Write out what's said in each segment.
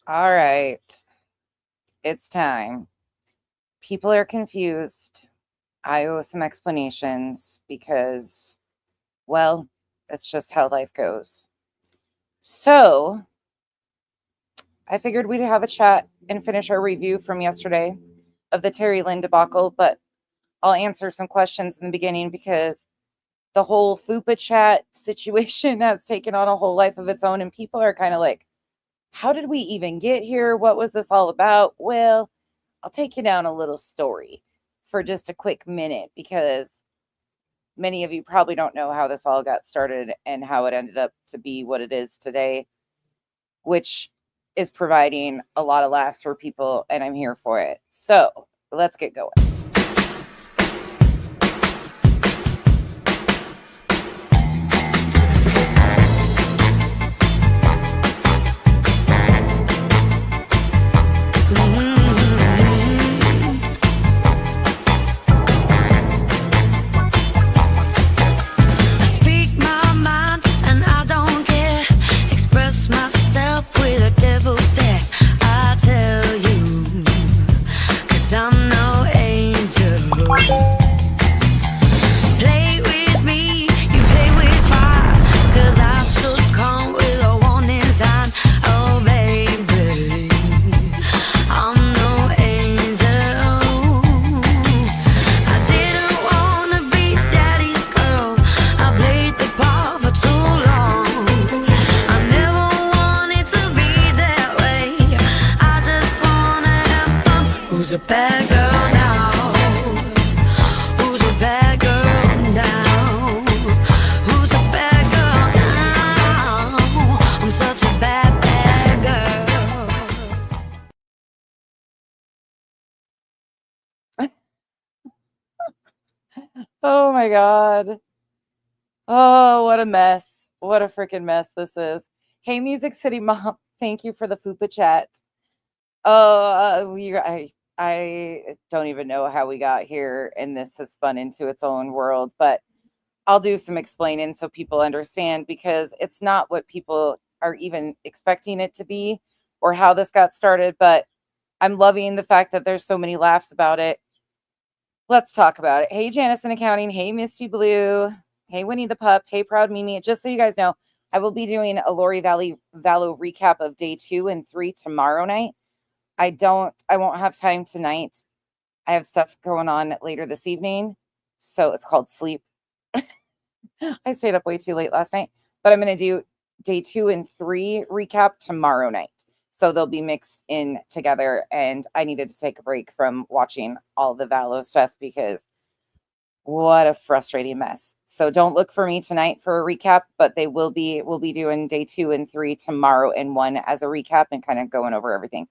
All right. It's time. People are confused. I owe some explanations because, well, that's just how life goes. So, I figured we'd have a chat and finish our review from yesterday of the Terry Lynn debacle, but I'll answer some questions in the beginning because the whole Fupa chat situation has taken on a whole life of its own, and people are kind of like, how did we even get here? What was this all about? Well, I'll take you down a little story for just a quick minute because many of you probably don't know how this all got started and how it ended up to be what it is today, which is providing a lot of laughs for people, and I'm here for it. So let's get going. Oh my God. Oh, what a mess. What a freaking mess this is. Hey, Music City Mom, thank you for the Fupa chat. Oh, I don't even know how we got here, and this has spun into its own world, but I'll do some explaining so people understand because it's not what people are even expecting it to be or how this got started, but I'm loving the fact that there's so many laughs about it. Let's talk about it. Hey, Janice in Accounting. Hey, Misty Blue. Hey, Winnie the Pup. Hey, Proud Mimi. Just so you guys know, I will be doing a Lori Vallow recap of day 2 and 3 tomorrow night. I won't have time tonight. I have stuff going on later this evening. So it's called sleep. I stayed up way too late last night, but I'm going to do day 2 and 3 recap tomorrow night. So they'll be mixed in together. And I needed to take a break from watching all the Vallow stuff because what a frustrating mess. So don't look for me tonight for a recap, but we'll be doing day 2 and 3 tomorrow and 1 as a recap and kind of going over everything.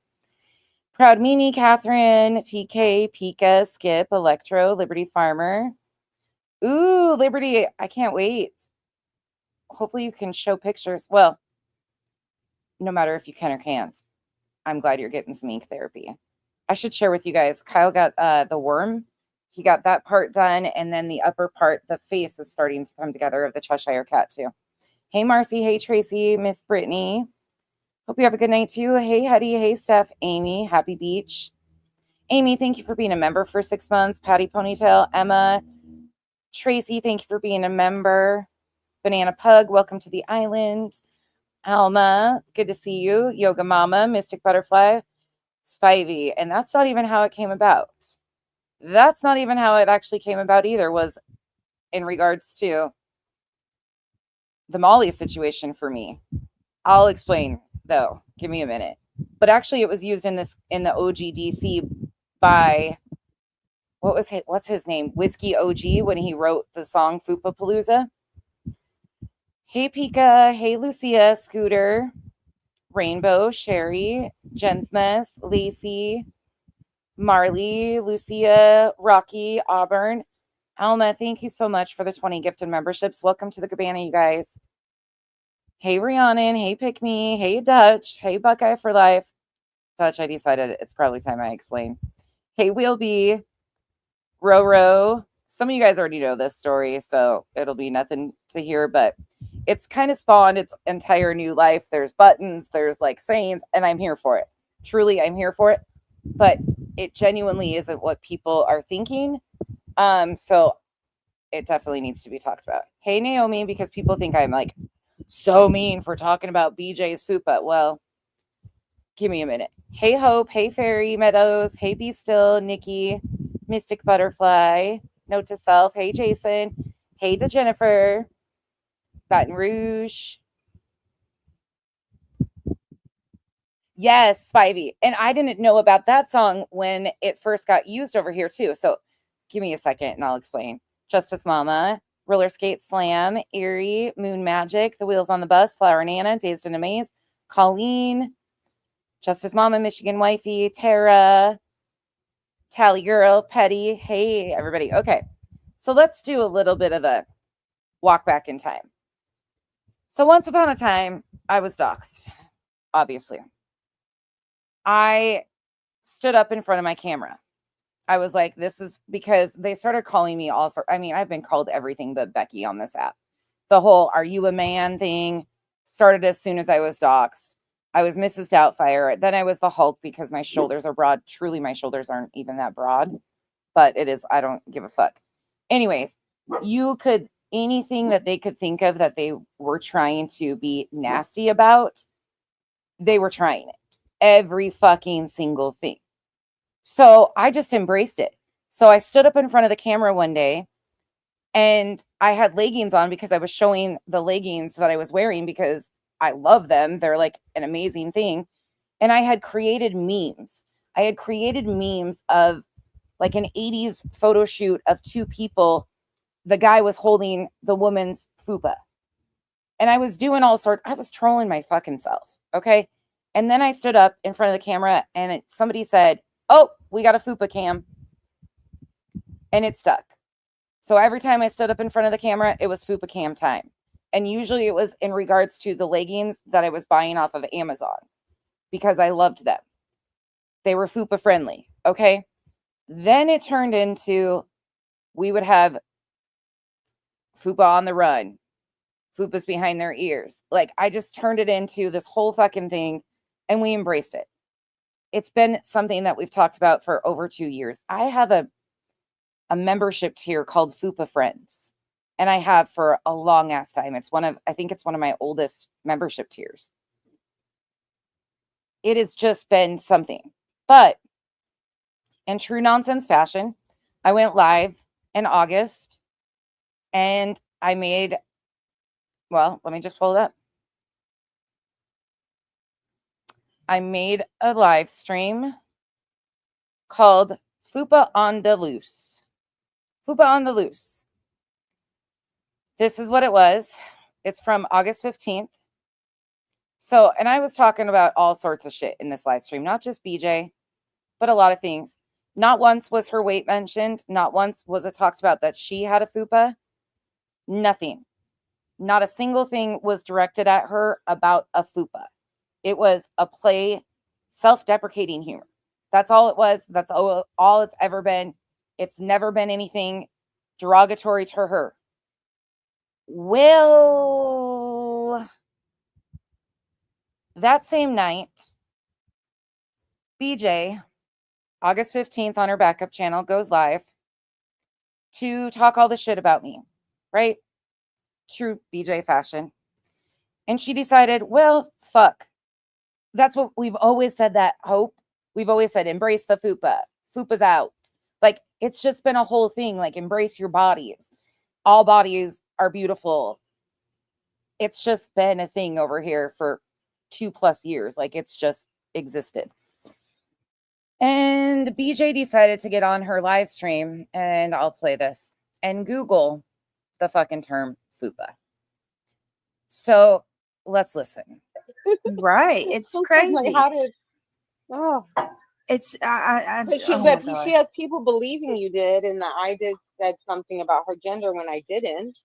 Proud Mimi, Catherine, TK, Pika, Skip, Electro, Liberty Farmer. Ooh, Liberty, I can't wait. Hopefully you can show pictures. Well, no matter if you can or can't, I'm glad you're getting some ink therapy. I should share with you guys. Kyle got the worm. He got that part done, and then the upper part, the face is starting to come together of the Cheshire Cat too. Hey, Marcy. Hey, Tracy. Miss Brittany. Hope you have a good night too. Hey, Hetty. Hey, Steph. Amy. Happy Beach. Amy, thank you for being a member for 6 months. Patty Ponytail. Emma. Tracy, thank you for being a member. Banana Pug, welcome to the island. Alma, it's good to see you. Yoga Mama, Mystic Butterfly, Spivey. And that's not even how it came about. That's not even how it actually came about either, was in regards to the Molly situation for me. I'll explain though. Give me a minute. But actually it was used in the OGDC by what's his name? Whiskey OG when he wrote the song Fupa Palooza. Hey Pika, hey Lucia, Scooter, Rainbow, Sherry, Jensmith, Lacey, Marley, Lucia, Rocky, Auburn, Alma, thank you so much for the 20 gifted memberships. Welcome to the Cabana, you guys. Hey Rhiannon, hey Pick Me, hey Dutch, hey Buckeye for Life. Dutch, I decided it's probably time I explain. Hey Wheelbee, Roro. Some of you guys already know this story, so it'll be nothing to hear, but it's kind of spawned its entire new life. There's buttons, there's like sayings, and I'm here for it. Truly, I'm here for it. But it genuinely isn't what people are thinking. So it definitely needs to be talked about. Hey, Naomi, because people think I'm like so mean for talking about BJ's Fupa. Well, give me a minute. Hey, Hope. Hey, Fairy Meadows. Hey, Be Still. Nikki. Mystic Butterfly. Note to Self. Hey, Jason. Hey, to Jennifer. Baton Rouge. Yes, Spivey. And I didn't know about that song when it first got used over here, too. So give me a second and I'll explain. Justice Mama, Roller Skate Slam, Erie, Moon Magic, The Wheels on the Bus, Flower Nana, Dazed and Amazed, Colleen, Justice Mama, Michigan Wifey, Tara, Tally Girl, Petty. Hey, everybody. Okay. So let's do a little bit of a walk back in time. So once upon a time, I was doxxed, obviously. I stood up in front of my camera. I was like, this is because they started calling me also. I mean, I've been called everything but Becky on this app. The whole "are you a man" thing started as soon as I was doxxed. I was Mrs. Doubtfire. Then I was the Hulk because my shoulders are broad. Truly, my shoulders aren't even that broad, but it is. I don't give a fuck. Anyways, you could, anything that they could think of that they were trying to be nasty about, they were trying it. Every fucking single thing. So I just embraced it. So I stood up in front of the camera one day and I had leggings on because I was showing the leggings that I was wearing because I love them. They're like an amazing thing. And I had created memes. I had created memes of like an 80s photo shoot of two people. The guy was holding the woman's fupa. And I was doing all sorts. I was trolling my fucking self. Okay. And then I stood up in front of the camera and somebody said, "Oh, we got a fupa cam." And it stuck. So every time I stood up in front of the camera, it was fupa cam time. And usually it was in regards to the leggings that I was buying off of Amazon because I loved them. They were fupa friendly. Okay. Then it turned into, we would have fupa on the run, fupas behind their ears. Like I just turned it into this whole fucking thing and we embraced it. It's been something that we've talked about for over 2 years. I have a membership tier called Fupa Friends, and I have for a long ass time. I think it's one of my oldest membership tiers. It has just been something. But in true nonsense fashion, I went live in August and I made, well, let me just pull it up. I made a live stream called Fupa on the Loose. Fupa on the Loose. This is what it was. It's from August 15th. So, and I was talking about all sorts of shit in this live stream, not just BJ, but a lot of things. Not once was her weight mentioned. Not once was it talked about that she had a fupa. Nothing. Not a single thing was directed at her about a fupa. It was a play, self-deprecating humor. That's all it was. That's all it's ever been. It's never been anything derogatory to her. Well, that same night, BJ, August 15th on her backup channel, goes live to talk all the shit about me, right? True BJ fashion. And she decided, well, fuck. That's what we've always said, that Hope. We've always said, embrace the fupa. Fupa's out. Like, it's just been a whole thing. Like, embrace your bodies. All bodies are beautiful. It's just been a thing over here for 2+ years. Like, it's just existed. And BJ decided to get on her live stream, and I'll play this, and Google the fucking term fupa. So let's listen. Right. It's crazy. Like, how did, oh, It's she has people believing you did, and that I said something about her gender when I didn't.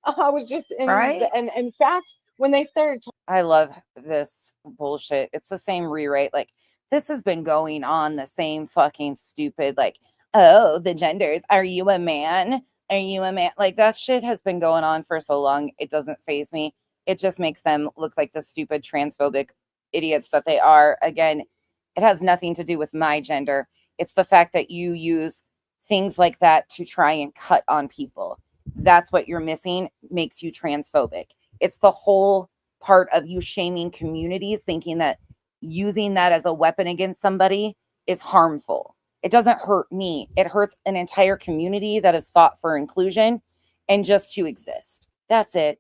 I was just right. And in fact, when they started I love this bullshit. It's the same rewrite. Like, this has been going on, the same fucking stupid, like, oh, the genders. Are you a man? Are you a man? Like, that shit has been going on for so long. It doesn't faze me. It just makes them look like the stupid transphobic idiots that they are. Again, it has nothing to do with my gender. It's the fact that you use things like that to try and cut on people. That's what you're missing, makes you transphobic. It's the whole part of you shaming communities, thinking that using that as a weapon against somebody is harmful. It doesn't hurt me. It hurts an entire community that has fought for inclusion and just to exist. That's it.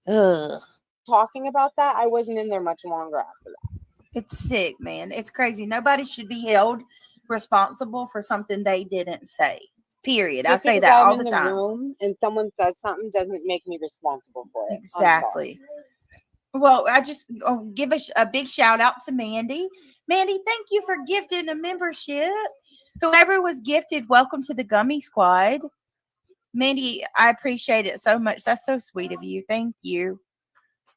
Ugh. Talking about that, I wasn't in there much longer after that. It's sick, man. It's crazy. Nobody should be held responsible for something they didn't say. Period. Just I say because that I'm all in the the time. room and someone says something doesn't make me responsible for it. Exactly. Well, I just give a big shout out to Mandy. Mandy, thank you for gifting a membership. Whoever was gifted, welcome to the Gummy Squad. Mandy, I appreciate it so much. That's so sweet of you. Thank you.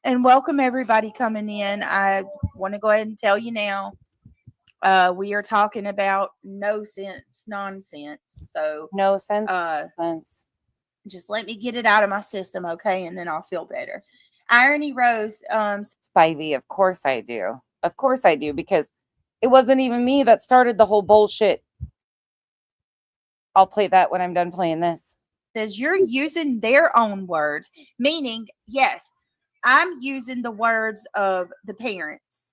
And welcome everybody coming in. I want to go ahead and tell you now, we are talking about no sense nonsense. So No sense. just let me get it out of my system, okay? And then I'll feel better. Irony Rose, Spivey, of course I do. Of course I do, because it wasn't even me that started the whole bullshit. I'll play that when I'm done playing this. Says you're using their own words, meaning, yes, I'm using the words of the parents.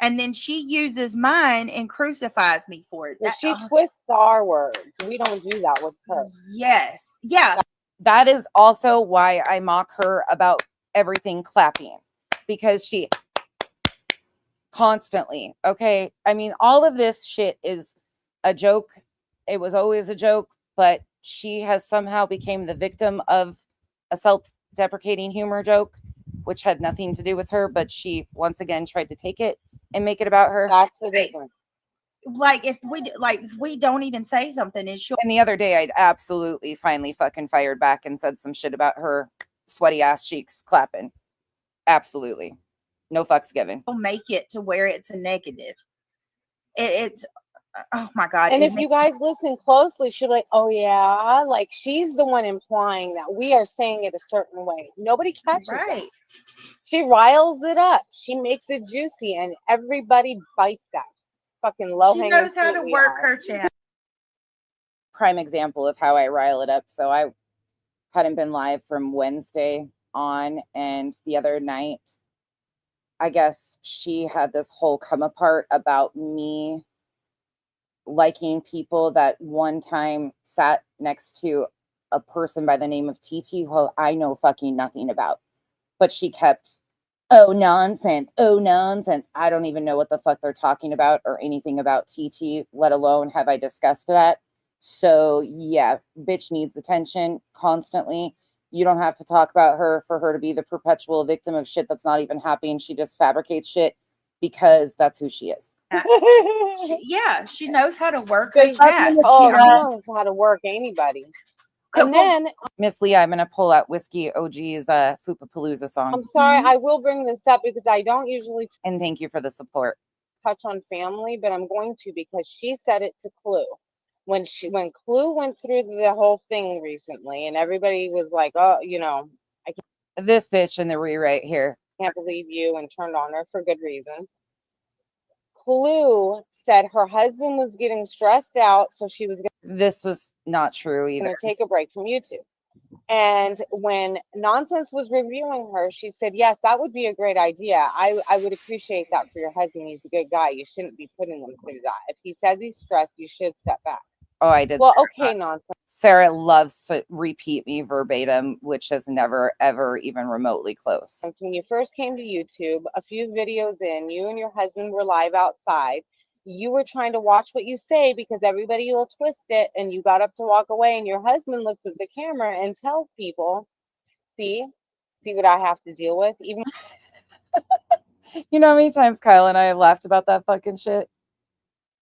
And then she uses mine and crucifies me for it. Well, she twists our words. We don't do that with her. Yes. Yeah. That is also why I mock her about everything clapping, because she constantly, okay, I mean, all of this shit is a joke. It was always a joke, but she has somehow became the victim of a self-deprecating humor joke, which had nothing to do with her, but she once again tried to take it and make it about her. That's the difference. Like if we don't even say something, and she'll. And the other day, I'd absolutely finally fucking fired back and said some shit about her sweaty ass cheeks clapping. Absolutely. No fucks given. Make it to where it's a negative. It's oh my God. And if you guys listen closely, she'll be like, oh yeah, like she's the one implying that we are saying it a certain way. Nobody catches it. She riles it up. She makes it juicy, and everybody bites that. Fucking low hanging. She knows how to work her chat. Prime example of how I rile it up. So I hadn't been live from Wednesday on, and the other night, I guess she had this whole come apart about me liking people that one time sat next to a person by the name of TT, who I know fucking nothing about. But she kept, oh, nonsense. Oh, nonsense. I don't even know what the fuck they're talking about or anything about TT, let alone have I discussed that. So, yeah, bitch needs attention constantly. You don't have to talk about her for her to be the perpetual victim of shit that's not even happening. She just fabricates shit because that's who she is. She knows how to work her chat. Oh, she knows how to work anybody. And then Miss Lee, I'm gonna pull out Whiskey OG's Fupa Palooza song. I'm sorry, I will bring this up because I don't usually and thank you for the support. Touch on family, but I'm going to because she said it to Clue. When Clue went through the whole thing recently, and everybody was like, oh, you know, I can't, this bitch in the rewrite here. Can't believe you, and turned on her for good reason. Clue said her husband was getting stressed out, so she was this was not true either. Going to take a break from YouTube. And when Nonsense was reviewing her, she said, yes, that would be a great idea. I would appreciate that for your husband. He's a good guy. You shouldn't be putting him through that. If he says he's stressed, you should step back. Oh, I did. Well, okay, Nonsense. Sarah loves to repeat me verbatim, which is never, ever even remotely close. When you first came to YouTube, a few videos in, you and your husband were live outside. You were trying to watch what you say because everybody will twist it, and you got up to walk away, and your husband looks at the camera and tells people, see what I have to deal with. Even you know how many times Kyle and I have laughed about that fucking shit?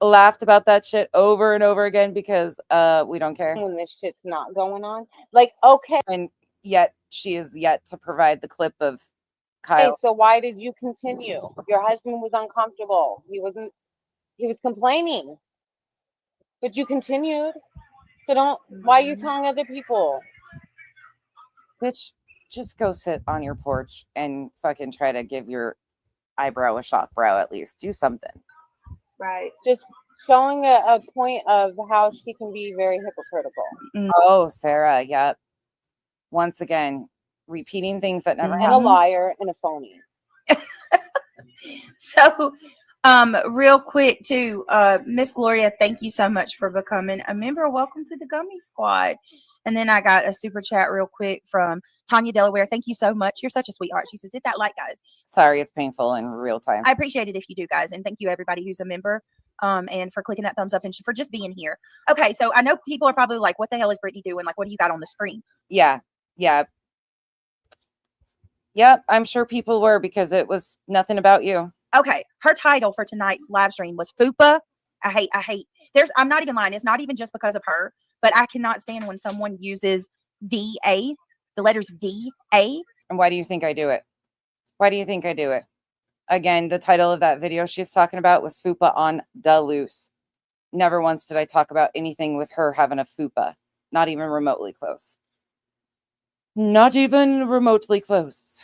Laughed about that shit over and over again because we don't care. When this shit's not going on. Like, okay. And yet she is yet to provide the clip of Kyle. Okay, so why did you continue? Your husband was uncomfortable. He was complaining. But you continued. So why are you telling other people? Bitch, just go sit on your porch and fucking try to give your eyebrow a shock brow at least. Do something. Right. Just showing a point of how she can be very hypocritical. Oh, Sarah, yep. Once again, repeating things that never And a happened. liar and a phony. So, real quick too, Miss Gloria, thank you so much for becoming a member. Welcome to the Gummy Squad. And then I got a super chat real quick from Tanya Delaware. Thank you so much. You're such a sweetheart. She says, hit that like, guys. Sorry, it's painful in real time. I appreciate it if you do, guys. And thank you, everybody who's a member, and for clicking that thumbs up and for just being here. Okay, so I know people are probably like, what the hell is Brittany doing? Like, what do you got on the screen? Yeah. Yep, I'm sure people were because it was nothing about you. Okay, her title for tonight's live stream was Fupa. I hate. I'm not even lying. It's not even just because of her, but I cannot stand when someone uses DA, the letters DA. And why do you think I do it? Why do you think I do it? Again, the title of that video she's talking about was Fupa on the loose. Never once did I talk about anything with her having a Fupa. Not even remotely close. Not even remotely close.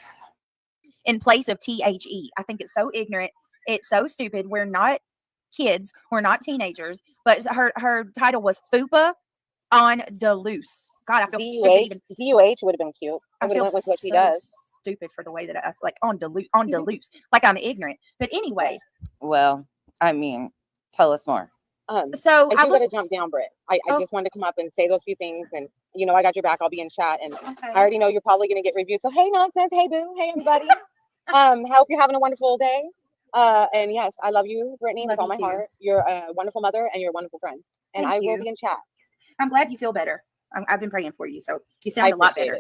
In place of THE. I think it's so ignorant. It's so stupid. We're not kids. We're not teenagers. But her title was Fupa on the loose. God, I feel stupid. DUH would have been cute. I would have went with what she does. Stupid for the way that I like on the loose. Like I'm ignorant. But anyway. Well, I mean, tell us more. So I do got to jump down, Britt. I just wanted to come up and say those few things, and I got your back. I'll be in chat, and I already know you're probably going to get reviewed. So hey, nonsense. Hey, boo. Hey, everybody. Hope you're having a wonderful day. And yes, I love you, Brittany, with all my heart. You're a wonderful mother, and you're a wonderful friend. And I will be in chat. I'm glad you feel better. I've been praying for you, so you sound a lot better.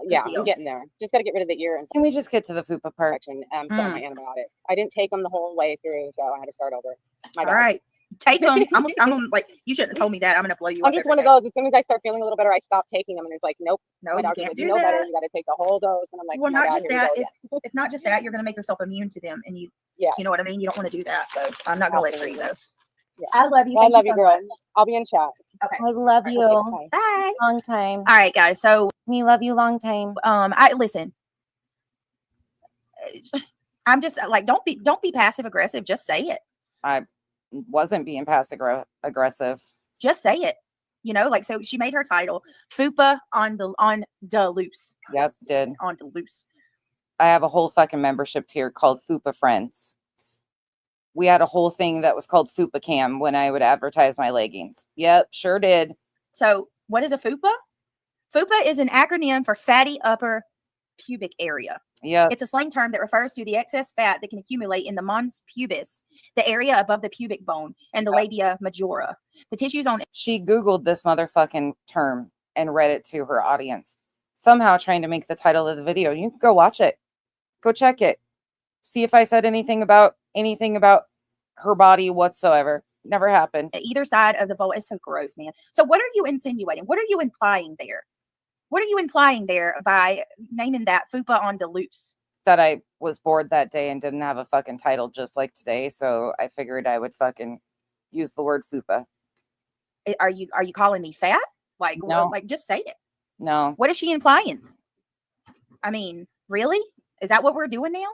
Yeah, I'm getting there. Just got to get rid of the ear. And can we just get to the Fupa part? Start my antibiotics. I didn't take them the whole way through, so I had to start over. All right. Take them. I'm like, you shouldn't have told me that. I'm gonna blow you up. I'm just one of those. As soon as I start feeling a little better, I stop taking them, and it's like, nope, no, you can't do no that. better. You got to take the whole dose, and I'm like, well, not just that. It's not just that. You're gonna make yourself immune to them, and you know what I mean. You don't want to do that, so I'm not gonna let you though. Yeah. I love you. Well, I love you, girl. I'll be in chat. Okay. I love you. Okay. Bye. Long time. All right, guys. So me love you long time. I listen. I'm just like, don't be passive aggressive. Just say it. I wasn't being passive aggressive. Just say it. Like, so she made her title Fupa on the loose. Yep, did on the loose. I have a whole fucking membership tier called Fupa Friends. We had a whole thing that was called Fupa Cam when I would advertise my leggings. Yep, sure did. So what is a Fupa? Fupa is an acronym for fatty upper pubic area. Yeah. It's a slang term that refers to the excess fat that can accumulate in the mons pubis, the area above the pubic bone, and the labia majora. The tissues on it. She Googled this motherfucking term and read it to her audience, somehow trying to make the title of the video. You can go watch it. Go check it. See if I said anything about her body whatsoever. Never happened. Either side of the vulva is so gross, man. So what are you insinuating? What are you implying there? What are you implying there by naming that Fupa on the loose? That I was bored that day and didn't have a fucking title just like today, so I figured I would fucking use the word Fupa. Are you calling me fat? Like, no. Like, just say it. No. What is she implying? I mean, really? Is that what we're doing now?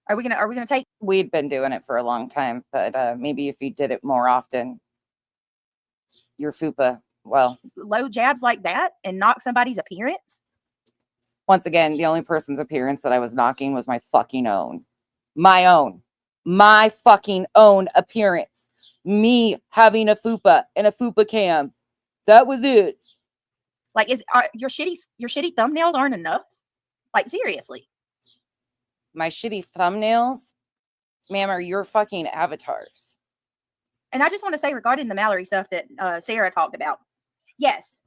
Are we gonna take? We'd been doing it for a long time, but maybe if you did it more often, your Fupa. Well, low jabs like that and knock somebody's appearance. Once again, the only person's appearance that I was knocking was my fucking own. My fucking own appearance. Me having a Fupa and a Fupa cam. That was it. Like, your shitty thumbnails aren't enough? Like, seriously. My shitty thumbnails, ma'am, are your fucking avatars. And I just want to say regarding the Mallory stuff that Sarah talked about. Yes,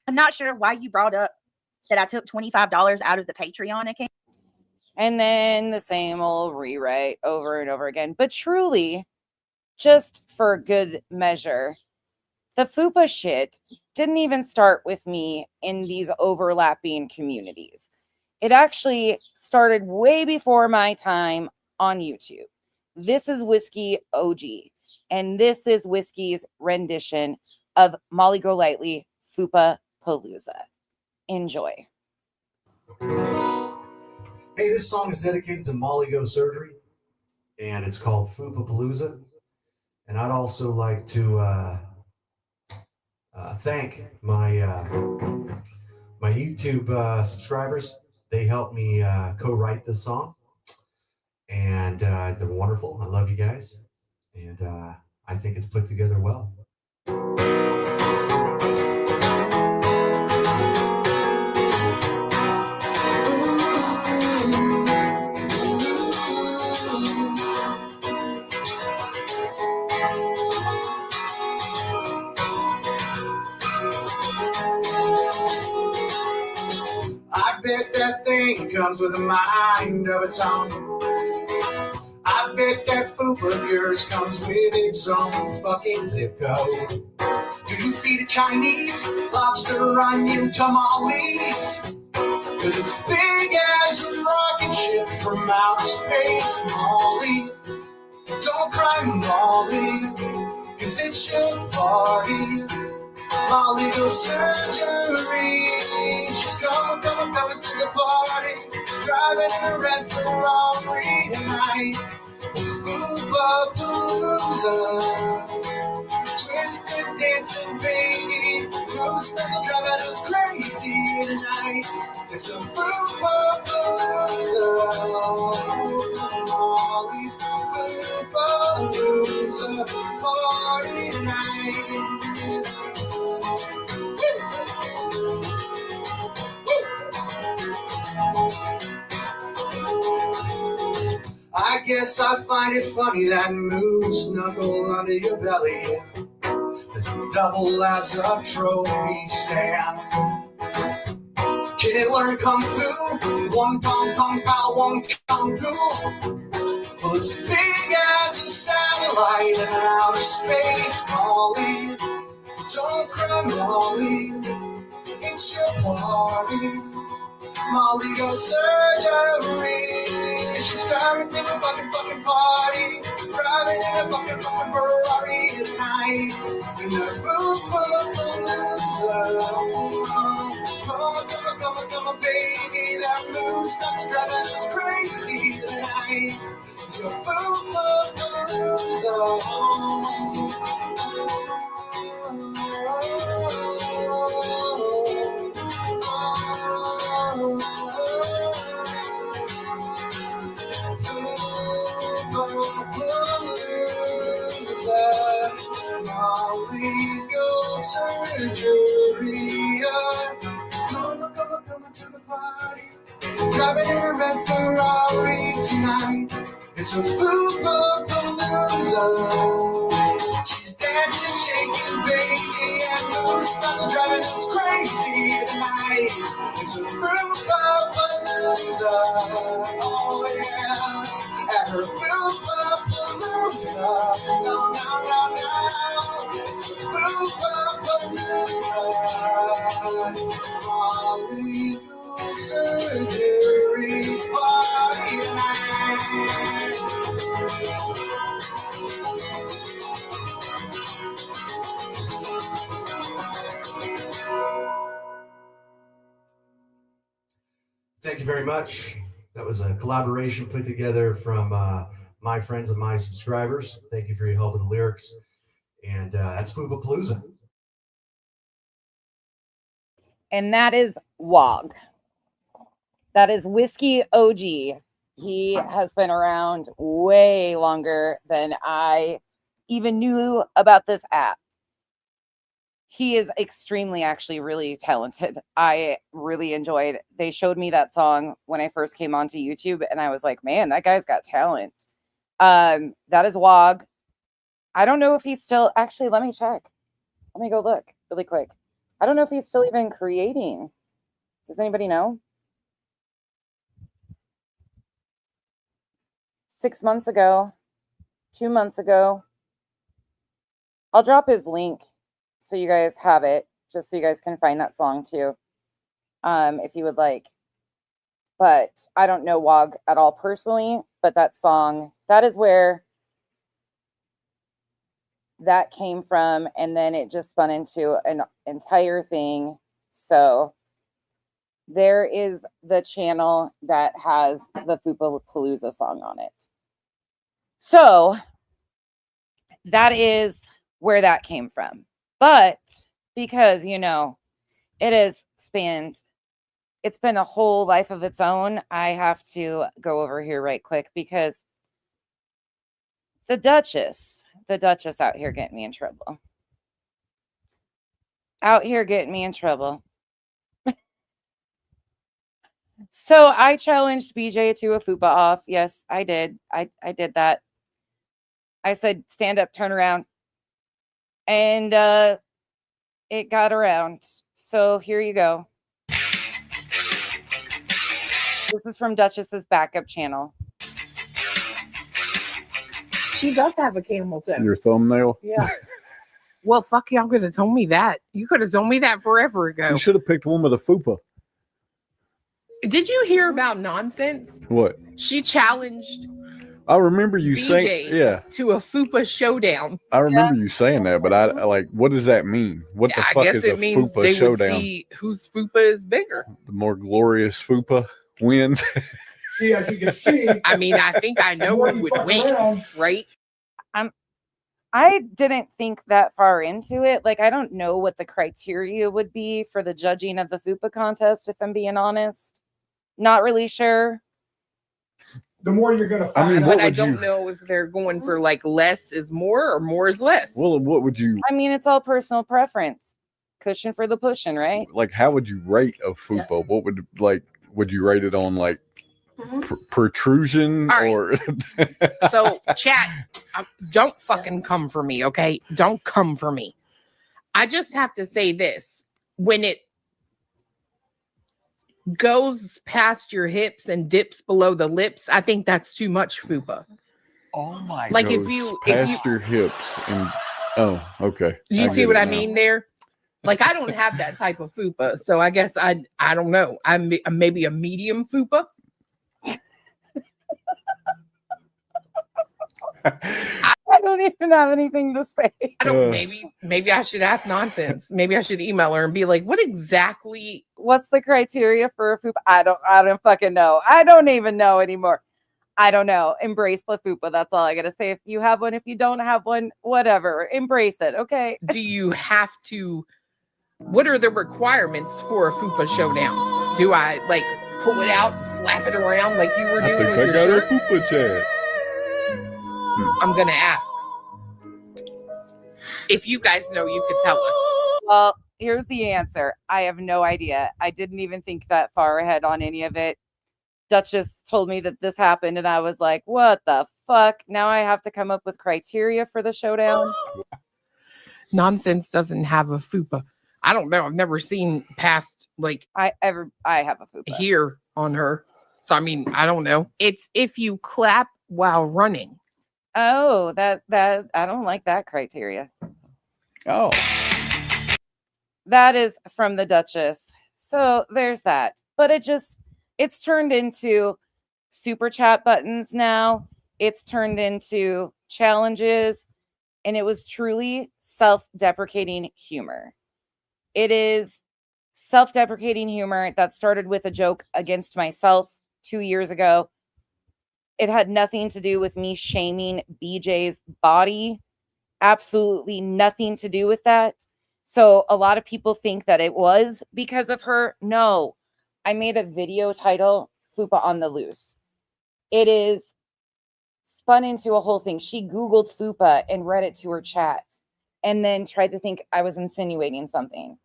I'm not sure why you brought up that I took $25 out of the Patreon account. And then the same old rewrite over and over again. But truly, just for good measure, the Fupa shit didn't even start with me in these overlapping communities. It actually started way before my time on YouTube. This is Whiskey OG. And this is Whiskey's rendition of Molly Golightly, Fupa Palooza. Enjoy. Hey, this song is dedicated to Molly Go Surgery, and it's called Fupa Palooza. And I'd also like to thank my YouTube subscribers. They helped me co-write this song, and they're wonderful. I love you guys, and I think it's put together well. I bet that thing comes with a mind of its own. I bet that Fupa of yours comes with its own fucking zip code. Do you feed a Chinese lobster onion tamales? Cause it's big as a rocket ship from outer space, Molly. Don't cry, Molly, cause it's your party. Molly goes surgery. She's coming to the party. Driving in a red Ferrari tonight. Fupa Palooza. Twisted dancing baby. Who's gonna drive it us crazy tonight? It's a Fupa Palooza. Molly's Fupa Palooza party tonight. I guess I find it funny that moose snuggle under your belly as a double as a trophy stand. Can it learn kung fu? One pong pong pow, one chung fu. Well, it's big as a satellite in outer space, Molly. Don't cry, Molly. It's your party. Molly goes surgery. She's driving to the fucking party. Driving in a fucking Ferrari tonight. In the Fupa Palooza. Come on, baby. That move's not driving us crazy tonight. The Fupa Palooza. Molly goes surgery. Come to the party. Driving in a red Ferrari tonight. It's a Fupa Palooza. She's dancing, shaking, baby, and moves not driving us crazy tonight. It's a Fupa Palooza. Oh yeah, at her Fupa Palooza. No. It's a Fupa Palooza. Molly Surgery's party night. Thank you very much. That was a collaboration put together from my friends and my subscribers. Thank you for your help with the lyrics. And that's Fupa Palooza. And that is Wog. That is Whiskey OG. He has been around way longer than I even knew about this app. He is extremely, actually, really talented. I really enjoyed. They showed me that song when I first came onto YouTube, and I was like, man, that guy's got talent. That is Wog. I don't know if he's still, actually, let me check. Let me go look really quick. I don't know if he's still even creating. Does anybody know? 6 months ago, 2 months ago. I'll drop his link so you guys have it, just so you guys can find that song too, if you would like. But I don't know Wog at all personally, but that song, that is where that came from, and then it just spun into an entire thing. So there is the channel that has the Fupa Palooza song on it. So that is where that came from. But because, you know, it's been a whole life of its own, I have to go over here right quick because the Duchess out here getting me in trouble. So I challenged BJ to a Fupa off. Yes, I did. I did that. I said, stand up, turn around. And it got around. So here you go. This is from Duchess's backup channel. She does have a camel toe. Your thumbnail? Yeah. Well, fuck, y'all could have told me that. You could have told me that forever ago. You should have picked one with a Fupa. Did you hear about nonsense? What? She challenged I remember you saying, BJ yeah. to a Fupa showdown. I remember you saying that, but I like, what does that mean? What the fuck is a Fupa showdown? Would see whose Fupa is bigger. The more glorious Fupa wins. See, as you can see, I mean, I think I know who would win, right? I didn't think that far into it. Like, I don't know what the criteria would be for the judging of the Fupa contest, if I'm being honest. Not really sure. the more you're going to find out. But I don't know if they're going for like less is more or more is less. Well, what would you? I mean, it's all personal preference. Cushion for the pushing, right? Like, how would you rate a Fupa? What would you rate it on like protrusion or? So, chat, don't fucking come for me, okay? Don't come for me. I just have to say this: when it goes past your hips and dips below the lips, I think that's too much Fupa. Oh my! Like goes if you past your hips and okay. Do you see what I mean there? Like, I don't have that type of Fupa, so I guess I don't know. I'm maybe a medium Fupa. I don't even have anything to say. I don't. Maybe I should ask nonsense. Maybe I should email her and be like, "What exactly? What's the criteria for a Fupa?" I don't fucking know. I don't even know anymore. I don't know. Embrace the Fupa. That's all I gotta say. If you have one, if you don't have one, whatever. Embrace it. Okay. Do you have to? What are the requirements for a Fupa showdown? Do I like pull it out and flap it around like you were doing with your shirt? Fupa chat. I'm gonna ask. If you guys know, you could tell us. Well, here's the answer. I have no idea. I didn't even think that far ahead on any of it. Duchess told me that this happened, and I was like, what the fuck? Now I have to come up with criteria for the showdown. Nonsense doesn't have a Fupa. I don't know. I've never seen past like I have a Fupa here on her. So I mean, I don't know. It's if you clap while running. Oh, that I don't like that criteria. Oh. That is from the Duchess. So there's that. But it's turned into super chat buttons now. It's turned into challenges, and it was truly self-deprecating humor. It is self-deprecating humor that started with a joke against myself 2 years ago. It had nothing to do with me shaming BJ's body. Absolutely nothing to do with that. So a lot of people think that it was because of her. No, I made a video title, Fupa on the Loose. It is spun into a whole thing. She Googled Fupa and read it to her chat and then tried to think I was insinuating something.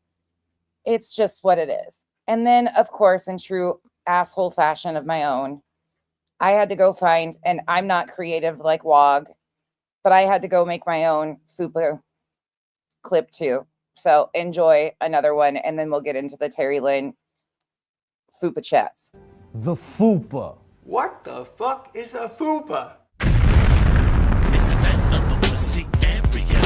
It's just what it is. And then, of course, in true asshole fashion of my own, I had to go find, and I'm not creative like WOG, but I had to go make my own Fupa clip too. So enjoy another one, and then we'll get into the Terry Lynn Fupa chats. The Fupa. What the fuck is a Fupa? It's a vet of a pussy area.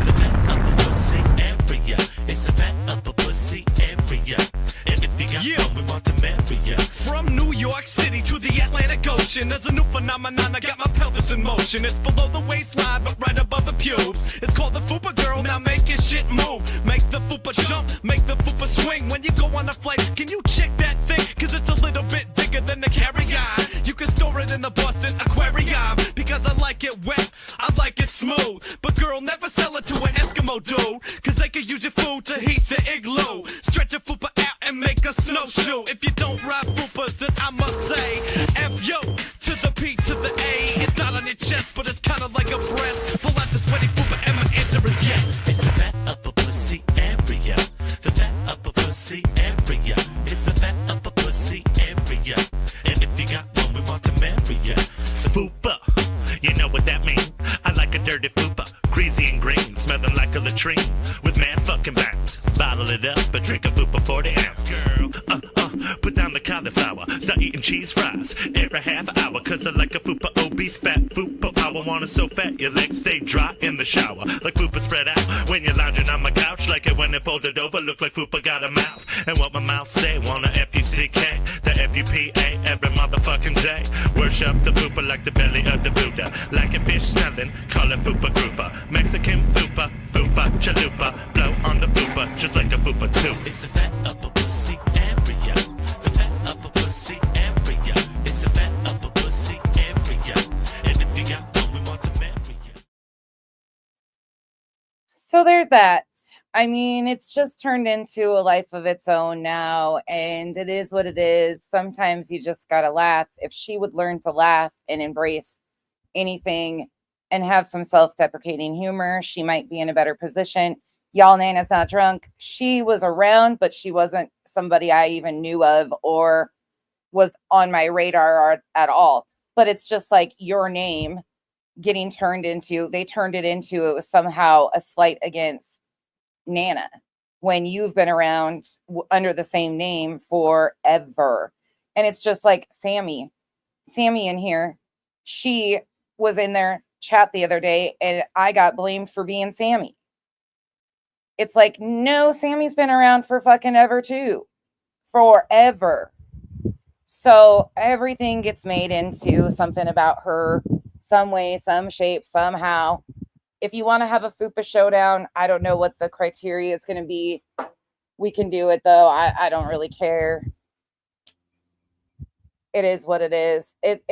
The vet of a pussy area. It's a vet of a pussy area. And if you got we want to marry ya. From New York City to the Atlantic Ocean, there's a new phenomenon. I got my pelvis in motion. It's below the waistline, but right above the pubes. It's called the Fupa girl. Now make your shit move. Make the Fupa jump. Make the Fupa swing. When you go on a flight, can you check that thing? like it wet, I like it smooth. But girl, never sell it to an Eskimo dude, cause they could use your food to heat the igloo. Stretch a fupa out and make a snowshoe. If you don't ride fupas, then I must say F-yo to the P to the A. It's not on your chest, but it's kinda like a breast. Pull out the sweaty fupa and my answer is yes. It's the fat upper pussy area. The fat upper pussy area. It's the fat upper pussy area. And if you got one, we want to marry ya. Fupa, you know what that means? I like a dirty fupa, greasy and green, smelling like a latrine, with mad fucking bounce. Bottle it up, but drink a fupa 40 ounce. Girl, put down the cauliflower, start eating cheese fries every half hour, cause I like a fupa obese, fat fupa power. Want it so fat, your legs stay dry in the shower. Like fupa spread out when you're lounging on my couch, like it when it folded over, look like fupa got a mouth. And what my mouth say, wanna F-U-C-K, the F-U-P-A every motherfucking day. Worship the fupa like the belly of the Buddha, like a fish smelling, call it fupa grouper. Mexican fupa, fupa chalupa, blow on the fupa, just like a fupa too. It's the fat upper pussy area. The fat upper pussy area. It's the fat upper pussy area. And if you got one, we want to marry you. So there's that. I mean, it's just turned into a life of its own now, and it is what it is. Sometimes you just gotta laugh. If she would learn to laugh and embrace anything and have some self-deprecating humor, she might be in a better position. Y'all, Nana's not drunk. She was around, but she wasn't somebody I even knew of or was on my radar at all. But it's just like your name getting turned into, they turned it into, it was somehow a slight against Nana when you've been around under the same name forever. And it's just like Sammy in here, she was in their chat the other day and I got blamed for being Sammy. It's like, no, Sammy's been around for fucking ever too. Forever. So everything gets made into something about her, some way, some shape, somehow. If you want to have a Fupa showdown, I don't know what the criteria is going to be. We can do it though. I don't really care. It is what it is. It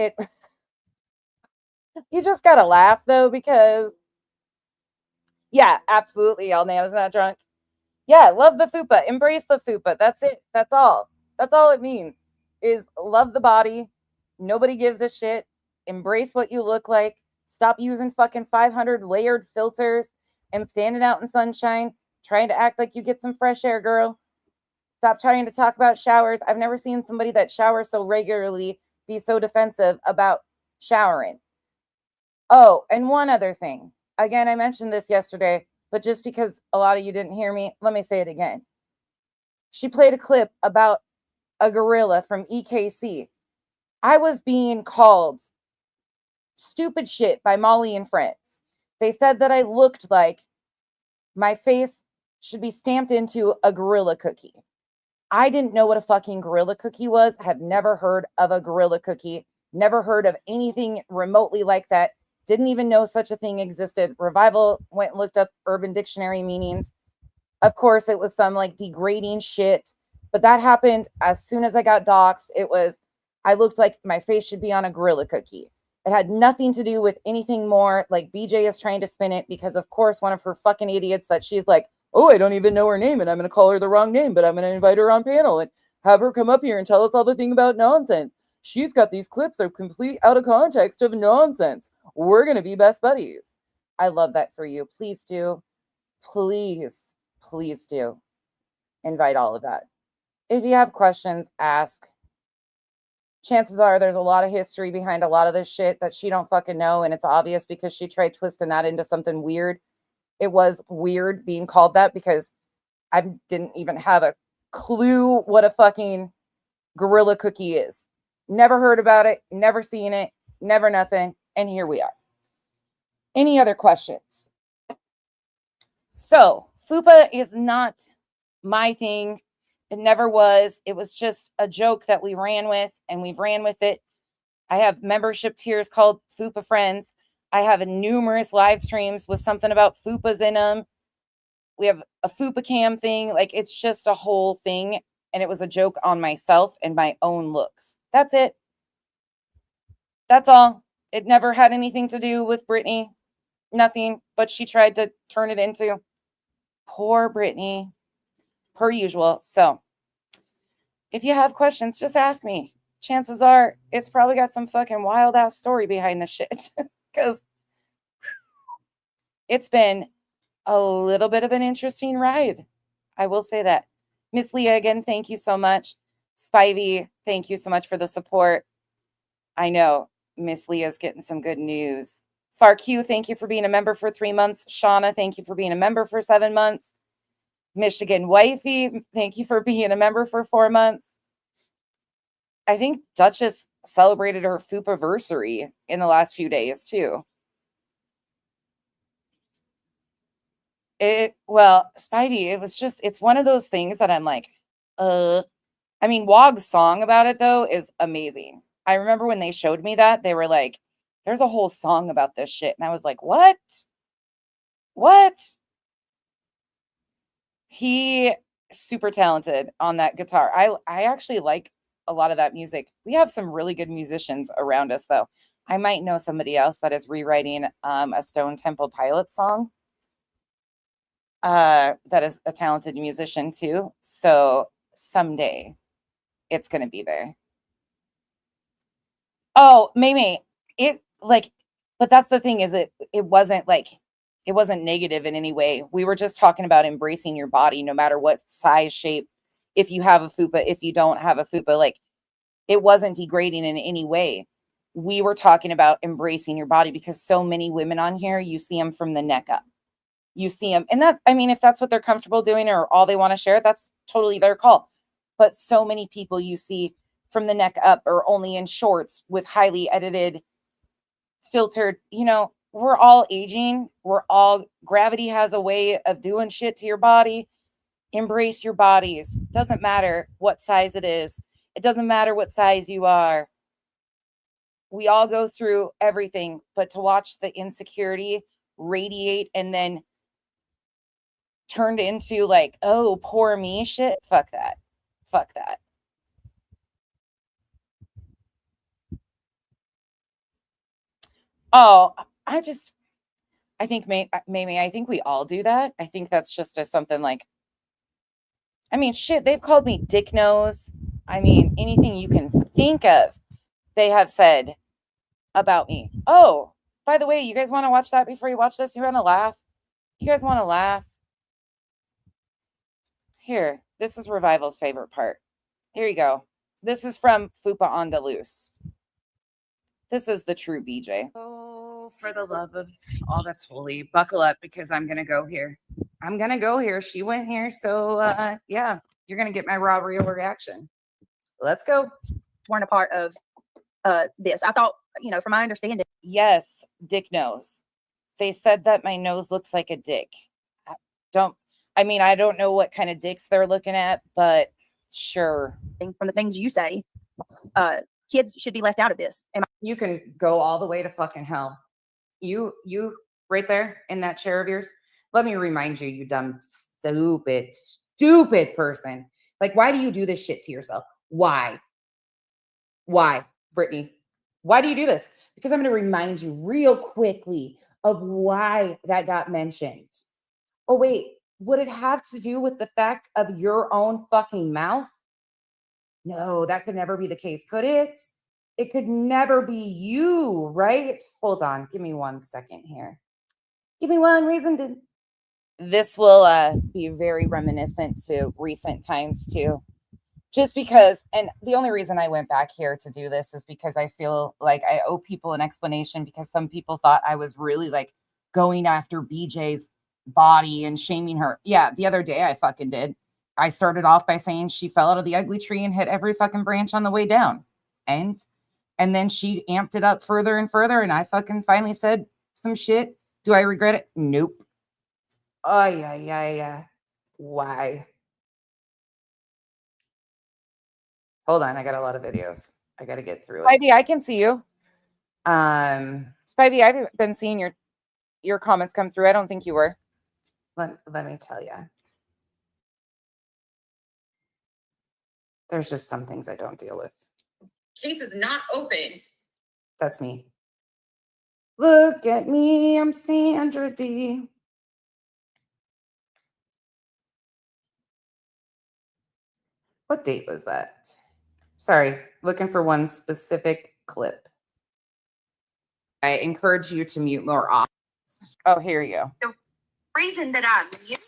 you just gotta laugh though, because yeah, absolutely. Y'all, Nana's not drunk. Yeah, love the Fupa. Embrace the Fupa. That's it. That's all. That's all it means is love the body. Nobody gives a shit. Embrace what you look like. Stop using fucking 500 layered filters and standing out in sunshine, trying to act like you get some fresh air, girl. Stop trying to talk about showers. I've never seen somebody that showers so regularly be so defensive about showering. Oh, and one other thing. Again, I mentioned this yesterday, but just because a lot of you didn't hear me, let me say it again. She played a clip about a gorilla from EKC. I was being called stupid shit by Molly and friends. They said that I looked like my face should be stamped into a gorilla cookie. I didn't know what a fucking gorilla cookie was. I have never heard of a gorilla cookie. Never heard of anything remotely like that. Didn't even know such a thing existed. Revival went and looked up Urban Dictionary meanings. Of course, it was some like degrading shit. But that happened as soon as I got doxxed. It was, I looked like my face should be on a gorilla cookie. It had nothing to do with anything more. Like BJ is trying to spin it because, of course, one of her fucking idiots that she's like, oh, I don't even know her name and I'm going to call her the wrong name, but I'm going to invite her on panel and have her come up here and tell us all the thing about nonsense. She's got these clips that are complete out of context of nonsense. We're going to be best buddies. I love that for you. Please do. Please do invite all of that. If you have questions, ask. Chances are there's a lot of history behind a lot of this shit that she don't fucking know. And it's obvious because she tried twisting that into something weird. It was weird being called that because I didn't even have a clue what a fucking gorilla cookie is. Never heard about it. Never seen it. Never nothing. And here we are. Any other questions? So Fupa is not my thing. It never was. It was just a joke that we ran with, and we've ran with it. I have membership tiers called Fupa Friends. I have numerous live streams with something about Fupas in them. We have a Fupa cam thing. Like, it's just a whole thing. And it was a joke on myself and my own looks. That's it. That's all. It never had anything to do with Brittany. Nothing, but she tried to turn it into poor Brittany, per usual. So if you have questions, just ask me. Chances are it's probably got some fucking wild ass story behind the shit. Because it's been a little bit of an interesting ride. I will say that. Miss Leah, again, thank you so much. Spivey, thank you so much for the support. I know Miss Leah's getting some good news. FarQ, thank you for being a member for 3 months. Shauna, thank you for being a member for 7 months. Michigan Wifey, thank you for being a member for 4 months. I think Duchess celebrated her Fupa-versary in the last few days, too. Well, Spidey, it's one of those things that I'm like, I mean, Wog's song about it, though, is amazing. I remember when they showed me that, they were like, there's a whole song about this shit. And I was like, what? What? He super talented on that guitar. I actually like a lot of that music. We have some really good musicians around us, though. I might know somebody else that is rewriting a Stone Temple Pilots song. That is a talented musician too. So someday it's going to be there. Oh, maybe but that's the thing, is it wasn't negative in any way. We were just talking about embracing your body, no matter what size, shape, if you have a fupa, if you don't have a fupa, like, it wasn't degrading in any way. We were talking about embracing your body, because so many women on here, you see them from the neck up. You see them, and that's, I mean, if that's what they're comfortable doing or all they want to share, that's totally their call. But so many people you see from the neck up, or only in shorts with highly edited, filtered, we're all aging. Gravity has a way of doing shit to your body. Embrace your bodies. Doesn't matter what size it is. It doesn't matter what size you are. We all go through everything, but to watch the insecurity radiate and then turned into like, oh, poor me shit. Fuck that. Fuck that. Oh, I think maybe I think we all do that. I think that's just something like, I mean, shit, they've called me dick nose. I mean, anything you can think of, they have said about me. Oh, by the way, you guys want to watch that before you watch this? You want to laugh? You guys want to laugh? Here, this is Revival's favorite part. Here you go. This is from Fupa on the Loose. This is the true BJ. Oh, for the love of all that's holy, buckle up, because I'm going to go here. I'm going to go here. She went here. So, yeah, you're going to get my raw, real reaction. Let's go. Weren't a part of this. I thought, from my understanding. Yes, dick nose. They said that my nose looks like a dick. I don't know what kind of dicks they're looking at, but sure. From the things you say, kids should be left out of this. You can go all the way to fucking hell. You right there in that chair of yours. Let me remind you, you dumb, stupid person. Like, why do you do this shit to yourself? Why, Brittany? Why do you do this? Because I'm going to remind you real quickly of why that got mentioned. Oh, wait, would it have to do with the fact of your own fucking mouth? No, that could never be the case, could it? It could never be you, right? Hold on. Give me 1 second here. Give me one reason to... This will be very reminiscent to recent times, too. Just because, and the only reason I went back here to do this is because I feel like I owe people an explanation, because some people thought I was really like going after BJ's body and shaming her. Yeah, the other day I fucking did. I started off by saying she fell out of the ugly tree and hit every fucking branch on the way down. And then she amped it up further and further, and I fucking finally said some shit. Do I regret it? Nope. Oh, yeah. Why? Hold on, I got a lot of videos. I got to get through it. Spivey, I can see you. Spivey, I've been seeing your comments come through. I don't think you were. Let me tell you. There's just some things I don't deal with. Case is not opened. That's me. Look at me, I'm Sandra D. What date was that? Sorry, looking for one specific clip. I encourage you to mute more often. Oh, here you go. The reason that I mute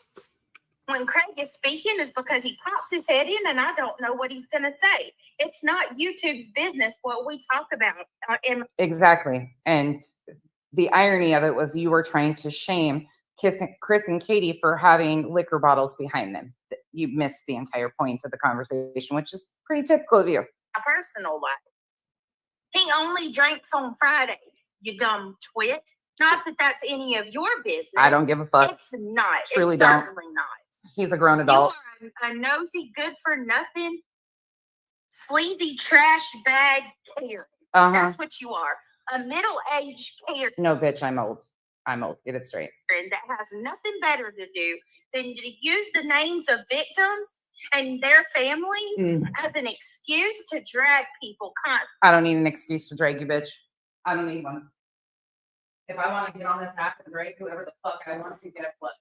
when Craig is speaking is because he pops his head in and I don't know what he's going to say. It's not YouTube's business what we talk about. Exactly. And the irony of it was you were trying to shame Chris and Katie for having liquor bottles behind them. You missed the entire point of the conversation, which is pretty typical of you. My personal life. He only drinks on Fridays, you dumb twit. Not that that's any of your business. I don't give a fuck. It's not. Truly it's don't. Certainly not. He's a grown adult. You are a nosy, good for nothing, sleazy trash bag Karen. That's what you are. A middle-aged Karen. No, bitch, I'm old. I'm old. Get it straight. That has nothing better to do than to use the names of victims and their families as an excuse to drag people. I don't need an excuse to drag you, bitch. I don't need one. If I want to get on this app and drag whoever the fuck I want to, guess what?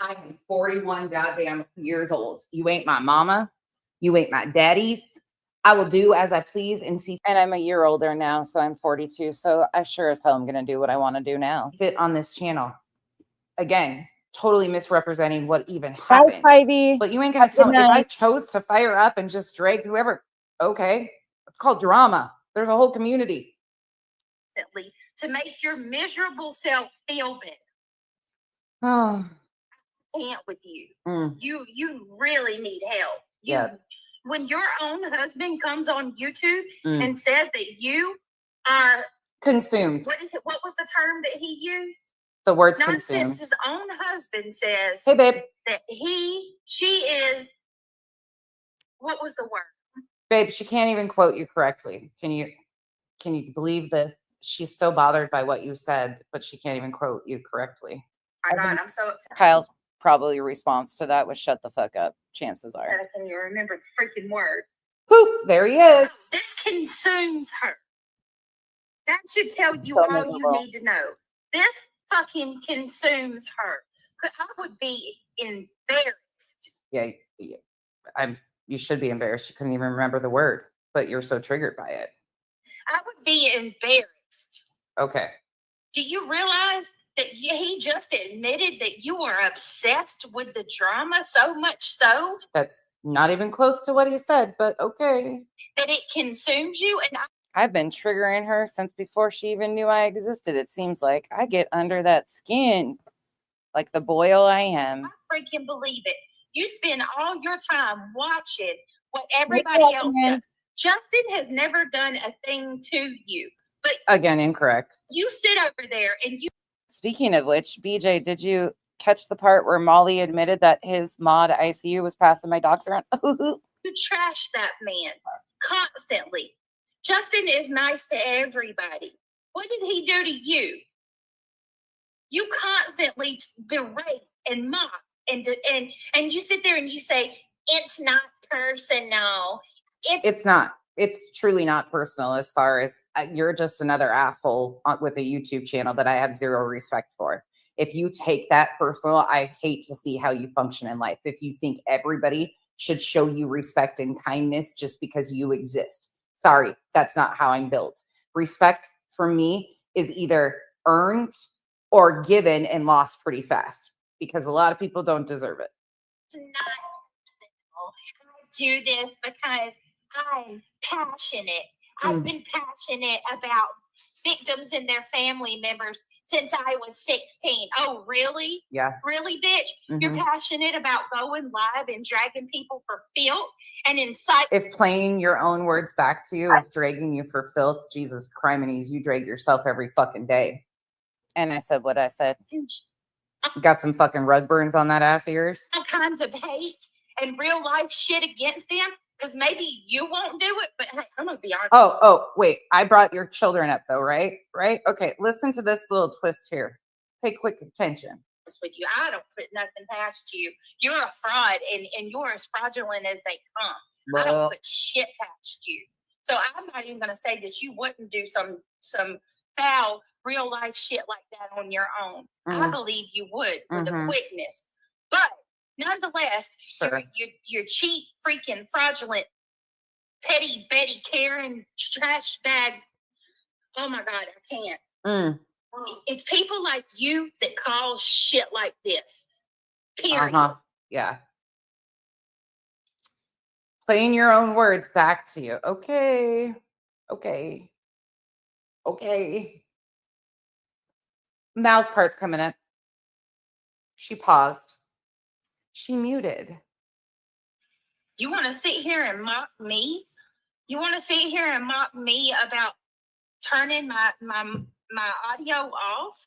I am 41 goddamn years old. You ain't my mama. You ain't my daddy's. I will do as I please and see. And I'm a year older now, so I'm 42. So I sure as hell am going to do what I want to do now. Fit on this channel. Again, totally misrepresenting what even happened. Ivy. But you ain't going to tell me if I chose to fire up and just drag whoever. Okay. It's called drama. There's a whole community. To make your miserable self feel better. Oh. I can't with you. You really need help. When your own husband comes on YouTube and says that you are consumed. What is it? What was the term that he used? The word's Nonsense. consumed. His own husband says, hey babe, that she is, what was the word? Babe, she can't even quote you correctly. Can you believe that she's so bothered by what you said, but she can't even quote you correctly? My God, I'm so upset. Kyle's probably response to that was shut the fuck up. Chances are. I can't even remember the freaking word. Poof, there he is. This consumes her. That should tell you So all miserable. you need to know. This fucking consumes her. But I would be embarrassed. Yeah, you should be embarrassed. You couldn't even remember the word, but you're so triggered by it. I would be embarrassed. Okay. Do you realize that he just admitted that you are obsessed with the drama so much so? That's not even close to what he said, but okay. That it consumes you? And I've been triggering her since before she even knew I existed. It seems like I get under that skin like the boil I am. I freaking believe it. You spend all your time watching what everybody else does. Justin has never done a thing to you. But again, incorrect. You sit over there and you. Speaking of which, BJ, did you catch the part where Molly admitted that his mod ICU was passing my docs around? You trash that man constantly. Justin is nice to everybody. What did he do to you? You constantly berate and mock and you sit there and you say, it's not personal. It's not. It's truly not personal as far as you're just another asshole with a YouTube channel that I have zero respect for. If you take that personal, I hate to see how you function in life. If you think everybody should show you respect and kindness just because you exist. Sorry, that's not how I'm built. Respect for me is either earned or given and lost pretty fast because a lot of people don't deserve it. It's not personal. I do this because I'm passionate. I've been passionate about victims and their family members since I was 16. Oh, really? Yeah. Really, bitch? You're passionate about going live and dragging people for filth and incite. If playing your own words back to you is dragging you for filth, Jesus criminies, you drag yourself every fucking day. And I said what I said. Got some fucking rug burns on that ass of yours? All kinds of hate and real life shit against them. Because maybe you won't do it, but hey, I'm going to be honest. Oh, wait. I brought your children up though, right? Right? Okay. Listen to this little twist here. Pay quick attention. With you, I don't put nothing past you. You're a fraud and you're as fraudulent as they come. Well, I don't put shit past you. So I'm not even going to say that you wouldn't do some foul real life shit like that on your own. I believe you would with the quickness. But nonetheless, you're cheap, freaking fraudulent, petty Betty Karen trash bag. Oh my God, I can't. It's people like you that cause shit like this. Period. Yeah. Playing your own words back to you. Okay. Mal's part's coming up. She paused. She muted. You want to sit here and mock me? You want to sit here and mock me about turning my audio off?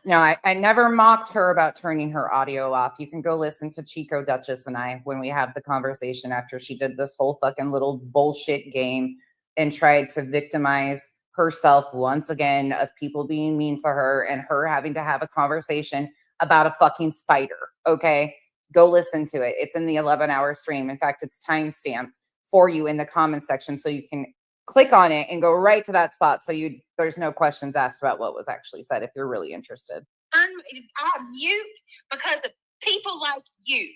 No, I never mocked her about turning her audio off. You can go listen to Chico, Duchess, and I when we have the conversation after she did this whole fucking little bullshit game and tried to victimize herself once again of people being mean to her and her having to have a conversation about a fucking spider. Okay, go listen to it. It's in the 11-hour stream. In fact, it's time-stamped for you in the comment section so you can click on it and go right to that spot so there's no questions asked about what was actually said if you're really interested. I mute because of people like you,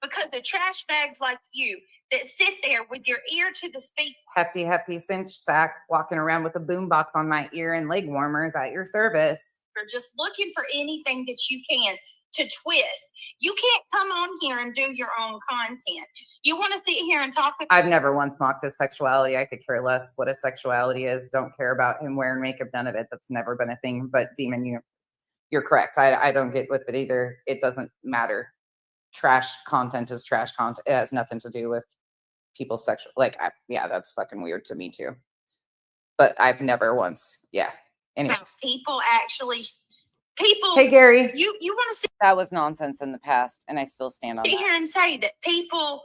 because of trash bags like you that sit there with your ear to the speaker. Hefty cinch sack walking around with a boombox on my ear and leg warmers at your service. Or just looking for anything that you can to twist. You can't come on here and do your own content. You want to sit here and talk about— I've never once mocked his sexuality. I could care less what his sexuality is. Don't care about him wearing makeup. None of it. That's never been a thing. But Demon, you're correct. I don't get with it either. It doesn't matter. Trash content is trash content. It has nothing to do with people's sexual. Yeah, that's fucking weird to me too. But I've never once. Yeah. Anyways. People actually. People, hey Gary, you want to see that was nonsense in the past, and I still stand on that. Sit here and say that people.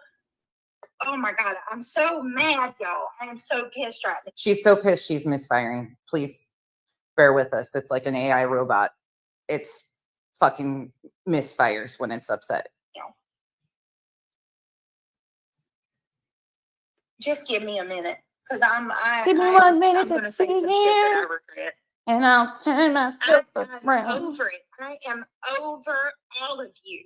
Oh my God, I'm so mad, y'all. I am so pissed right now. She's so pissed. She's misfiring. Please bear with us. It's like an AI robot. It's fucking misfires when it's upset. Just give me a minute, because give me 1 minute I'm to gonna say some shit here. that I regret. And I'll turn myself around. I'm over it. I am over all of you.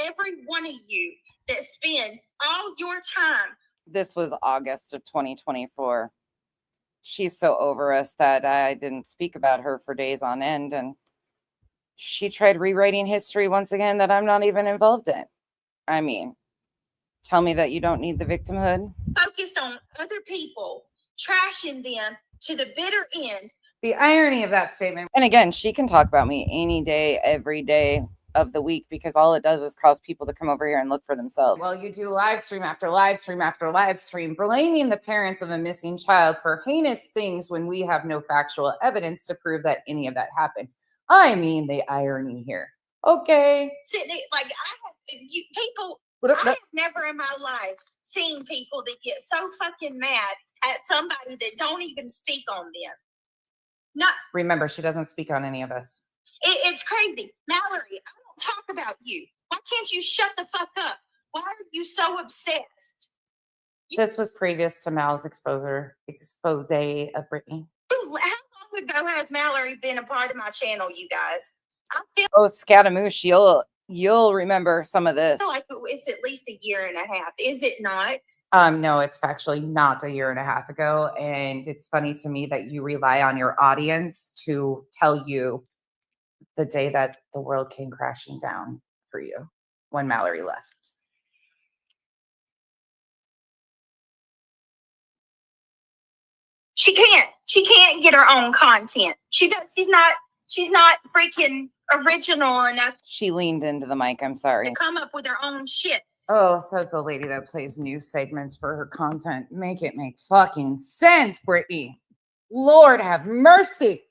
Every one of you that spend all your time. This was August of 2024. She's so over us that I didn't speak about her for days on end. And she tried rewriting history once again that I'm not even involved in. I mean, tell me that you don't need the victimhood. Focused on other people, trashing them to the bitter end. The irony of that statement. And again, she can talk about me any day, every day of the week, because all it does is cause people to come over here and look for themselves. Well, you do live stream after live stream after live stream, blaming the parents of a missing child for heinous things when we have no factual evidence to prove that any of that happened. I mean, the irony here. Okay. I have never in my life seen people that get so fucking mad at somebody that don't even speak on them. Not remember, she doesn't speak on any of us. It's crazy. Mallory, I don't talk about you. Why can't you shut the fuck up? Why are you so obsessed? This was previous to Mal's expose of Brittany. How long ago has Mallory been a part of my channel, you guys? Scaramouche, you'll remember some of this. I feel like it's at least a year and a half. Is it not? No, it's actually not a year and a half ago. And it's funny to me that you rely on your audience to tell you the day that the world came crashing down for you when Mallory left. She can't get her own content. She's not freaking original enough. She leaned into the mic. I'm sorry. To come up with her own shit. Oh, says the lady that plays news segments for her content. Make it make fucking sense, Brittany. Lord have mercy.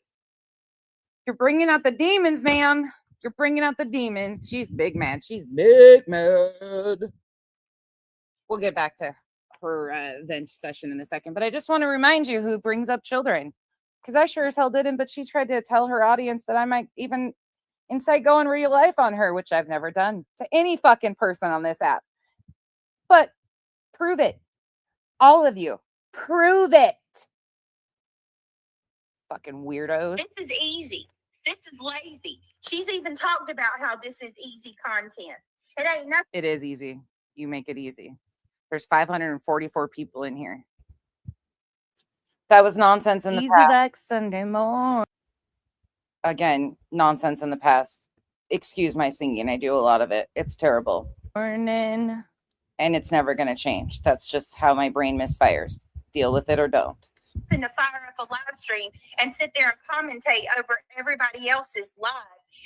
You're bringing out the demons, ma'am. You're bringing out the demons. She's big mad. She's big mad. We'll get back to her vent session in a second. But I just want to remind you who brings up children. Because I sure as hell didn't. But she tried to tell her audience that I might even incite go in real life on her, which I've never done to any fucking person on this app. But prove it. All of you. Prove it. Fucking weirdos. This is easy. This is lazy. She's even talked about how this is easy content. It ain't nothing. It is easy. You make it easy. There's 544 people in here. That was nonsense in the past. Like Sunday morning. Again, nonsense in the past. Excuse my singing. I do a lot of it. It's terrible. Morning. And it's never going to change. That's just how my brain misfires. Deal with it or don't. To fire up a live stream and sit there and commentate over everybody else's live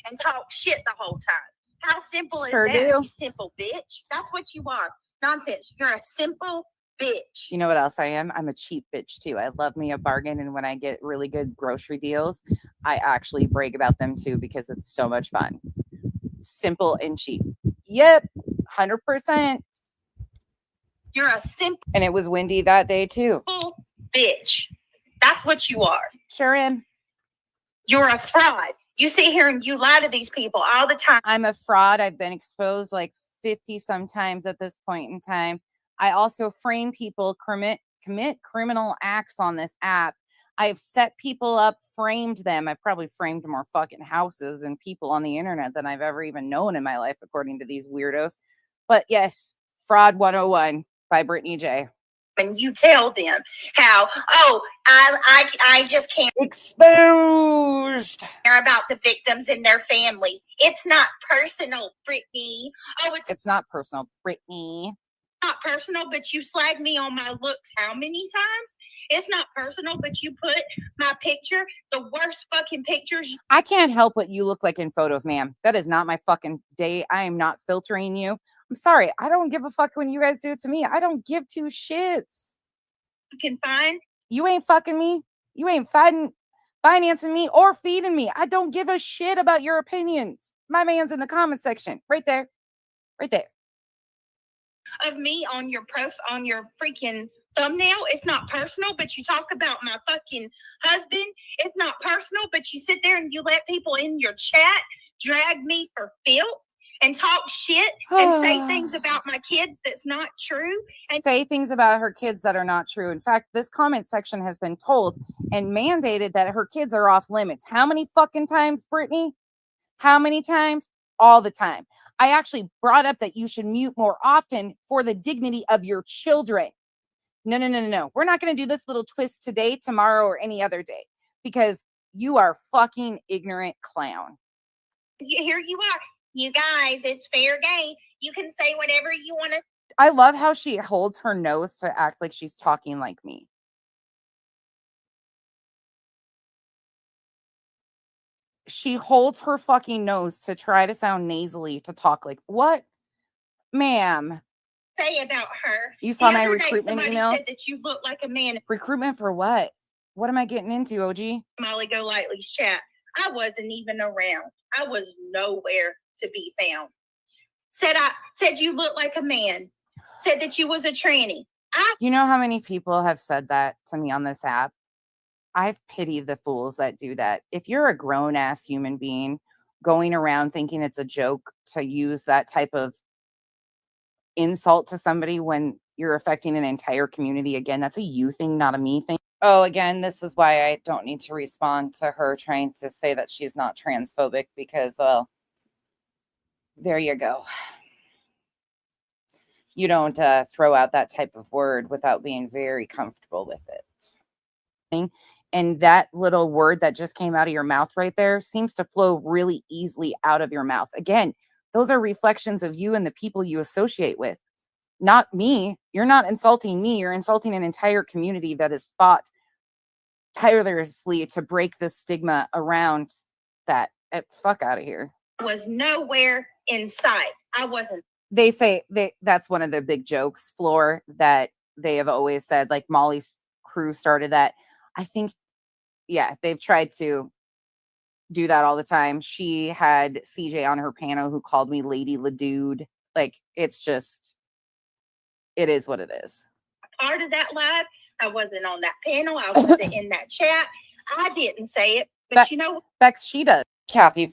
and talk shit the whole time. How simple is that? You simple bitch. That's what you are. Nonsense. You're a simple bitch. You know what else I am? I'm a cheap bitch too. I love me a bargain, and when I get really good grocery deals, I actually brag about them too because it's so much fun. Simple and cheap. Yep, 100%. You're a simple. And it was windy that day too. Bitch. That's what you are. Sure am. You're a fraud. You sit here and you lie to these people all the time. I'm a fraud. I've been exposed like 50 sometimes at this point in time. I also frame people, commit criminal acts on this app. I've set people up, framed them. I've probably framed more fucking houses and people on the internet than I've ever even known in my life, according to these weirdos. But yes, Fraud 101 by Brittany J. And you tell them how, I just can't exposed care about the victims and their families. It's not personal, Brittany. Oh, it's not personal, Brittany. Not personal, but you slag me on my looks how many times? It's not personal, but you put my picture, the worst fucking pictures. I can't help what you look like in photos, ma'am. That is not my fucking day. I am not filtering you. I'm sorry. I don't give a fuck when you guys do it to me. I don't give two shits. You can find. You ain't fucking me. You ain't financing me or feeding me. I don't give a shit about your opinions. My man's in the comment section. Right there. Right there. Of me on your on your freaking thumbnail. It's not personal, but you talk about my fucking husband. It's not personal, but you sit there and you let people in your chat drag me for filth and talk shit and say things about my kids that's not true. And say things about her kids that are not true. In fact, this comment section has been told and mandated that her kids are off limits. How many fucking times, Brittany? How many times? All the time. I actually brought up that you should mute more often for the dignity of your children. No. We're not going to do this little twist today, tomorrow, or any other day because you are fucking ignorant clown. Here you are. You guys, it's fair game. You can say whatever you want to. I love how she holds her nose to act like she's talking like me. She holds her fucking nose to try to sound nasally to talk like, what? Ma'am. Say about her. You saw my recruitment emails? Said that you look like a man. Recruitment for what? What am I getting into, OG? Molly Go Lightly's chat. I wasn't even around. I was nowhere to be found. Said you look like a man. Said that you was a tranny. You know how many people have said that to me on this app? I pity the fools that do that. If you're a grown-ass human being going around thinking it's a joke to use that type of insult to somebody when you're affecting an entire community, again, that's a you thing, not a me thing. Oh, again, this is why I don't need to respond to her trying to say that she's not transphobic because, well, there you go. You don't throw out that type of word without being very comfortable with it. And that little word that just came out of your mouth right there seems to flow really easily out of your mouth. Again, those are reflections of you and the people you associate with. Not me. You're not insulting me. You're insulting an entire community that has fought tirelessly to break the stigma around that. Fuck out of here. Was nowhere in sight. I wasn't. They say that's one of the big jokes, Floor, that they have always said, like Molly's crew started that. I think, yeah, they've tried to do that all the time. She had CJ on her panel who called me Lady LaDude. Like, it's just, it is what it is. Part of that live, I wasn't on that panel. I wasn't in that chat. I didn't say it, but you know, Bex, she does. Kathy,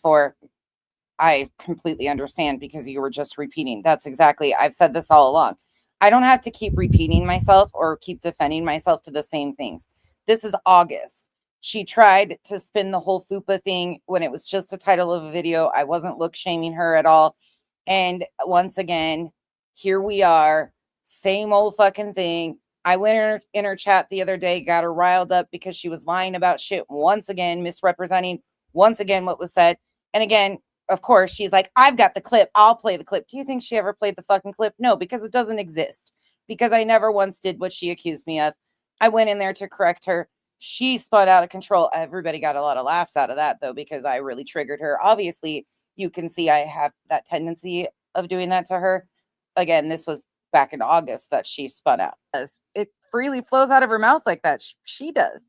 I completely understand because you were just repeating. That's exactly, I've said this all along. I don't have to keep repeating myself or keep defending myself to the same things. This is August. She tried to spin the whole Fupa thing when it was just the title of a video. I wasn't look shaming her at all. And once again, here we are, same old fucking thing. I went in her chat the other day, got her riled up because she was lying about shit once again, misrepresenting once again what was said. And again, of course, she's like, I've got the clip. I'll play the clip. Do you think she ever played the fucking clip? No, because it doesn't exist. Because I never once did what she accused me of. I went in there to correct her. She spun out of control. Everybody got a lot of laughs out of that, though, because I really triggered her. Obviously, you can see I have that tendency of doing that to her. Again, this was back in August that she spun out. It freely flows out of her mouth like that. She does.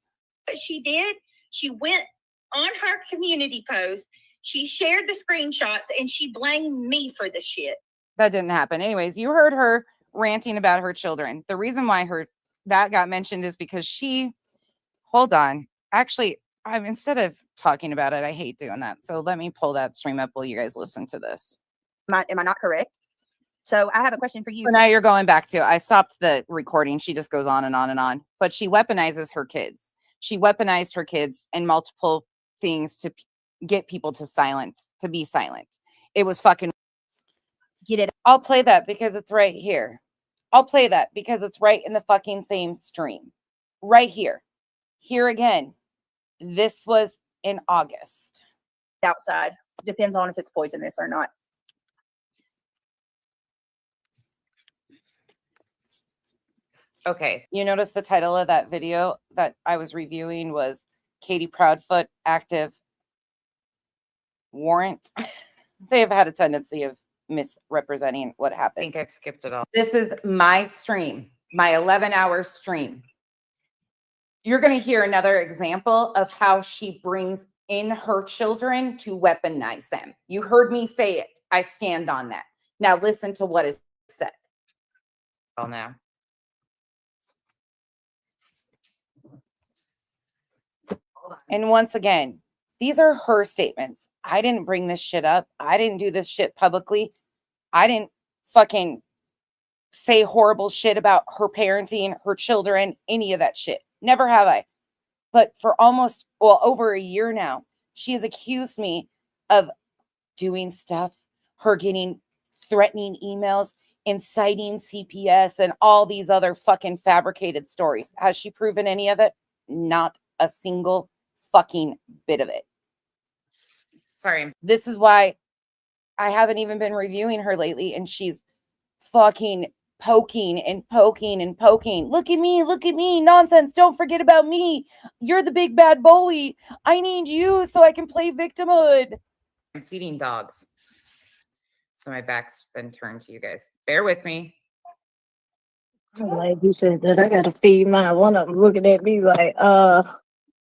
What she did, she went on her community post, she shared the screenshots, and she blamed me for the shit. That didn't happen. Anyways, you heard her ranting about her children. The reason why that got mentioned is because hold on. Actually, instead of talking about it, I hate doing that. So let me pull that stream up while you guys listen to this. Am I not correct? So I have a question for you. So now you're going back to, I stopped the recording. She just goes on and on and on. But she weaponizes her kids. She weaponized her kids and multiple things to get people to be silent. It was fucking. Get it? I'll play that because it's right here. I'll play that because it's right in the fucking same stream. Right here. Here again. This was in August. Outside. Depends on if it's poisonous or not. Okay. You notice the title of that video that I was reviewing was Katie Proudfoot active warrant. They have had a tendency of misrepresenting what happened. I think I've skipped it all. This is my stream, my 11-hour stream. You're going to hear another example of how she brings in her children to weaponize them. You heard me say it. I stand on that. Now listen to what is said. Oh, now. And once again, these are her statements. I didn't bring this shit up. I didn't do this shit publicly. I didn't fucking say horrible shit about her parenting, her children, any of that shit. Never have I. But for over a year now, she has accused me of doing stuff, her getting threatening emails, inciting CPS, and all these other fucking fabricated stories. Has she proven any of it? Not a single fucking bit of it. Sorry. This is why I haven't even been reviewing her lately, and she's fucking poking and poking and poking. Look at me, nonsense. Don't forget about me. You're the big bad bully. I need you so I can play victimhood. I'm feeding dogs, so my back's been turned to you guys. Bear with me. Like you said that I gotta feed mine. One of them looking at me like,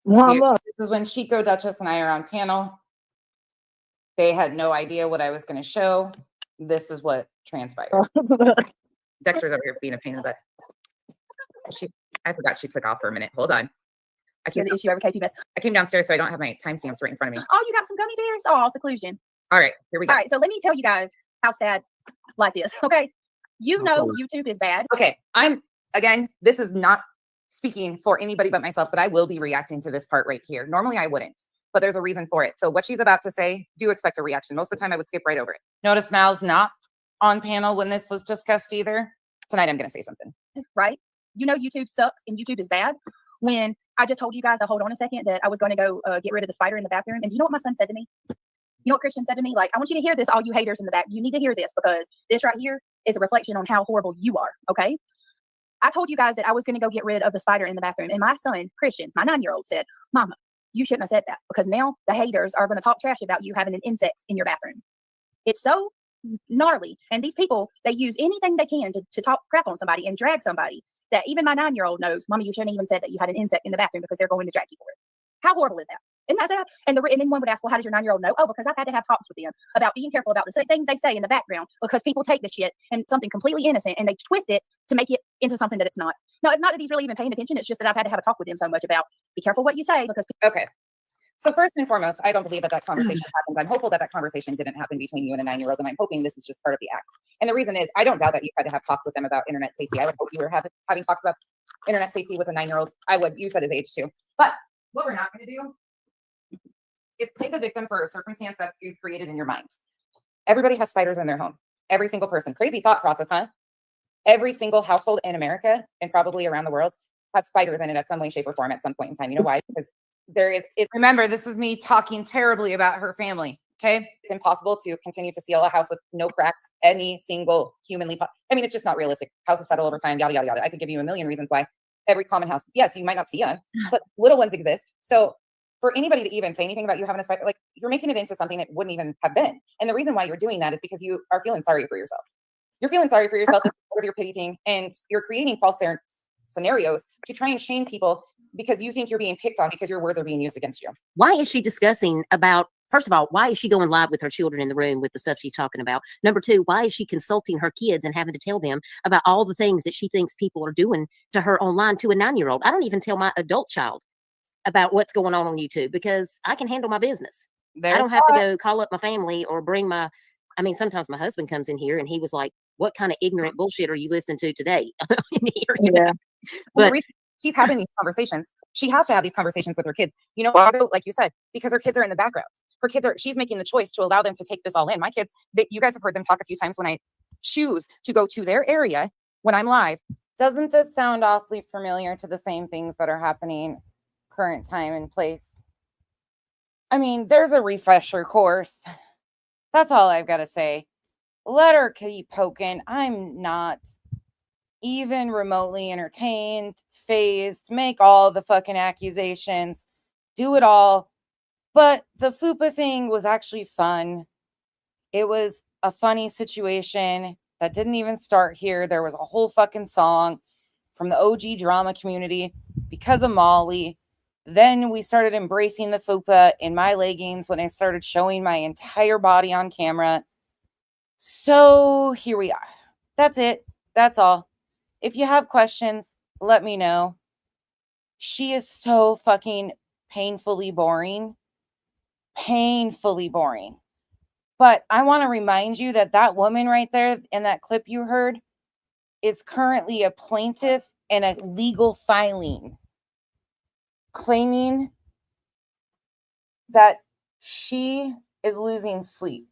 mama. This is when Chico, Duchess, and I are on panel. They had no idea what I was going to show. This is what transpired. Dexter's over here being a pain in the butt. I forgot she took off for a minute. Hold on. I came downstairs, so I don't have my timestamps right in front of me. Oh, you got some gummy bears? Oh, seclusion. All right, here we go. All right, so let me tell you guys how sad life is, okay? You know YouTube is bad. Okay, this is not speaking for anybody but myself, but I will be reacting to this part right here. Normally I wouldn't, but there's a reason for it. So what she's about to say, do expect a reaction. Most of the time I would skip right over it. Notice Mal's not on panel when this was discussed either. Tonight I'm going to say something. Right? You know YouTube sucks and YouTube is bad. When I just told you guys to hold on a second that I was going to go get rid of the spider in the bathroom. And you know what my son said to me? You know what Christian said to me? Like, I want you to hear this, all you haters in the back. You need to hear this because this right here is a reflection on how horrible you are, okay? I told you guys that I was going to go get rid of the spider in the bathroom. And my son, Christian, my 9-year-old, said, Mama, you shouldn't have said that because now the haters are going to talk trash about you having an insect in your bathroom. It's so gnarly. And these people, they use anything they can to talk crap on somebody and drag somebody that even my 9-year-old knows, Mommy, you shouldn't even said that you had an insect in the bathroom because they're going to drag you for it. How horrible is that? Isn't that sad? And then one would ask, well, how does your 9-year-old know? Oh, because I've had to have talks with them about being careful about the things they say in the background because people take the shit and something completely innocent and they twist it to make it into something that it's not. No, it's not that he's really even paying attention. It's just that I've had to have a talk with him so much about be careful what you say because. Okay. So first and foremost, I don't believe that conversation happens. I'm hopeful that conversation didn't happen between you and a 9-year-old, and I'm hoping this is just part of the act. And the reason is, I don't doubt that you had to have talks with them about internet safety. I would hope you were having talks about internet safety with a 9-year-old. I would. You said his age too. But What we're not going to do is play the victim for a circumstance that you've created in your mind. Everybody has spiders in their home. Every single person. Crazy thought process, huh? Every single household in America and probably around the world has spiders in it at some way, shape, or form at some point in time. You know why? Because there is. Remember, this is me talking terribly about her family. Okay, it's impossible to continue to seal a house with no cracks. Any single humanly. I mean, it's just not realistic. Houses settle over time. Yada yada yada. I could give you a million reasons why. Every common house, yes, you might not see them, but little ones exist. So for anybody to even say anything about you having a spider, like you're making it into something it wouldn't even have been. And the reason why you're doing that is because you are feeling sorry for yourself. You're feeling sorry for yourself. That's part of your pity thing. And you're creating false scenarios to try and shame people because you think you're being picked on because your words are being used against you. Why is she discussing about, first of all, why is she going live with her children in the room with the stuff she's talking about? Number two, why is she consulting her kids and having to tell them about all the things that she thinks people are doing to her online to a 9-year-old? I don't even tell my adult child about what's going on YouTube because I can handle my business. I don't have to go call up my family or bring my, I mean, sometimes my husband comes in here and he was like, what kind of ignorant bullshit are you listening to today? Yeah. But he's having these conversations. She has to have these conversations with her kids. You know, like you said, because her kids are in the background. Her kids are, she's making the choice to allow them to take this all in. My kids, you guys have heard them talk a few times when I choose to go to their area when I'm live. Doesn't this sound awfully familiar to the same things that are happening current time and place? I mean, there's a refresher course. That's all I've got to say. Let her keep poking. I'm not even remotely entertained, phased, make all the fucking accusations, do it all. But the Fupa thing was actually fun. It was a funny situation that didn't even start here. There was a whole fucking song from the OG drama community because of Molly. Then we started embracing the Fupa in my leggings when I started showing my entire body on camera. So here we are. That's it. That's all. If you have questions, let me know. She is so fucking painfully boring. Painfully boring. But I want to remind you that that woman right there in that clip you heard is currently a plaintiff in a legal filing claiming that she is losing sleep.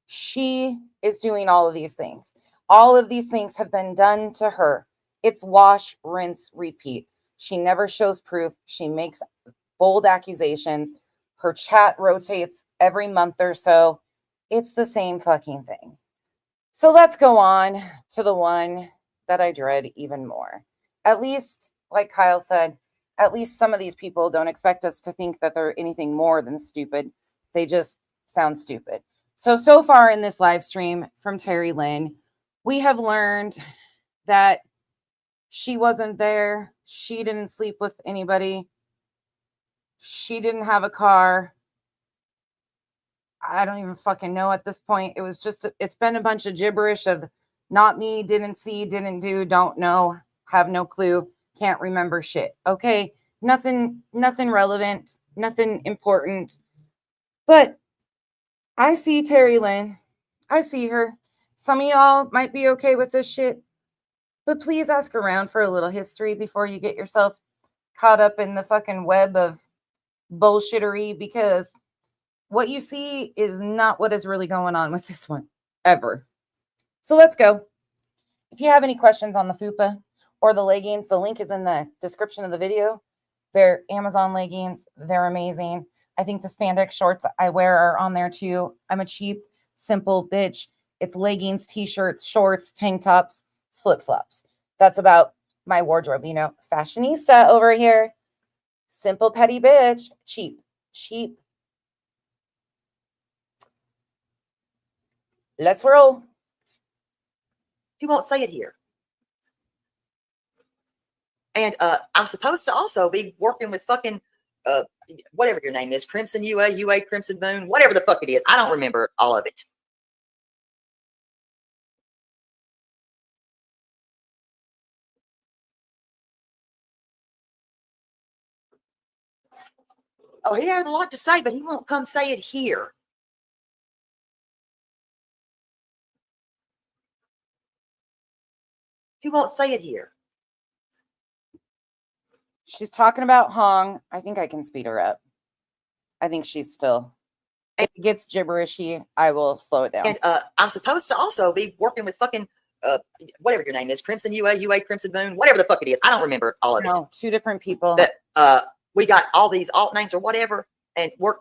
She is doing all of these things. All of these things have been done to her. It's wash, rinse, repeat. She never shows proof. She makes bold accusations. Her chat rotates every month or so. It's the same fucking thing. So let's go on to the one that I dread even more. At least, like Kyle said, at least some of these people don't expect us to think that they're anything more than stupid. They just sound stupid. So far in this live stream from Terry Lynn, we have learned that she wasn't there. She didn't sleep with anybody. She didn't have a car. I don't even fucking know at this point. It was just, it's been a bunch of gibberish of not me, didn't see, didn't do, don't know, have no clue, can't remember shit. Okay, nothing relevant, nothing important. But I see Terry Lynn. I see her. Some of y'all might be okay with this shit, but please ask around for a little history before you get yourself caught up in the fucking web of bullshittery, because what you see is not what is really going on with this one, ever. So let's go. If you have any questions on the Fupa or the leggings, the link is in the description of the video. They're Amazon leggings. They're amazing. I think the spandex shorts I wear are on there too. I'm a cheap, simple bitch. It's leggings, t-shirts, shorts, tank tops, flip-flops. That's about my wardrobe, you know. Fashionista over here. Simple, petty bitch. Cheap. Cheap. Let's roll. He won't say it here. And I'm supposed to also be working with fucking whatever your name is, Crimson UA Crimson Moon, whatever the fuck it is. I don't remember all of it. Oh, he had a lot to say, but he won't come say it here. He won't say it here. She's talking about Hong. I think I can speed her up. I think she's still. If it gets gibberishy, I will slow it down. And I'm supposed to also be working with fucking whatever your name is, Crimson UA, Crimson Moon, whatever the fuck it is. I don't remember all of it. No, two different people. That we got all these alt names or whatever, and work.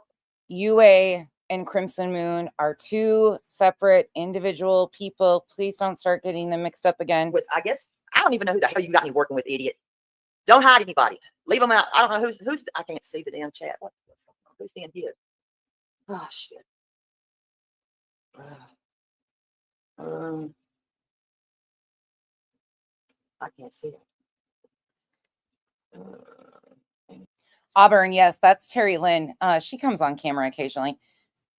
UA and Crimson Moon are two separate individual people. Please don't start getting them mixed up again. With, I guess I don't even know who the hell you got me working with, idiot. Don't hide anybody. Leave them out. I don't know who's. I can't see the damn chat. What's going on? Who's being hid? Oh shit. I can't see it. Auburn, yes, that's Terry Lynn. She comes on camera occasionally.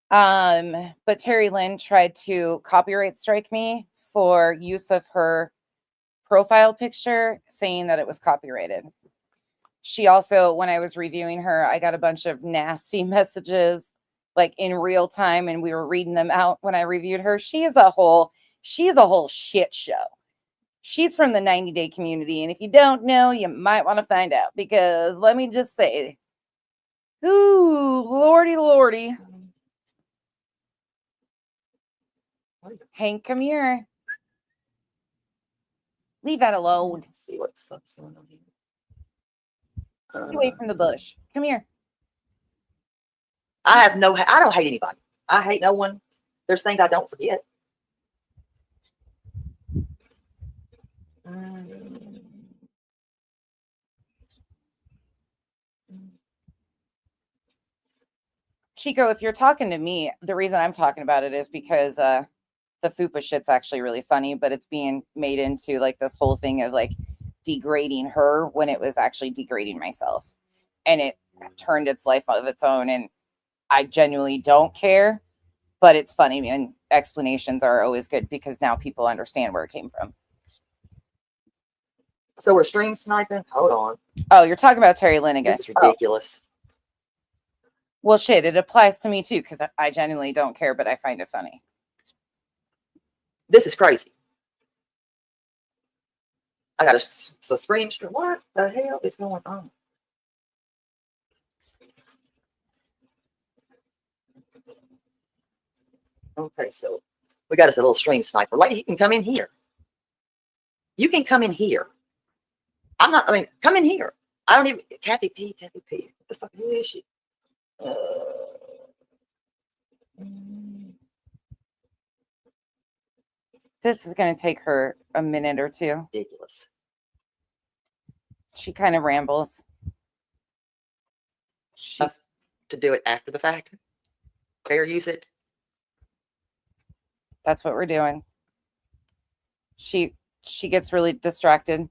But Terry Lynn tried to copyright strike me for use of her profile picture, saying that it was copyrighted. She also, when I was reviewing her, I got a bunch of nasty messages like in real time, and we were reading them out when I reviewed her. She's a whole shit show. She's from the 90-day community, and if you don't know, you might want to find out, because let me just say, ooh, lordy. Hank, come here. Leave that alone. Let's see what the fuck's going on here. Get away from the bush. Come here. I don't hate anybody. I hate no one. There's things I don't forget. Chico, if you're talking to me, the reason I'm talking about it is because the Fupa shit's actually really funny, but it's being made into like this whole thing of like degrading her when it was actually degrading myself. And it turned its life of its own. And I genuinely don't care, but it's funny. And explanations are always good because now people understand where it came from. So we're stream sniping? Hold on. Oh, you're talking about Terry Lynn again. This is ridiculous. Well, shit, it applies to me too, because I genuinely don't care, but I find it funny. This is crazy. I got so screen stream. What the hell is going on? Okay, so we got us a little stream sniper. Lady, you can come in here. You can come in here. Come in here. I don't even, Kathy P. What the fuck, who is she? This is going to take her a minute or two. Ridiculous. She kind of rambles. To do it after the fact. Fair use it. That's what we're doing. She gets really distracted.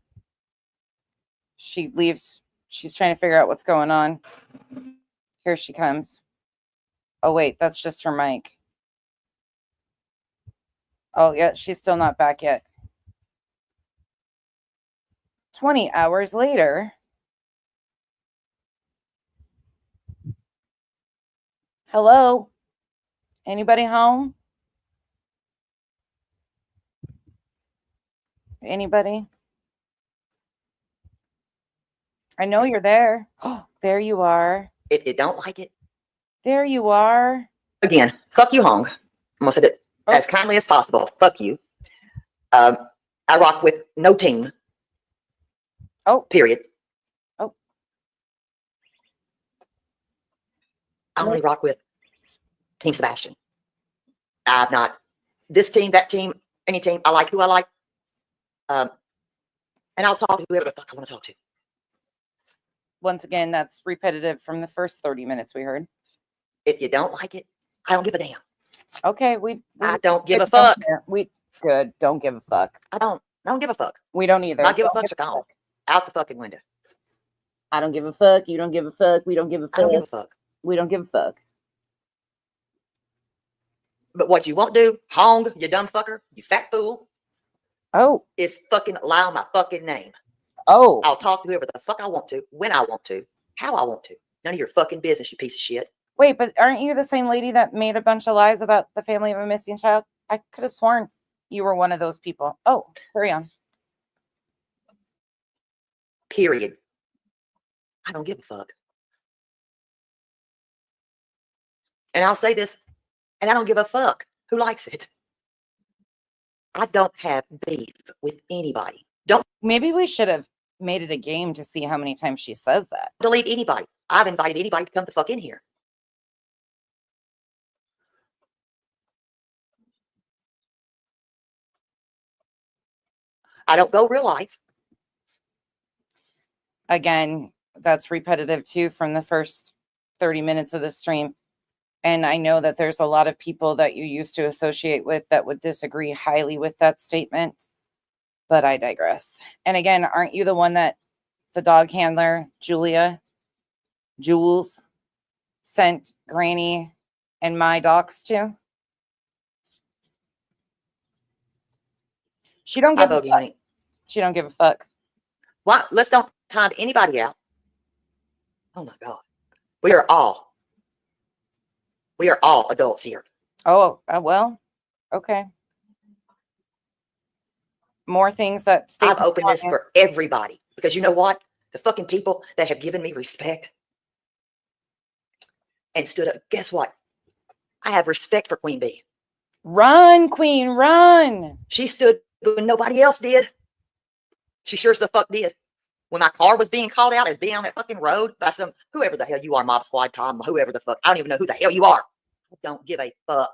She leaves. She's trying to figure out what's going on. Here she comes. Oh, wait, that's just her mic. Oh, yeah, she's still not back yet. 20 hours later. Hello? Anybody home? Anybody? I know you're there. Oh, there you are. If you don't like it. There you are. Again, fuck you, Hong. I'm going to say it as kindly as possible. Fuck you. I rock with no team. Oh. Period. Oh. I only rock with Team Sebastian. I'm not this team, that team, any team. I like who I like. And I'll talk to whoever the fuck I want to talk to. Once again, that's repetitive from the first 30 minutes we heard. If you don't like it, I don't give a damn. Okay, I don't give a fuck. Good. Don't give a fuck. I don't give a fuck. We don't either. Not give a fuck. Gone out the fucking window. I don't give a fuck. You don't give a fuck. We don't give a fuck. I don't give a fuck. We don't give a fuck. But what you won't do, Hong, you dumb fucker, you fat fool. Oh. Is fucking allow my fucking name. Oh. I'll talk to whoever the fuck I want to, when I want to, how I want to. None of your fucking business, you piece of shit. Wait, but aren't you the same lady that made a bunch of lies about the family of a missing child? I could have sworn you were one of those people. Oh, carry on. Period. I don't give a fuck. And I'll say this, and I don't give a fuck who likes it. I don't have beef with anybody. Don't Maybe we should have made it a game to see how many times she says that. delete anybody. I've invited anybody to come the fuck in here. I don't go real life. Again, that's repetitive too from the first 30 minutes of the stream. And I know that there's a lot of people that you used to associate with that would disagree highly with that statement. But I digress. And again, aren't you the one that the dog handler, Jules, sent Granny and my docs to? She don't give a fuck. Honey. She don't give a fuck. Why? Let's don't time anybody out. Oh my God. We are all adults here. Oh, well, okay. More things that I've opened this for everybody because you know what? The fucking people that have given me respect and stood up. Guess what? I have respect for Queen Bee. Run, Queen, run. She stood when nobody else did. She sure as the fuck did. When my car was being called out as being on that fucking road by some, whoever the hell you are, Mob Squad, Tom, whoever the fuck. I don't even know who the hell you are. I don't give a fuck.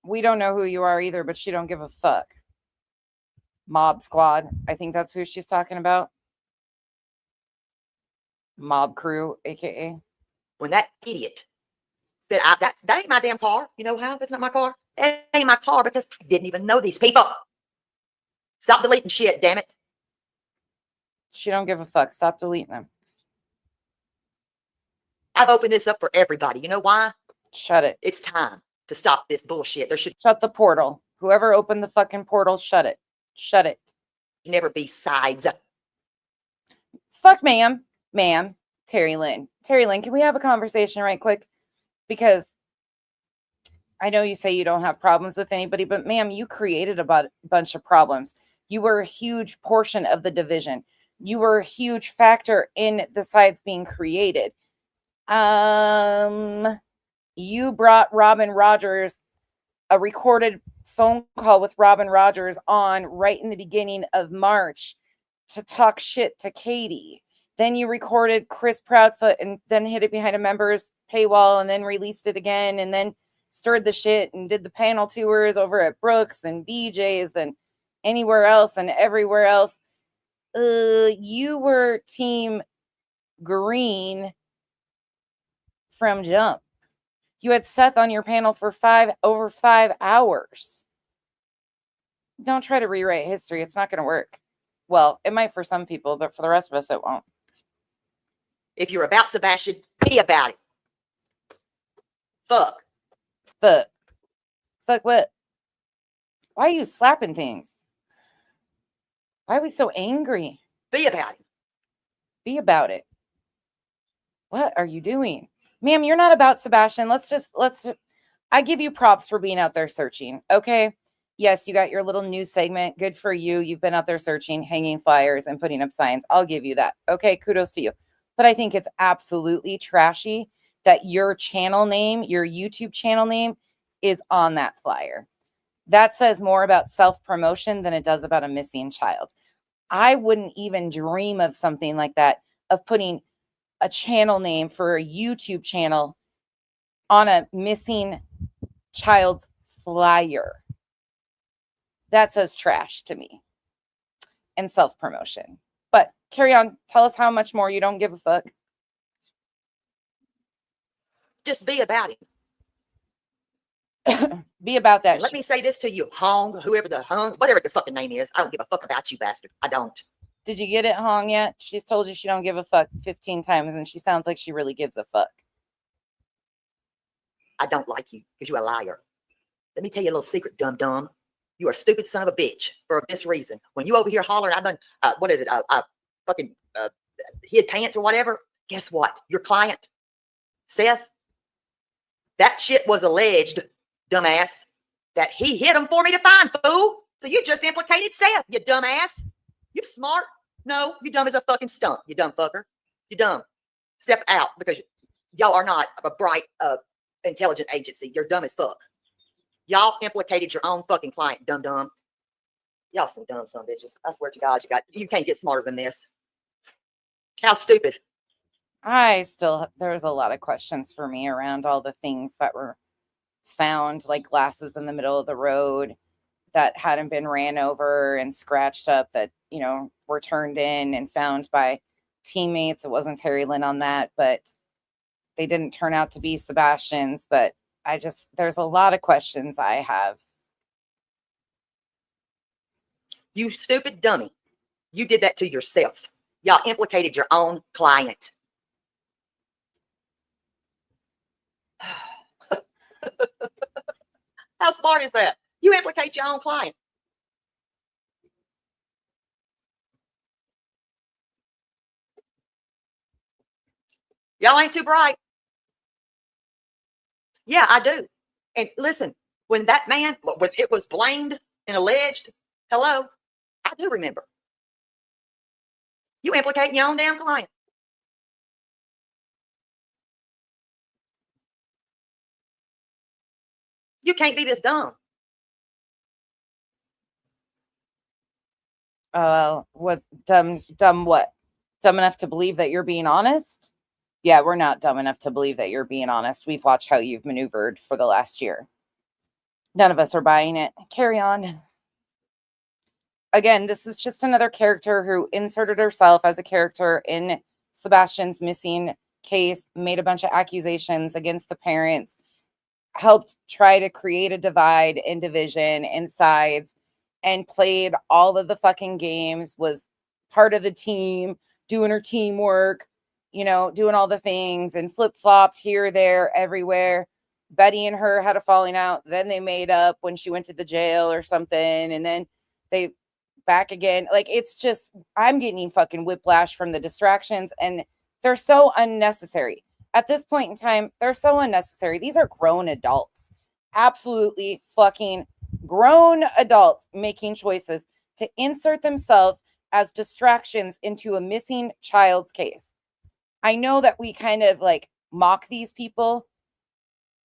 We don't know who you are either, but she don't give a fuck. Mob Squad. I think that's who she's talking about. Mob Crew, aka. When that idiot said, that ain't my damn car. You know how? That's not my car. That ain't my car because I didn't even know these people. Stop deleting shit, damn it. She don't give a fuck. Stop deleting them. I've opened this up for everybody. You know why? Shut it. It's time to stop this bullshit. There should shut the portal. Whoever opened the fucking portal, shut it. Shut it. Never be sides. Fuck, ma'am. Ma'am. Terry Lynn. Terry Lynn, can we have a conversation right quick? Because I know you say you don't have problems with anybody, but ma'am, you created a bunch of problems. You were a huge portion of the division. You were a huge factor in the sides being created. You brought Robin Rogers, a recorded phone call with Robin Rogers on right in the beginning of March to talk shit to Katie. Then you recorded Chris Proudfoot and then hid it behind a member's paywall and then released it again and then stirred the shit and did the panel tours over at Brooks and BJ's and anywhere else and everywhere else. You were Team Green from jump. You had Seth on your panel for over 5 hours. Don't try to rewrite history. It's not going to work. Well, it might for some people, but for the rest of us, it won't. If you're about Sebastian, be about it. Fuck. Fuck. Fuck what? Why are you slapping things? Why are we so angry? Be about it. Be about it. What are you doing? Ma'am, you're not about Sebastian. I give you props for being out there searching. Okay. Yes, you got your little news segment. Good for you. You've been out there searching, hanging flyers and putting up signs. I'll give you that. Okay. Kudos to you. But I think it's absolutely trashy that your channel name, your YouTube channel name is on that flyer. That says more about self-promotion than it does about a missing child. I wouldn't even dream of something like that, of putting a channel name for a YouTube channel on a missing child's flyer. That says trash to me and self-promotion. But carry on. Tell us how much more you don't give a fuck. Just be about it. Be about that. And let me say this to you, Hong, whoever the Hong, whatever the fucking name is. I don't give a fuck about you, bastard. I don't. Did you get it, Hong, yet? She's told you she don't give a fuck 15 times, and she sounds like she really gives a fuck. I don't like you because you're a liar. Let me tell you a little secret, dum-dum. You are a stupid son of a bitch for this reason. When you over here hollering, I've done, what is it? Fucking hid pants or whatever. Guess what? Your client, Seth, that shit was alleged, dumbass, that he hid them for me to find, fool. So you just implicated Seth, you dumbass. You smart? No, you dumb as a fucking stump, you dumb fucker. You dumb. step out because y'all are not a bright, intelligent agency. You're dumb as fuck. Y'all implicated your own fucking client, dumb. Y'all so dumb, son of bitches. I swear to God, you can't get smarter than this. How stupid. There's a lot of questions for me around all the things that were found, like glasses in the middle of the road that hadn't been ran over and scratched up that, were turned in and found by teammates. It wasn't Terry Lynn on that, but they didn't turn out to be Sebastian's. But there's a lot of questions I have. You stupid dummy. You did that to yourself. Y'all implicated your own client. How smart is that? You implicate your own client. Y'all ain't too bright. Yeah, I do. And listen, when that man, when it was blamed and alleged, hello, I do remember. You implicating your own damn client. You can't be this dumb. What dumb what? Dumb enough to believe that you're being honest? Yeah, we're not dumb enough to believe that you're being honest. We've watched how you've maneuvered for the last year. None of us are buying it. Carry on. Again, this is just another character who inserted herself as a character in Sebastian's missing case, made a bunch of accusations against the parents, helped try to create a divide and division and sides, and played all of the fucking games, was part of the team, doing her teamwork, doing all the things, and flip-flopped here, there, everywhere. Betty and her had a falling out. Then they made up when she went to the jail or something. And then they back again. Like, it's just, I'm getting fucking whiplash from the distractions, and they're so unnecessary. At this point in time, they're so unnecessary. These are grown adults. Absolutely fucking grown adults making choices to insert themselves as distractions into a missing child's case. I know that we kind of like mock these people,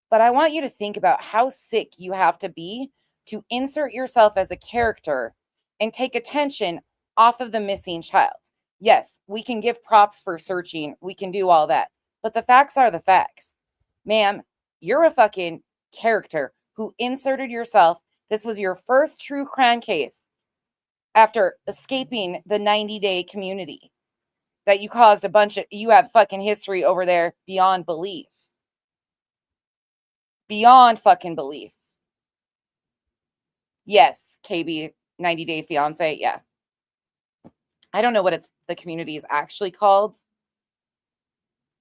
but I want you to think about how sick you have to be to insert yourself as a character and take attention off of the missing child. Yes, we can give props for searching. We can do all that. But the facts are the facts. Ma'am, you're a fucking character who inserted yourself. This was your first true crime case after escaping the 90-day community that you caused you have fucking history over there beyond belief. Beyond fucking belief. Yes, KB, 90-day fiance, yeah. I don't know what the community is actually called.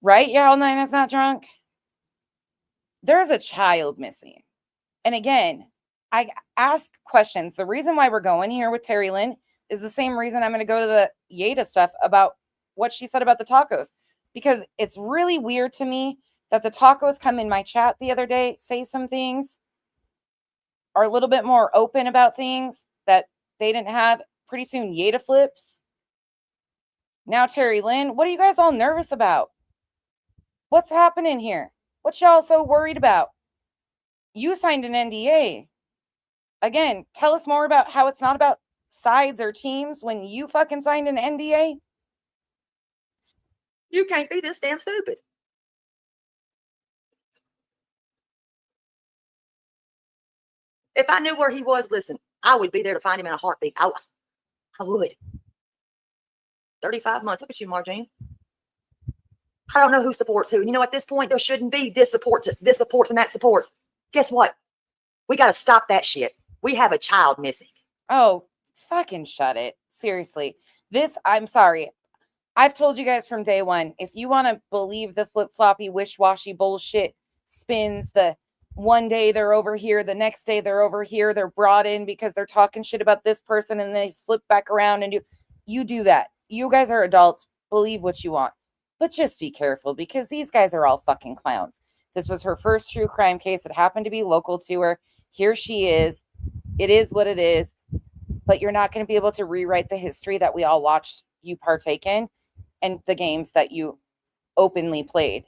Right? Yeah, all night is not drunk. There's a child missing. And again, I ask questions. The reason why we're going here with Terry Lynn is the same reason I'm going to go to the Yeda stuff about what she said about the tacos. Because it's really weird to me that the tacos come in my chat the other day, say some things, are a little bit more open about things that they didn't have. Pretty soon, Yeda flips. Now Terry Lynn, what are you guys all nervous about? What's happening here? What y'all so worried about? You signed an NDA. Again, tell us more about how it's not about sides or teams when you fucking signed an NDA. You can't be this damn stupid. If I knew where he was, listen, I would be there to find him in a heartbeat. I would. 35 months. Look at you, Marjane. I don't know who supports who. And you know, at this point, there shouldn't be this supports and that supports. Guess what? We got to stop that shit. We have a child missing. Oh, fucking shut it. Seriously. I'm sorry. I've told you guys from day one, if you want to believe the flip-floppy, wish-washy bullshit spins, the one day they're over here, the next day they're over here, they're brought in because they're talking shit about this person and they flip back around and you do that. You guys are adults. Believe what you want. But just be careful because these guys are all fucking clowns. This was her first true crime case. It happened to be local to her. Here she is. It is what it is. But you're not going to be able to rewrite the history that we all watched you partake in and the games that you openly played.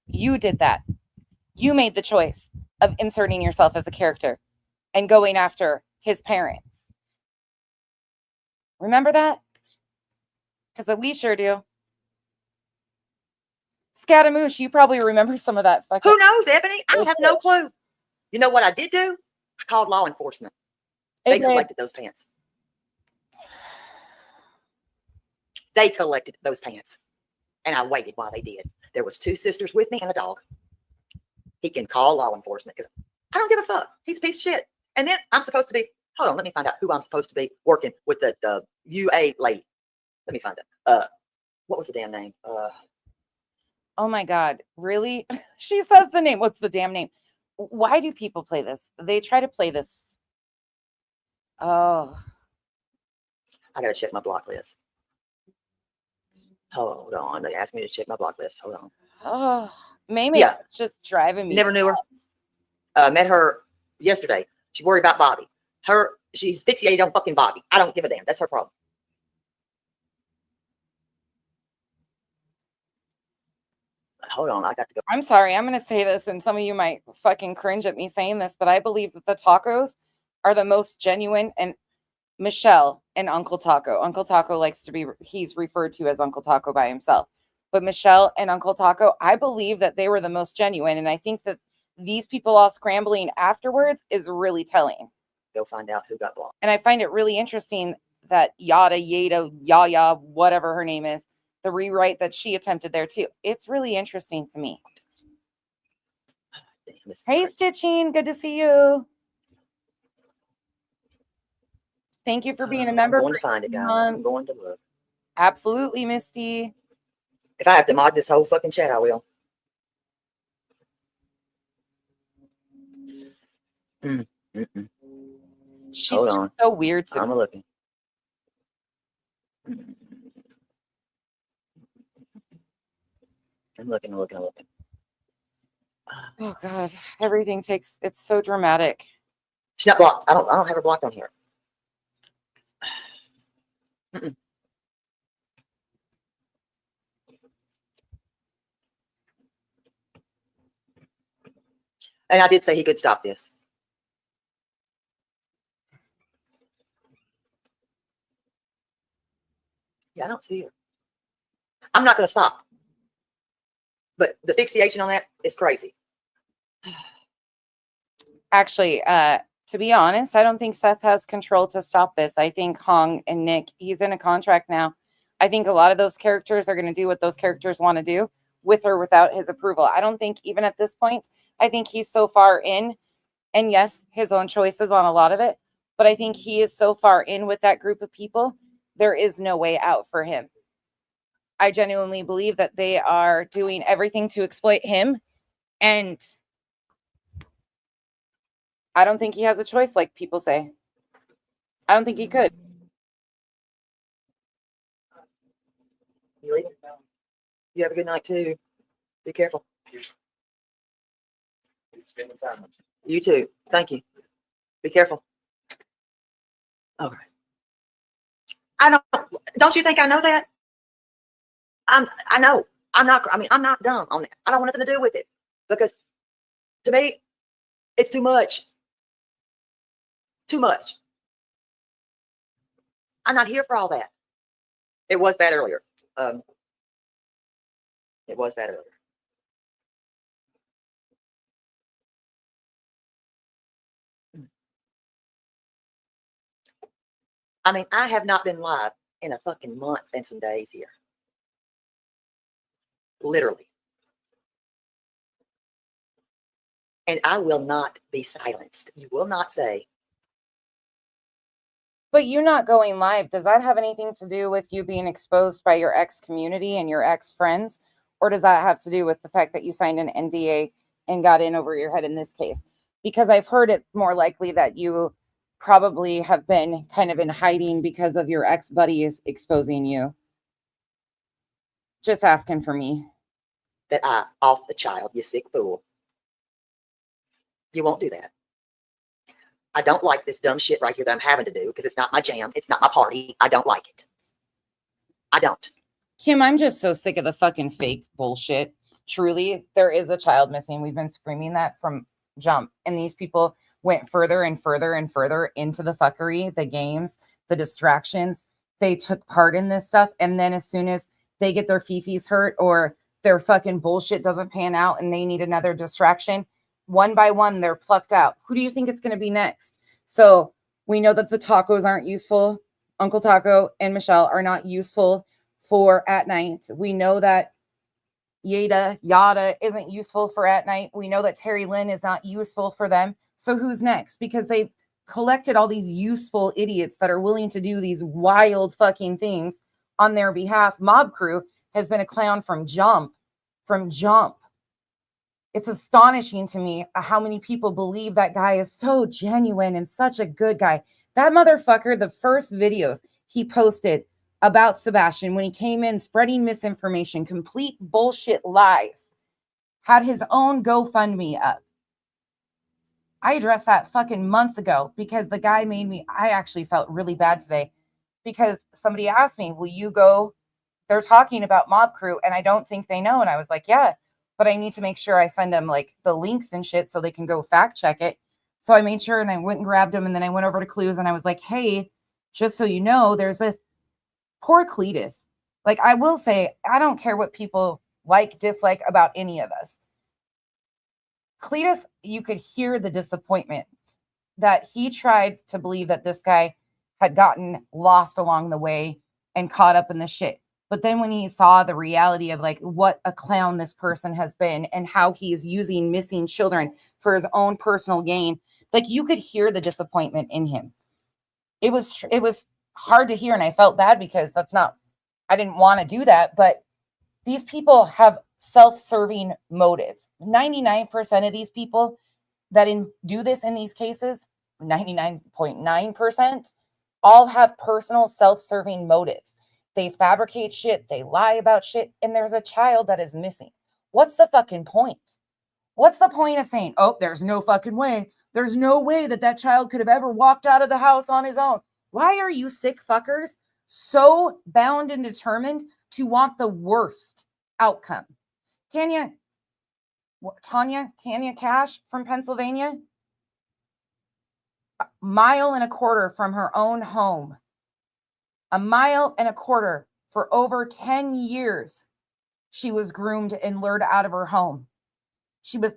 You did that. You made the choice of inserting yourself as a character and going after his parents. Remember that? Because we sure do. Scaramouche, you probably remember some of that. Who knows, Ebony? I have no clue. You know what I did do? I called law enforcement. They collected those pants. They collected those pants. And I waited while they did. There was 2 sisters with me and a dog. He can call law enforcement because I don't give a fuck. He's a piece of shit. And then I'm supposed to be, hold on, let me find out who I'm supposed to be working with the UA lady. Let me find out. What was the damn name? Oh my God, really? She says the name. What's the damn name? Why do people play this? They try to play this. Oh. I gotta check my block list. Hold on. They asked me to check my block list. Hold on. Oh, maybe it's just driving me. Never knew her. Met her yesterday. She's worried about Bobby. She's fixated on fucking Bobby. I don't give a damn. That's her problem. Hold on, I got to go. I'm sorry, I'm going to say this, and some of you might fucking cringe at me saying this, but I believe that the tacos are the most genuine. And Michelle and Uncle Taco. Uncle Taco likes to be, he's referred to as Uncle Taco by himself. But Michelle and Uncle Taco, I believe that they were the most genuine. And I think that these people all scrambling afterwards is really telling. Go find out who got blocked. And I find it really interesting that Yaya, whatever her name is, the rewrite that she attempted there too. It's really interesting to me. Hey, Stitching, good to see you. Thank you for being a member. I'm going to find it, guys. I'm going to look. Absolutely, Misty. If I have to mod this whole fucking chat, I will. She's Hold just on. so weird to I'm me. looking. I'm looking. Oh God, everything takes, it's so dramatic. She's not blocked. I don't have her blocked on here. And I did say he could stop this. Yeah, I don't see her. I'm not going to stop. But the fixation on that is crazy. Actually, to be honest, I don't think Seth has control to stop this. I think Hong and Nick, he's in a contract now. I think a lot of those characters are going to do what those characters want to do with or without his approval. I don't think even at this point, I think he's so far in, and yes, his own choices on a lot of it, but I think he is so far in with that group of people, there is no way out for him. I genuinely believe that they are doing everything to exploit him, and I don't think he has a choice, like people say. I don't think he could. You leaving? You have a good night too. Be careful. You too. Thank you. Be careful. Okay. Don't you think I know that? I know. I'm not dumb on that. I don't want nothing to do with it. Because to me, it's too much. Too much. I'm not here for all that. It was bad earlier. It was bad earlier. I mean, I have not been live in a fucking month and some days here. Literally. And I will not be silenced. You will not say. But you not going live, does that have anything to do with you being exposed by your ex community and your ex friends? Or does that have to do with the fact that you signed an NDA and got in over your head in this case? Because I've heard it's more likely that you probably have been kind of in hiding because of your ex buddies exposing you. Just asking for me. That I off the child, you sick fool. You won't do that. I don't like this dumb shit right here that I'm having to do because it's not my jam. It's not my party. I don't like it. I don't. Kim, I'm just so sick of the fucking fake bullshit. Truly, there is a child missing. We've been screaming that from jump. And these people went further and further and further into the fuckery, the games, the distractions. They took part in this stuff. And then as soon as they get their fifis hurt or their fucking bullshit doesn't pan out and they need another distraction, one by one, they're plucked out. Who do you think it's going to be next? So we know that the tacos aren't useful. Uncle Taco and Michelle are not useful for at night. We know that Yada isn't useful for at night. We know that Terry Lynn is not useful for them. So who's next? Because they've collected all these useful idiots that are willing to do these wild fucking things on their behalf. Mob Crew has been a clown from jump. It's astonishing to me how many people believe that guy is so genuine and such a good guy. That motherfucker, the first videos he posted about Sebastian when he came in spreading misinformation, complete bullshit lies, had his own GoFundMe up. I addressed that fucking months ago because the guy made me, I actually felt really bad today because somebody asked me, will you go? They're talking about Mob Crew and I don't think they know. And I was like, yeah, but I need to make sure I send them like the links and shit so they can go fact check it. So I made sure and I went and grabbed them and then I went over to Clues and I was like, hey, just so you know, there's this poor Cletus. Like I will say, I don't care what people like, dislike about any of us. Cletus, you could hear the disappointment that he tried to believe that this guy had gotten lost along the way and caught up in the shit. But then when he saw the reality of like what a clown this person has been and how he's using missing children for his own personal gain, like you could hear the disappointment in him. It was hard to hear. And I felt bad because I didn't want to do that. But these people have self-serving motives. 99% of these people that do this in these cases, 99.9%, all have personal self-serving motives. They fabricate shit, they lie about shit, and there's a child that is missing. What's the fucking point? What's the point of saying, oh, there's no fucking way. There's no way that child could have ever walked out of the house on his own. Why are you sick fuckers so bound and determined to want the worst outcome? Tanya Cash from Pennsylvania, 1.25 miles from her own home, 1.25 miles for over 10 years. She was groomed and lured out of her home. She was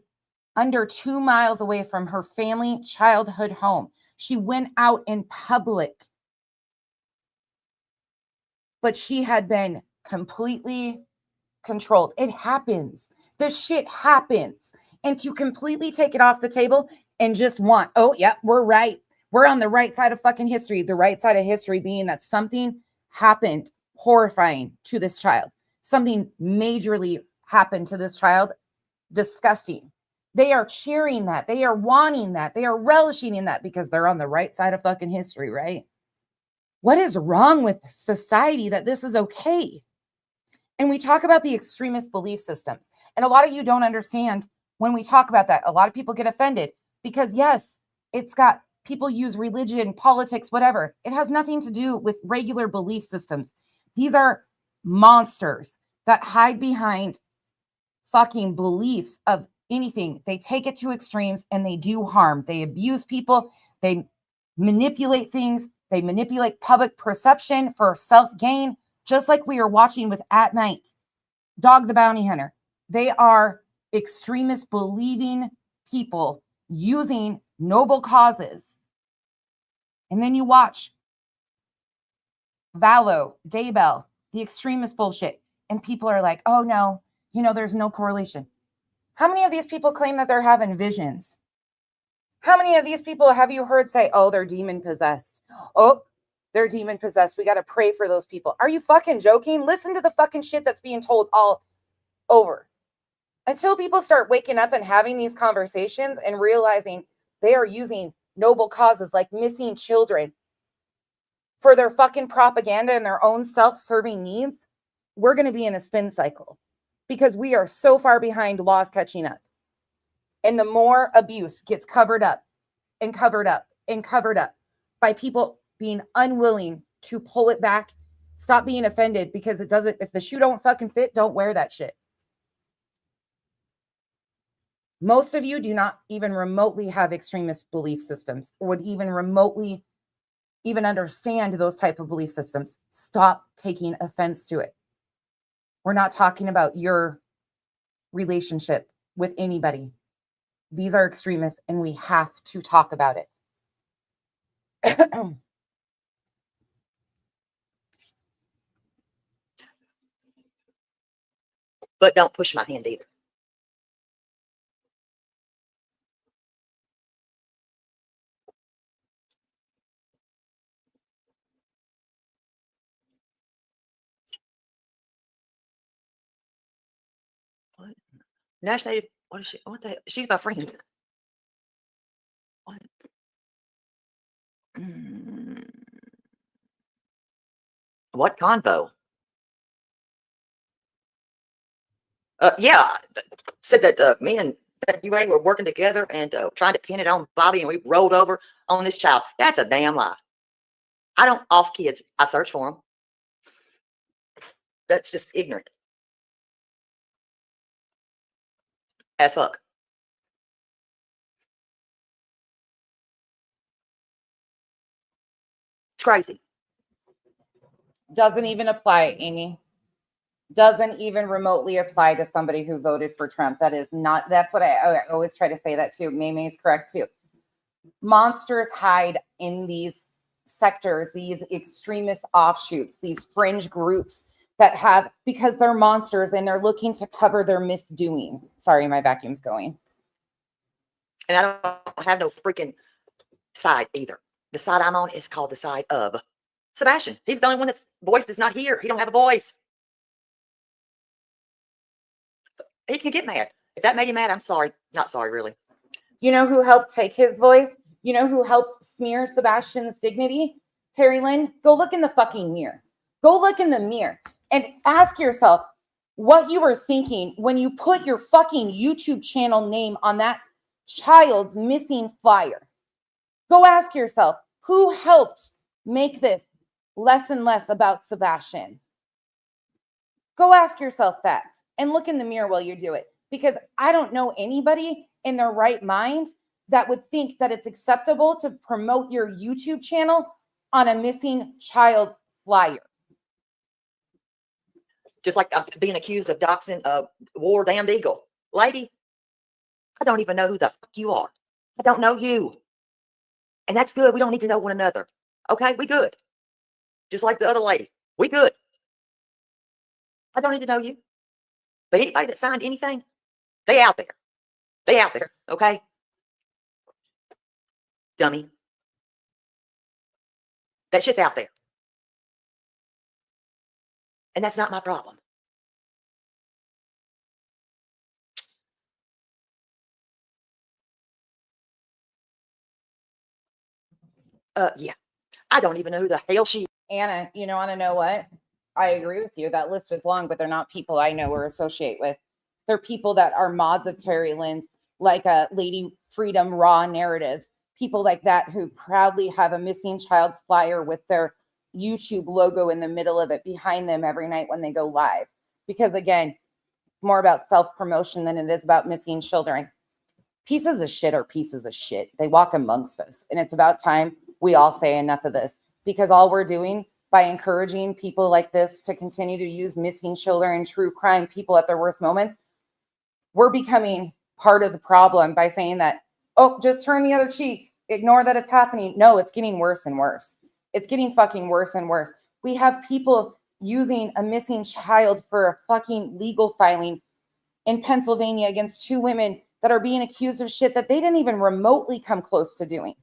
under 2 miles away from her family childhood home. She went out in public, but she had been completely controlled. It happens. This shit happens. And to completely take it off the table and just want, oh, yeah, we're right. We're on the right side of fucking history. The right side of history being that something happened horrifying to this child. Something majorly happened to this child. Disgusting. They are cheering that. They are wanting that. They are relishing in that because they're on the right side of fucking history, right? What is wrong with society that this is okay? And we talk about the extremist belief systems. And a lot of you don't understand when we talk about that. A lot of people get offended because, yes, it's got people use religion, politics, whatever. It has nothing to do with regular belief systems. These are monsters that hide behind fucking beliefs of anything. They take it to extremes and they do harm. They abuse people. They manipulate things. They manipulate public perception for self-gain, just like we are watching with At Night, Dog the Bounty Hunter. They are extremist believing people using noble causes. And then you watch Valo, Daybell, the extremist bullshit. And people are like, oh no, there's no correlation. How many of these people claim that they're having visions? How many of these people have you heard say, oh, they're demon possessed? Oh, they're demon possessed. We got to pray for those people. Are you fucking joking? Listen to the fucking shit that's being told all over. Until people start waking up and having these conversations and realizing they are using noble causes like missing children for their fucking propaganda and their own self-serving needs, we're going to be in a spin cycle because we are so far behind laws catching up. And the more abuse gets covered up and covered up and covered up by people being unwilling to pull it back. Stop being offended because it doesn't, if the shoe don't fucking fit, don't wear that shit. Most of you do not even remotely have extremist belief systems or would even remotely even understand those type of belief systems. Stop taking offense to it. We're not talking about your relationship with anybody. These are extremists and we have to talk about it. But don't push my hand either. What? Nash Native, what is she? What the hell? She's my friend. What? What convo? Yeah, said that me and UA were working together and trying to pin it on Bobby, and we rolled over on this child. That's a damn lie. I don't off kids. I search for them. That's just ignorant as fuck. It's crazy. Doesn't even apply, Amy. Doesn't even remotely apply to somebody who voted for Trump. That is not, that's what I always try to say that too. Meme is correct too. Monsters hide in these sectors, these extremist offshoots, these fringe groups that have, because they're monsters and they're looking to cover their misdoings. Sorry, my vacuum's going. And I don't have no freaking side either. The side I'm on is called the side of Sebastian. He's the only one that's voice is not here. He don't have a voice. He can get mad. If that made him mad, I'm sorry. Not sorry, really. You know who helped take his voice? You know who helped smear Sebastian's dignity? Terry Lynn. Go look in the fucking mirror. Go look in the mirror and ask yourself what you were thinking when you put your fucking YouTube channel name on that child's missing flyer. Go ask yourself, who helped make this less and less about Sebastian? Go ask yourself that and look in the mirror while you do it, because I don't know anybody in their right mind that would think that it's acceptable to promote your YouTube channel on a missing child's flyer. Just like I'm being accused of doxing a war damned eagle. Lady, I don't even know who the fuck you are. I don't know you. And that's good. We don't need to know one another. Okay, we good. Just like the other lady. We good. I don't need to know you. But anybody that signed anything, they out there. They out there, okay? Dummy. That shit's out there. And that's not my problem. Yeah. I don't even know who the hell she is. Anna, you know, want to know what? I agree with you. That list is long, but they're not people I know or associate with. They're people that are mods of Terry Lynn's, like a Lady Freedom Raw narrative. People like that who proudly have a missing child's flyer with their YouTube logo in the middle of it behind them every night when they go live. Because again, it's more about self-promotion than it is about missing children. Pieces of shit are pieces of shit. They walk amongst us. And it's about time we all say enough of this, because all we're doing by encouraging people like this to continue to use missing children, true crime, people at their worst moments, we're becoming part of the problem by saying that, oh, just turn the other cheek, ignore that it's happening. No, it's getting worse and worse. It's getting fucking worse and worse. We have people using a missing child for a fucking legal filing in Pennsylvania against 2 women that are being accused of shit that they didn't even remotely come close to doing.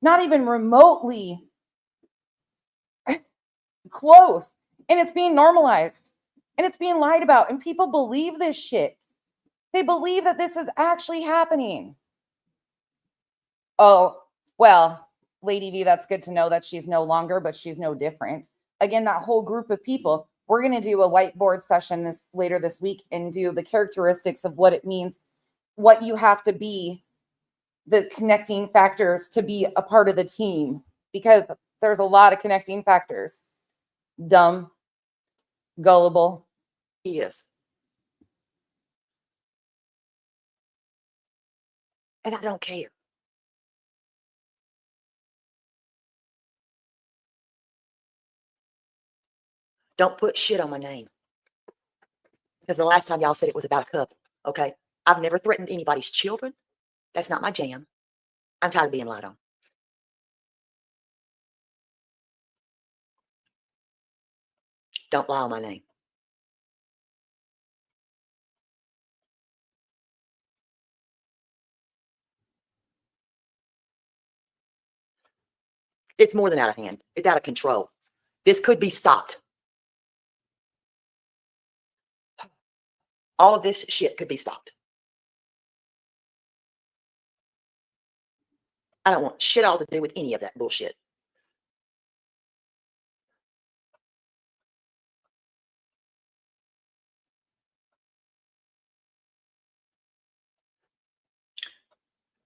Not even remotely close. And it's being normalized and it's being lied about, and people believe this shit. They believe that this is actually happening. Oh, well, Lady V, that's good to know that she's no longer, but she's no different. Again, that whole group of people, we're going to do a whiteboard session later this week and do the characteristics of what it means, what you have to be the connecting factors to be a part of the team, because there's a lot of connecting factors. Dumb, gullible. He is. And I don't care. Don't put shit on my name. Because the last time y'all said it was about a couple, okay? I've never threatened anybody's children. That's not my jam. I'm tired of being lied on. Don't lie on my name. It's more than out of hand. It's out of control. This could be stopped. All of this shit could be stopped. I don't want shit all to do with any of that bullshit.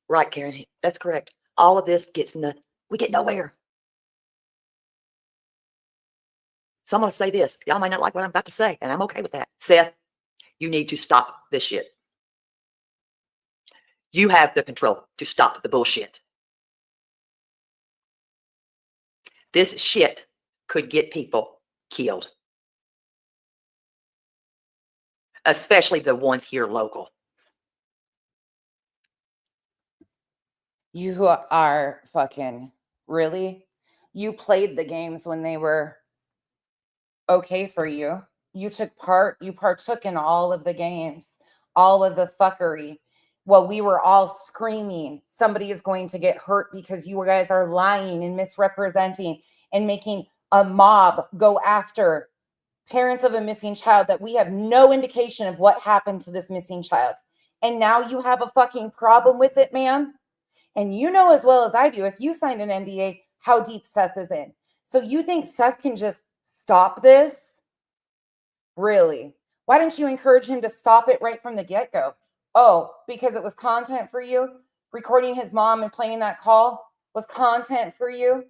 Right, Karen. That's correct. All of this gets nothing. We get nowhere. So I'm going to say this. Y'all might not like what I'm about to say, and I'm okay with that. Seth, you need to stop this shit. You have the control to stop the bullshit. This shit could get people killed. Especially the ones here local. You are fucking, really? You played the games when they were okay for you. You took part, you partook in all of the games, all of the fuckery. While we were all screaming, somebody is going to get hurt because you guys are lying and misrepresenting and making a mob go after parents of a missing child that we have no indication of what happened to this missing child. And now you have a fucking problem with it, man. And you know as well as I do, if you signed an NDA, how deep Seth is in. So you think Seth can just stop this? Really? Why didn't you encourage him to stop it right from the get-go? Oh, because it was content for you? Recording his mom and playing that call was content for you?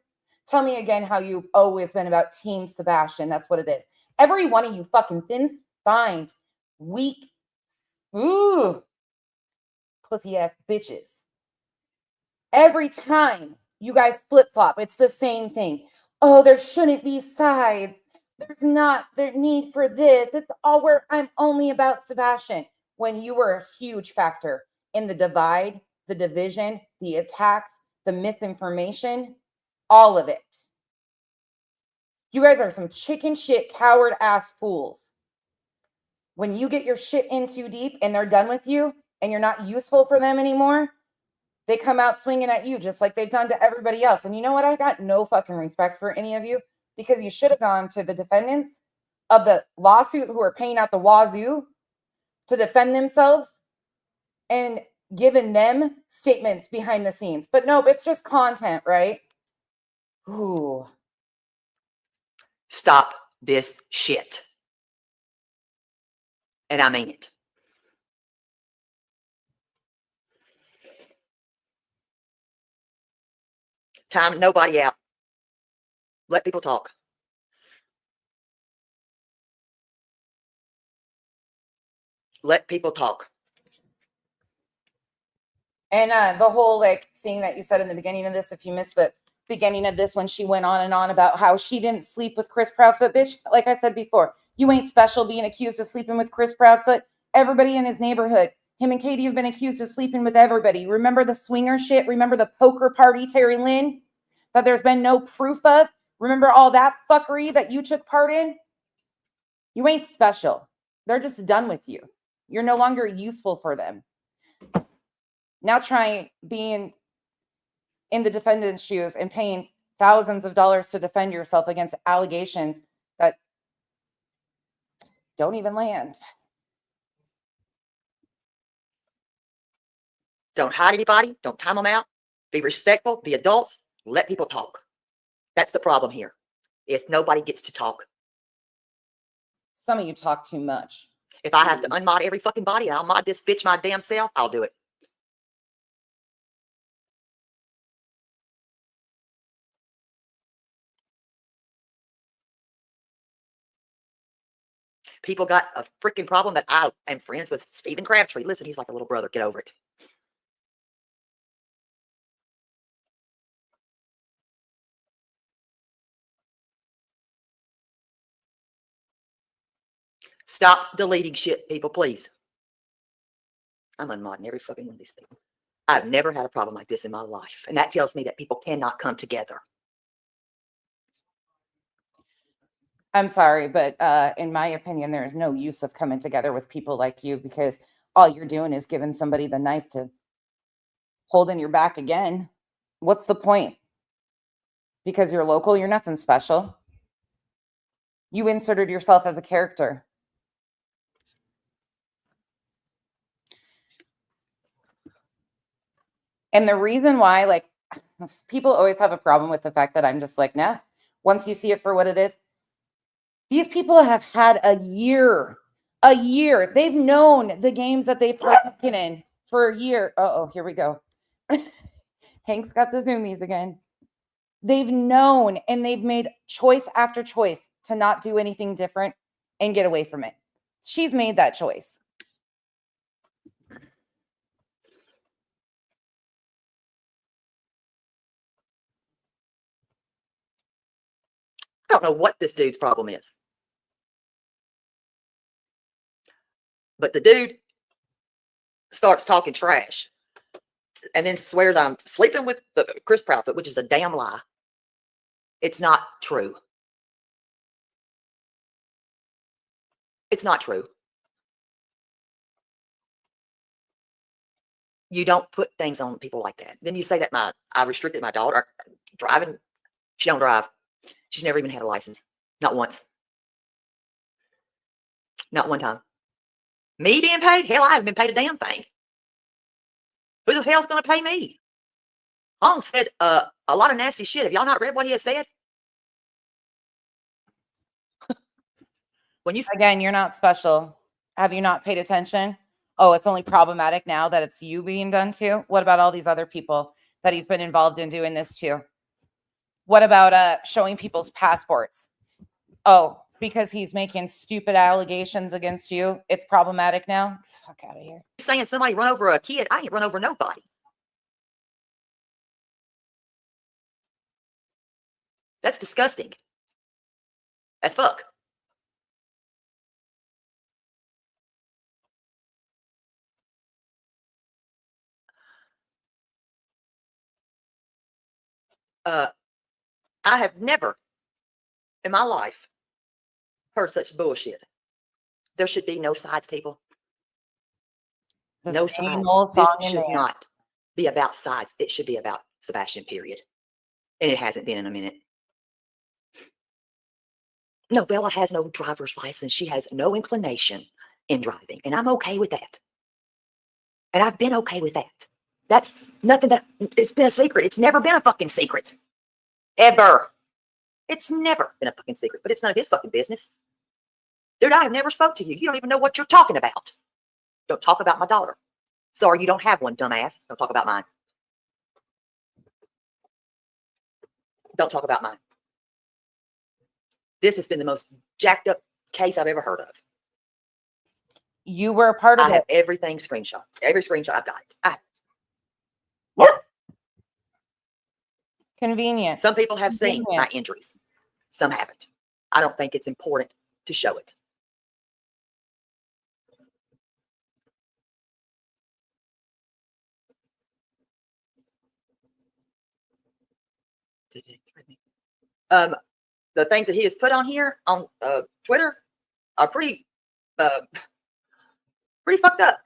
Tell me again how you've always been about Team Sebastian. That's what it is. Every one of you fucking thin-spined, weak, pussy-ass bitches. Every time you guys flip-flop, it's the same thing. Oh, there shouldn't be sides. There's not the need for this. It's all where I'm only about Sebastian. When you were a huge factor in the divide, the division, the attacks, the misinformation, all of it. You guys are some chicken shit, coward ass fools. When you get your shit in too deep and they're done with you and you're not useful for them anymore, they come out swinging at you just like they've done to everybody else. And you know what? I got no fucking respect for any of you because you should have gone to the defendants of the lawsuit who are paying out the wazoo to defend themselves and given them statements behind the scenes. But nope, it's just content, right? Ooh. Stop this shit. And I mean it. Time nobody out. Let people talk. Let people talk. And the whole like thing that you said in the beginning of this, if you missed the beginning of this, when she went on and on about how she didn't sleep with Chris Proudfoot, bitch, like I said before, you ain't special being accused of sleeping with Chris Proudfoot. Everybody in his neighborhood, him and Katie have been accused of sleeping with everybody. Remember the swinger shit? Remember the poker party, Terry Lynn, that there's been no proof of? Remember all that fuckery that you took part in? You ain't special. They're just done with you. You're no longer useful for them. Now try being in the defendant's shoes and paying thousands of dollars to defend yourself against allegations that don't even land. Don't hide anybody. Don't time them out. Be respectful. Be adults. Let people talk. That's the problem here. Is nobody gets to talk. Some of you talk too much. If I have to unmod every fucking body and I'll mod this bitch my damn self, I'll do it. People got a freaking problem that I am friends with Stephen Crabtree. Listen, he's like a little brother. Get over it. Stop deleting shit, people, please. I'm unmodding every fucking one of these people. I've never had a problem like this in my life. And that tells me that people cannot come together. I'm sorry, but in my opinion, there is no use of coming together with people like you, because all you're doing is giving somebody the knife to hold in your back again. What's the point? Because you're local, you're nothing special. You inserted yourself as a character. And the reason why, like, people always have a problem with the fact that I'm just like, nah, once you see it for what it is, these people have had a year. They've known the games that they've partaken in for a year. Uh-oh, here we go. Hank's got the zoomies again. They've known, and they've made choice after choice to not do anything different and get away from it. She's made that choice. I don't know what this dude's problem is. But the dude starts talking trash and then swears I'm sleeping with Chris Proudfoot, which is a damn lie. It's not true. It's not true. You don't put things on people like that. Then you say that I restricted my daughter driving. She don't drive. She's never even had a license. Not once. Not one time. Me being paid? Hell, I haven't been paid a damn thing. Who the hell's going to pay me? Hong said a lot of nasty shit. Have y'all not read what he has said? Again, you're not special. Have you not paid attention? Oh, it's only problematic now that it's you being done to. What about all these other people that he's been involved in doing this to? What about showing people's passports? Oh, because he's making stupid allegations against you, it's problematic now? Fuck out of here. Saying somebody run over a kid, I ain't run over nobody. That's disgusting. As fuck. I have never in my life heard such bullshit. There should be no sides, people. No sides. This should not be about sides. It should be about Sebastian, period. And it hasn't been in a minute. No, Bella has no driver's license. She has no inclination in driving. And I'm okay with that. And I've been okay with that. That's nothing that it's been a secret. It's never been a fucking secret. Ever. It's never been a fucking secret, but it's none of his fucking business. Dude, I have never spoke to you. You don't even know what you're talking about. Don't talk about my daughter. Sorry, you don't have one, dumbass. Don't talk about mine. Don't talk about mine. This has been the most jacked up case I've ever heard of. You were a part of I it. have everything screenshot. Every screenshot I've got it. I have it. Convenient. Some people have seen my injuries. Some haven't. I don't think it's important to show it. The things that he has put on here on Twitter are pretty fucked up.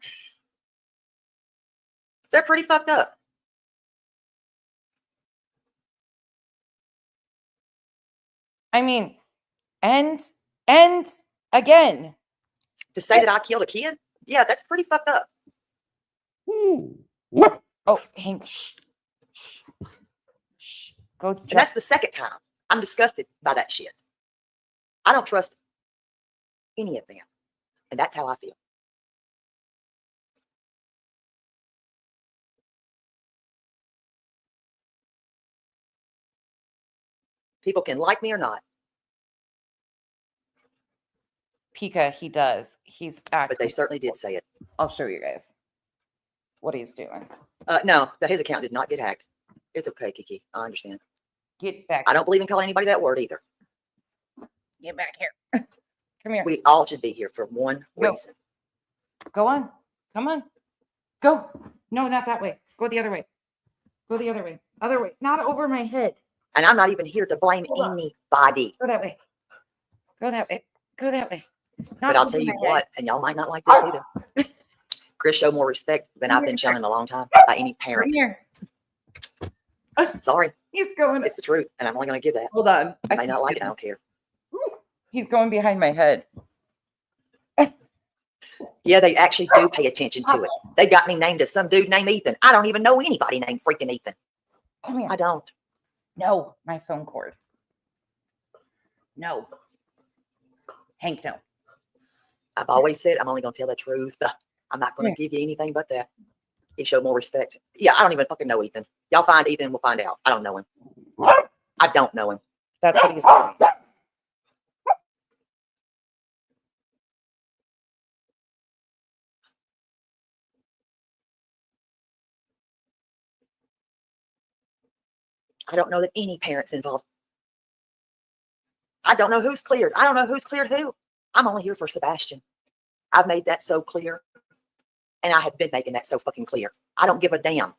They're pretty fucked up. I mean, and again. To say that I killed a kid? Yeah, that's pretty fucked up. Oh, Hank, shh. Go. And that's the second time. I'm disgusted by that shit. I don't trust any of them. And that's how I feel. People can like me or not. Pika, he does. He's acting. But they certainly did say it. I'll show you guys what he's doing. No, his account did not get hacked. It's okay, Kiki. I understand. Get back. I don't believe in calling anybody that word either. Get back here. Come here. We all should be here for one reason. Go on. Come on. Go. No, not that way. Go the other way. Go the other way. Other way. Not over my head. And I'm not even here to blame anybody. Go that way. Go that way. Go that way. But I'll tell you what, and y'all might not like this either. Chris showed more respect than I've been shown in a long time by any parent. Come here. Sorry. He's going. It's the truth, and I'm only going to give that. Hold on. I may not like it. I don't care. He's going behind my head. Yeah, they actually do pay attention to it. They got me named as some dude named Ethan. I don't even know anybody named freaking Ethan. Come here. I don't. No, my phone cord. No. Hank, no. I've always said I'm only going to tell the truth. I'm not going to give you anything but that. He showed more respect. Yeah, I don't even fucking know Ethan. Y'all find Ethan, we'll find out. I don't know him. I don't know him. That's what he's doing. I don't know that any parent's involved. I don't know who's cleared. I don't know who's cleared who. I'm only here for Sebastian. I've made that so clear. And I have been making that so fucking clear. I don't give a damn.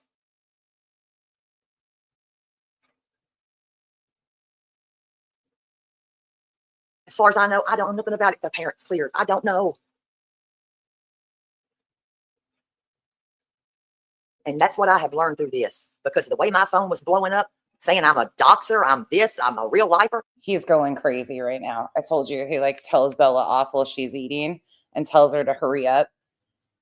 As far as I know, I don't know nothing about it. If the parent's cleared, I don't know. And that's what I have learned through this. Because the way my phone was blowing up, saying I'm a doxer, I'm this, I'm a real lifer. He's going crazy right now. I told you, he like tells Bella off while she's eating and tells her to hurry up.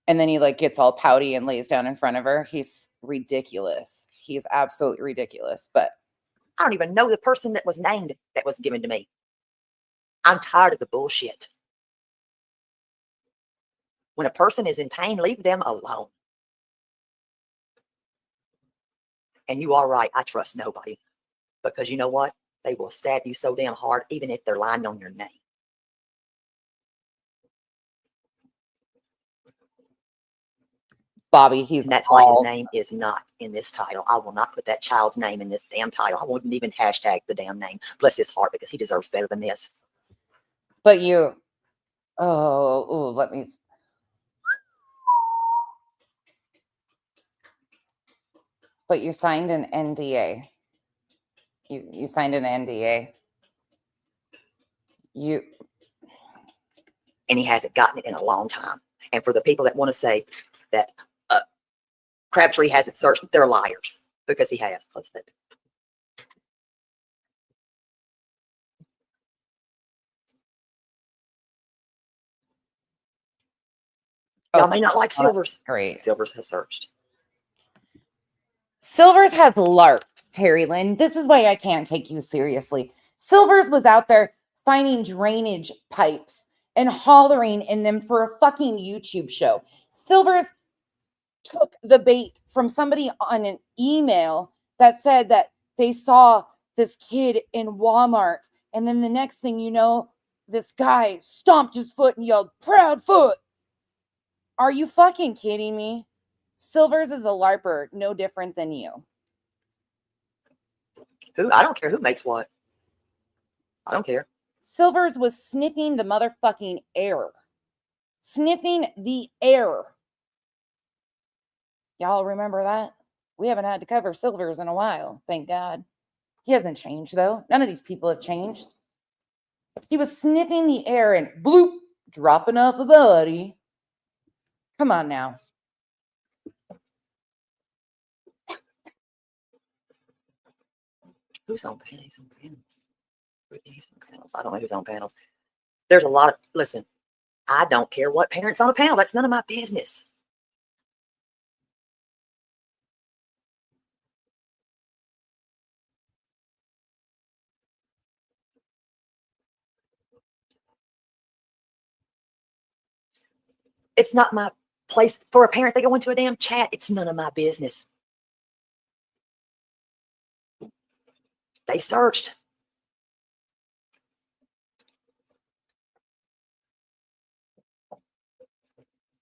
And then he like gets all pouty and lays down in front of her. He's ridiculous. He's absolutely ridiculous. But I don't even know the person that was named that was given to me. I'm tired of the bullshit. When a person is in pain, leave them alone. And you are right. I trust nobody. Because you know what? They will stab you so damn hard, even if they're lying on your name. Bobby, and that's why his name is not in this title. I will not put that child's name in this damn title. I wouldn't even hashtag the damn name. Bless his heart, because he deserves better than this. But you, let me. But you signed an NDA. You signed an NDA. And he hasn't gotten it in a long time. And for the people that want to say that Crabtree hasn't searched, they're liars, because he has. Close that. Y'all may not like Silvers. Great. Silvers has searched. Silvers has larped, Terry Lynn. This is why I can't take you seriously. Silvers was out there finding drainage pipes and hollering in them for a fucking YouTube show. Silvers took the bait from somebody on an email that said that they saw this kid in Walmart. And then the next thing you know, this guy stomped his foot and yelled, "Proud foot." Are you fucking kidding me? Silvers is a LARPer, no different than you. Who? I don't care who makes what. I don't care. Silvers was sniffing the motherfucking air. Sniffing the air. Y'all remember that? We haven't had to cover Silvers in a while, thank God. He hasn't changed, though. None of these people have changed. He was sniffing the air and bloop, dropping off a body. Come on now. Who's on panels? Brittany's on panels. I don't know who's on panels. There's a lot of, listen, I don't care what parent's on a panel. That's none of my business. It's not my place for a parent. They go into a damn chat. It's none of my business. They searched.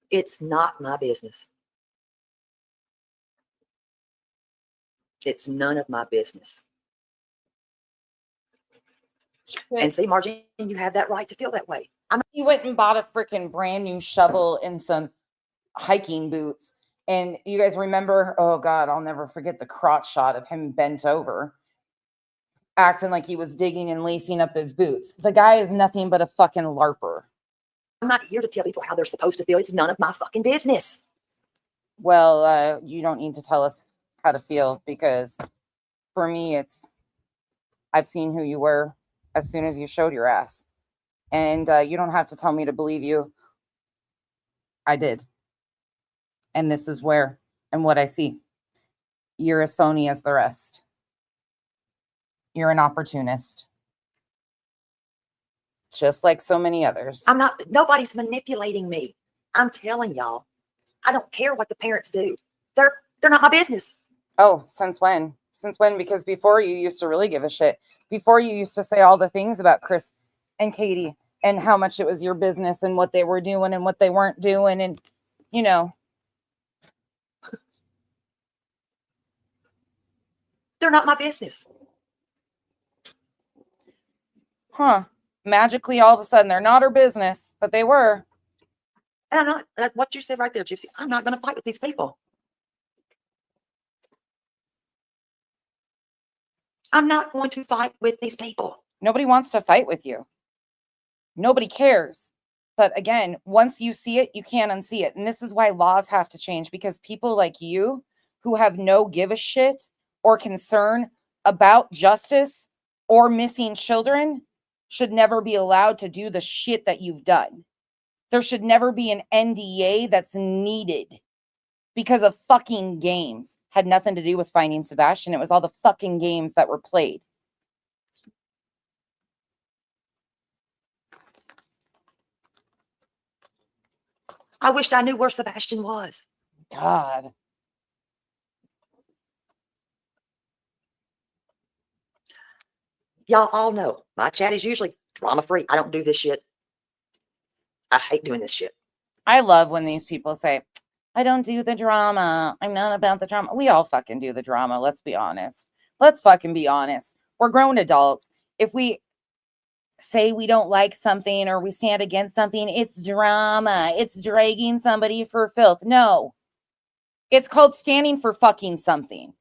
It's not my business. It's none of my business. And see, Margie, you have that right to feel that way. He went and bought a freaking brand new shovel and some hiking boots. And you guys remember, oh God, I'll never forget the crotch shot of him bent over, acting like he was digging and lacing up his boots. The guy is nothing but a fucking LARPer. I'm not here to tell people how they're supposed to feel. It's none of my fucking business. Well, you don't need to tell us how to feel, because for me, I've seen who you were as soon as you showed your ass. And you don't have to tell me to believe you. I did. And this is where and what I see. You're as phony as the rest. You're an opportunist. Just like so many others. I'm not, nobody's manipulating me. I'm telling y'all, I don't care what the parents do. They're not my business. Oh, since when? Since when? Because before you used to really give a shit. Before you used to say all the things about Chris and Katie and how much it was your business and what they were doing and what they weren't doing. And, you know. They're not my business. Huh. Magically, all of a sudden, they're not her business, but they were. And I'm not, what you said right there, Gypsy, I'm not going to fight with these people. I'm not going to fight with these people. Nobody wants to fight with you. Nobody cares. But again, once you see it, you can't unsee it. And this is why laws have to change, because people like you who have no give a shit or concern about justice or missing children should never be allowed to do the shit that you've done. There should never be an NDA that's needed because of fucking games. Had nothing to do with finding Sebastian. It was all the fucking games that were played. I wished I knew where Sebastian was. God. Y'all all know my chat is usually drama free. I don't do this shit. I hate doing this shit. I love when these people say, I don't do the drama. I'm not about the drama. We all fucking do the drama. Let's be honest. Let's fucking be honest. We're grown adults. If we say we don't like something or we stand against something, it's drama. It's dragging somebody for filth. No. It's called standing for fucking something.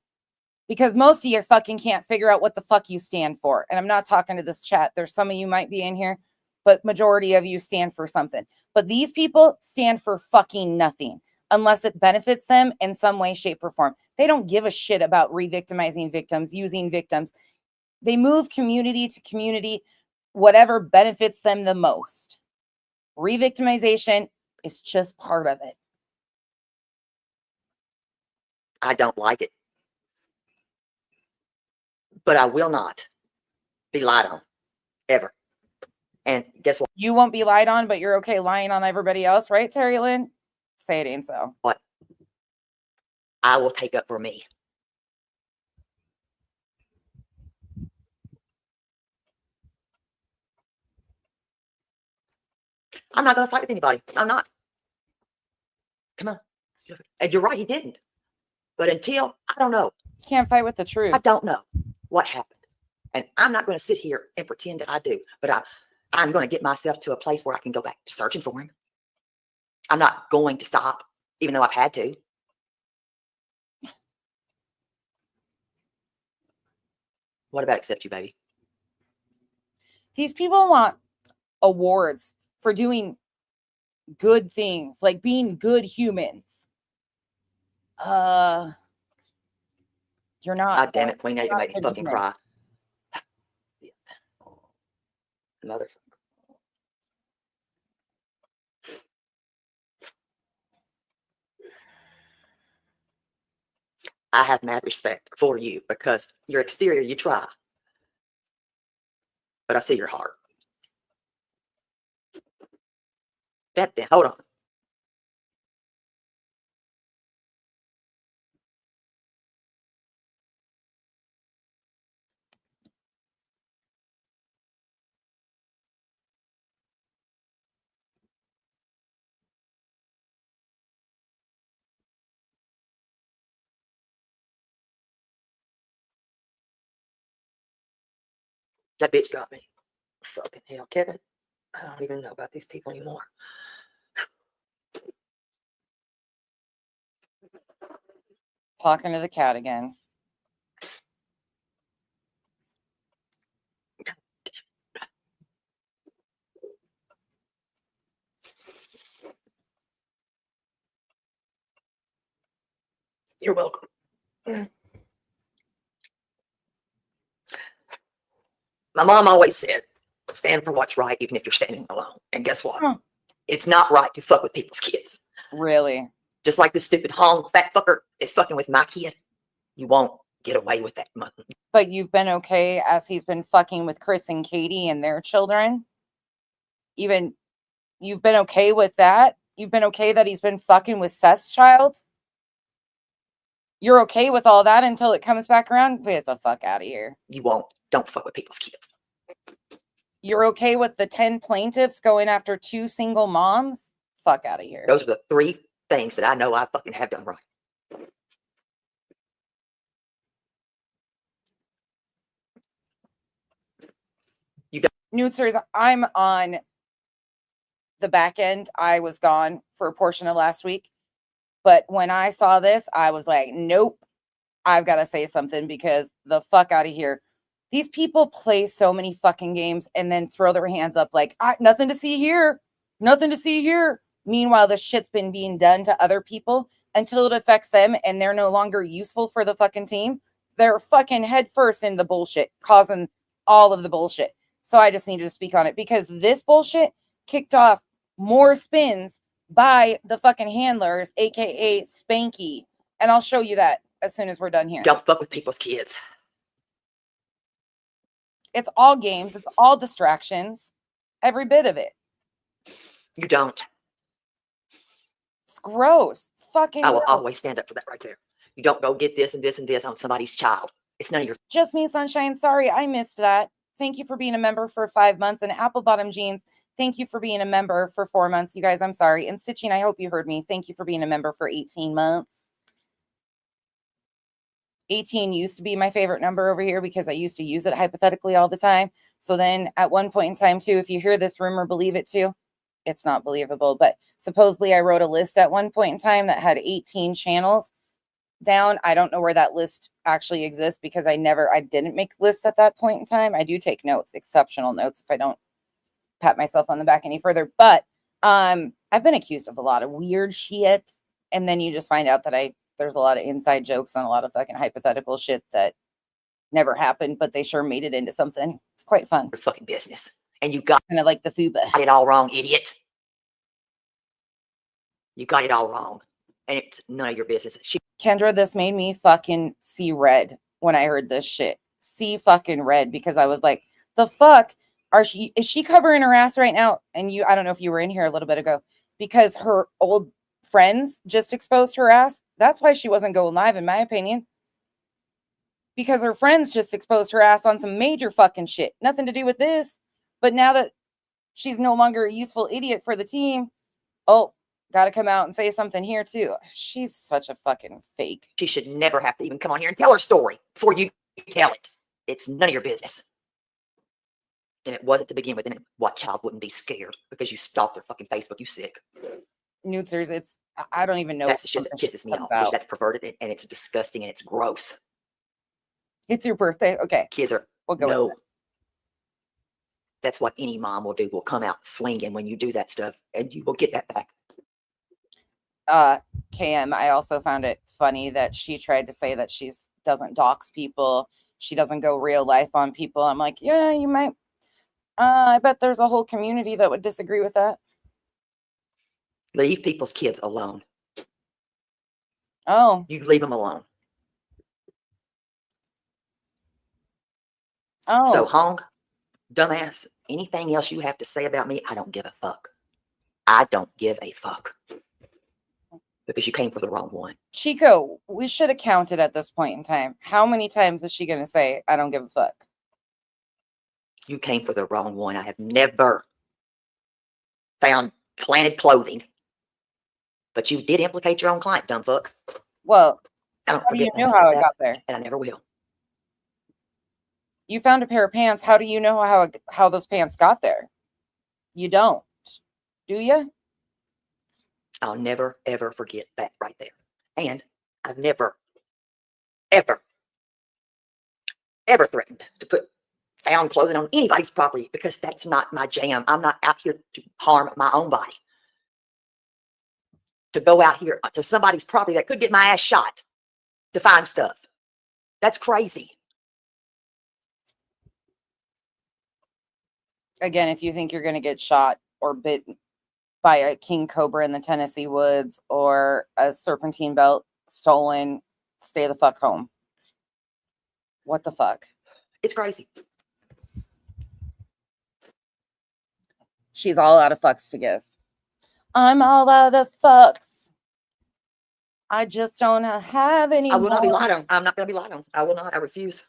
Because most of you fucking can't figure out what the fuck you stand for. And I'm not talking to this chat. There's some of you might be in here, but majority of you stand for something. But these people stand for fucking nothing unless it benefits them in some way, shape, or form. They don't give a shit about re-victimizing victims, using victims. They move community to community, whatever benefits them the most. Re-victimization is just part of it. I don't like it. But I will not be lied on, ever. And guess what? You won't be lied on, but you're okay lying on everybody else, right, Terry Lynn? Say it ain't so. What? I will take up for me. I'm not going to fight with anybody. I'm not. Come on. And you're right, he didn't. But until, I don't know. You can't fight with the truth. I don't know what happened. And I'm not going to sit here and pretend that I do. But I'm going to get myself to a place where I can go back to searching for him. I'm not going to stop, even though I've had to. What about accept you, baby? These people want awards for doing good things, like being good humans. You're not. God damn it, Queen Ada made me fucking cry. Motherfucker. I have mad respect for you because your exterior, you try. But I see your heart. Hold on. That bitch got me. Fucking hell, Kevin. I don't even know about these people anymore. Talking to the cat again. You're welcome. My mom always said, stand for what's right, even if you're standing alone. And guess what? It's not right to fuck with people's kids. Really? Just like this stupid Hong fat fucker is fucking with my kid. You won't get away with that. But you've been okay as he's been fucking with Chris and Katie and their children? Even you've been okay with that? You've been okay that he's been fucking with Seth's child? You're okay with all that until it comes back around? Get the fuck out of here. You won't. Don't fuck with people's kids. You're okay with the 10 plaintiffs going after 2 single moms? Fuck out of here. Those are the 3 things that I know I fucking have done right. Newtsers, I'm on the back end. I was gone for a portion of last week. But when I saw this, I was like, nope, I've got to say something because the fuck out of here. These people play so many fucking games and then throw their hands up like, nothing to see here. Nothing to see here. Meanwhile, the shit's been being done to other people until it affects them and they're no longer useful for the fucking team. They're fucking head first in the bullshit, causing all of the bullshit. So I just needed to speak on it because this bullshit kicked off more spins by the fucking handlers, aka Spanky. And I'll show you that as soon as we're done here. Don't fuck with people's kids. It's all games. It's all distractions. Every bit of it. You don't. It's gross. It's fucking I will gross. always stand up for that right there. You don't go get this and this and this on somebody's child. It's none of your... Just me, Sunshine. Sorry, I missed that. Thank you for being a member for 5 months. And Apple Bottom Jeans, thank you for being a member for 4 months. You guys, I'm sorry. And Stitching, I hope you heard me. Thank you for being a member for 18 months. 18 used to be my favorite number over here because I used to use it hypothetically all the time. So then at one point in time too, if you hear this rumor, believe it too. It's not believable, but supposedly I wrote a list at one point in time that had 18 channels down. I don't know where that list actually exists because I didn't make lists at that point in time. I do take notes, exceptional notes, if I don't pat myself on the back any further. But I've been accused of a lot of weird shit. And then you just find out that there's a lot of inside jokes and a lot of fucking hypothetical shit that never happened, but they sure made it into something. It's quite fun. Your fucking business. And you got kind of like the Fupa. Got it all wrong, idiot. You got it all wrong. And it's none of your business. Kendra, this made me fucking see red when I heard this shit. See fucking red because I was like, the fuck is she covering her ass right now? And I don't know if you were in here a little bit ago because her old friends just exposed her ass. That's why she wasn't going live, in my opinion. Because her friends just exposed her ass on some major fucking shit. Nothing to do with this. But now that she's no longer a useful idiot for the team, got to come out and say something here too. She's such a fucking fake. She should never have to even come on here and tell her story before you tell it. It's none of your business. And it wasn't to begin with. And what child wouldn't be scared because you stalked their fucking Facebook, you sick. Newtsers, I don't even know. That's the shit that pisses me off. Because that's perverted and it's disgusting and it's gross. It's your birthday? Okay. Kids are, we'll go no. That's what any mom will do. Will come out swinging when you do that stuff and you will get that back. KM, I also found it funny that she tried to say that she doesn't dox people. She doesn't go real life on people. I'm like, yeah, you might. I bet there's a whole community that would disagree with that. Leave people's kids alone. Oh. You leave them alone. Oh. So, Hong, dumbass, anything else you have to say about me, I don't give a fuck. I don't give a fuck. Because you came for the wrong one. Chico, we should have counted at this point in time. How many times is she going to say, I don't give a fuck? You came for the wrong one. I have never found planted clothing. But you did implicate your own client, dumb fuck. Well, I don't how do you know how it got there? And I never will. You found a pair of pants. How do you know how those pants got there? You don't, do you? I'll never, ever forget that right there. And I've never, ever, ever threatened to put found clothing on anybody's property because that's not my jam. I'm not out here to harm my own body. To go out here to somebody's property that could get my ass shot to find stuff. That's crazy. Again, if you think you're going to get shot or bitten by a king cobra in the Tennessee woods or a serpentine belt stolen, stay the fuck home. What the fuck? It's crazy. She's all out of fucks to give. I'm all out of fucks. I just don't have any. I will not be lied on. I'm not going to be lied on. I will not. I refuse.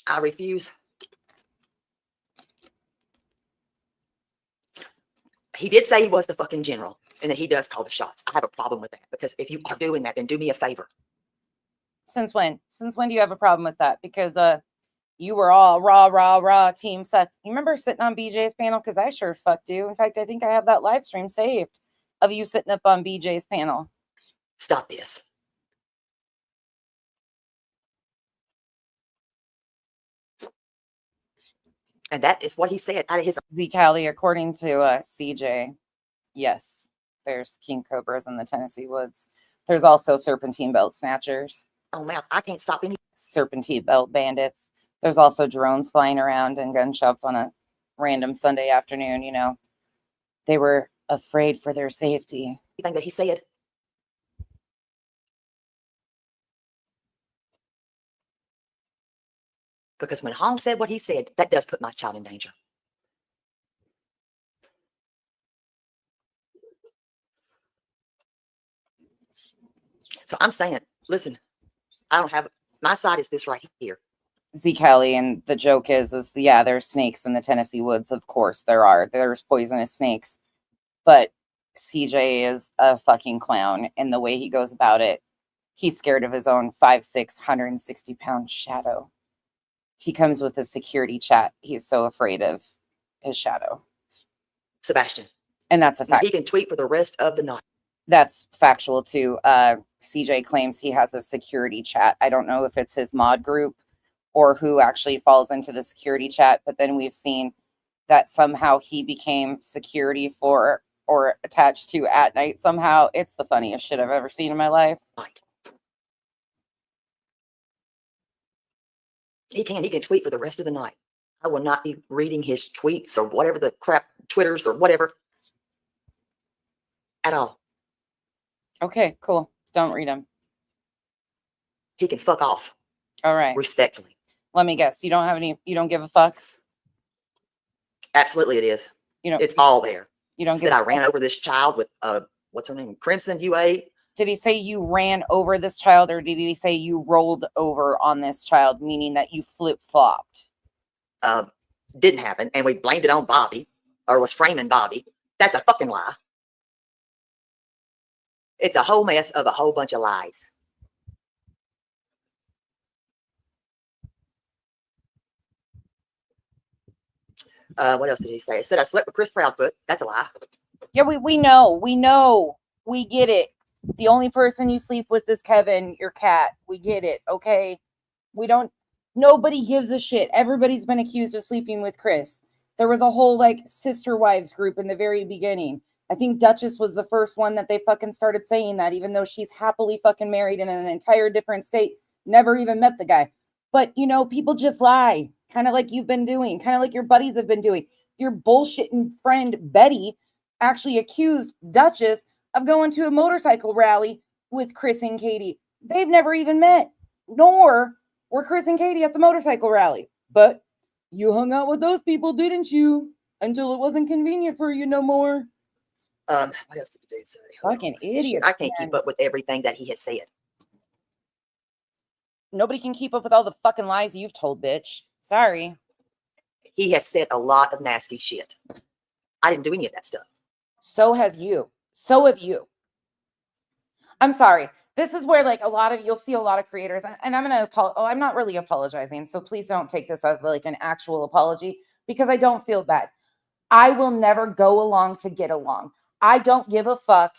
I refuse. He did say he was the fucking general and that he does call the shots. I have a problem with that because if you are doing that, then do me a favor. Since when? Since when do you have a problem with that? Because you were all raw team Seth. You remember sitting on BJ's panel? Because I sure fuck do. In fact, I think I have that live stream saved of you sitting up on BJ's panel. Stop this. And that is what he said out of his. Zeke Halley, according to CJ, yes, there's king cobras in the Tennessee woods. There's also serpentine belt snatchers. Oh man, I can't stop any serpentine belt bandits. There's also drones flying around and gunshots on a random Sunday afternoon. You know, they were afraid for their safety. Anything that he said. Because when Hong said what he said, that does put my child in danger. So I'm saying, listen, I don't have, my side is this right here. Zeke Halley, and the joke is yeah, there's snakes in the Tennessee woods. Of course there are. There's poisonous snakes. But CJ is a fucking clown in the way he goes about it. He's scared of his own 5'6", 160-pound shadow. He comes with a security chat. He's so afraid of his shadow. Sebastian. And that's a fact. He can tweet for the rest of the night. That's factual too. CJ claims he has a security chat. I don't know if it's his mod group or who actually falls into the security chat, but then we've seen that somehow he became security for or attached to At Night somehow. It's the funniest shit I've ever seen in my life. Right. He can tweet for the rest of the night. I will not be reading his tweets or whatever the crap, Twitters or whatever at all. Okay, cool. Don't read him. He can fuck off. All right. Respectfully. Let me guess. You don't give a fuck? Absolutely it is. It's all there. You don't said I ran over this child with what's her name? Crimson UA. Did he say you ran over this child, or did he say you rolled over on this child, meaning that you flip-flopped? Didn't happen, and we blamed it on Bobby, or was framing Bobby. That's a fucking lie. It's a whole mess of a whole bunch of lies. What else did he say? He said I slept with Chris Proudfoot. That's a lie. Yeah, we know. We get it. The only person you sleep with is Kevin, your cat. We get it, okay? Nobody gives a shit. Everybody's been accused of sleeping with Chris. There was a whole, sister wives group in the very beginning. I think Duchess was the first one that they fucking started saying that, even though she's happily fucking married in an entire different state, never even met the guy. But, people just lie, kind of like you've been doing, kind of like your buddies have been doing. Your bullshitting friend, Betty, actually accused Duchess of going to a motorcycle rally with Chris and Katie. They've never even met, nor were Chris and Katie at the motorcycle rally. But you hung out with those people, didn't you? Until it wasn't convenient for you no more. What else did the dude say? Fucking idiot. I can't keep up with everything that he has said. Nobody can keep up with all the fucking lies you've told, bitch. Sorry. He has said a lot of nasty shit. I didn't do any of that stuff. So have you. I'm sorry. This is where like you'll see a lot of creators, and I'm not really apologizing, so please don't take this as like an actual apology, because I don't feel bad. I will never go along to get along. I don't give a fuck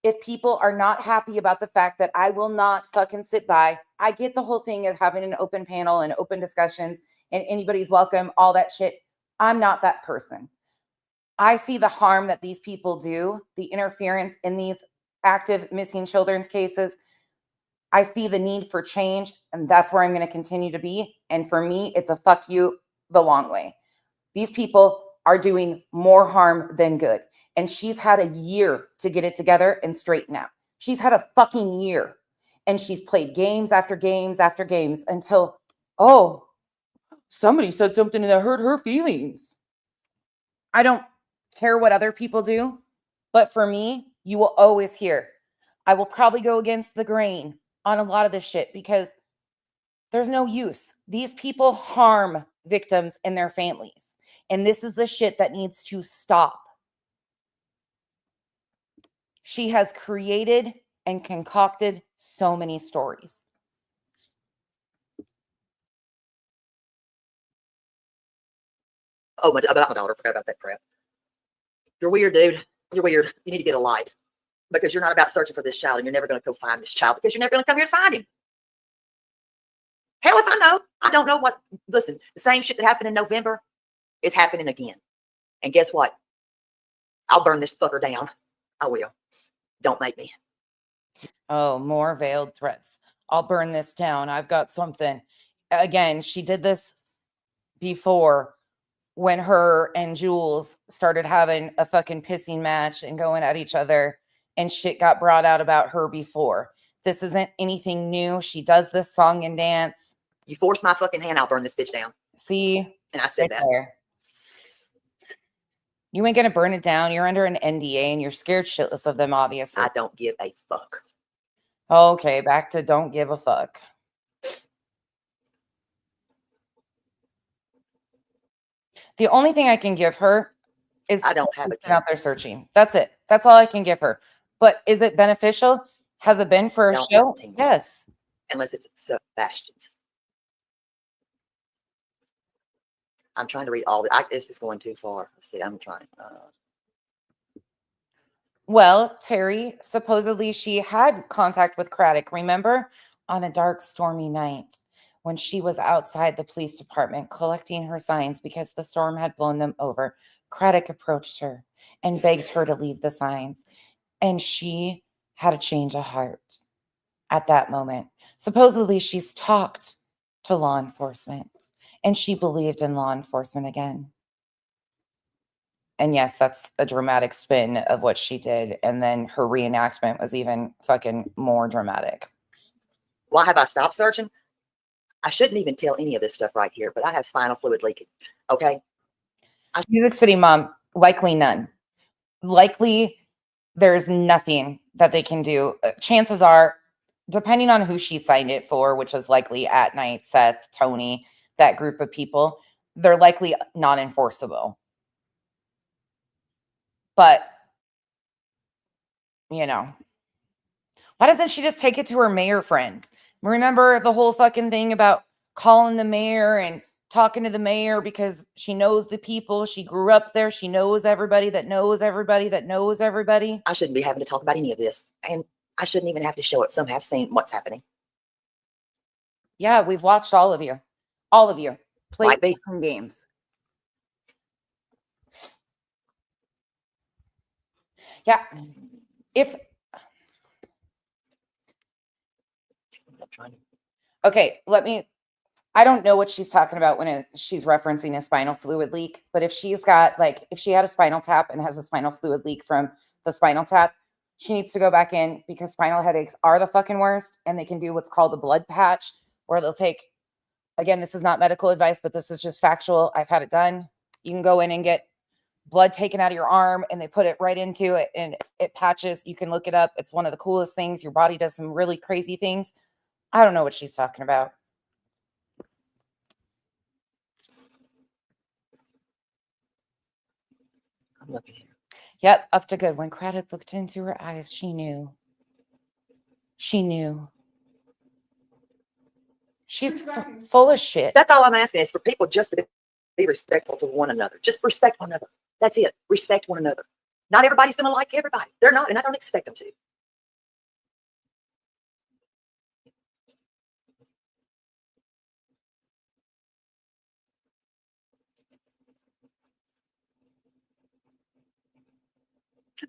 if people are not happy about the fact that I will not fucking sit by. I get the whole thing of having an open panel and open discussions and anybody's welcome, all that shit. I'm not that person. I see the harm that these people do, the interference in these active missing children's cases. I see the need for change, and that's where I'm going to continue to be. And for me, it's a fuck you the long way. These people are doing more harm than good. And she's had a year to get it together and straighten out. She's had a fucking year. And she's played games after games after games until, oh, somebody said something that hurt her feelings. I don't care what other people do, but for me, you will always hear, I will probably go against the grain on a lot of this shit because there's no use. These people harm victims and their families. And this is the shit that needs to stop. She has created and concocted so many stories. Oh, about my daughter. Forgot about that crap. You're weird, dude. You're weird. You need to get a life. Because you're not about searching for this child, and you're never going to go find this child because you're never going to come here to find him. Hell if I know. I don't know what. Listen, the same shit that happened in November is happening again. And guess what? I'll burn this fucker down. I will. Don't make me. Oh, more veiled threats. I'll burn this down. I've got something. Again, she did this before when her and Jules started having a fucking pissing match and going at each other, and shit got brought out about her before. This isn't anything new. She does this song and dance. You force my fucking hand, I'll burn this bitch down. See? And I said that. There. You ain't gonna burn it down. You're under an NDA and you're scared shitless of them, obviously. I don't give a fuck. Okay, back to don't give a fuck. The only thing I can give her is I don't have it out there searching. That's it. That's all I can give her. But is it beneficial? Has it been for a show? Yes. Unless it's Sebastian's. I'm trying to read all the. This is going too far. Let's see. I'm trying. Well, Terry, supposedly she had contact with Craddock, remember? On a dark, stormy night when she was outside the police department collecting her signs because the storm had blown them over. Craddock approached her and begged her to leave the signs. And she had a change of heart at that moment. Supposedly she's talked to law enforcement and she believed in law enforcement again. And yes, that's a dramatic spin of what she did. And then her reenactment was even fucking more dramatic. Why have I stopped searching? I shouldn't even tell any of this stuff right here, but I have spinal fluid leaking. Okay. Music City Mom, likely none. Likely there's nothing that they can do. Chances are, depending on who she signed it for, which is likely At Night, Seth, Tony, that group of people, they're likely non-enforceable. But, you know, why doesn't she just take it to her mayor friend? Remember the whole fucking thing about calling the mayor and talking to the mayor because she knows the people. She grew up there. She knows everybody that knows everybody that knows everybody. I shouldn't be having to talk about any of this. And I shouldn't even have to show it. Some have seen what's happening. Yeah, we've watched all of you. All of you. Play some games. Yeah. Okay, I don't know what she's talking about when she's referencing a spinal fluid leak, but if she's got if she had a spinal tap and has a spinal fluid leak from the spinal tap, she needs to go back in because spinal headaches are the fucking worst. And they can do what's called a blood patch where they'll take, again, this is not medical advice, but this is just factual. I've had it done. You can go in and get blood taken out of your arm and they put it right into it and it patches. You can look it up. It's one of the coolest things. Your body does some really crazy things. I don't know what she's talking about. I'm looking here. Yep, up to good. When Craddock looked into her eyes, she knew. She knew. She's full of shit. That's all I'm asking is for people just to be respectful to one another. Just respect one another. That's it. Respect one another. Not everybody's going to like everybody. They're not, and I don't expect them to.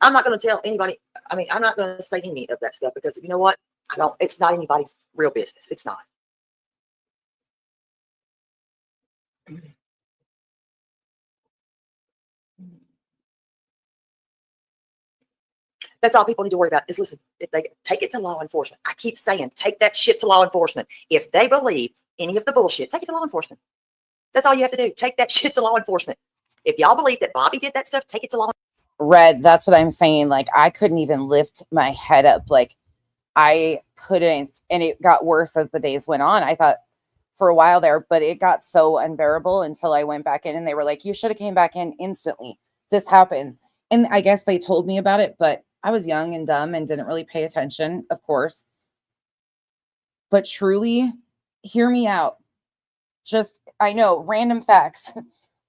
I'm not going to tell anybody. I mean, I'm not going to say any of that stuff because you know what? It's not anybody's real business. It's not. That's all people need to worry about is listen, if they take it to law enforcement. I keep saying, take that shit to law enforcement. If they believe any of the bullshit, take it to law enforcement. That's all you have to do. Take that shit to law enforcement. If y'all believe that Bobby did that stuff, take it to law enforcement. Red, that's what I'm saying. Like, I couldn't even lift my head up. Like, I couldn't, and it got worse as the days went on. I thought for a while there, but it got so unbearable until I went back in and they were like, you should have came back in instantly. This happened. And I guess they told me about it, but I was young and dumb and didn't really pay attention, of course. But truly, hear me out. Just, I know, random facts.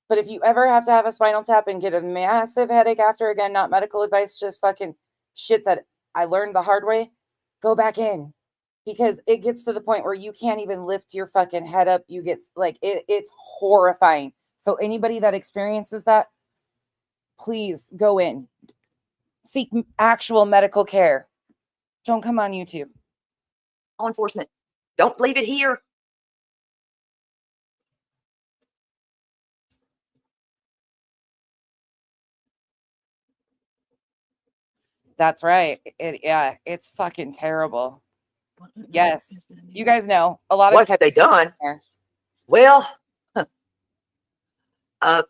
But if you ever have to have a spinal tap and get a massive headache after, again, not medical advice, just fucking shit that I learned the hard way, go back in. Because it gets to the point where you can't even lift your fucking head up. You get, like, it's horrifying. So anybody that experiences that, please go in. Seek actual medical care. Don't come on YouTube. Law enforcement. Don't leave it here. That's right. Yeah, it's fucking terrible. Yes. You guys know a lot of what have they done? There. Well,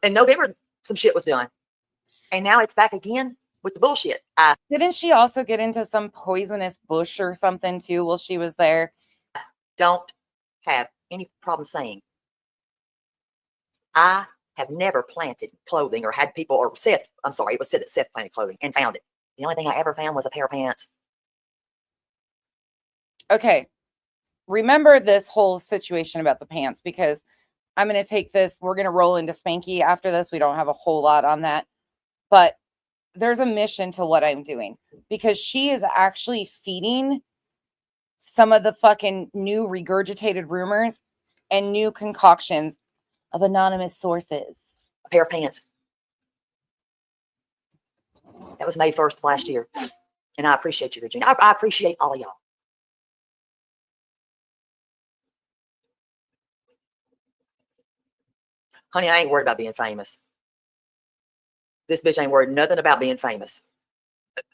in November, some shit was done. And now it's back again with the bullshit. Didn't she also get into some poisonous bush or something too while she was there? Don't have any problem saying I have never planted clothing or had people or Seth, I'm sorry, it was said that Seth planted clothing and found it. The only thing I ever found was a pair of pants. Okay. Remember this whole situation about the pants because I'm going to take this. We're going to roll into Spanky after this. We don't have a whole lot on that. But there's a mission to what I'm doing because she is actually feeding some of the fucking new regurgitated rumors and new concoctions of anonymous sources. A pair of pants. That was May 1st of last year. And I appreciate you, Virginia. I appreciate all of y'all. Honey, I ain't worried about being famous. This bitch ain't worried nothing about being famous.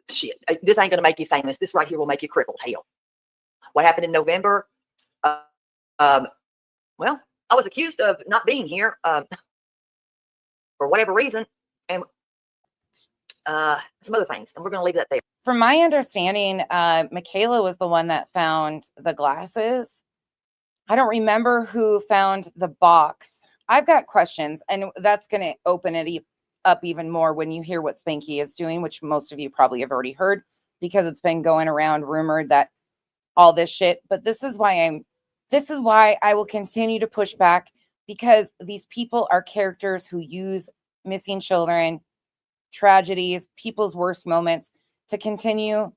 Shit, this ain't gonna make you famous. This right here will make you crippled. Hell, what happened in November? Well, I was accused of not being here for whatever reason, and some other things, and we're gonna leave that there. From my understanding, Michaela was the one that found the glasses. I don't remember who found the box. I've got questions, and that's going to open it up even more when you hear what Spanky is doing, which most of you probably have already heard because it's been going around rumored that all this shit. But this is why I will continue to push back because these people are characters who use missing children, tragedies, people's worst moments to continue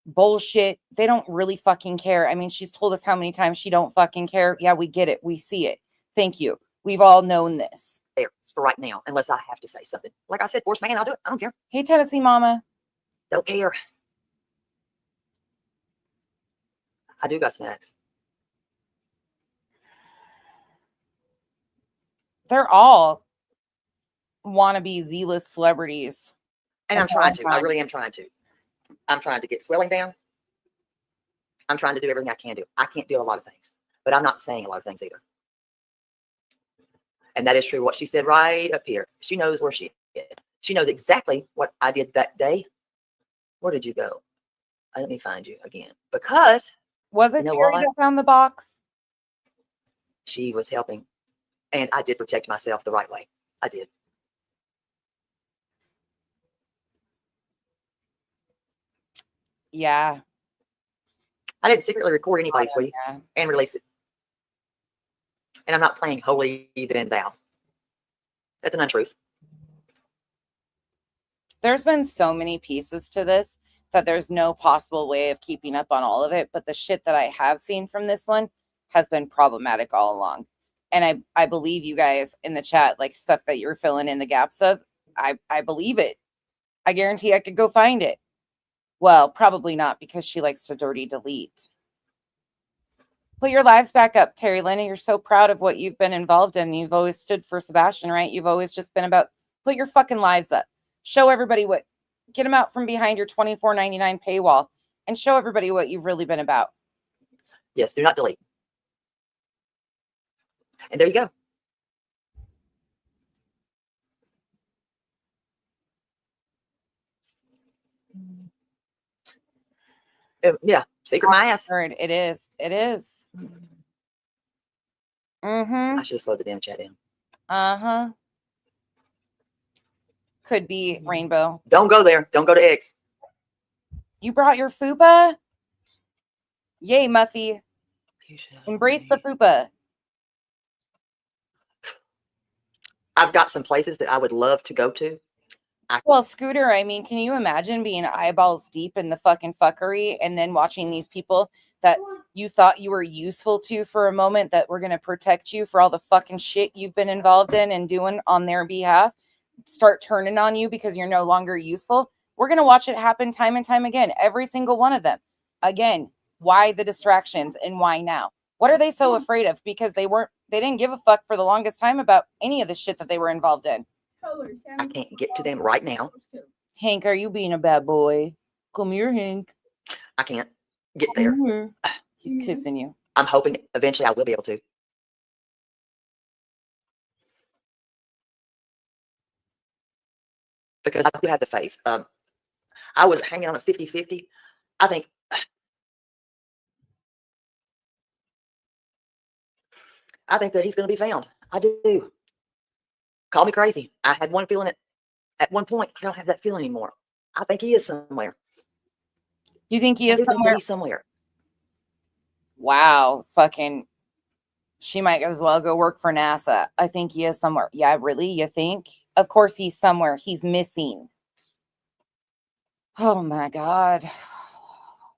bullshit. They don't really fucking care. I mean, she's told us how many times she don't fucking care. Yeah, we get it. We see it. Thank you. We've all known this. There for right now, unless I have to say something. Like I said, force man, I'll do it. I don't care. Hey, Tennessee mama. Don't care. I do got snacks. They're all wannabe Z-list celebrities. And I'm trying to. I really am trying to. I'm trying to get swelling down. I'm trying to do everything I can do. I can't do a lot of things, but I'm not saying a lot of things either. And that is true. What she said right up here. She knows where she is. She knows exactly what I did that day. Where did you go? Let me find you again. Because was it Terry that found the box? She was helping. And I did protect myself the right way. I did. Yeah. I didn't secretly record anybody's sweetie Yeah. and release it. And I'm not playing holy than thou. That's an untruth. There's been so many pieces to this that there's no possible way of keeping up on all of it. But the shit that I have seen from this one has been problematic all along. And I believe you guys in the chat, like stuff that you're filling in the gaps of. I believe it. I guarantee I could go find it. Well, probably not, because she likes to dirty delete. Put your lives back up, Terry Lynn. You're so proud of what you've been involved in. You've always stood for Sebastian, right? You've always just been about put your fucking lives up. Show everybody what, get them out from behind your $24.99 paywall and show everybody what you've really been about. Yes, do not delete. And there you go. Yeah, secret my ass. It is. It is. Mm-hmm. I should have slowed the damn chat down. Uh-huh. Could be Rainbow. Don't go there. Don't go to X. You brought your Fupa? Yay, Muffy. Embrace the Fupa. I've got some places that I would love to go to. Well, Scooter, I mean, can you imagine being eyeballs deep in the fucking fuckery and then watching these people that you thought you were useful to for a moment, that were going to protect you for all the fucking shit you've been involved in and doing on their behalf, start turning on you because you're no longer useful? We're going to watch it happen time and time again. Every single one of them. Again, why the distractions and why now? What are they so afraid of? Because they didn't give a fuck for the longest time about any of the shit that they were involved in. I can't get to them right now. Hank, are you being a bad boy? Come here, Hank. I can't get there. He's kissing you. I'm hoping eventually I will be able to. Because I do have the faith. I was hanging on a 50-50. I think that he's going to be found. I do. Call me crazy. I had one feeling at one point. I don't have that feeling anymore. I think he is somewhere. You think he is somewhere? He's somewhere. Wow. Fucking. She might as well go work for NASA. I think he is somewhere. Yeah, really? You think? Of course he's somewhere. He's missing. Oh my God.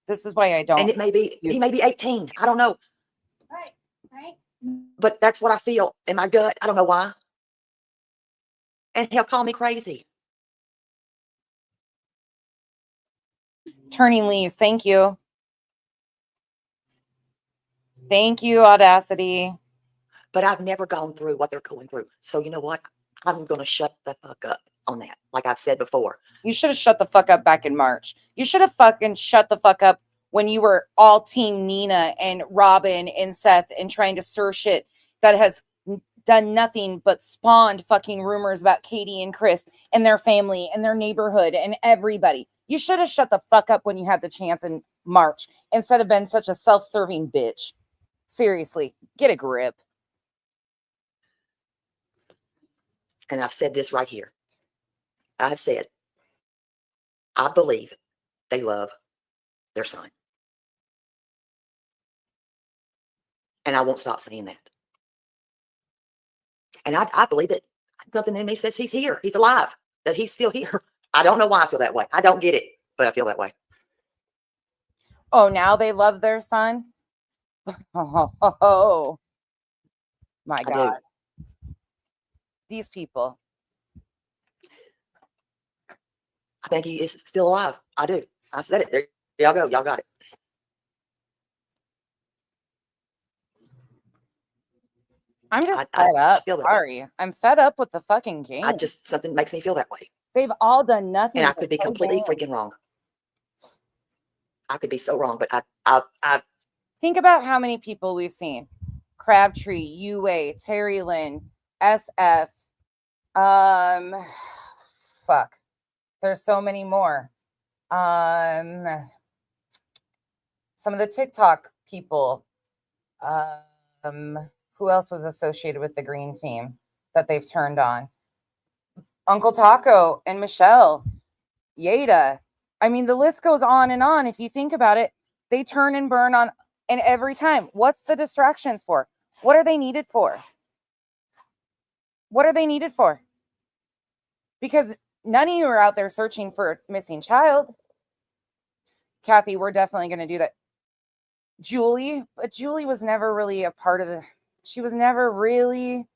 This is why I don't. And it may be, he may be 18. I don't know. Right. But that's what I feel in my gut. I don't know why. And he'll call me crazy. Turning leaves. Thank you. Thank you, Audacity. But I've never gone through what they're going through. So you know what? I'm going to shut the fuck up on that. Like I've said before. You should have shut the fuck up back in March. You should have fucking shut the fuck up when you were all team Nina and Robin and Seth and trying to stir shit that has done nothing but spawned fucking rumors about Katie and Chris and their family and their neighborhood and everybody. You should have shut the fuck up when you had the chance in March instead of being such a self-serving bitch. Seriously, get a grip. And I've said this right here. I've said, I believe they love their son. And I won't stop saying that. And I believe that something in me says he's here. He's alive. That he's still here. I don't know why I feel that way. I don't get it, but I feel that way. Oh, now they love their son? Oh, my God. These people. I think he is still alive. I do. I said it. There y'all go. Y'all got it. I'm just fed up. Sorry. I'm fed up with the fucking game. Something makes me feel that way. They've all done nothing. And I could be completely freaking wrong. I could be so wrong, but I think about how many people we've seen. Crabtree, UA, Terry Lynn, SF. Fuck. There's so many more. Some of the TikTok people. Who else was associated with the green team that they've turned on? Uncle Taco and Michelle, Yada. I mean, the list goes on and on. If you think about it, They turn and burn on, and every time, what's the distractions for? What are they needed for? What are they needed for? Because none of you are out there searching for a missing child. Kathy, we're definitely going to do that. Julie, but Julie was never really a part of she was never really,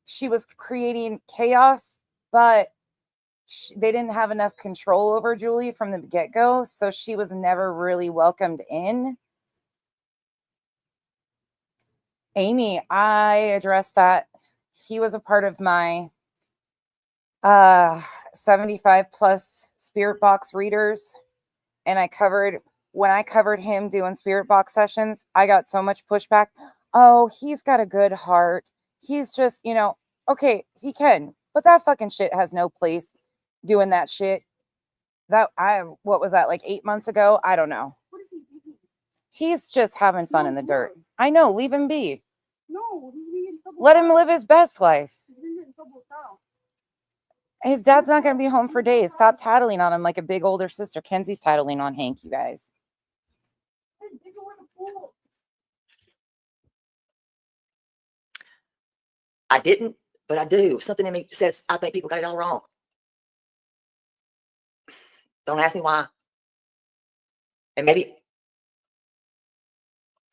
she was creating chaos, but they didn't have enough control over Julie from the get-go, so she was never really welcomed in. Amy, I addressed that. He was a part of my 75 plus spirit box readers, and when I covered him doing spirit box sessions, I got so much pushback. Oh, he's got a good heart. He's just, okay, he can, but that fucking shit has no place doing that shit. What was that, like 8 months ago? I don't know. What is he doing? He's just having fun in the dirt. I know, leave him be. No, he's gonna get in trouble. Let him live his best life. He's gonna get in trouble with Kyle. His dad's not going to be home for days. Stop tattling on him like a big older sister. Kenzie's tattling on Hank, you guys. I didn't, but I do. Something in me says I think people got it all wrong. Don't ask me why. And maybe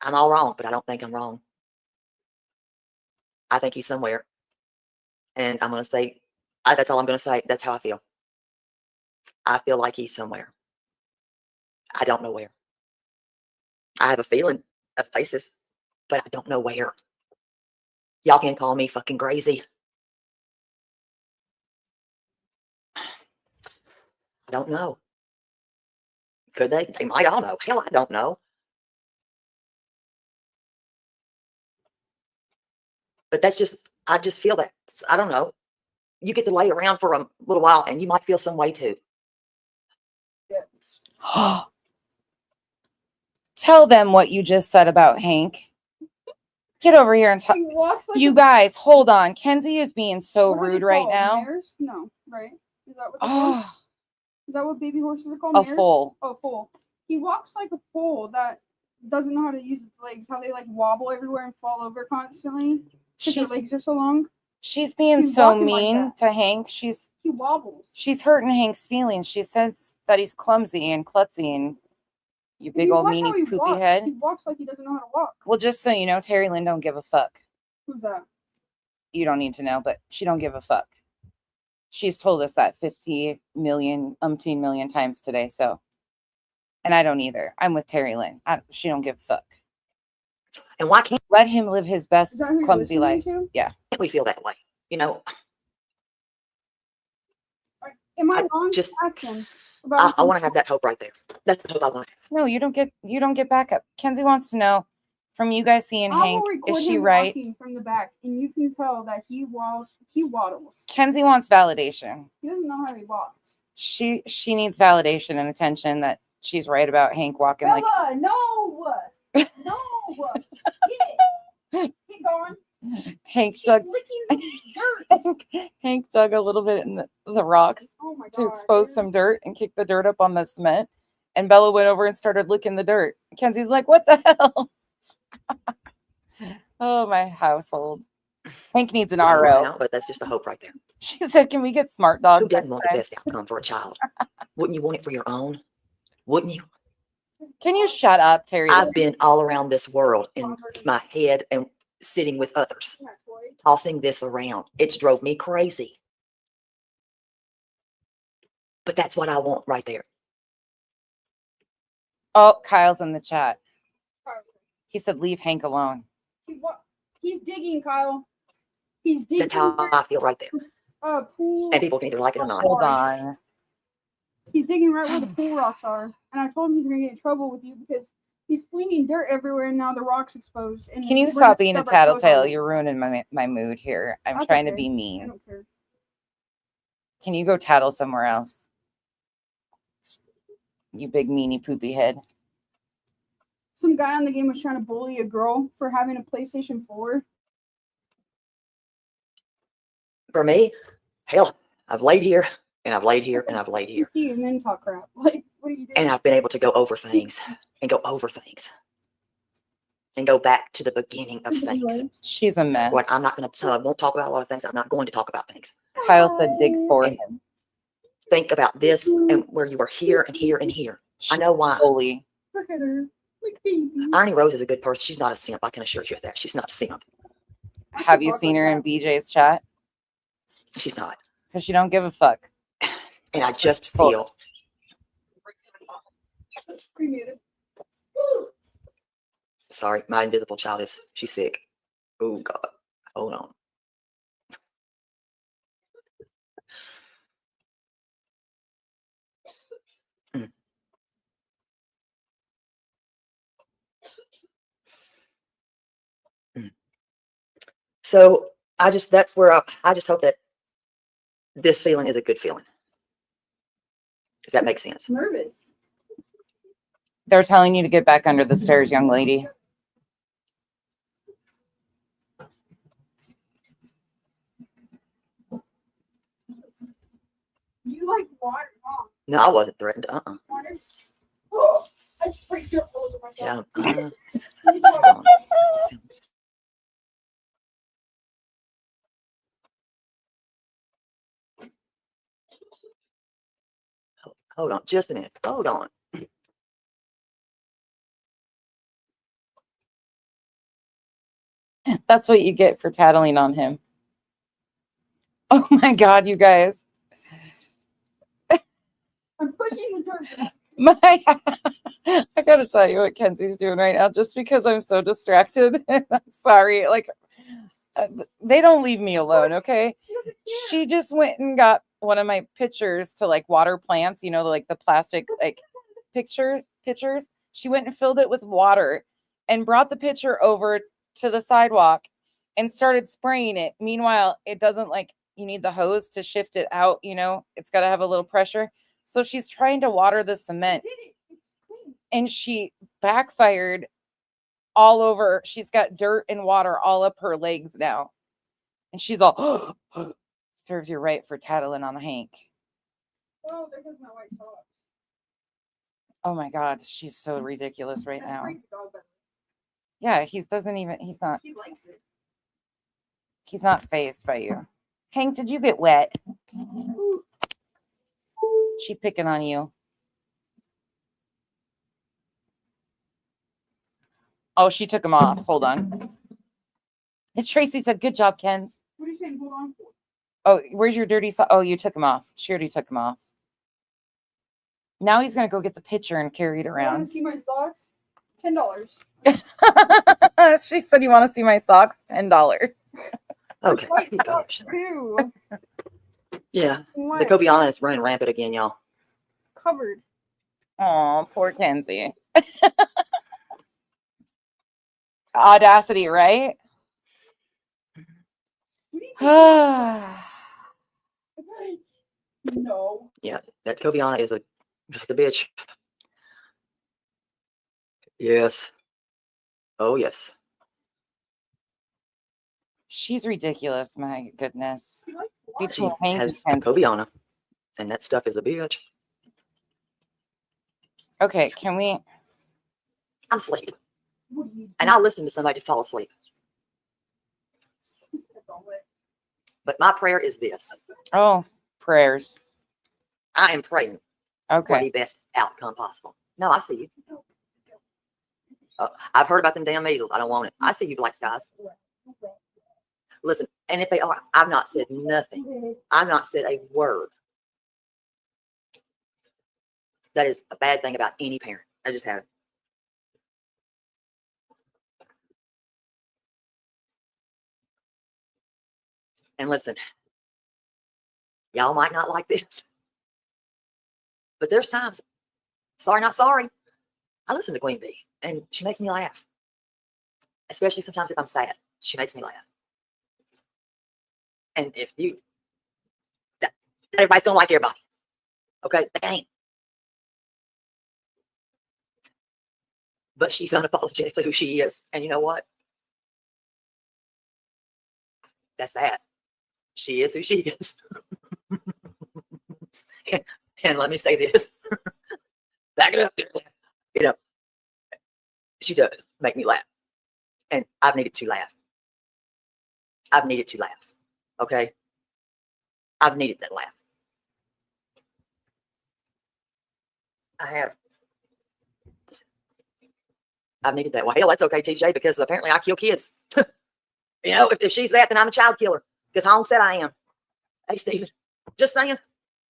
I'm all wrong, but I don't think I'm wrong. I think he's somewhere. And I'm going to say, that's all I'm going to say. That's how I feel. I feel like he's somewhere. I don't know where. I have a feeling of places, but I don't know where. Y'all can call me fucking crazy. I don't know. Could they? They might all know. Hell, I don't know. But that's just, I just feel that. I don't know. You get to lay around for a little while and you might feel some way too. Tell them what you just said about Hank. Get over here and tell you guys. Hold on. Kenzie is being so rude right now. Mares? No, right? Is that what they're called? Is that what baby horses are called? A Mares? foal. Oh, foal. He walks like a foal that doesn't know how to use its legs. How they like wobble everywhere and fall over constantly because their legs are so long. She's being so mean to Hank. He wobbles. She's hurting Hank's feelings. She says that he's clumsy and klutzy and you big old meanie poopy head. He walks like he doesn't know how to walk. Well, just so you know, Terry Lynn don't give a fuck. Who's that? You don't need to know, but she don't give a fuck. She's told us that 50 million, umpteen million times today. So, and I don't either. I'm with Terry Lynn. She don't give a fuck. And why can't let him live his best clumsy life? To? Yeah. Can't we feel that way? You know. Am I wrong? Just action. I want to have that hope right there. That's the hope I want. No, you don't get backup. Kenzie wants to know from you guys seeing Hank, is she right? From the back, and you can tell that he waddles. Kenzie wants validation. He doesn't know how he walks. She needs validation and attention that she's right about Hank walking Bella, like no. Keep going. Hank She's dug licking the dirt. Hank dug a little bit in the rocks to expose some dirt and kicked the dirt up on the cement. And Bella went over and started licking the dirt. Kenzie's like, what the hell? Oh, my household. Hank needs an RO. Now, but that's just the hope right there. She said, can we get smart dog? Who doesn't want the best outcome for a child? Wouldn't you want it for your own? Wouldn't you? Can you shut up, Terry? I've been all around this world in my head and sitting with others, tossing this around. It's drove me crazy. But that's what I want right there. Oh, Kyle's in the chat. He said, leave Hank alone. He's digging, Kyle. He's digging. That's how I feel right there. Pool. And people can either like it or not. Hold on. He's digging right where the pool rocks are. And I told him he's going to get in trouble with you because he's flinging dirt everywhere and now the rock's exposed. And can you stop being a tattletale? You're ruining my mood here. I'm trying to be mean. I don't care. Can you go tattle somewhere else? You big meanie poopy head. Some guy on the game was trying to bully a girl for having a PlayStation 4. For me, hell, I've laid here and I've laid here and I've laid here. See, and then talk crap. Like, What do you do? And I've been able to go over things and go over things and go back to the beginning of things. She's a mess. What I'm not going to, so I won't talk about a lot of things. I'm not going to talk about things. Kyle said dig for And him. think about this and where you were here and here and here. I know why. Holy. Look at her. Like baby. Irony Rose is a good person. She's not a simp. I can assure you of that. She's not a simp. Have you seen her in BJ's chat? She's not. Because she don't give a fuck. And I just feel. Sorry, my invisible child she's sick. Oh God. Hold on. So that's where I just hope that this feeling is a good feeling. Does that make sense? Nervous. They're telling you to get back under the stairs, young lady. You like water, huh? No, I wasn't threatened. Water? Oh, I just break your all over myself. Yeah. Hold on, just a minute. Hold on. That's what you get for tattling on him. Oh my God, you guys. I'm pushing the curtain. I gotta tell you what Kenzie's doing right now, just because I'm so distracted. I'm sorry. Like, they don't leave me alone, okay? She just went and got one of my pitchers to like water plants, you know, like the plastic like pitchers. She went and filled it with water and brought the pitcher over to the sidewalk and started spraying it. Meanwhile, it doesn't like, you need the hose to shift it out, you know, it's got to have a little pressure. So she's trying to water the cement and she backfired all over. She's got dirt and water all up her legs now. And she's all, serves you right for tattling on Hank. Oh, there goes my white socks. Oh my God, she's so ridiculous right now. Yeah, he's not. He likes it. He's not fazed by you. Hank, did you get wet? She picking on you. Oh, she took him off. Hold on. And Tracy said, good job, Ken. What are you saying? Hold on for? Oh, where's your dirty sock? Oh, you took him off. She already took him off. Now he's going to go get the pitcher and carry it You around. want to see my socks? $10. She said, you want to see my socks? $10. Okay. White socks too. Yeah. What? The Kobiana is running rampant again, y'all. Covered. Oh, poor Kenzie. Audacity, right? No. Yeah, that Kobiana is the bitch. Yes. Oh, yes. She's ridiculous, my goodness. She Between Hank and has the Kenzie. Kobiana, and that stuff is a bitch. Okay, can we? I'm asleep. And I'll listen to somebody to fall asleep. But my prayer is this. Oh, prayers. I am praying for Okay. the best outcome possible. No, I see you. I've heard about them damn measles. I don't want it. I see you, Black Skies. Listen, and if they are, I've not said nothing. I've not said a word. That is a bad thing about any parent. I just haven't. And listen, y'all might not like this, but there's times, sorry, not sorry. I listen to Queen Bee, and she makes me laugh. Especially sometimes if I'm sad, she makes me laugh. And if you, that advice don't like everybody, okay? They ain't. But she's unapologetically who she is, and you know what? That's that. She is who she is. And let me say this. back it up. You know, she does make me laugh. And I've needed to laugh. I've needed to laugh. Okay? I've needed that laugh. I have. I've needed that. Well, hell, that's okay, TJ, because apparently I kill kids. You know, if she's that, then I'm a child killer. Because Hong said I am. Hey, Steven. Just saying.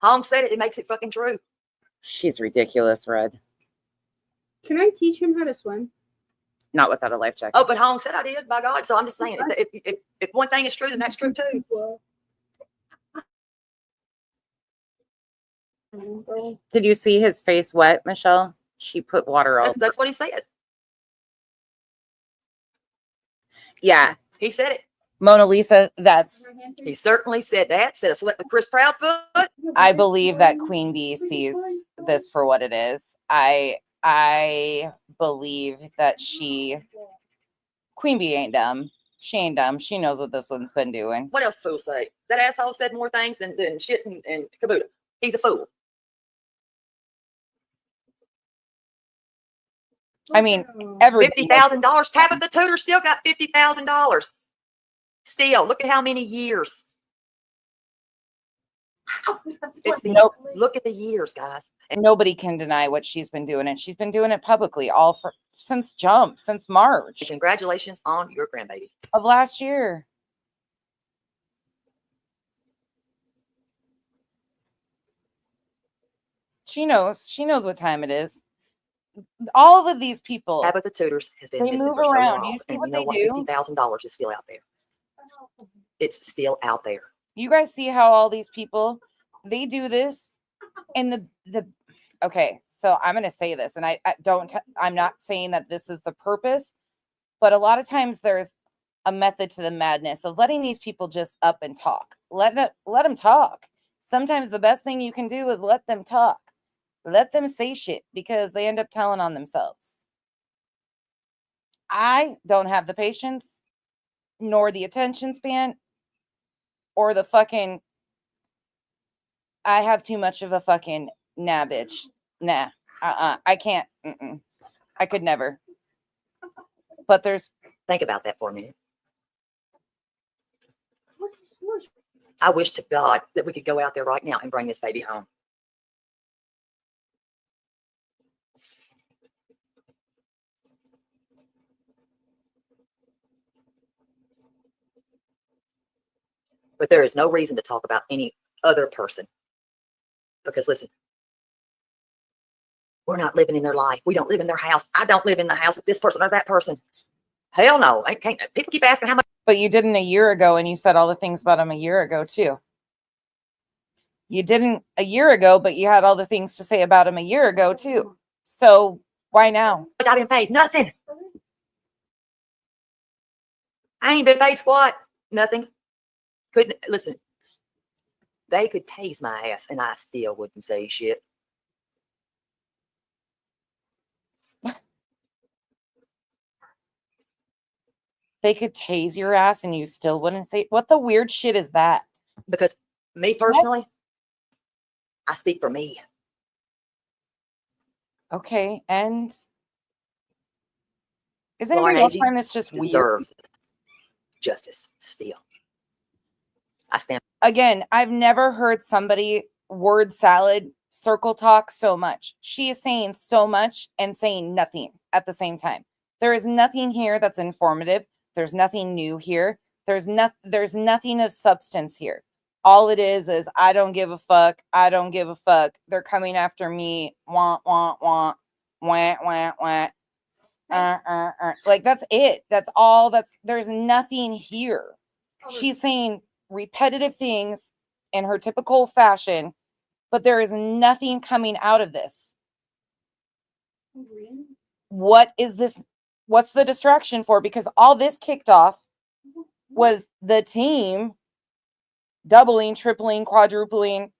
Hong said it. It makes it fucking true. She's ridiculous, Red. Can I teach him how to swim? Not without a life jacket. Oh, but Hong said I did, by God. So I'm just saying, if one thing is true, then that's true too. Did you see his face wet, Michelle? She put water all. That's what he said. Yeah. He said it. Mona Lisa, He certainly said that. Said I slept with Chris Proudfoot. I believe that Queen Bee sees this for what it is. I believe that Queen Bee ain't dumb. She ain't dumb. She knows what this one's been doing. What else fool say? That asshole said more things than shit and caboodle. He's a fool. I mean, $50,000. Tabitha Tudor still got $50,000. Still, look at how many years. It's been, look at the years, guys. And nobody can deny what she's been doing, and she's been doing it publicly since March. Congratulations on your grandbaby of last year. She knows what time it is. All of these people. Tabitha Tudors has been missing move for so around. long. You see And what you know they what? do? $50,000 is still out there. It's still out there. You guys see how all these people, they do this in the okay, so I'm going to say this, and I'm not saying that this is the purpose, but a lot of times there's a method to the madness of letting these people just up and talk. Let them talk. Sometimes the best thing you can do is let them talk. Let them say shit because they end up telling on themselves. I don't have the patience nor the attention span or the fucking, I have too much of a fucking nah, bitch. Nah, I can't. I could never. But think about that for a minute. I wish to God that we could go out there right now and bring this baby home. But there is no reason to talk about any other person. Because listen, we're not living in their life. We don't live in their house. I don't live in the house with this person or that person. Hell no. I can't. People keep asking how much. But you didn't a year ago, and you said all the things about him a year ago too. You didn't a year ago, but you had all the things to say about him a year ago too. So why now? I've been paid nothing. I ain't been paid squat. Nothing. Couldn't listen. They could tase my ass, and I still wouldn't say shit. They could tase your ass, and you still wouldn't say. What the weird shit is that? Because me personally, I speak for me. Okay, and isn't Lauren every Agee time this just weird? deserves justice still. I stand. Again, I've never heard somebody word salad circle talk so much. She is saying so much and saying nothing at the same time. There is nothing here that's informative. There's nothing new here. There's nothing of substance here. All it is I don't give a fuck. I don't give a fuck. They're coming after me. Wah, wah, wah. Wah, wah, wah. Like that's it. That's all. There's nothing here. She's saying repetitive things in her typical fashion, but there is nothing coming out of this. What is this? What's the distraction for? Because all this kicked off was the team doubling, tripling, quadrupling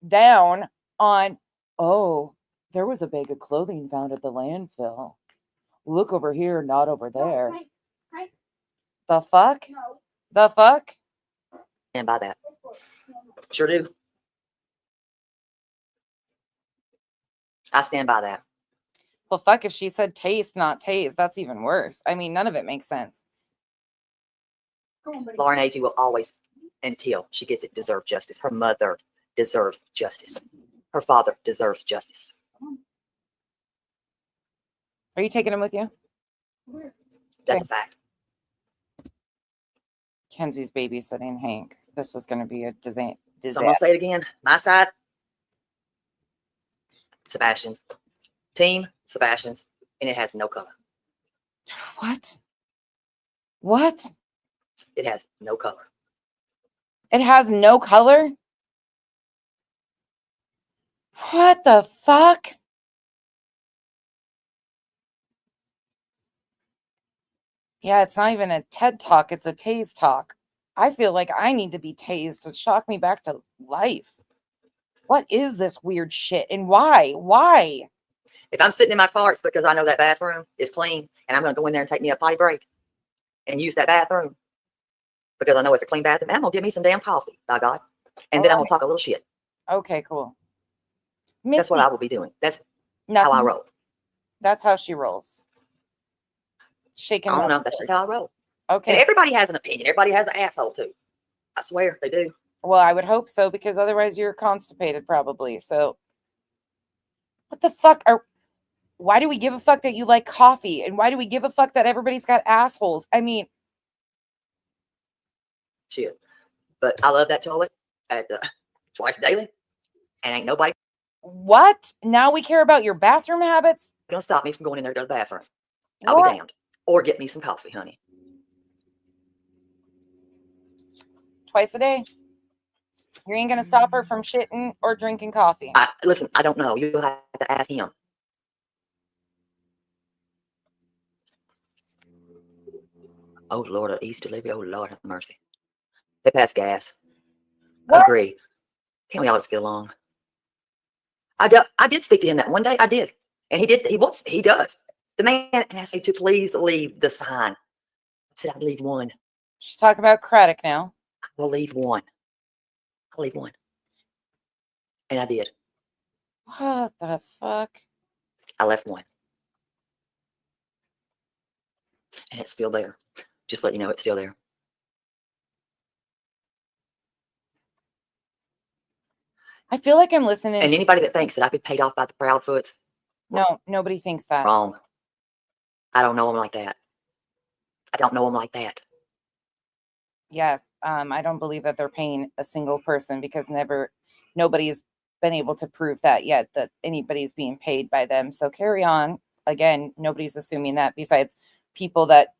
down on, oh, there was a bag of clothing found at the landfill. Look over here, not over there. The fuck? The fuck? And by that. Sure do. I stand by that. Well, fuck, if she said taste, not tase, that's even worse. I mean, none of it makes sense. Lauren Agee will always, until she gets it, deserve justice. Her mother deserves justice. Her father deserves justice. Are you taking him with you? That's a fact. Kenzie's babysitting Hank. This is going to be a disaster. So I'm going to say it again. My side, Sebastian's. Team, Sebastian's. And it has no color. What? What? It has no color. It has no color? What the fuck? Yeah, it's not even a TED Talk. It's a tase talk. I feel like I need to be tased to shock me back to life. What is this weird shit and why? Why? If I'm sitting in my car, it's because I know that bathroom is clean and I'm going to go in there and take me a potty break and use that bathroom because I know it's a clean bathroom. And I'm going to get me some damn coffee, by God. And then I'm going to talk a little shit. Okay, cool. That's what I will be doing. That's how I roll. That's how she rolls. Shaking. I don't know. That's just how I roll. Okay. And everybody has an opinion. Everybody has an asshole too. I swear they do. Well, I would hope so because otherwise you're constipated probably. So what the fuck why do we give a fuck that you like coffee? And why do we give a fuck that everybody's got assholes? I mean, shit. But I love that toilet at twice daily. And ain't nobody. What? Now we care about your bathroom habits? Don't stop me from going in there to the bathroom. I'll be damned. Or get me some coffee, honey. Twice a day. You ain't gonna stop her from shitting or drinking coffee. Listen, I don't know. You'll have to ask him. Oh, Lord, of East delivery. Oh, Lord, have mercy. They pass gas. What? Agree. Can't we all just get along? I did speak to him that one day. I did. And he did. He does. The man asked me to please leave the sign. I said, I'd leave one. She's talking about Craddock now. I'll leave one. I'll leave one. And I did. What the fuck? I left one. And it's still there. Just let you know it's still there. I feel like I'm listening. And anybody that thinks that I've been paid off by the Proudfoots. No, nobody thinks that. Wrong. I don't know them like that. I don't know them like that. Yeah, I don't believe that they're paying a single person because nobody's been able to prove that yet, that anybody's being paid by them. So carry on. Again, nobody's assuming that besides people that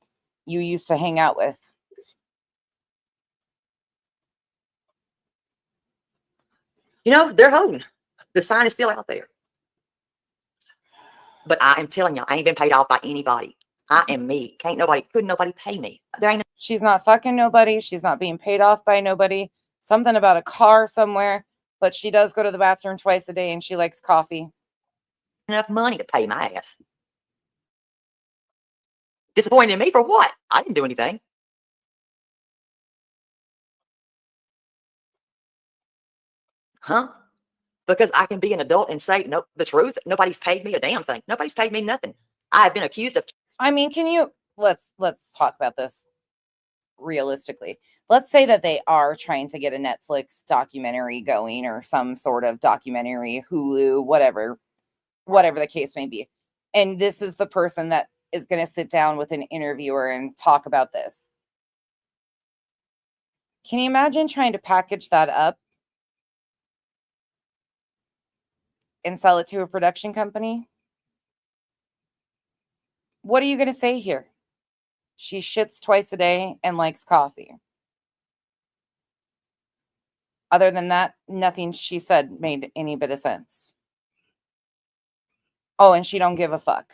you used to hang out with. You know, they're holding. The sign is still out there. But I am telling you, I ain't been paid off by anybody. I am me. Couldn't nobody pay me. There ain't She's not fucking nobody. She's not being paid off by nobody. Something about a car somewhere, but she does go to the bathroom twice a day and she likes coffee. enough money to pay my ass. Disappointed in me for what? I didn't do anything. Huh? Because I can be an adult and say no, the truth. Nobody's paid me a damn thing. Nobody's paid me nothing. I have been accused of. I mean, let's talk about this realistically. Let's say that they are trying to get a Netflix documentary going or some sort of documentary, Hulu, whatever the case may be. And this is the person that is going to sit down with an interviewer and talk about this. Can you imagine trying to package that up and sell it to a production company? What are you going to say here? She shits twice a day and likes coffee. Other than that, nothing she said made any bit of sense. Oh, and she don't give a fuck.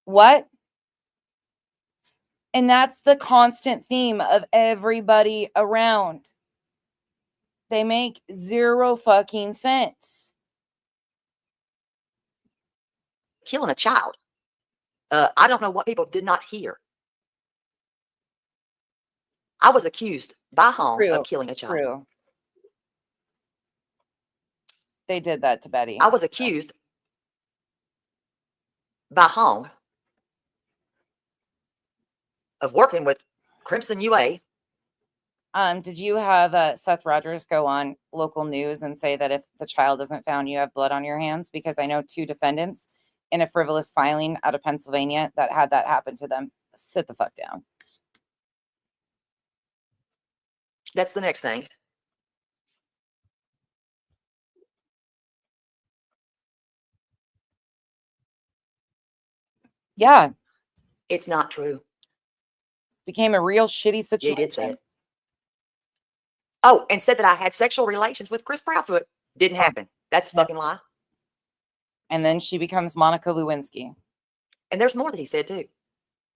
What? And that's the constant theme of everybody around. They make zero fucking sense. Killing a child. I don't know what people did not hear. I was accused by home of killing a child. True. They did that to Betty. I was accused by Hong of working with Crimson UA. Did you have Seth Rogers go on local news and say that if the child isn't found, you have blood on your hands? Because I know 2 defendants in a frivolous filing out of Pennsylvania that had that happen to them. Sit the fuck down. That's the next thing. Yeah. It's not true. Became a real shitty situation. Yeah, he did say it. Oh, and said that I had sexual relations with Chris Proudfoot. Didn't happen. That's a fucking lie. And then she becomes Monica Lewinsky. And there's more that he said too.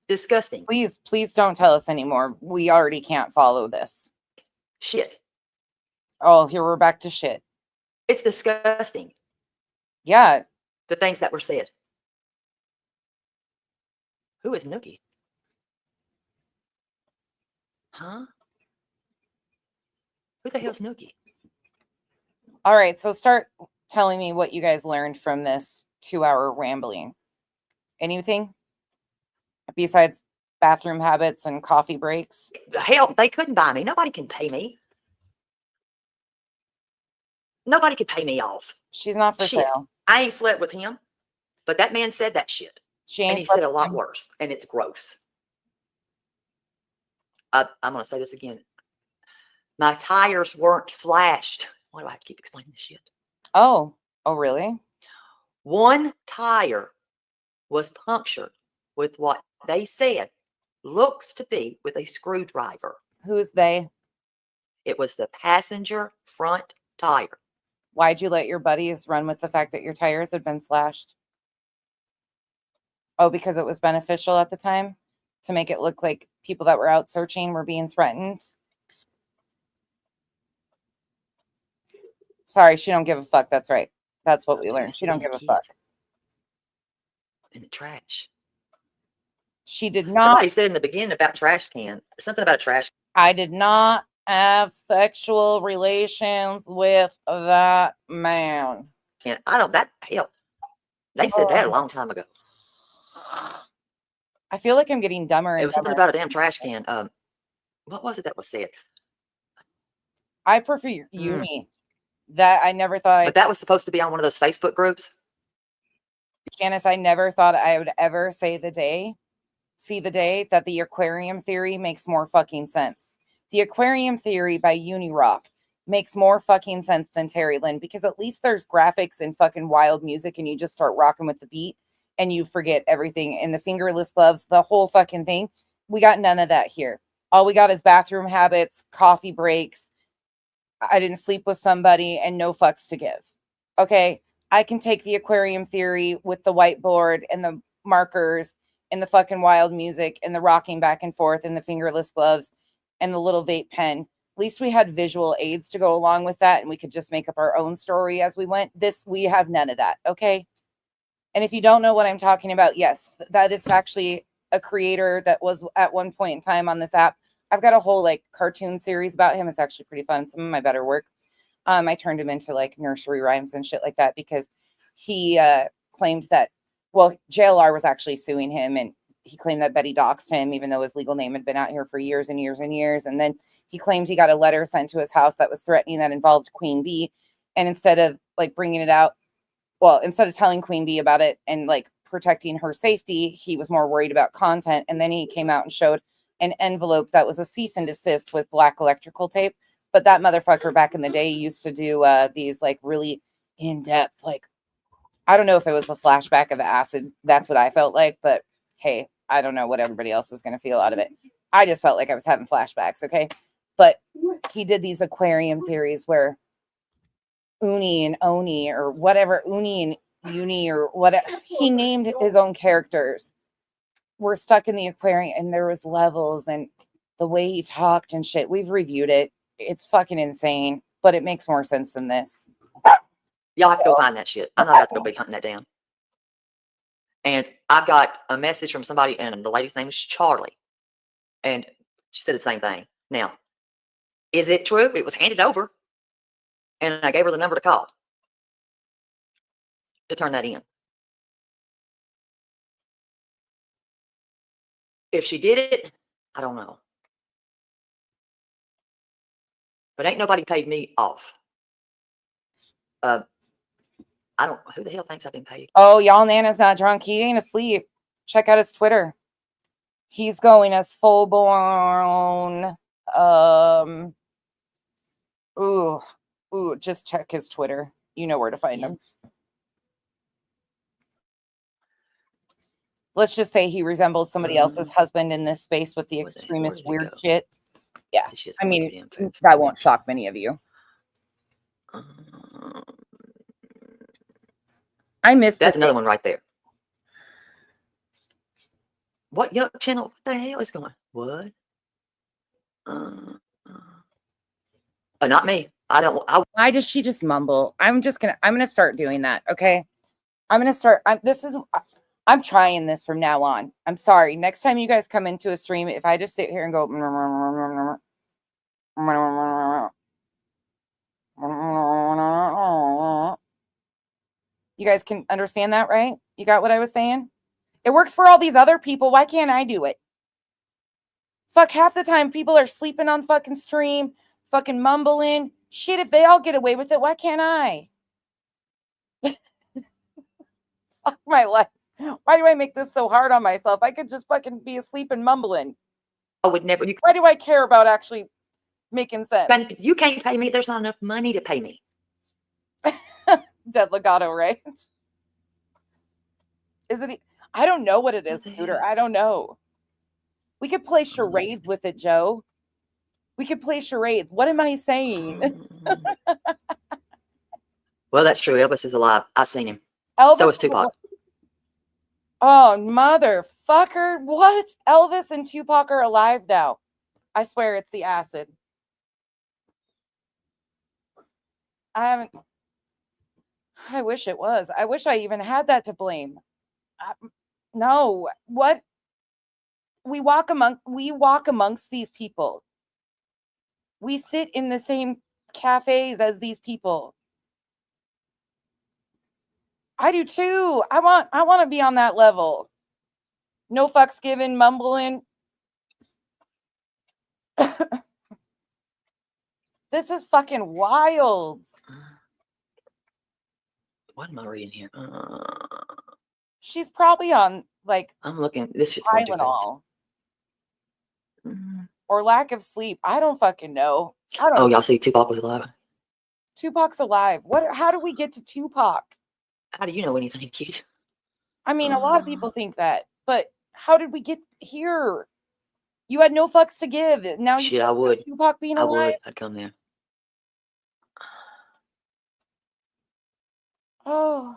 Disgusting. Please don't tell us anymore. We already can't follow this. Shit. Oh, here we're back to shit. It's disgusting. Yeah. The things that were said. Who is Nookie? Huh? Who the hell's Nookie? All right, so start telling me what you guys learned from this 2-hour rambling. Anything besides bathroom habits and coffee breaks? Hell, they couldn't buy me. Nobody can pay me. Nobody could pay me off. She's not for Shit. sale. I ain't slept with him, but that man said that shit. And he said a lot worse, and it's gross. I'm going to say this again. My tires weren't slashed. Why do I have to keep explaining this shit? Oh really? One tire was punctured with what they said looks to be with a screwdriver. Who's they? It was the passenger front tire. Why'd you let your buddies run with the fact that your tires had been slashed? Oh, because it was beneficial at the time to make it look like people that were out searching were being threatened. Sorry, she don't give a fuck. That's right. That's what we learned. She don't give a fuck. In the trash. She did not. Somebody said in the beginning about trash can. Something about a trash. I did not have sexual relations with that man. Can I don't that hell. They said that a long time ago. I feel like I'm getting dumber. It was something about a damn trash can. What was it that was said? I prefer Uni. That I never thought. But that was supposed to be on one of those Facebook groups. Janice, I never thought I would ever see the day that the aquarium theory makes more fucking sense. The aquarium theory by Unirock makes more fucking sense than Terry Lynn, because at least there's graphics and fucking wild music and you just start rocking with the beat and you forget everything. And the fingerless gloves, the whole fucking thing. We got none of that here. All we got is bathroom habits, coffee breaks. I didn't sleep with somebody and no fucks to give. Okay. I can take the aquarium theory with the whiteboard and the markers and the fucking wild music and the rocking back and forth and the fingerless gloves and the little vape pen. At least we had visual aids to go along with that and we could just make up our own story as we went. We have none of that. Okay. And if you don't know what I'm talking about, yes, that is actually a creator that was at one point in time on this app. I've got a whole like cartoon series about him. It's actually pretty fun. Some of my better work. I turned him into like nursery rhymes and shit like that because he claimed that, well, JLR was actually suing him and he claimed that Betty doxed him, even though his legal name had been out here for years and years and years. And then he claimed he got a letter sent to his house that was threatening that involved Queen Bee. And instead of like bringing it out, well, instead of telling Queen Bee about it and like protecting her safety, he was more worried about content. And then he came out and showed an envelope that was a cease and desist with black electrical tape. But that motherfucker back in the day used to do these like really in-depth, like, I don't know if it was a flashback of acid. That's what I felt like. But hey, I don't know what everybody else is going to feel out of it. I just felt like I was having flashbacks. Okay. But he did these aquarium theories where Uni and Oni or whatever, Uni and Uni or whatever, he named his own characters. We're stuck in the aquarium and there was levels and the way he talked and shit. We've reviewed it. It's fucking insane, but it makes more sense than this. Y'all have to go find that shit. I'm not about to go be hunting that down. And I got a message from somebody, and the lady's name is Charlie. And she said the same thing. Now, is it true? It was handed over. And I gave her the number to call. to turn that in. If she did it, I don't know. But ain't nobody paid me off. I don't, who the hell thinks I've been paid? Oh, y'all, Nana's not drunk. He ain't asleep. Check out his Twitter. He's going as full blown. Just check his Twitter. You know where to find him. Let's just say he resembles somebody else's husband in this space with the extremist weird shit. Yeah. I mean, that won't shock many of you. I missed That's another one right there. What yuck channel? What the hell is going? What? Not me. I don't. Why does she just mumble? I'm gonna start doing that. Okay. I'm trying this from now on. I'm sorry. Next time you guys come into a stream, if I just sit here and go, you guys can understand that, right? You got what I was saying? It works for all these other people. Why can't I do it? Fuck, half the time people are sleeping on fucking stream, fucking mumbling. Shit, if they all get away with it, why can't I? Fuck my life. Why do I make this so hard on myself? I could just fucking be asleep and mumbling. I would never. Why do I care about actually making sense? But you can't pay me. There's not enough money to pay me. Dead legato, right? Is it? I don't know what it is, Scooter. I don't know. We could play charades with it, Joe. We could play charades. What am I saying? Well, that's true. Elvis is alive. I've seen him. Elvis, so is Tupac. Oh, motherfucker. What? Elvis and Tupac are alive now. I swear it's the acid. I wish it was. I wish I even had that to blame. No. What? We walk amongst these people. We sit in the same cafes as these people. I do too. I want to be on that level. No fucks given, mumbling. This is fucking wild. What am I reading here? She's probably on like I'm looking. This is Tylenol or lack of sleep. I don't fucking know. Oh, y'all see Tupac was alive? Tupac's alive. What? How do we get to Tupac? How do you know anything, kid? I mean, a lot of people think that, but how did we get here? You had no fucks to give. Now Shit, I would. Tupac being alive. I would. I'd come there. Oh.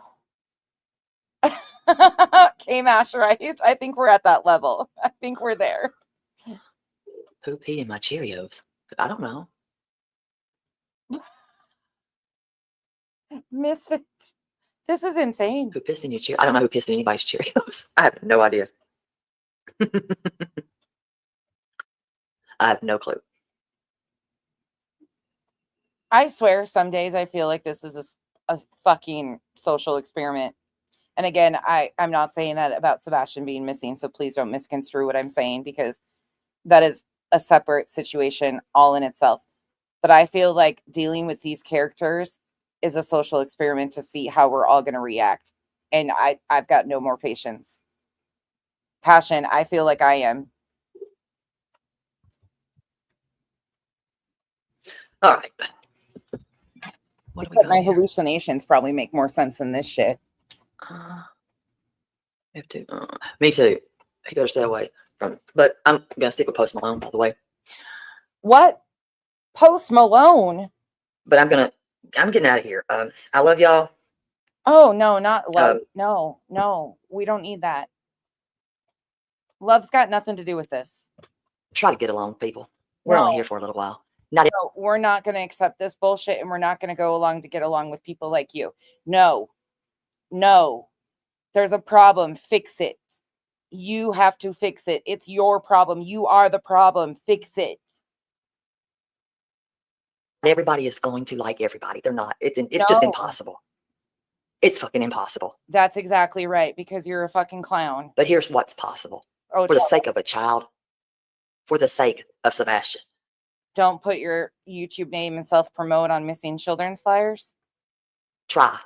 K-Mash, right? I think we're at that level. I think we're there. Who peed in my Cheerios? I don't know. Misfit. This is insane. Who pissed in your Cheerios? I don't know who pissed in anybody's Cheerios. I have no idea. I have no clue. I swear some days I feel like this is a fucking social experiment. And again, I'm not saying that about Sebastian being missing, so please don't misconstrue what I'm saying, because that is a separate situation all in itself. But I feel like dealing with these characters is a social experiment to see how we're all going to react. And I've got no more patience. Passion, I feel like I am. All right. But my hallucinations probably make more sense than this shit. Me too. Me too. He goes that way. But I'm gonna stick with Post Malone, by the way. What? Post Malone? But I'm getting out of here. I love y'all. Oh no, not love. No, we don't need that. Love's got nothing to do with this. Try to get along, people. We're only here for a little while. No, we're not going to accept this bullshit, and we're not going to go along to get along with people like you. No. There's a problem. Fix it. You have to fix it. It's your problem. You are the problem. Fix it. Everybody is going to like everybody. They're not. It's just impossible. It's fucking impossible. That's exactly right, because you're a fucking clown. But here's what's possible. Oh, For the sake of a child, for the sake of Sebastian. Don't put your YouTube name and self-promote on missing children's flyers. Try.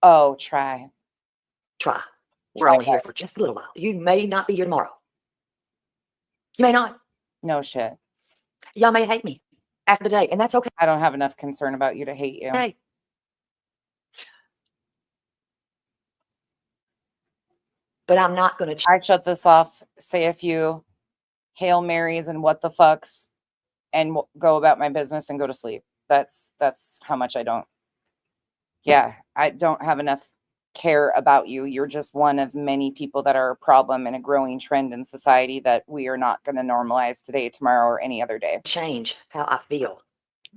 Oh, try. Try. We're only here for just a little while. You may not be here tomorrow. You may not. No shit. Y'all may hate me after today, and that's okay. I don't have enough concern about you to hate you. Hey. But I'm not going to. I shut this off, say a few Hail Marys and what the fucks, and go about my business and go to sleep. That's how much I don't. Yeah, I don't have enough care about you. You're just one of many people that are a problem and a growing trend in society that we are not going to normalize today, tomorrow, or any other day. Change how I feel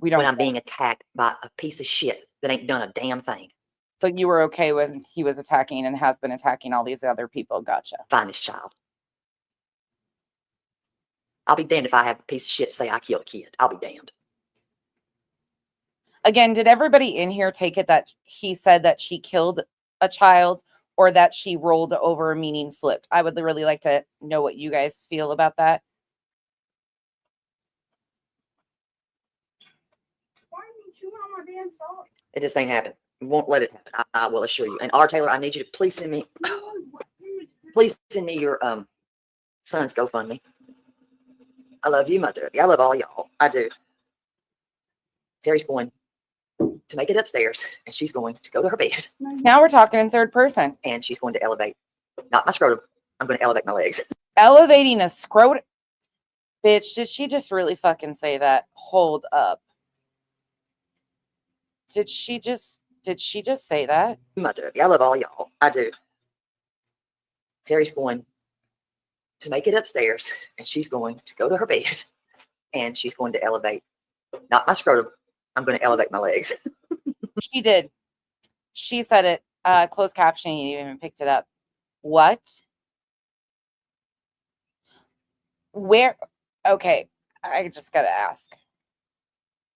We don't. when I'm being attacked by a piece of shit that ain't done a damn thing. But you were okay when he was attacking and has been attacking all these other people. Gotcha. Finest child. I'll be damned if I have a piece of shit say I killed a kid. I'll be damned. Again, did everybody in here take it that he said that she killed a child or that she rolled over, meaning flipped? I would really like to know what you guys feel about that. Why are you chewing on my damn sock? It just ain't happen. Won't let it happen. I will assure you. And R. Taylor, I need you to please send me your son's GoFundMe. I love you, mother. I love all y'all. I do. Terry's going to make it upstairs, and she's going to go to her bed. Now we're talking in third person. And she's going to elevate, not my scrotum. I'm going to elevate my legs. Elevating a scrotum. Bitch, did she just really fucking say that? Hold up. Did she just say that? Mother, I love all y'all. I do. Terry's going to make it upstairs, and she's going to go to her bed, and she's going to elevate, not my scrotum. I'm going to elevate my legs. She did. She said it. Closed captioning, you even picked it up. What? Where? Okay, I just got to ask.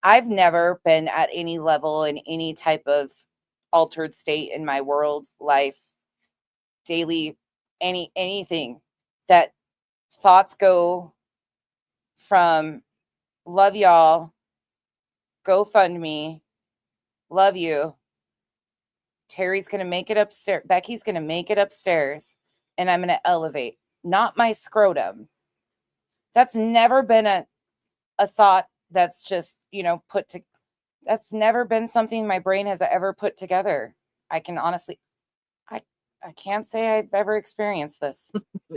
I've never been at any level in any type of altered state in my world, life, daily, anything that thoughts go from love y'all, GoFundMe, love you. Terry's going to make it upstairs. Becky's going to make it upstairs, and I'm going to elevate, not my scrotum. That's never been a thought that's just, that's never been something my brain has ever put together. I can honestly, I can't say I've ever experienced this.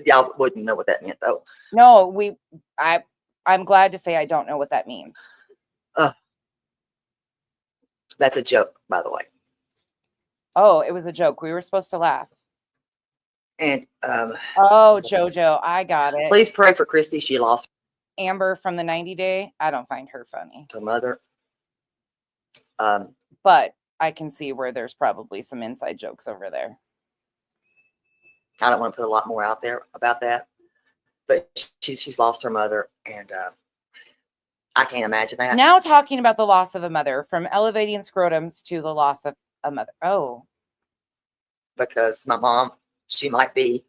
Y'all wouldn't know what that meant, though. No, I'm glad to say I don't know what that means. That's a joke, by the way. Oh, it was a joke. We were supposed to laugh. And oh, JoJo, I got it. Please pray for Christy. She lost Amber from the 90 Day. I don't find her funny. her mother. But I can see where there's probably some inside jokes over there. I don't want to put a lot more out there about that, but she's lost her mother, and I can't imagine that. Now talking about the loss of a mother, from elevating scrotums to the loss of a mother. Oh. Because my mom, she might be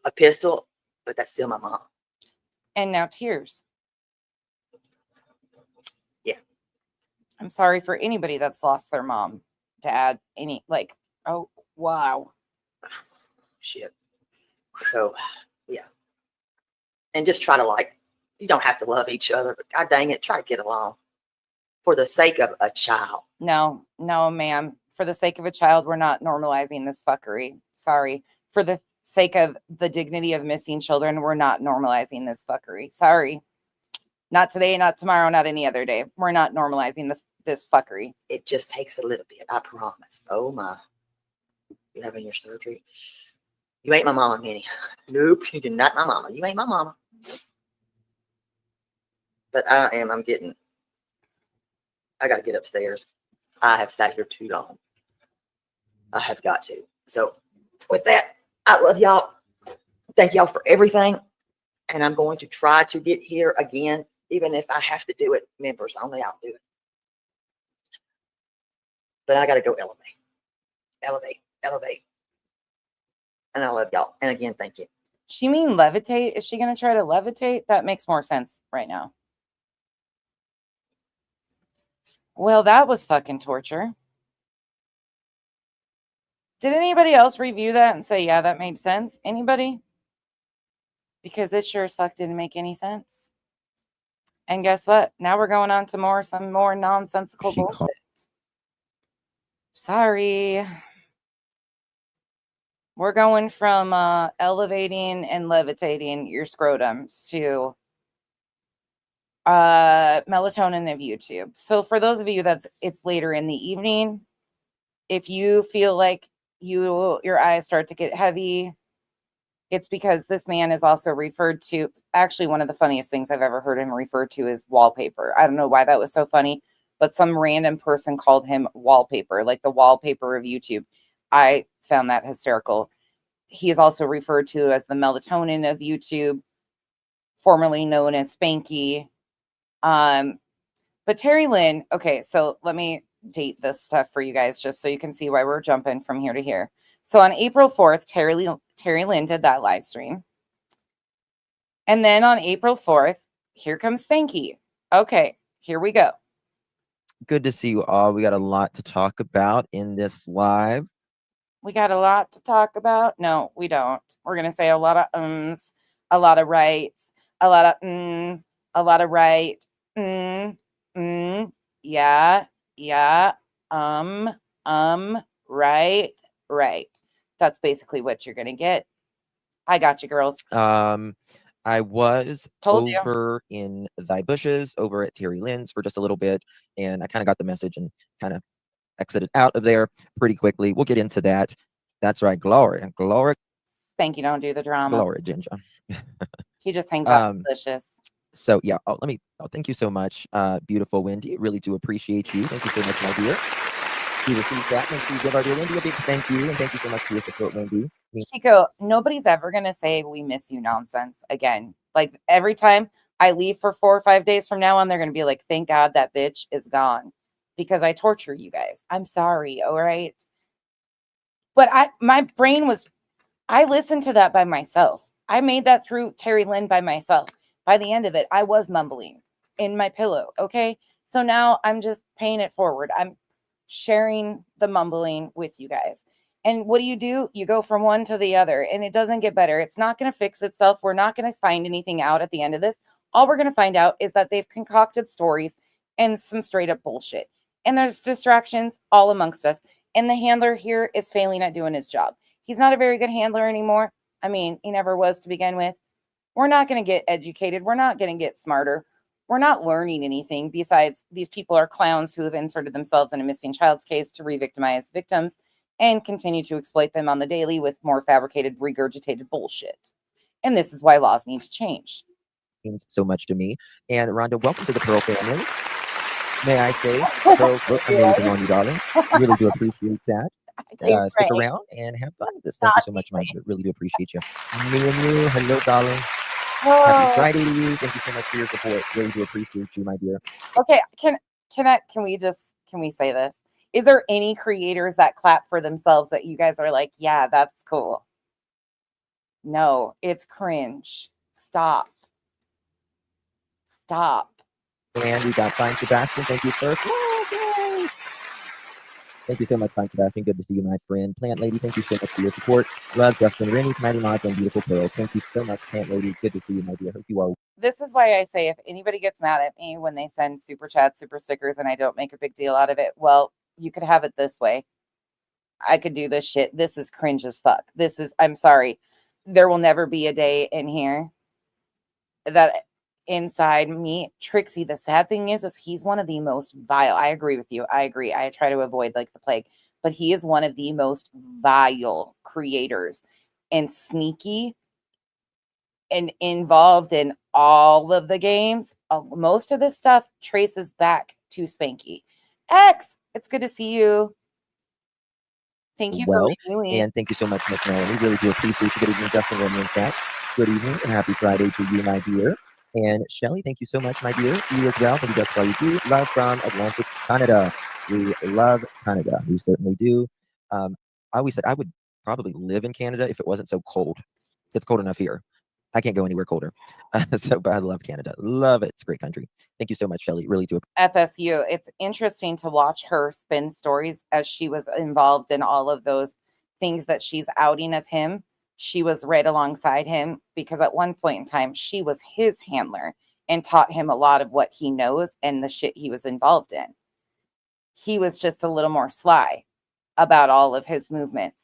a pistol, but that's still my mom. And now tears. Yeah. I'm sorry for anybody that's lost their mom, to add any, oh, wow. Shit. So, yeah. And just try to you don't have to love each other, but god dang it, try to get along for the sake of a child. No, ma'am. For the sake of a child, we're not normalizing this fuckery. Sorry. For the sake of the dignity of missing children, we're not normalizing this fuckery. Sorry. Not today, not tomorrow, not any other day. We're not normalizing this fuckery. It just takes a little bit, I promise. Oh my. You having your surgery? You ain't my mama, Minnie. Nope, you did not my mama. You ain't my mama. But I got to get upstairs. I have sat here too long. I have got to. So with that, I love y'all. Thank y'all for everything. And I'm going to try to get here again, even if I have to do it members only, I'll do it. But I got to go elevate. elevate, elevate. And I love y'all. And again, thank you. She mean levitate? Is she going to try to levitate? That makes more sense right now. Well, that was fucking torture. Did anybody else review that and say, yeah, that made sense? Anybody? Because it sure as fuck didn't make any sense. And guess what? Now we're going on to some more nonsensical bullshit. Sorry. We're going from elevating and levitating your scrotums to melatonin of YouTube. So for those of you that it's later in the evening, if you feel like your eyes start to get heavy, it's because this man is also referred to, actually one of the funniest things I've ever heard him referred to is wallpaper. I don't know why that was so funny, but some random person called him wallpaper, like the wallpaper of YouTube. I found that hysterical. He is also referred to as the melatonin of YouTube, formerly known as Spanky. But Terry Lynn, okay, so let me date this stuff for you guys just so you can see why we're jumping from here to here. So on April 4th, Terry Lynn did that live stream. And then on April 4th, here comes Spanky. Okay, here we go. Good to see you all. We got a lot to talk about in this live. We got a lot to talk about. No, we don't. We're going to say a lot of ums, a lot of rights, a lot of a lot of right, yeah, right. That's basically what you're going to get. I got you, girls. I was Told you. over in Thy Bushes over at Terry Lynn's for just a little bit, and I kind of got the message and kind of exited out of there pretty quickly. We'll get into that. That's right. Glory. Spanky, don't do the drama. Glory, Ginger. He just hangs out delicious. So yeah, thank you so much, beautiful Wendy. Really do appreciate you. Thank you so much, my dear. You received that. Make sure you give our dear Wendy a big thank you, and thank you so much for your support, Wendy. Chico, nobody's ever gonna say we miss you nonsense again. Like every time I leave for 4 or 5 days from now on, they're gonna be like, thank God that bitch is gone. Because I torture you guys. I'm sorry, all right? But my brain was, I listened to that by myself. I made that through Terry Lynn by myself. By the end of it, I was mumbling in my pillow, okay? So now I'm just paying it forward. I'm sharing the mumbling with you guys. And what do? You go from one to the other, and it doesn't get better. It's not going to fix itself. We're not going to find anything out at the end of this. All we're going to find out is that they've concocted stories and some straight up bullshit. And there's distractions all amongst us. And the handler here is failing at doing his job. He's not a very good handler anymore. I mean, he never was to begin with. We're not going to get educated. We're not going to get smarter. We're not learning anything besides these people are clowns who have inserted themselves in a missing child's case to re-victimize victims and continue to exploit them on the daily with more fabricated, regurgitated bullshit. And this is why laws need to change. Means so much to me. And Rhonda, welcome to the Pearl family. May I say, Pearl, look amazing on you, darling. Really do appreciate that. Stick around and have fun with this. Thank you so much, Mike. Really do appreciate you. Me and you, hello, darling. Happy Friday to you. Thank you so much for your support. Really do appreciate you, my dear. Okay, can we say this? Is there any creators that clap for themselves that you guys are like, yeah, that's cool? No, it's cringe. Stop. And we got Fine Sebastian. Thank you, sir. Thank you so much, Fine Sebastian. Good to see you, my friend. Plant Lady, thank you so much for your support. Love, Justin, Rennie, Mighty Mods, and Beautiful Pearl. Thank you so much, Plant Lady. Good to see you, my dear. Hope you are. This is why I say if anybody gets mad at me when they send super chats, super stickers, and I don't make a big deal out of it, well, you could have it this way. I could do this shit. This is cringe as fuck. I'm sorry. There will never be a day in here that inside me, Trixie, the sad thing is he's one of the most vile. I agree with you. I agree. I try to avoid like the plague, but he is one of the most vile creators and sneaky and involved in all of the games. Most of this stuff traces back to Spanky. X, it's good to see you. Thank you for reviewing. And thank you so much, Miss Melanie. Really do appreciate you. Good evening, Justin, Rennie, and Kat. Good evening and happy Friday to you, my dear. And Shelly, thank you so much, my dear. You as well. Thank you for all you do. Love from Atlantic, Canada. We love Canada. We certainly do. I always said I would probably live in Canada if it wasn't so cold. It's cold enough here. I can't go anywhere colder. But I love Canada. Love it. It's a great country. Thank you so much, Shelly. Really do. FSU. It's interesting to watch her spin stories as she was involved in all of those things that she's outing of him. She was right alongside him because at one point in time, she was his handler and taught him a lot of what he knows and the shit he was involved in. He was just a little more sly about all of his movements.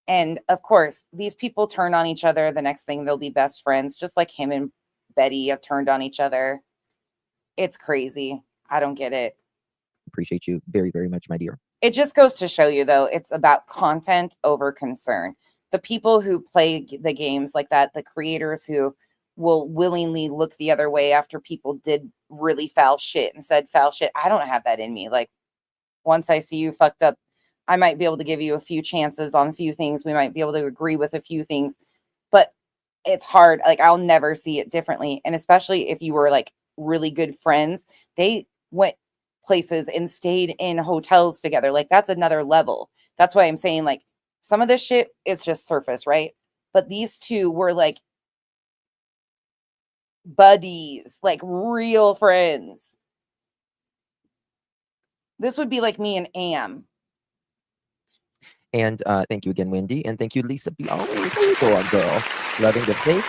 And of course, these people turn on each other. The next thing they'll be best friends, just like him and Betty have turned on each other. It's crazy. I don't get it. Appreciate you very, very much, my dear. It just goes to show you, though, it's about content over concern. The people who play the games like that, the creators who will willingly look the other way after people did really foul shit and said foul shit. I don't have that in me. Like, once I see you fucked up, I might be able to give you a few chances on a few things. We might be able to agree with a few things, but it's hard. Like, I'll never see it differently. And especially if you were like really good friends, they went places and stayed in hotels together. Like, that's another level. That's why I'm saying, like, some of this shit is just surface, right? But these two were like buddies, like real friends. This would be like me and Am. And thank you again, Wendy. And thank you, Lisa B. Always a girl. Loving the place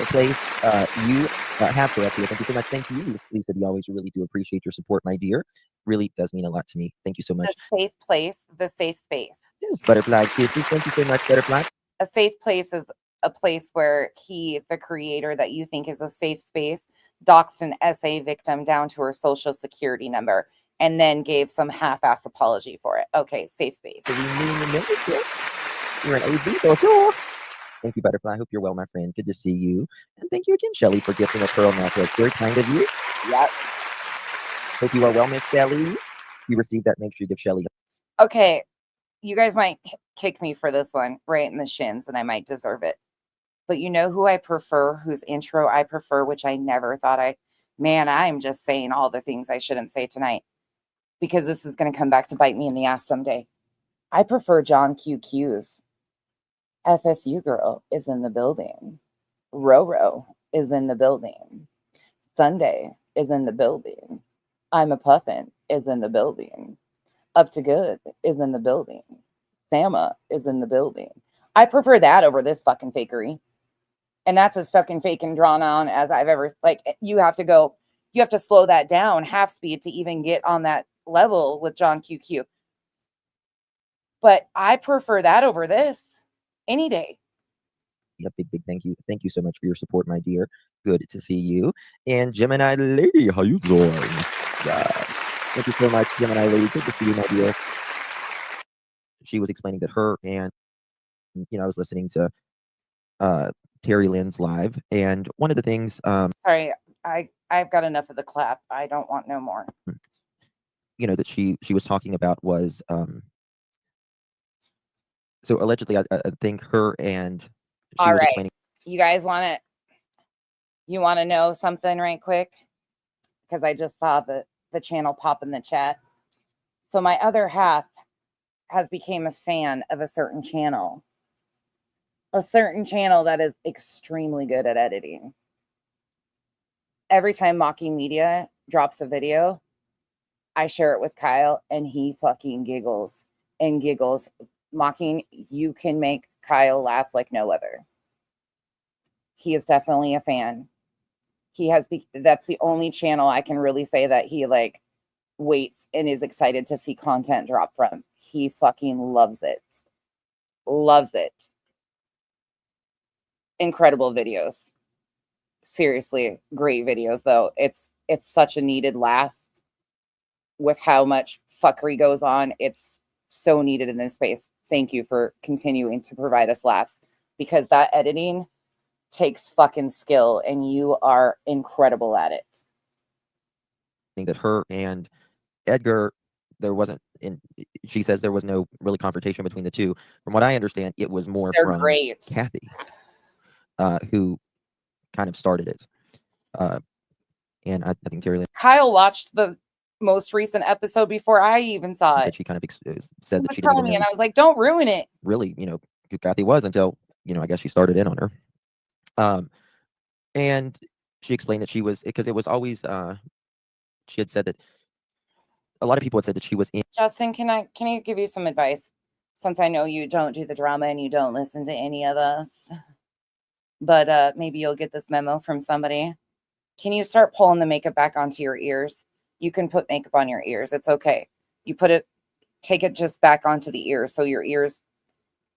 you have for us here. Thank you so much. Thank you, Lisa B. Always really do appreciate your support, my dear. Really does mean a lot to me. Thank you so much. The safe place, the safe space. There's Butterfly Kisses. Thank you so much, Butterfly. A safe place is a place where he, the creator that you think is a safe space, doxed an SA victim down to her social security number and then gave some half-ass apology for it. Okay, safe space. So you're an AV, so sure. Thank you, Butterfly. I hope you're well, my friend. Good to see you. And thank you again, Shelly, for gifting a pearl necklace. Very kind of you. Yep. Hope you are well, Miss Shelly. If you received that, make sure you give Shelly. Okay, you guys might kick me for this one right in the shins, and I might deserve it. But you know who I prefer, whose intro I prefer, which I never thought I'm just saying all the things I shouldn't say tonight, because this is going to come back to bite me in the ass someday. I prefer John QQ's. FSU girl is in the building. Roro is in the building. Sunday is in the building. I'm a Puffin is in the building. Up to Good is in the building. Sama is in the building. I prefer that over this fucking fakery. And that's as fucking fake and drawn on as I've ever, like, you have to slow that down half speed to even get on that level with John QQ. But I prefer that over this any day. Yeah, big thank you. Thank you so much for your support, my dear. Good to see you. And Gemini Lady, how you doing? Thank you so much, Gemini Lady. Good to see you, my dear. She was explaining that her and, I was listening to Terry Lynn's live, and one of the things sorry, I've got enough of the clap. I don't want no more. That she was talking about was so allegedly I think her and she all was right, explaining. You guys want to know something right quick, because I just saw the channel pop in the chat. So my other half has become a fan of a certain channel that is extremely good at editing. Every time Mocking Media drops a video, I share it with Kyle, and he fucking giggles and giggles. Mocking, you can make Kyle laugh like no other. He is definitely a fan. That's the only channel I can really say that he like waits and is excited to see content drop from. He fucking loves it. Loves it. Incredible videos. Seriously, great videos though. It's such a needed laugh with how much fuckery goes on. It's so needed in this space. Thank you for continuing to provide us laughs, because that editing takes fucking skill and you are incredible at it. I think that her and Edgar, she says there was no really confrontation between the two. From what I understand, it was more They're from great. Kathy, who kind of started it. And I think Terry Lynn. Kyle watched the most recent episode before I even saw said it. she kind of said that Was she didn't telling even me, know and I was like, don't ruin it. really, who Kathy was until, I guess she started in on her. And she explained that she was, because it was always, she had said that a lot of people had said that she was in. Justin, can I give you some advice? Since I know you don't do the drama and you don't listen to any of us, but maybe you'll get this memo from somebody. Can you start pulling the makeup back onto your ears? You can put makeup on your ears. It's okay. You take it just back onto the ears so your ears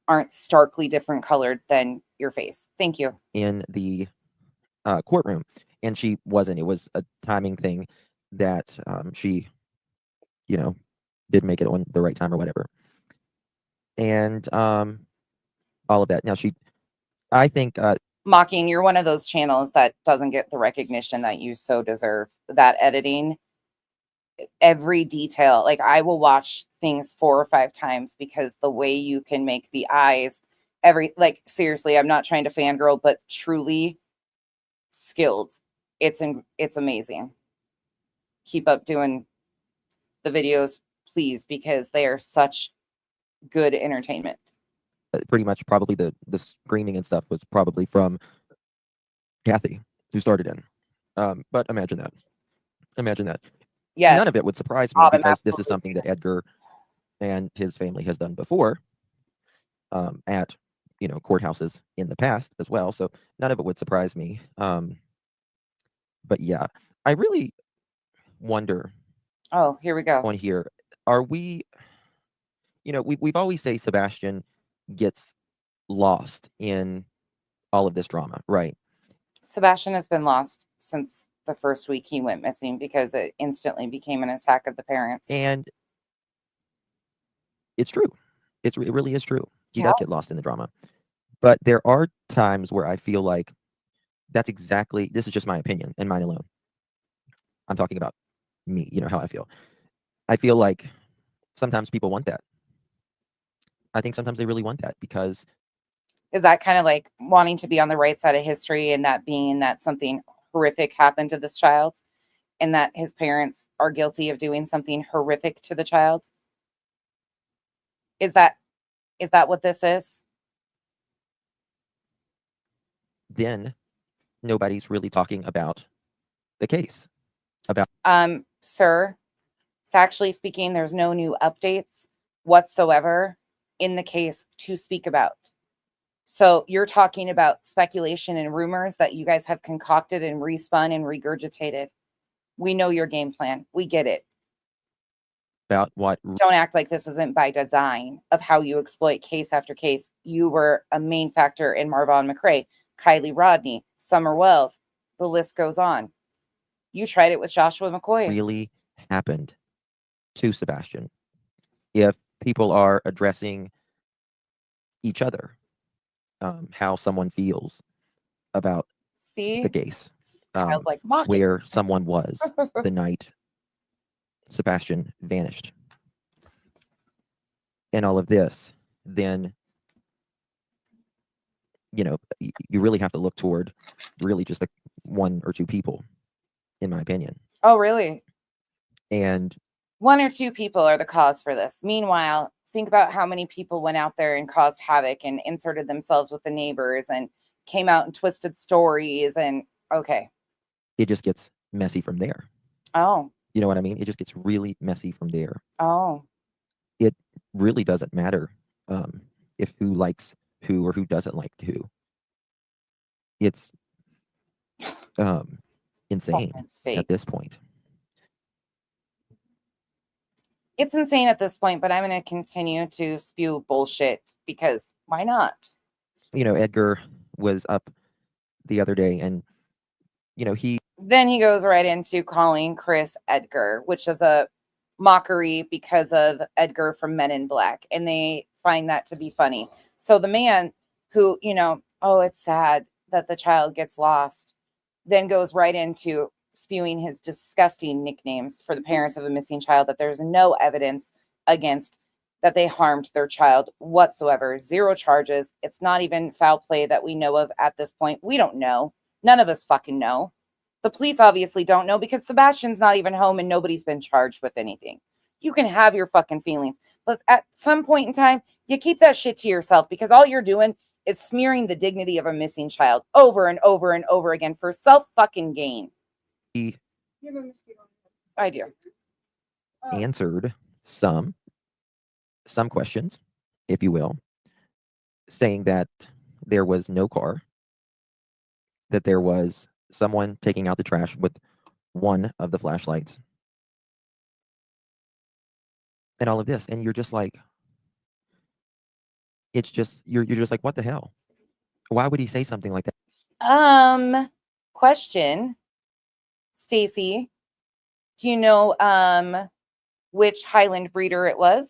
aren't starkly different colored than your face. Thank you. In the courtroom, and she wasn't. It was a timing thing that she, did make it on the right time or whatever. And all of that. Now I think Mocking, you're one of those channels that doesn't get the recognition that you so deserve. That editing, every detail, like I will watch things 4 or 5 times because the way you can make the eyes, seriously, I'm not trying to fangirl, but truly skilled. It's amazing. Keep up doing the videos, please, because they are such good entertainment. pretty much probably the screaming and stuff was probably from Kathy, who started in. But imagine that. Yes. None of it would surprise me because this is something that Edgar and his family has done before at courthouses in the past as well. So none of it would surprise me. But yeah, I really wonder. Oh, here we go. On here, are we? We've always say Sebastian gets lost in all of this drama, right? Sebastian has been lost since the first week he went missing because it instantly became an attack of the parents. And it's true. It really is true. He does get lost in the drama. But there are times where I feel like this is just my opinion and mine alone. I'm talking about me, how I feel. I feel like sometimes people want that. I think sometimes they really want that because. Is that kind of like wanting to be on the right side of history and that being that something horrific happened to this child and that his parents are guilty of doing something horrific to the child? Is that what this is? Then nobody's really talking about the case. Sir, factually speaking, there's no new updates whatsoever in the case to speak about. So you're talking about speculation and rumors that you guys have concocted and respun and regurgitated. We know your game plan. We get it. About what? Don't act like this isn't by design of how you exploit case after case. You were a main factor in Marvon McRae, Kylie Rodney, Summer Wells. The list goes on. You tried it with Joshua McCoy. Really happened to Sebastian. If people are addressing each other, how someone feels about the case, like where someone was the night Sebastian vanished, and all of this, then you really have to look toward really just like 1 or 2 people, in my opinion. Oh, really? And 1 or 2 people are the cause for this. Meanwhile, think about how many people went out there and caused havoc and inserted themselves with the neighbors and came out and twisted stories. And okay. It just gets messy from there. Oh. You know what I mean? It just gets really messy from there. Oh. It really doesn't matter if who likes who or who doesn't like who. It's insane at this point. It's insane at this point, but I'm going to continue to spew bullshit because why not? Edgar was up the other day and, Then he goes right into calling Chris Edgar, which is a mockery because of Edgar from Men in Black. And they find that to be funny. So the man who, oh, it's sad that the child gets lost, then goes right into spewing his disgusting nicknames for the parents of a missing child that there's no evidence against that they harmed their child whatsoever. 0 charges. It's not even foul play that we know of at this point. We don't know. None of us fucking know. The police obviously don't know because Sebastian's not even home and nobody's been charged with anything. You can have your fucking feelings, but at some point in time, you keep that shit to yourself because all you're doing is smearing the dignity of a missing child over and over and over again for self fucking gain. I do. Answered some questions, if you will, saying that there was no car, that there was someone taking out the trash with one of the flashlights, and all of this, and you're just like, it's just you're just like, what the hell? Why would he say something like that? Question, Stacy, do you know which Highland breeder it was?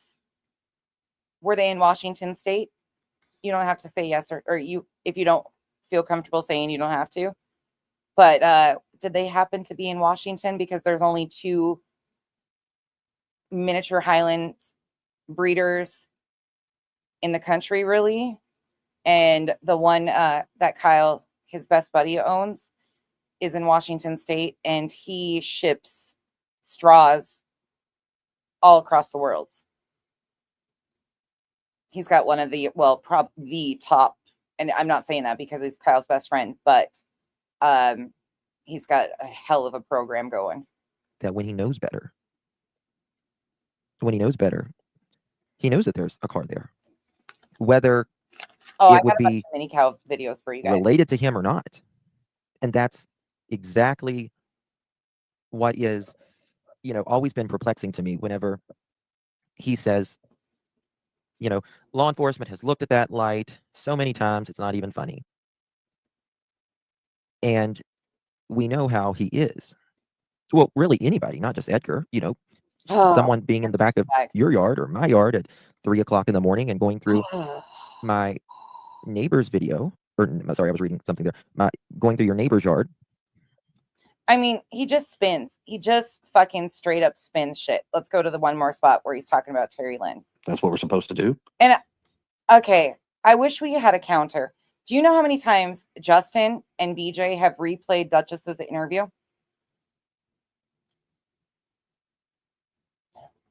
Were they in Washington State? You don't have to say yes or you if you don't feel comfortable saying, you don't have to. But did they happen to be in Washington? Because there's only 2 miniature Highland breeders in the country, really. And the one that Kyle, his best buddy, owns is in Washington State, and he ships straws all across the world. He's got one of the, well, the top, and I'm not saying that because he's Kyle's best friend, but he's got a hell of a program going. That when he knows better, he knows that there's a car there, whether I it would got a bunch be of mini cow videos for you guys. related to him or not. And that's exactly what is, always been perplexing to me whenever he says, law enforcement has looked at that light so many times, it's not even funny. And we know how he is. Well, really anybody, not just Edgar, someone being in the back of your yard or my yard at 3 o'clock in the morning and going through my neighbor's video, or sorry, I was reading something there. Going through your neighbor's yard. I mean, he just spins. He just fucking straight up spins shit. Let's go to the one more spot where he's talking about Terry Lynn. That's what we're supposed to do. And okay, I wish we had a counter. Do you know how many times Justin and BJ have replayed Duchess's interview?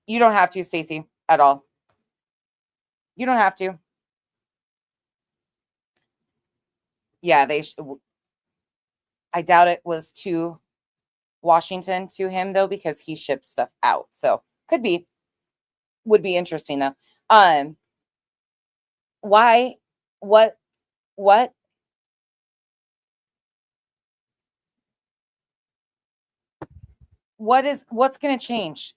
You don't have to, Stacy, at all. You don't have to. Yeah, I doubt it was to Washington to him though, because he shipped stuff out. So would be interesting though. Why? What? What's going to change?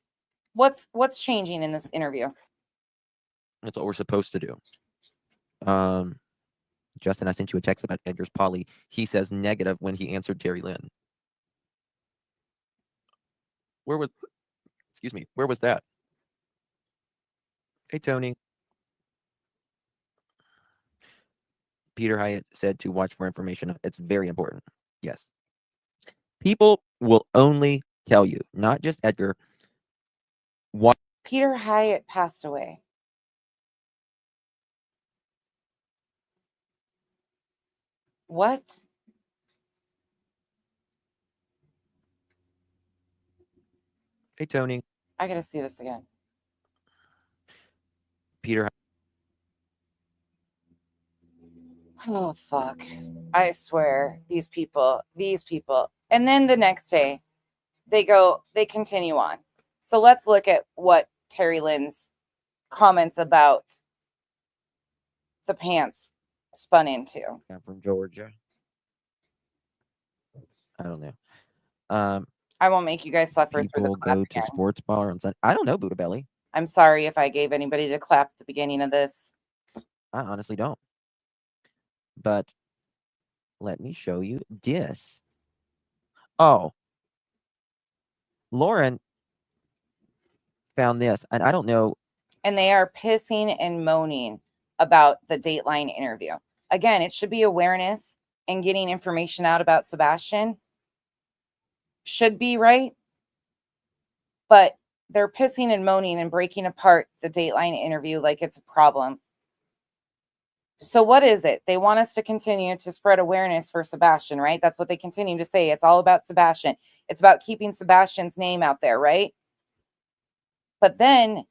What's changing in this interview? That's what we're supposed to do. Justin, I sent you a text about Edgar's poly. He says negative when he answered Terry Lynn. Where was that? Hey, Tony. Peter Hyatt said to watch for information. It's very important. Yes. People will only tell you, not just Edgar. What Peter Hyatt passed away. What? Hey, Tony. I gotta see this again. Peter. Oh, fuck. I swear, these people. And then the next day, they continue on. So let's look at what Terry Lynn's comments about the pants spun into. I'm from Georgia. I don't know. I won't make you guys suffer through the People clap go to again. sports bar on Sunday. I don't know, Buddha Belly. I'm sorry if I gave anybody to clap at the beginning of this. I honestly don't. But let me show you this. Oh. Lauren found this, and I don't know. And they are pissing and moaning about the Dateline interview. Again, it should be awareness and getting information out about Sebastian. Should be, right? But they're pissing and moaning and breaking apart the Dateline interview like it's a problem. So what is it? They want us to continue to spread awareness for Sebastian, right? That's what they continue to say. It's all about Sebastian. It's about keeping Sebastian's name out there, right? But then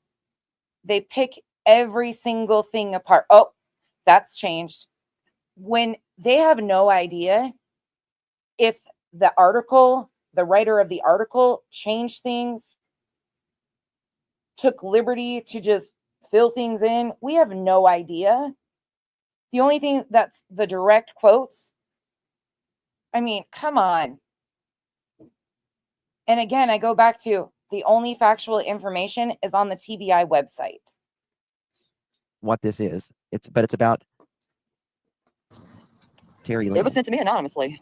they pick every single thing apart. Oh, that's changed. When they have no idea if the article, the writer of the article changed things, took liberty to just fill things in, we have no idea. The only thing that's the direct quotes, I mean, come on. And again, I go back to the only factual information is on the TBI website. What this is. It's about Terry Lynn. It was sent to me anonymously.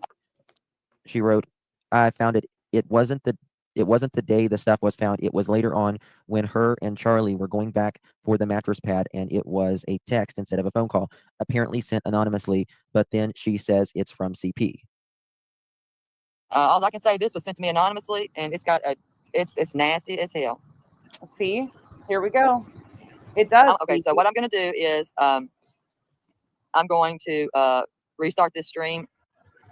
She wrote, I found it. It wasn't the day the stuff was found. It was later on when her and Charlie were going back for the mattress pad, and it was a text instead of a phone call, apparently sent anonymously, but then she says it's from CP. All I can say, this was sent to me anonymously, and it's nasty as hell. See, here we go. It does. Okay, so what I'm going to do is I'm going to restart this stream.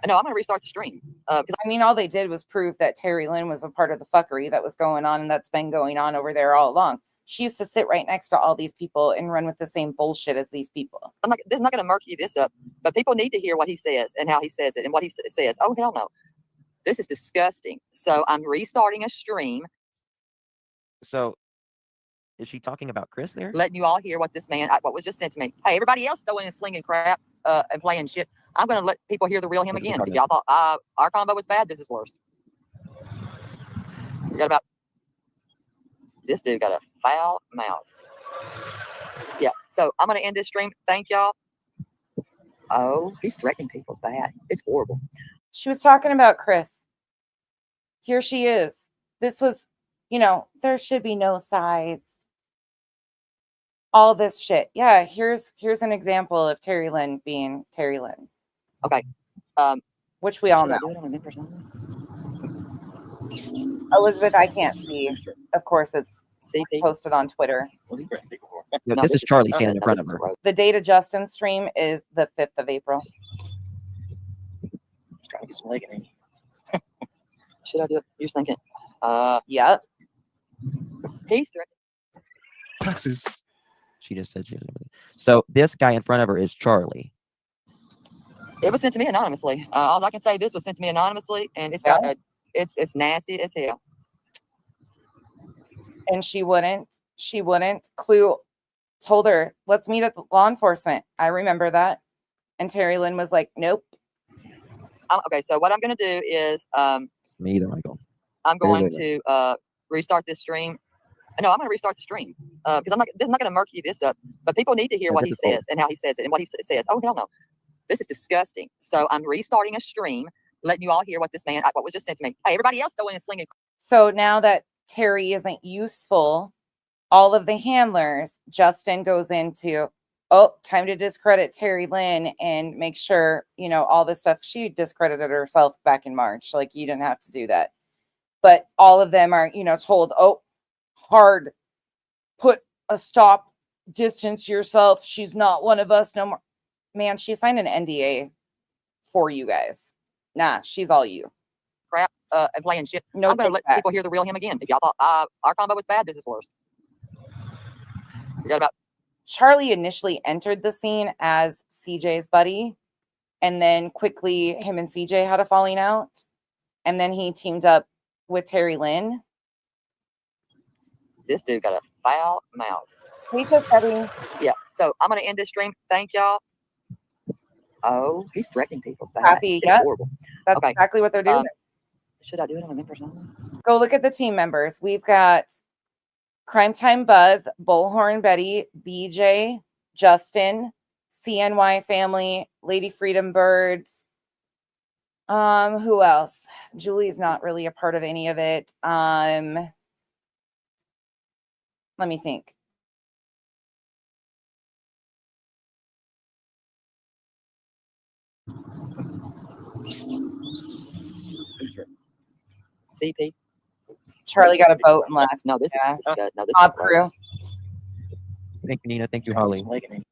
No, I'm going to restart the stream. Because I mean, all they did was prove that Terry Lynn was a part of the fuckery that was going on, and that's been going on over there all along. She used to sit right next to all these people and run with the same bullshit as these people. I'm not going to murky this up, but people need to hear what he says and how he says it and what he says. Oh, hell no. This is disgusting. So I'm restarting a stream. So is she talking about Chris there? Letting you all hear what this man, what was just sent to me. Hey, everybody else throwing and slinging crap and playing shit. I'm going to let people hear the real him again. If y'all thought our combo was bad, this is worse. This dude got a foul mouth. Yeah, so I'm going to end this stream. Thank y'all. Oh, he's threatening people bad. It's horrible. She was talking about Chris. Here she is. This was, there should be no sides. All this shit. Yeah, here's an example of Terry Lynn being Terry Lynn. Okay. Which we all know. Elizabeth, I can't see. Of course, it's posted on Twitter. No, this is Charlie standing in front of her. The date of Justin's stream is the 5th of April. Trying to get some leg in me. Should I do it? You're thinking. Yep. He's threatening. Taxes. She just said she was. So this guy in front of her is Charlie. It was sent to me anonymously. All I can say, this was sent to me anonymously, and it's nasty as hell. And she wouldn't. Clout told her, let's meet at the law enforcement. I remember that. And Terry Lynn was like, nope. Okay, so what I'm going to do is me either, Michael. I'm going to restart this stream. No, I'm going to restart the stream because I'm not going to murky this up. But people need to hear what he says and how he says it and what he says. Oh, hell no. This is disgusting. So I'm restarting a stream, letting you all hear what this man, what was just sent to me. Hey, everybody else throwing and slinging. So now that Terry isn't useful, all of the handlers, Justin goes into, time to discredit Terry Lynn and make sure, all this stuff. She discredited herself back in March. Like, you didn't have to do that. But all of them are, told, hard, put a stop, distance yourself. She's not one of us no more. Man, she signed an NDA for you guys. Nah, she's all you. Crap and playing shit. No, I'm going to let people hear the real him again. If y'all thought our combo was bad, this is worse. Forget about Charlie initially entered the scene as CJ's buddy, and then quickly him and CJ had a falling out, and then he teamed up with Terry Lynn. This dude got a foul mouth. He just said yeah. So I'm going to end this stream. Thank y'all. Oh, he's threatening people. Happy, it's horrible. That's exactly what they're doing. Should I do it on the members only? Go look at the team members. We've got Crime Time Buzz, Bullhorn Betty, BJ, Justin, CNY Family, Lady Freedom Birds. Who else? Julie's not really a part of any of it. Let me think. CP. Charlie got a boat and left. No, this is no, this Mob is crew. Thank you, Nina. Thank you, Holly.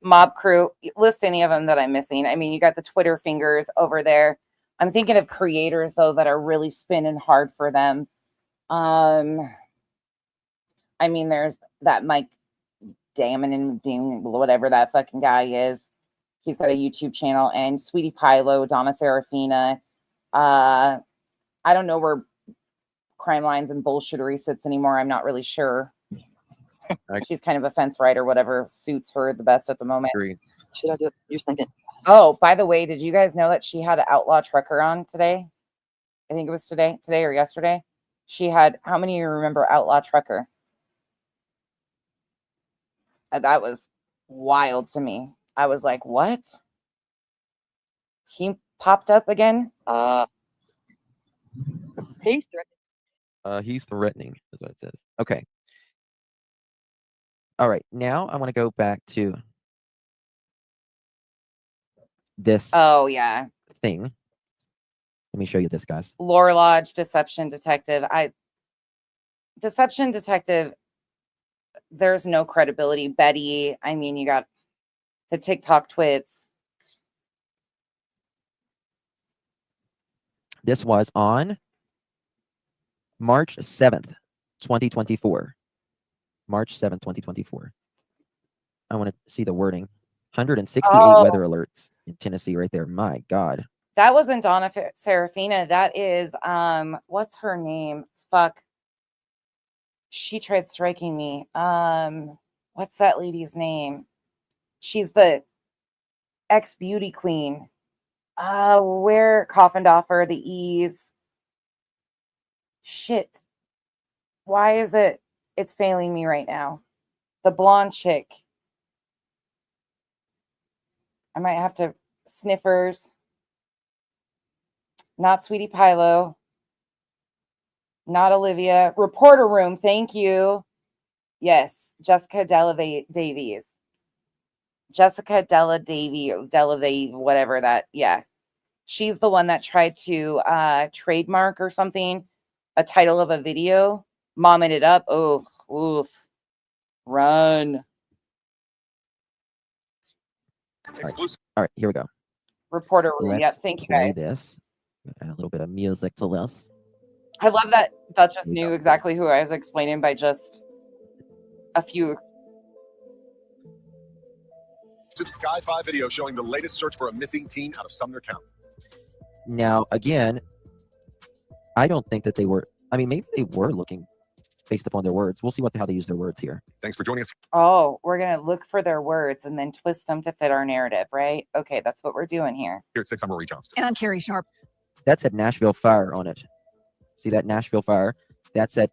Mob Crew. List any of them that I'm missing. I mean, you got the Twitter fingers over there. I'm thinking of creators though that are really spinning hard for them. I mean, there's that Mike Damon and whatever that fucking guy is. He's got a YouTube channel, and Sweetie Pilo, Donna Serafina. I don't know where Crime Lines and Bullshittery sits anymore. I'm not really sure. She's kind of a fence rider, whatever suits her the best at the moment. Should I do it? You're thinking. Oh, by the way, did you guys know that she had an Outlaw Trucker on today? I think it was today or yesterday. She had, how many of you remember Outlaw Trucker? That was wild to me. I was like, what? He popped up again? He's threatening. He's threatening, is what it says. Okay. All right. Now I want to go back to this. Oh, yeah. Thing. Let me show you this, guys. Lore Lodge, Deception Detective. Deception Detective, there's no credibility. Betty, I mean, you got the TikTok twits. This was on March 7th, 2024. March 7th, 2024. I want to see the wording. 168 weather alerts in Tennessee right there. My God. That wasn't Donna Serafina. That is, what's her name? Fuck. She tried striking me. What's that lady's name? She's the ex-beauty queen. Where Coffindoffer, the E's. Shit. Why is it's failing me right now? The blonde chick. I might have to sniffers. Not Sweetie Pilo. Not Olivia. Reporter Room. Thank you. Yes. Jessica Della Davies. Jessica Della Davies, whatever that. Yeah. She's the one that tried to trademark or something, a title of a video, momming it up. Oh, oof. Run. All right, here we go. Reporter Room. Yep. Thank you, guys. This. Add a little bit of music to this. I love that Duchess knew exactly who I was explaining by just a few. Sky 5 video showing the latest search for a missing teen out of Sumner County. Now, again, I don't think that they were. I mean, maybe they were looking based upon their words. We'll see how they use their words here. Thanks for joining us. Oh, we're going to look for their words and then twist them to fit our narrative, right? Okay, that's what we're doing here. Here at 6, I'm Marie Johnston. And I'm Carrie Sharp. That said Nashville Fire on it. See that Nashville Fire? That said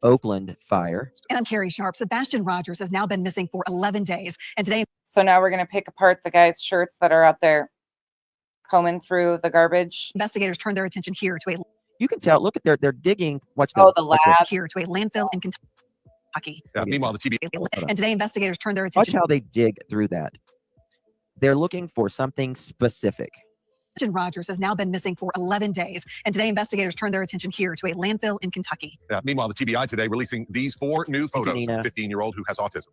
Oakland Fire. And I'm Carrie Sharp. Sebastian Rogers has now been missing for 11 days. And today. So now we're going to pick apart the guys' shirts that are out there combing through the garbage. Investigators turned their attention here to a. You can tell. Look at they're digging. Watch the lab here to a landfill in Kentucky. Meanwhile, the TB. And today, investigators turned their attention. Watch how they dig through that. They're looking for something specific. Rogers has now been missing for 11 days, and today investigators turned their attention here to a landfill in Kentucky. Meanwhile, the TBI today releasing these 4 new photos of a 15-year-old who has autism.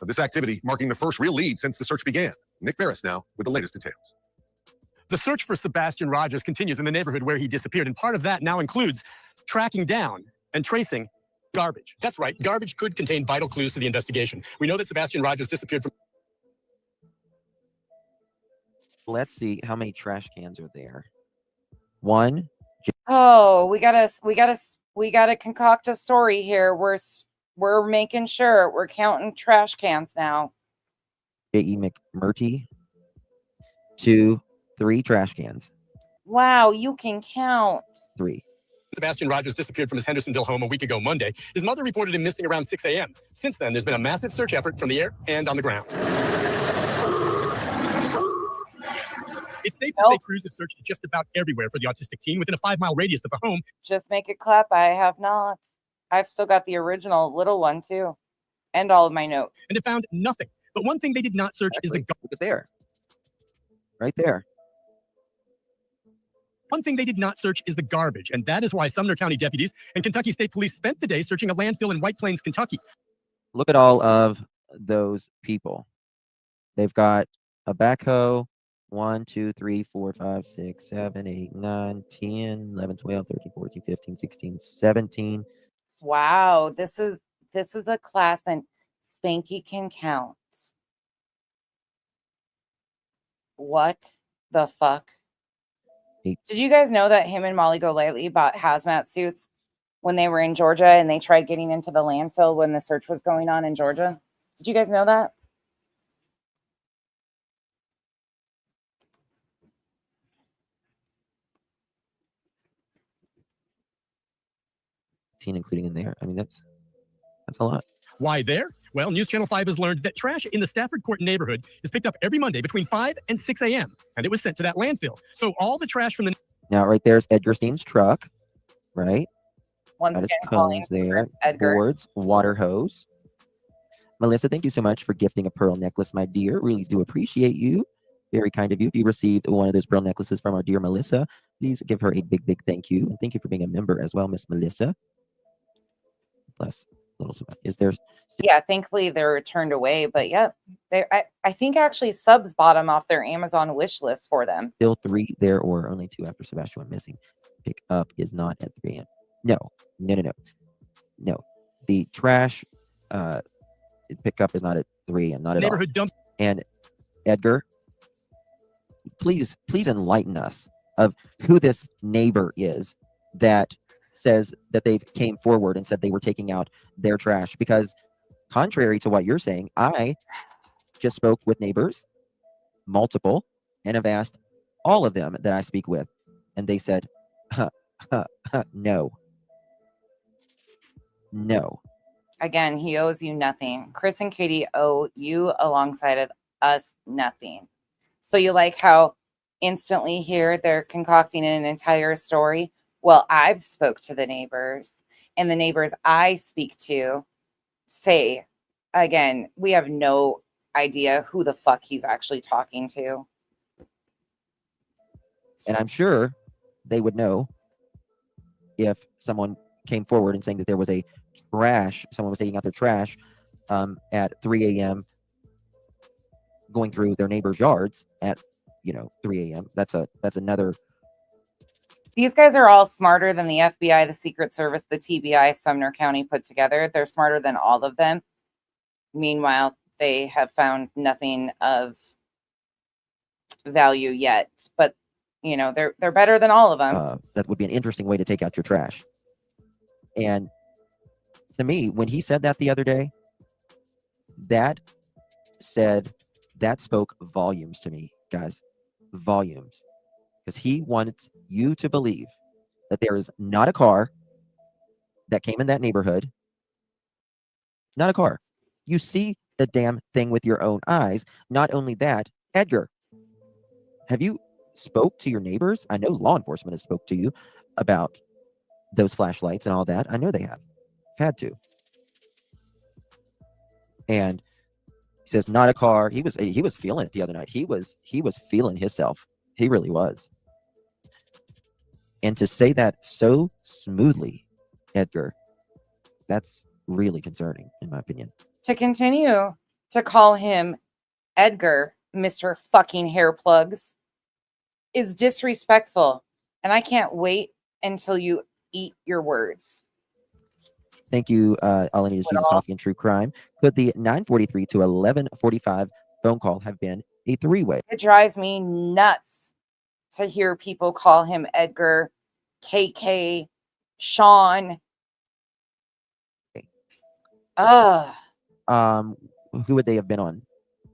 This activity marking the first real lead since the search began. Nick Barris now with the latest details. The search for Sebastian Rogers continues in the neighborhood where he disappeared, and part of that now includes tracking down and tracing garbage. That's right, garbage could contain vital clues to the investigation. We know that Sebastian Rogers disappeared from. Let's see how many trash cans are there. 1. Oh, we gotta concoct a story here. We're making sure we're counting trash cans now. J.E. McMurty. 2, 3 trash cans. Wow, you can count. 3. Sebastian Rogers disappeared from his Hendersonville home a week ago Monday. His mother reported him missing around 6 a.m. Since then, there's been a massive search effort from the air and on the ground. It's safe to say crews have searched just about everywhere for the autistic teen within a 5-mile radius of the home. Just make it clap. I have not. I've still got the original little one too, and all of my notes. And it found nothing. But one thing they did not search is the look at there. Right there. One thing they did not search is the garbage, and that is why Sumner County deputies and Kentucky State Police spent the day searching a landfill in White Plains, Kentucky. Look at all of those people. They've got a backhoe. 1, 2, 3, 4, 5, 6, 7, 8, 9, 10, 11, 12, 13, 14, 15, 16, 17. Wow, this is a class and Spanky can count. What the fuck? Did you guys know that him and Molly Golightly bought hazmat suits when they were in Georgia and they tried getting into the landfill when the search was going on in Georgia? Did you guys know that? Including in there. I mean, that's a lot. Why there? Well, News Channel 5 has learned that trash in the Stafford Court neighborhood is picked up every Monday between 5 and 6 a.m. and it was sent to that landfill. So all the trash from the Now, right there's Edgar Steen's truck, right? Once Got his again, calling cones there, Edgar. boards, water hose. Melissa, thank you so much for gifting a pearl necklace, my dear. Really do appreciate you. Very kind of you. If you received one of those pearl necklaces from our dear Melissa, please give her a big, big thank you. And thank you for being a member as well, Miss Melissa. Plus, little is there? Yeah, thankfully they're turned away, but yeah, I think actually subs bought them off their Amazon wish list for them. Still 3 there or only 2 after Sebastian went missing. Pick up is not at 3 a.m. No. The trash pickup is not at 3 a.m. Not at neighborhood all. dump. And Edgar, please enlighten us of who this neighbor is that says that they came forward and said they were taking out their trash, because contrary to what you're saying, I just spoke with neighbors, multiple, and have asked all of them that I speak with, and they said, no. Again, he owes you nothing. Chris and Katie owe you alongside of us nothing. So you like how instantly here they're concocting an entire story? Well, I've spoke to the neighbors, and the neighbors I speak to say, again, we have no idea who the fuck he's actually talking to. And I'm sure they would know if someone came forward and saying that there was a someone was taking out their trash at 3 a.m. going through their neighbors' yards at 3 a.m. That's another. These guys are all smarter than the FBI, the Secret Service, the TBI, Sumner County put together. They're smarter than all of them. Meanwhile, they have found nothing of value yet. But, they're better than all of them. That would be an interesting way to take out your trash. And to me, when he said that the other day, that spoke volumes to me, guys. Volumes. Because he wants you to believe that there is not a car that came in that neighborhood. Not a car. You see the damn thing with your own eyes. Not only that, Edgar, have you spoke to your neighbors? I know law enforcement has spoke to you about those flashlights and all that. I know they have. Had to. And he says, not a car. He was feeling it the other night. He was feeling himself. He really was. And to say that so smoothly, Edgar, that's really concerning, in my opinion. To continue to call him Edgar, Mr. fucking hair plugs, is disrespectful. And I can't wait until you eat your words. Thank you, All I Need Is Jesus Coffee and True Crime. Could the 9:43 to 11:45 phone call have been a 3-way? It drives me nuts to hear people call him Edgar, KK, Sean. Who would they have been on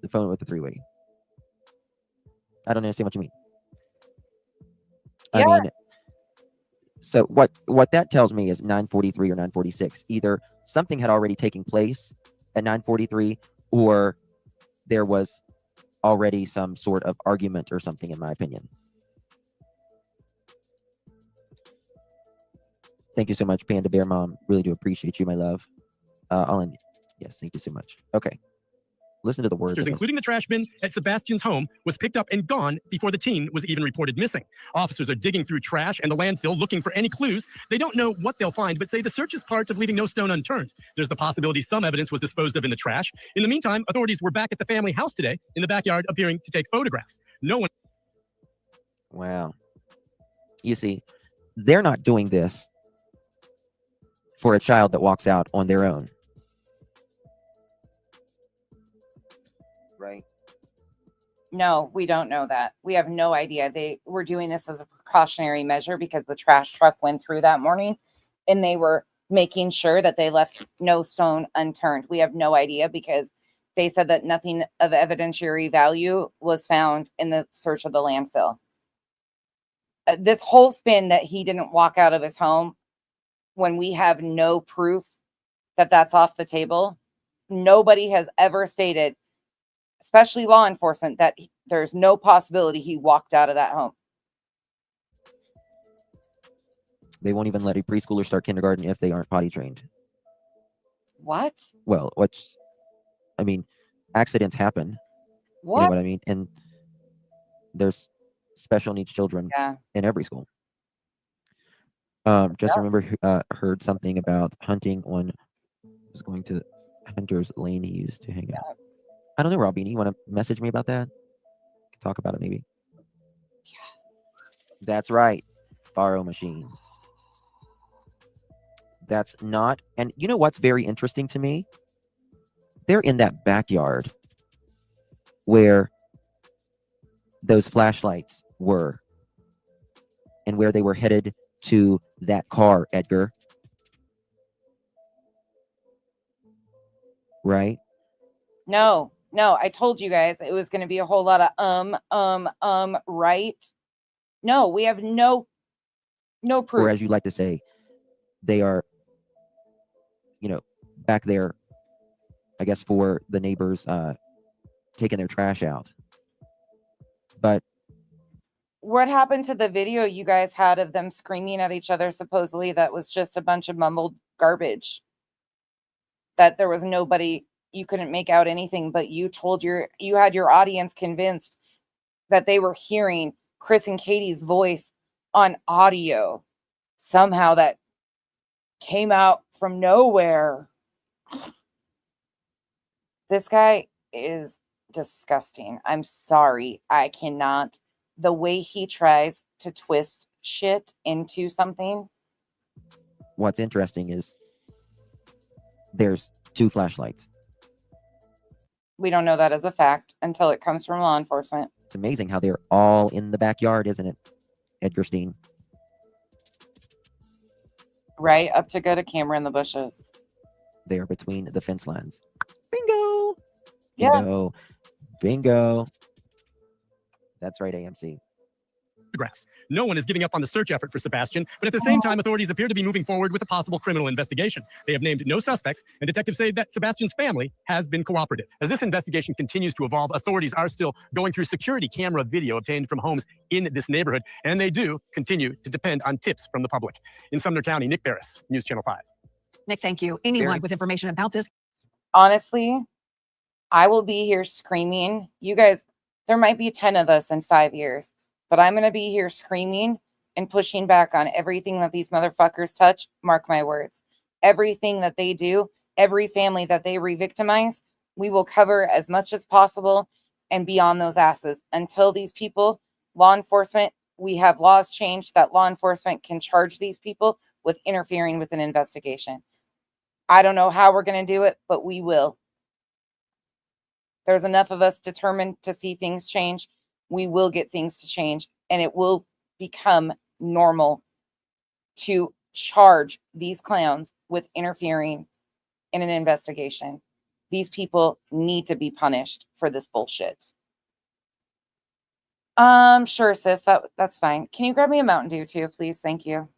the phone with the 3-way? I don't understand what you mean. Yeah. I mean, so what that tells me is 9:43 or 9:46. Either something had already taken place at 9:43, or there was already some sort of argument or something, in my opinion. Thank you so much, Panda Bear Mom. Really do appreciate you, my love. Yes, thank you so much. Okay. Listen to the words. Including the trash bin at Sebastian's home, was picked up and gone before the teen was even reported missing. Officers are digging through trash and the landfill looking for any clues. They don't know what they'll find, but say the search is part of leaving no stone unturned. There's the possibility some evidence was disposed of in the trash. In the meantime, authorities were back at the family house today in the backyard appearing to take photographs. No one. Wow. You see, they're not doing this for a child that walks out on their own. Right? No, we don't know that. We have no idea. They were doing this as a precautionary measure because the trash truck went through that morning and they were making sure that they left no stone unturned. We have no idea because they said that nothing of evidentiary value was found in the search of the landfill. This whole spin that he didn't walk out of his home when we have no proof that that's off the table. Nobody has ever stated, especially law enforcement, that there's no possibility he walked out of that home. They won't even let a preschooler start kindergarten if they aren't potty trained. What? Well, accidents happen. What? You know what I mean? And there's special needs children in every school. Remember, heard something about hunting on, was going to Hunter's Lane he used to hang out. I don't know, Robbie, you want to message me about that? Talk about it maybe. Yeah. That's right. Faro machine. That's not, and you know what's very interesting to me? They're in that backyard where those flashlights were and where they were headed to that car, Edgar. Right? No, I told you guys it was going to be a whole lot of right? No, we have no proof. Or as you like to say, they are, back there, I guess, for the neighbors taking their trash out. But what happened to the video you guys had of them screaming at each other? Supposedly that was just a bunch of mumbled garbage. That there was nobody, you couldn't make out anything, but you had your audience convinced that they were hearing Chris and Katie's voice on audio. Somehow that came out from nowhere. This guy is disgusting. I'm sorry. I cannot. The way he tries to twist shit into something. What's interesting is there's 2 flashlights. We don't know that as a fact until it comes from law enforcement. It's amazing how they're all in the backyard, isn't it, Edgar Steen? Right up to get a camera in the bushes. They are between the fence lines. Bingo! Yeah. Bingo. Bingo. That's right, AMC. Photographs. No one is giving up on the search effort for Sebastian, but at the same time, authorities appear to be moving forward with a possible criminal investigation. They have named no suspects, and detectives say that Sebastian's family has been cooperative. As this investigation continues to evolve, authorities are still going through security camera video obtained from homes in this neighborhood, and they do continue to depend on tips from the public. In Sumner County, Nick Barris, News Channel 5. Nick, thank you. Anyone with information about this? Honestly, I will be here screaming. You guys, there might be 10 of us in 5 years. But I'm going to be here screaming and pushing back on everything that these motherfuckers touch. Mark my words. Everything that they do, every family that they re-victimize, we will cover as much as possible and be on those asses until these people, law enforcement, we have laws changed that law enforcement can charge these people with interfering with an investigation. I don't know how we're going to do it, but we will. There's enough of us determined to see things change. We will get things to change, and it will become normal to charge these clowns with interfering in an investigation. These people need to be punished for this bullshit. Sure, sis, that's fine. Can you grab me a Mountain Dew too, please? Thank you.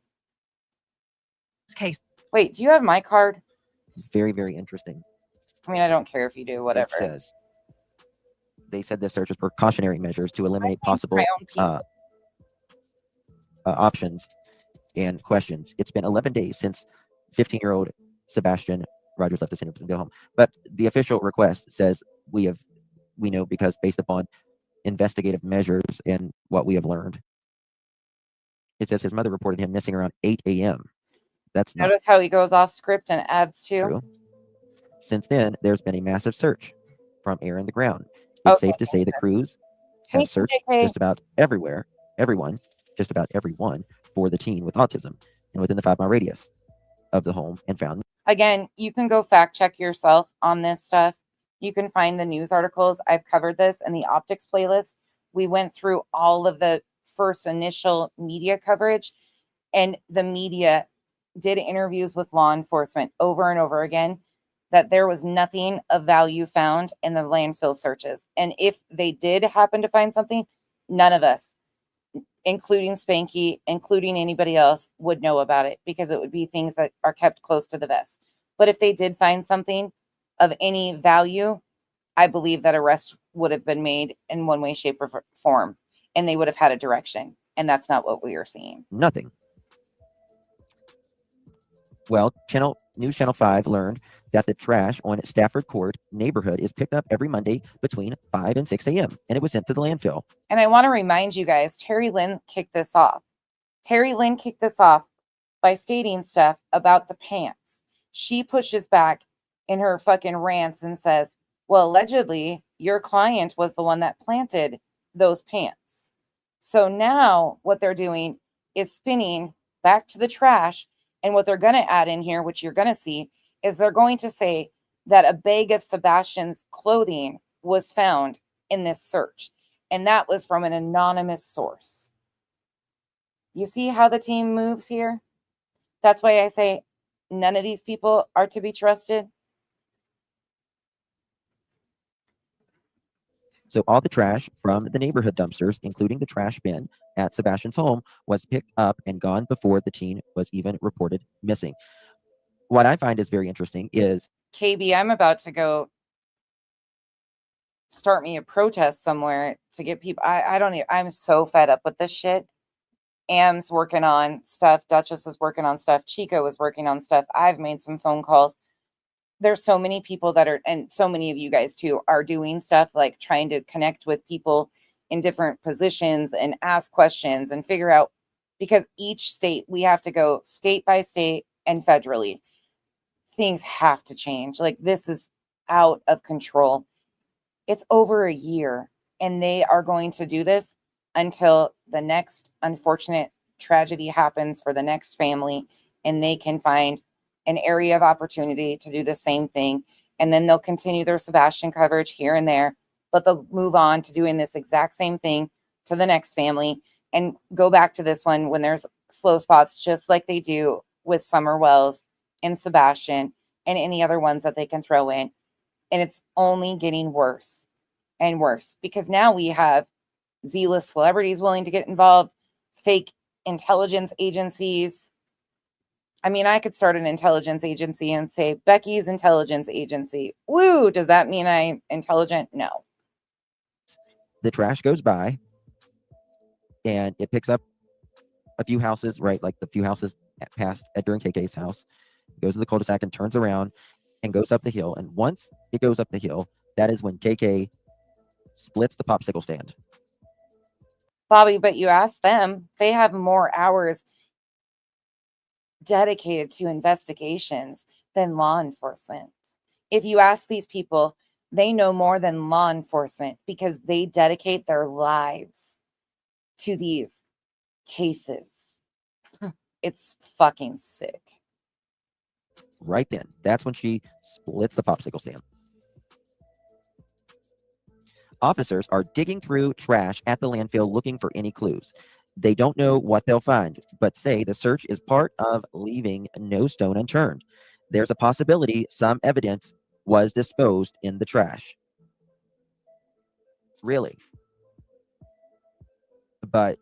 Case. Wait, do you have my card? Very, very interesting. I mean, I don't care if you do, whatever. It says, they said this search is precautionary measures to eliminate possible options and questions. It's been 11 days since 15-year-old Sebastian Rogers left the center to go home. But the official request says we know because based upon investigative measures and what we have learned. It says his mother reported him missing around 8 a.m. That's not Notice how he goes off script and adds to. true. Since then, there's been a massive search from air and the ground. It's safe to say the crews has searched just about everyone for the teen with autism and within the 5-mile radius of the home and found. Again, you can go fact check yourself on this stuff. You can find the news articles. I've covered this in the optics playlist. We went through all of the first initial media coverage, and the media did interviews with law enforcement over and over again that there was nothing of value found in the landfill searches. And if they did happen to find something, none of us, including Spanky, including anybody else, would know about it because it would be things that are kept close to the vest. But if they did find something of any value, I believe that arrest would have been made in one way, shape, or form, and they would have had a direction. And that's not what we are seeing. Nothing. Well, News Channel 5 learned that the trash on Stafford Court neighborhood is picked up every Monday between 5 and 6 a.m. and it was sent to the landfill. And I want to remind you guys, Lynn kicked this off. Lynn kicked this off by stating stuff about the pants. She pushes back in her fucking rants and says, well, allegedly, your client was the one that planted those pants. So now what they're doing is spinning back to the trash. And what they're going to add in here, which you're going to see, is they're going to say that a bag of Sebastian's clothing was found in this search. And that was from an anonymous source. You see how the team moves here? That's why I say none of these people are to be trusted. So all the trash from the neighborhood dumpsters, including the trash bin at Sebastian's home, was picked up and gone before the teen was even reported missing. What I find is very interesting is... KB, I'm about to go start me a protest somewhere to get people... I'm so fed up with this shit. Am's working on stuff. Duchess is working on stuff. Chico is working on stuff. I've made some phone calls. There's so many people that are, and so many of you guys too, are doing stuff like trying to connect with people in different positions and ask questions and figure out, because each state, we have to go state by state and federally. Things have to change. Like, this is out of control. It's over a year and they are going to do this until the next unfortunate tragedy happens for the next family and they can find an area of opportunity to do the same thing. And then they'll continue their Sebastian coverage here and there, but they'll move on to doing this exact same thing to the next family and go back to this one when there's slow spots, just like they do with Summer Wells and Sebastian and any other ones that they can throw in. And it's only getting worse and worse because now we have zealous celebrities willing to get involved, fake intelligence agencies. I mean, I could start an intelligence agency and say, Becky's intelligence agency. Woo, does that mean I'm intelligent? No. The trash goes by and it picks up a few houses, right? Like the few houses past Edgar and KK's house, goes to the cul-de-sac and turns around and goes up the hill. And once it goes up the hill, that is when KK splits the popsicle stand. Bobby, but you ask them, they have more hours dedicated to investigations than law enforcement. If you ask these people, they know more than law enforcement because they dedicate their lives to these cases. It's fucking sick. Right then, that's when she splits the popsicle stand. Officers are digging through trash at the landfill looking for any clues. They don't know what they'll find, but say the search is part of leaving no stone unturned. There's a possibility some evidence was disposed in the trash. Really. But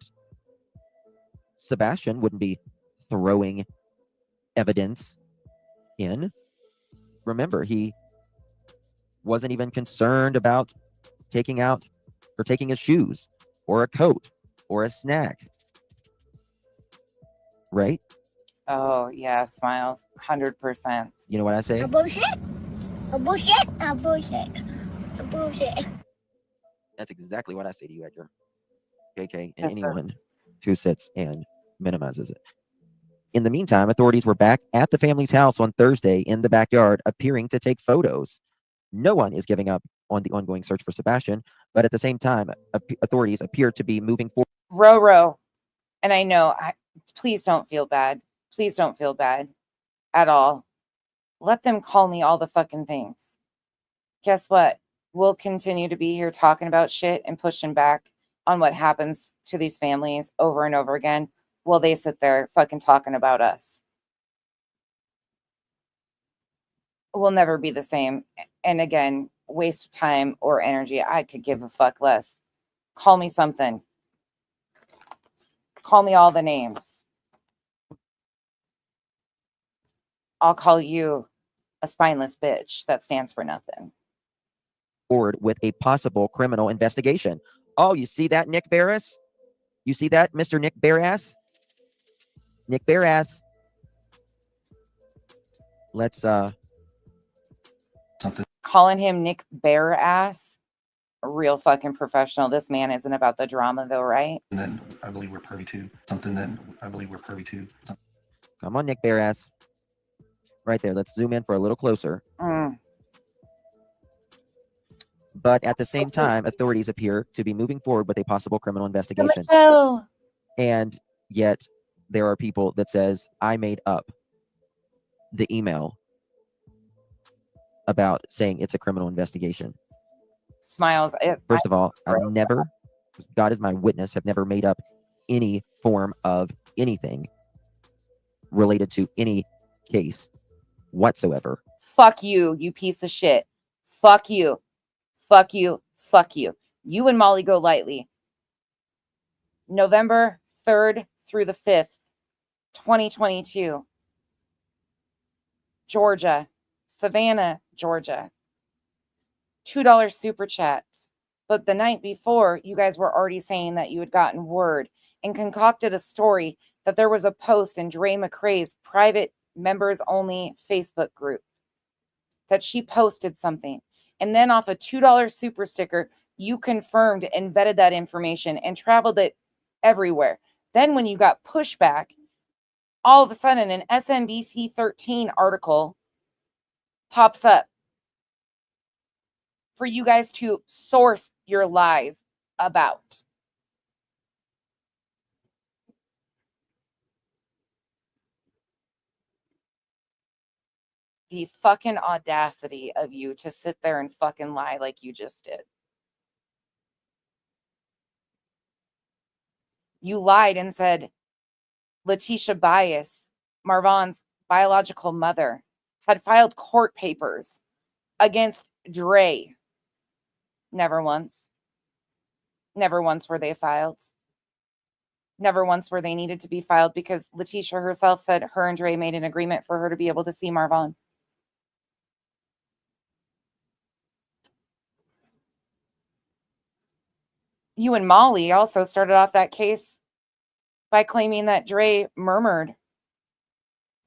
Sebastian wouldn't be throwing evidence in. Remember, he wasn't even concerned about taking out or taking his shoes or a coat or a snack, right? Oh, yeah, Smiles, 100%. You know what I say? A bullshit. A bullshit. A bullshit. Bullshit. That's exactly what I say to you, Edgar. KK, and This is- anyone who sits and minimizes it. In the meantime, authorities were back at the family's house on Thursday in the backyard, appearing to take photos. No one is giving up on the ongoing search for Sebastian, but at the same time, authorities appear to be moving forward. Roro, and I know, please don't feel bad. Please don't feel bad at all. Let them call me all the fucking things. Guess what? We'll continue to be here talking about shit and pushing back on what happens to these families over and over again while they sit there fucking talking about us. We'll never be the same. And again, waste of time or energy. I could give a fuck less. Call me something. Call me all the names. I'll call you a spineless bitch that stands for nothing. Forward with a possible criminal investigation. Oh, you see that, Nick Barris? You see that, Mr. Nick Barras? Nick Barras. Let's something. Calling him Nick Bare Ass, real fucking professional. This man isn't about the drama though, right? And then I believe we're privy to something that I believe we're privy to. Come on, Nick Barras. Right there. Let's zoom in for a little closer. But at the same time, authorities appear to be moving forward with a possible criminal investigation. And yet there are people that says, I made up the email about saying it's a criminal investigation. Smiles. First of all, I've never, God is my witness, have never made up any form of anything related to any case whatsoever. Fuck you, you piece of shit. Fuck you. Fuck you. Fuck you. You and Molly go lightly. November 3rd through the 5th, 2022. Georgia. Savannah, Georgia. $2 super chat. But the night before, you guys were already saying that you had gotten word and concocted a story that there was a post in Dre McCrae's private members only Facebook group that she posted something. And then off a $2 super sticker, you confirmed and vetted that information and traveled it everywhere. Then when you got pushback, all of a sudden an SMBC 13 article pops up for you guys to source your lies about. The fucking audacity of you to sit there and fucking lie like you just did. You lied and said Letitia Bias, Marvan's biological mother, had filed court papers against Dre. Never once. Never once were they filed. Never once were they needed to be filed because Letitia herself said her and Dre made an agreement for her to be able to see Marvan. You and Molly also started off that case by claiming that Dre murmured.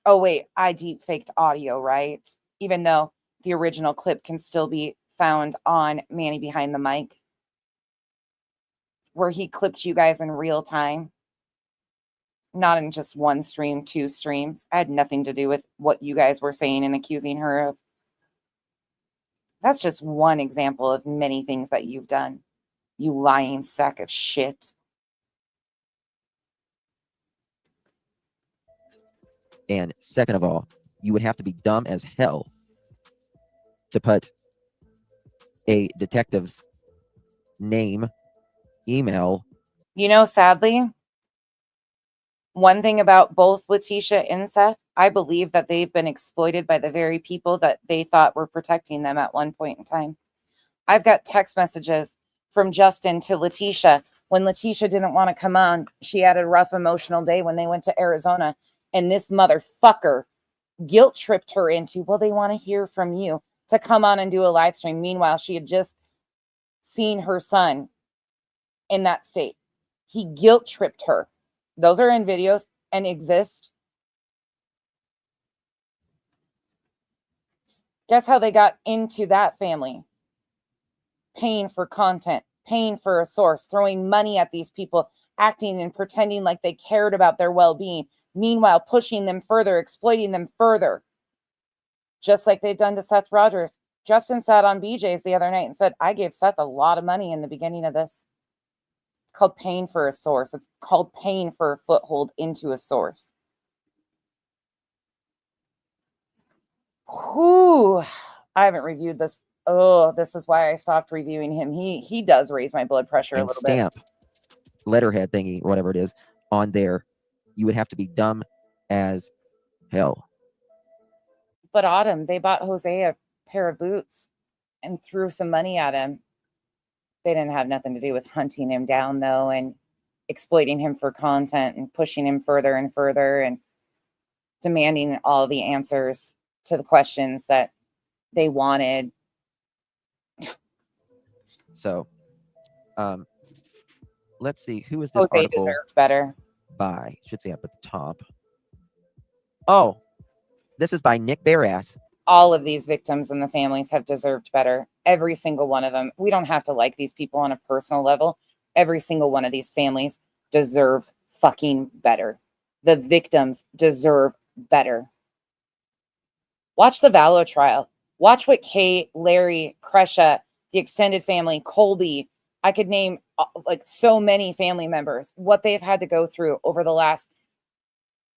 Oh, wait, I deep faked audio, right? Even though the original clip can still be found on Manny Behind the Mic, where he clipped you guys in real time. Not in just one stream, 2 streams. I had nothing to do with what you guys were saying and accusing her of. That's just one example of many things that you've done. You lying sack of shit. And second of all, you would have to be dumb as hell to put a detective's name, email. You know, sadly, one thing about both Letitia and Seth, I believe that they've been exploited by the very people that they thought were protecting them at one point in time. I've got text messages from Justin to Letitia. When Letitia didn't want to come on, she had a rough emotional day when they went to Arizona. And this motherfucker guilt tripped her into, well, they want to hear from you to come on and do a live stream. Meanwhile, she had just seen her son in that state. He guilt tripped her. Those are in videos and exist. Guess how they got into that family? paying for content, paying for a source, throwing money at these people, acting and pretending like they cared about their well-being, meanwhile pushing them further, exploiting them further, just like they've done to Seth Rogers. Justin sat on BJ's the other night and said, I gave Seth a lot of money in the beginning of this. It's called paying for a source. It's called paying for a foothold into a source. Whew. I haven't reviewed this. Oh, this is why I stopped reviewing him. He does raise my blood pressure a And little stamp letterhead thingy, whatever it is, on there. You would have to be dumb as hell. But Autumn, they bought Jose a pair of boots and threw some money at him. They didn't have nothing to do with hunting him down, though, and exploiting him for content and pushing him further and further and demanding all the answers to the questions that they wanted. So, let's see. Who is this Jose article deserved better. by? Should say up at the top. Oh, this is by Nick Barass. All of these victims and the families have deserved better. Every single one of them. We don't have to like these people on a personal level. Every single one of these families deserves fucking better. The victims deserve better. Watch the Vallow trial. Watch what Kate, Larry, Kresha, the extended family, Colby, I could name like so many family members, what they've had to go through over the last,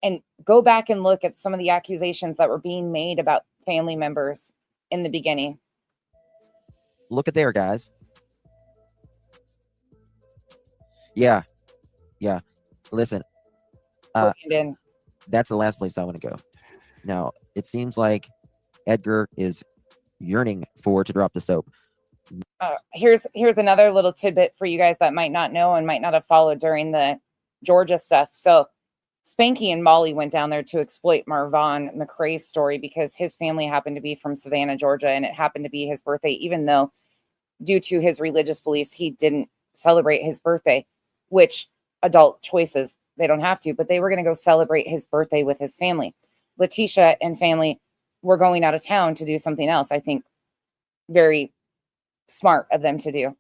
and go back and look at some of the accusations that were being made about family members in the beginning. Look at there, guys. Yeah. Yeah. Listen. That's the last place I want to go. Now, it seems like Edgar is yearning to drop the soap. Here's another little tidbit for you guys that might not know and might not have followed during the Georgia stuff. So Spanky and Molly went down there to exploit Marvon McRae's story because his family happened to be from Savannah, Georgia, and it happened to be his birthday, even though due to his religious beliefs, he didn't celebrate his birthday, which adult choices, they don't have to, but they were going to go celebrate his birthday with his family. Letitia and family were going out of town to do something else. I think very smart of them to do.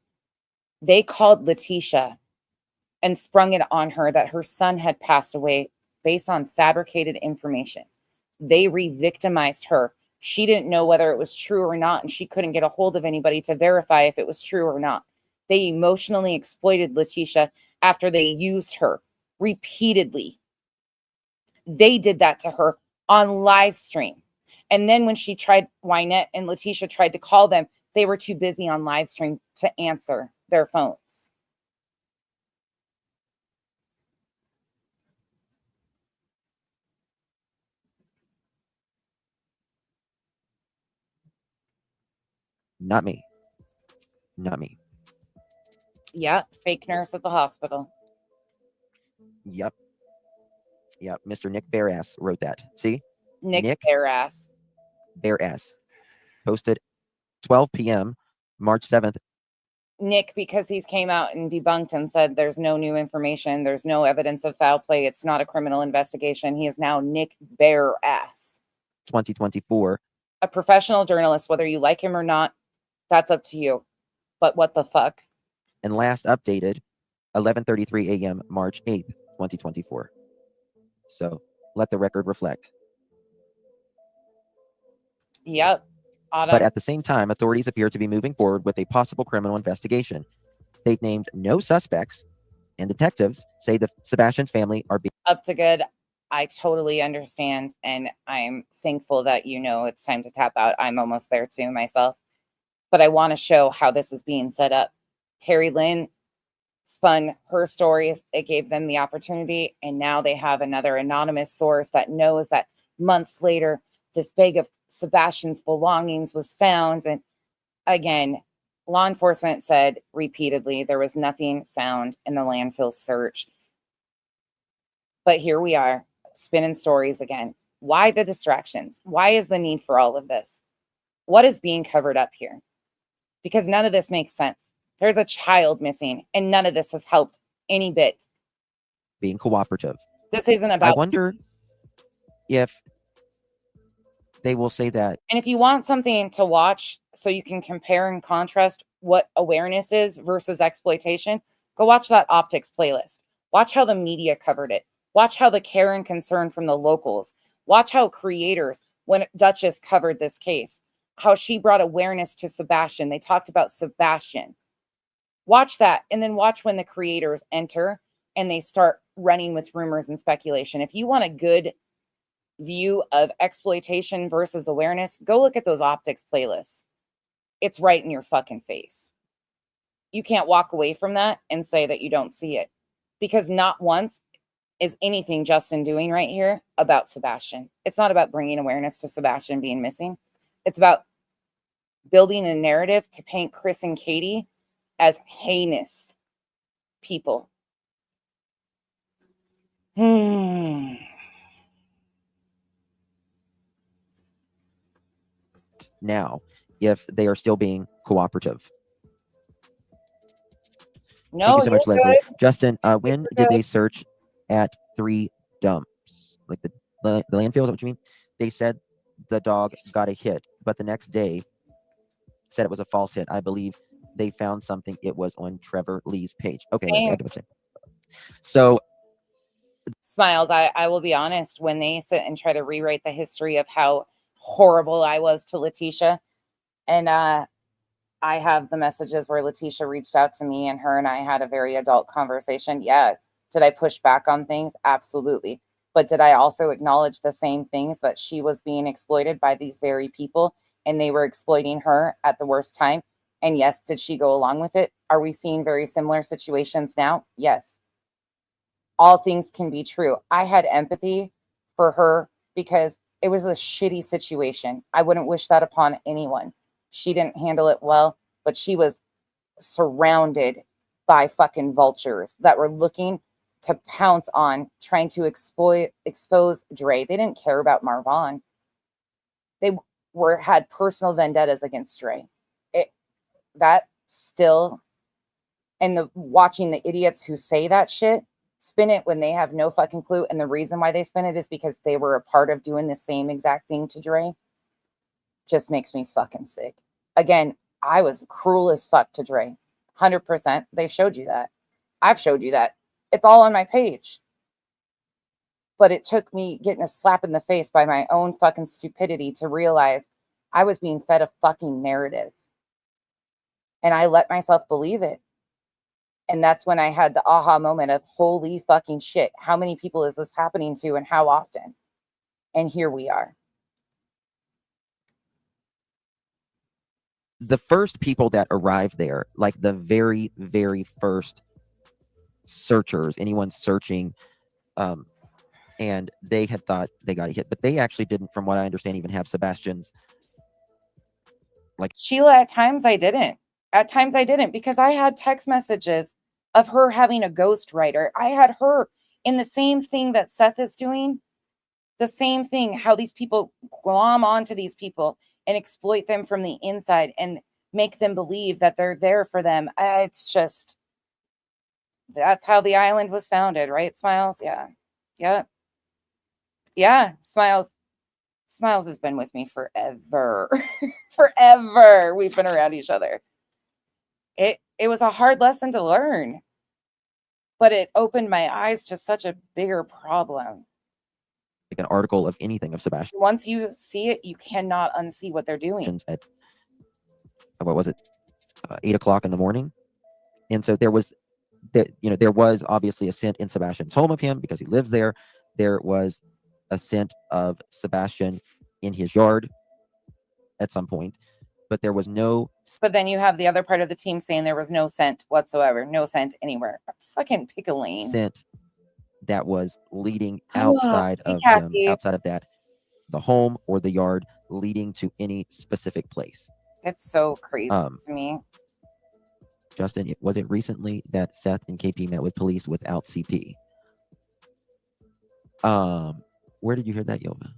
They called Letitia and sprung it on her that her son had passed away based on fabricated information. They re-victimized her. She didn't know whether it was true or not, and she couldn't get a hold of anybody to verify if it was true or not. They emotionally exploited Letitia after they used her repeatedly. They did that to her on live stream. And then when she tried, Wynette and Letitia tried to call them, they were too busy on live stream to answer their phones. Not me. Not me. Yeah, fake nurse at the hospital. Yep. Yep. Mr. Nick Barass wrote that. See? Nick Barass. Barass. Posted 12 p.m. March 7th. Nick, because he's came out and debunked and said there's no new information, there's no evidence of foul play, it's not a criminal investigation. He is now Nick Barass. 2024. A professional journalist, whether you like him or not, that's up to you. But what the fuck? And last updated 11:33 a.m. March 8th, 2024. So let the record reflect. Yep. Autumn. But at the same time, authorities appear to be moving forward with a possible criminal investigation. They've named no suspects, and detectives say the Sebastian's family are being up to good. I totally understand, and I'm thankful that it's time to tap out. I'm almost there too myself. But I want to show how this is being set up. Terry Lynn spun her stories. It gave them the opportunity, and now they have another anonymous source that knows that months later, this bag of Sebastian's belongings was found. And again, law enforcement said repeatedly there was nothing found in the landfill search. But here we are, spinning stories again. Why the distractions? Why is the need for all of this? What is being covered up here? Because none of this makes sense. There's a child missing, and none of this has helped any bit. being cooperative. This isn't about. I wonder if they will say that. And if you want something to watch, so you can compare and contrast what awareness is versus exploitation, go watch that optics playlist. Watch how the media covered it. Watch how the care and concern from the locals. Watch how creators, when Duchess covered this case, how she brought awareness to Sebastian. They talked about Sebastian. Watch that, and then watch when the creators enter and they start running with rumors and speculation. If you want a good view of exploitation versus awareness, go look at those optics playlists. It's right in your fucking face. You can't walk away from that and say that you don't see it, because not once is anything Justin doing right here about Sebastian. It's not about bringing awareness to Sebastian being missing. It's about building a narrative to paint Chris and Katie as heinous people. Now, if they are still being cooperative. No, thank you so much, you're Leslie. good. Justin, when You're did good. they search at 3 dumps? Like the landfill, is that what you mean? They said the dog got a hit, but the next day said it was a false hit. I believe they found something. It was on Trevor Lee's page. Okay, Leslie, I get what you're saying. So, Smiles, I will be honest, when they sit and try to rewrite the history of how horrible I was to Letitia, and I have the messages where Letitia reached out to me and her and I had a very adult conversation. Yeah. Did I push back on things? Absolutely. But did I also acknowledge the same things, that she was being exploited by these very people and they were exploiting her at the worst time? And yes, did she go along with it? Are we seeing very similar situations now? Yes. All things can be true. I had empathy for her because it was a shitty situation. I wouldn't wish that upon anyone. She didn't handle it well, but she was surrounded by fucking vultures that were looking to pounce on, trying to expose Dre. They didn't care about Marvon. They had personal vendettas against Dre. That still, and watching the idiots who say that shit spin it when they have no fucking clue, and the reason why they spin it is because they were a part of doing the same exact thing to Dre, just makes me fucking sick. Again, I was cruel as fuck to Dre. 100%. They've showed you that. I've showed you that. It's all on my page. But it took me getting a slap in the face by my own fucking stupidity to realize I was being fed a fucking narrative. And I let myself believe it. And that's when I had the aha moment of, holy fucking shit, how many people is this happening to and how often? And here we are. the first people that arrived there, like the very, very first searchers, anyone searching, and they had thought they got a hit, but they actually didn't, from what I understand, even have Sebastian's. Like Sheila, at times I didn't. At times I didn't, because I had text messages of her having a ghostwriter. I had her in the same thing that Seth is doing. The same thing, how these people glom onto these people and exploit them from the inside and make them believe that they're there for them. It's just, that's how the island was founded, right, Smiles? Yeah. Yeah. Yeah, Smiles. Smiles has been with me forever. Forever. We've been around each other. It was a hard lesson to learn, but it opened my eyes to such a bigger problem. an article of anything of Sebastian. Once you see it, you cannot unsee what they're doing. At what was it, 8 o'clock in the morning, and so there was that, there was obviously a scent in Sebastian's home of him because he lives there. There was a scent of Sebastian in his yard at some point, but there was no. But then you have the other part of the team saying there was no scent whatsoever, no scent anywhere. Fucking pick a lane. Scent that was leading outside of him, outside of that, the home or the yard, leading to any specific place. It's so crazy to me. Justin, was it recently that Seth and KP met with police without CP? Where did you hear that, Yova?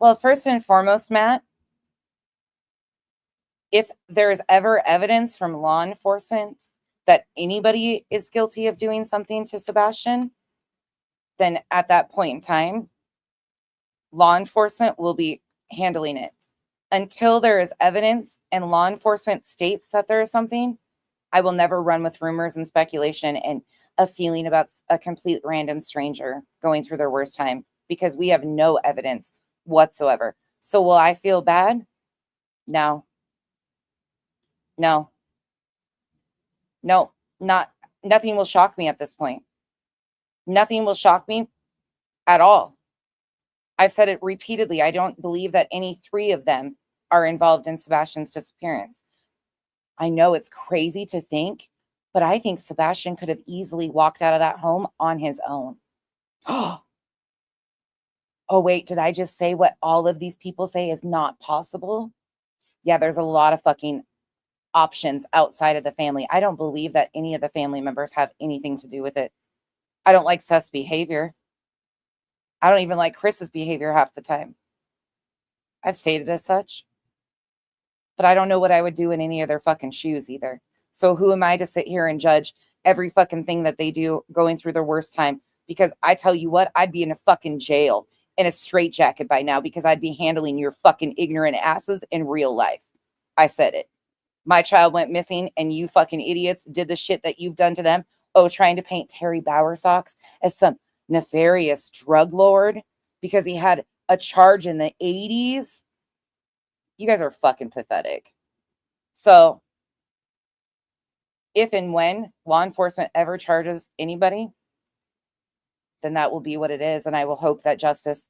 Well, first and foremost, Matt, if there's ever evidence from law enforcement that anybody is guilty of doing something to Sebastian, then at that point in time, law enforcement will be handling it until there is evidence and law enforcement states that there is something, I will never run with rumors and speculation and a feeling about a complete random stranger going through their worst time, because we have no evidence whatsoever. So will I feel bad? No. No. No, nothing will shock me at this point. Nothing will shock me at all. I've said it repeatedly. I don't believe that any three of them are involved in Sebastian's disappearance. I know it's crazy to think, but I think Sebastian could have easily walked out of that home on his own. Oh, wait, did I just say what all of these people say is not possible? Yeah, there's a lot of fucking options outside of the family. I don't believe that any of the family members have anything to do with it. I don't like Seth's behavior. I don't even like Chris's behavior half the time. I've stated as such. But I don't know what I would do in any of their fucking shoes either. So who am I to sit here and judge every fucking thing that they do going through their worst time? Because I tell you what, I'd be in a fucking jail in a straitjacket by now, because I'd be handling your fucking ignorant asses in real life. I said it. My child went missing and you fucking idiots did the shit that you've done to them. Oh, trying to paint Terry Bowersocks as some nefarious drug lord because he had a charge in the 80s. You guys are fucking pathetic. So if and when law enforcement ever charges anybody, then that will be what it is. And I will hope that justice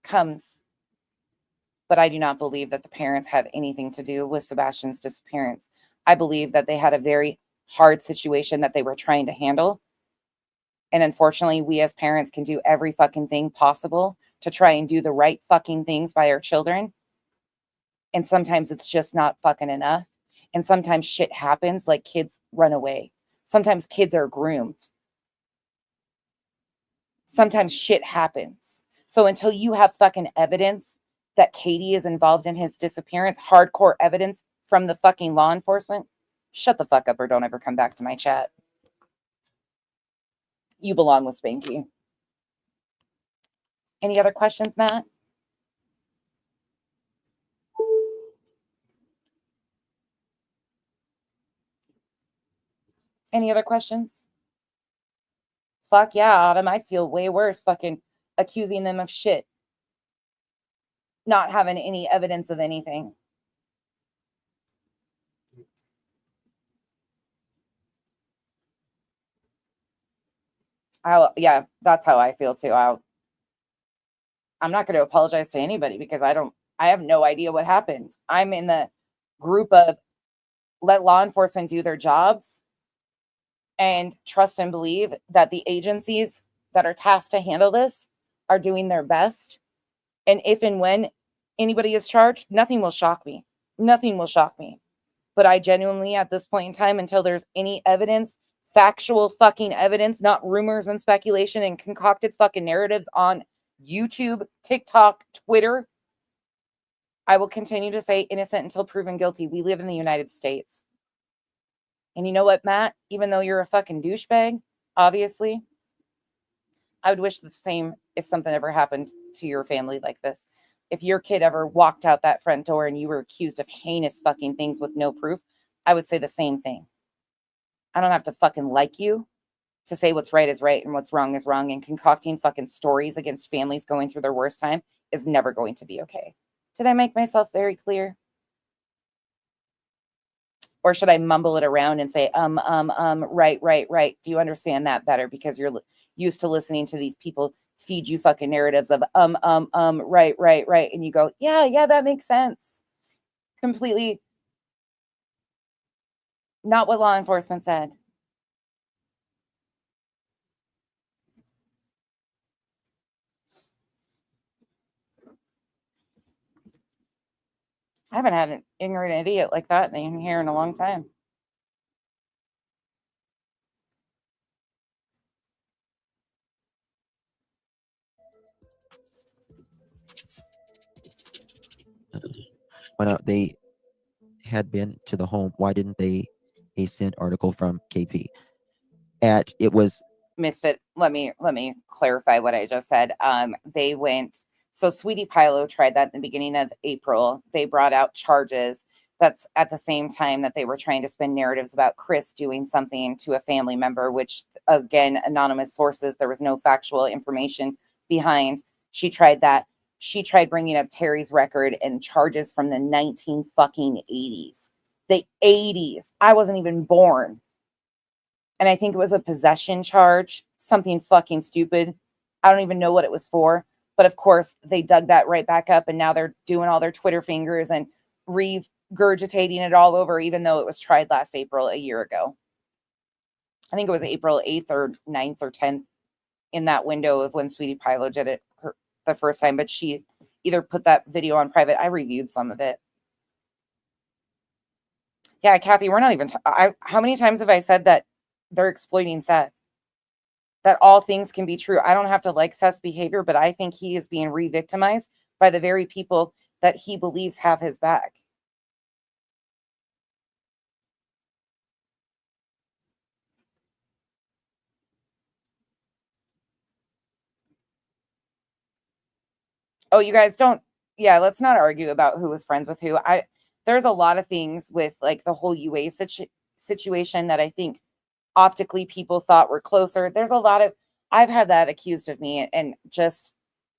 comes. But I do not believe that the parents have anything to do with Sebastian's disappearance. I believe that they had a very hard situation that they were trying to handle. And unfortunately, we as parents can do every fucking thing possible to try and do the right fucking things by our children. And sometimes it's just not fucking enough. And sometimes shit happens, like kids run away. Sometimes kids are groomed. Sometimes shit happens. So until you have fucking evidence that Katie is involved in his disappearance, hardcore evidence from the fucking law enforcement, shut the fuck up or don't ever come back to my chat. You belong with Spanky. Any other questions, Matt? Any other questions? Fuck yeah, Autumn. I'd feel way worse fucking accusing them of shit. Not having any evidence of anything. Yeah, that's how I feel too. I'm not going to apologize to anybody because I have no idea what happened. I'm in the group of let law enforcement do their jobs and trust and believe that the agencies that are tasked to handle this are doing their best. And if and when anybody is charged, nothing will shock me. Nothing will shock me. But I genuinely, at this point in time, until there's any evidence, factual fucking evidence, not rumors and speculation and concocted fucking narratives on YouTube, TikTok, Twitter, I will continue to say innocent until proven guilty. We live in the United States. And you know what, Matt? Even though you're a fucking douchebag, obviously, I would wish the same if something ever happened to your family like this. If your kid ever walked out that front door and you were accused of heinous fucking things with no proof, I would say the same thing. I don't have to fucking like you to say what's right is right and what's wrong is wrong, and concocting fucking stories against families going through their worst time is never going to be okay. Did I make myself very clear? Or should I mumble it around and say, right. Do you understand that better? Because you're used to listening to these people feed you fucking narratives of, right. And you go, yeah, that makes sense. Completely not what law enforcement said. I haven't had an ignorant idiot like that in here in a long time. When they had been to the home, why didn't they send article from KP? It was Misfit. Let me clarify what I just said. They went So Sweetie Pilo tried that in the beginning of April. They brought out charges. That's at the same time that they were trying to spin narratives about Chris doing something to a family member, which, again, anonymous sources, there was no factual information behind. She tried that. She tried bringing up Terry's record and charges from the 1980s. The 80s. I wasn't even born. And I think it was a possession charge, something fucking stupid. I don't even know what it was for. But of course, they dug that right back up, and now they're doing all their Twitter fingers and regurgitating it all over, even though it was tried last April, a year ago. I think it was April 8th or 9th or 10th in that window of when Sweetie Pilo did it the first time. But she either put that video on private. I reviewed some of it. Yeah, Kathy, we're not even... how many times have I said that they're exploiting Seth? That all things can be true. I don't have to like Seth's behavior, but I think he is being re-victimized by the very people that he believes have his back. Oh, you guys don't... Yeah, let's not argue about who was friends with who. There's a lot of things with like the whole UA situation that I think optically people thought were closer. There's a lot of... I've had that accused of me, and just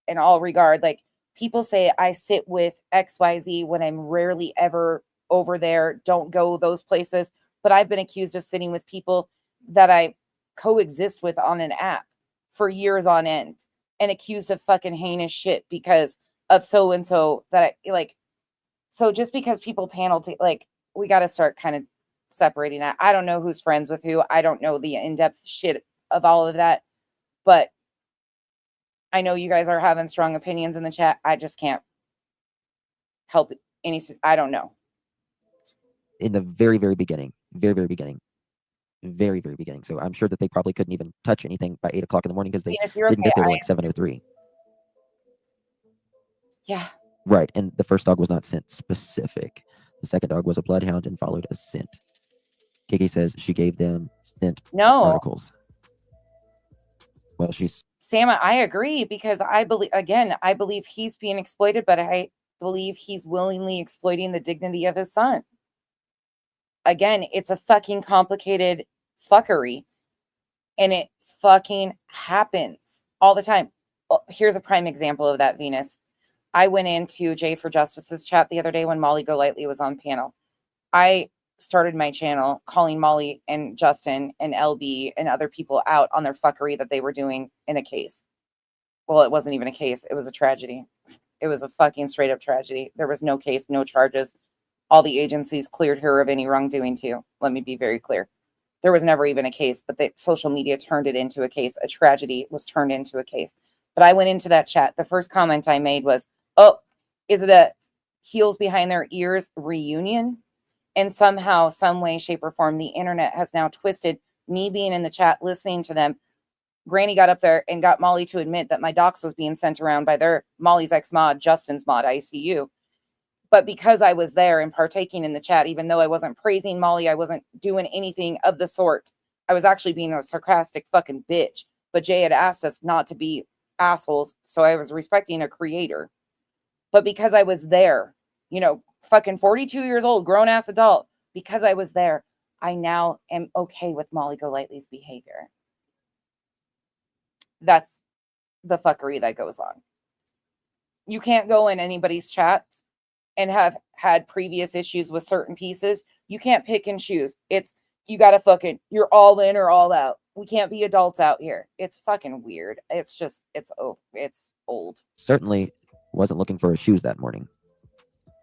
in all regard, like people say I sit with XYZ when I'm rarely ever over there, don't go those places. But I've been accused of sitting with people that I coexist with on an app for years on end, and accused of fucking heinous shit because of so-and-so that I like. So just because people panel to, like, we got to start kind of separating that. I don't know who's friends with who. I don't know the in-depth shit of all of that. But I know you guys are having strong opinions in the chat. I just can't help any... I don't know. In the very, very beginning. Very, very beginning. Very, very beginning. So I'm sure that they probably couldn't even touch anything by 8 o'clock in the morning because they didn't get there till like 7:03. Yeah. Right. And the first dog was not scent specific. The second dog was a bloodhound and followed a scent. Kiki says she gave them scent articles. Well, she's... Sam, I agree, because I believe he's being exploited, but I believe he's willingly exploiting the dignity of his son. Again, it's a fucking complicated fuckery, and it fucking happens all the time. Here's a prime example of that, Venus. I went into Jay for Justice's chat the other day when Molly Golightly was on panel. I started my channel calling Molly and Justin and LB and other people out on their fuckery that they were doing in a case. Well, it wasn't even a case. It was a tragedy. It was a fucking straight up tragedy. There was no case, no charges. All the agencies cleared her of any wrongdoing too. Let me be very clear. There was never even a case, but the social media turned it into a case. A tragedy was turned into a case. But I went into that chat. The first comment I made was, oh, is it a heels behind their ears reunion? And somehow, some way, shape, or form, the internet has now twisted me being in the chat, listening to them. Granny got up there and got Molly to admit that my docs was being sent around by their Molly's ex-mod, Justin's mod, ICU. But because I was there and partaking in the chat, even though I wasn't praising Molly, I wasn't doing anything of the sort. I was actually being a sarcastic fucking bitch. But Jay had asked us not to be assholes, so I was respecting a creator. But because I was there, you know, fucking 42 years old, grown-ass adult, because I was there, I now am okay with Molly Golightly's behavior. That's the fuckery that goes on. You can't go in anybody's chats and have had previous issues with certain pieces. You can't pick and choose. It's, you gotta fucking, you're all in or all out. We can't be adults out here. It's fucking weird. It's just, it's old. Certainly wasn't looking for his shoes that morning.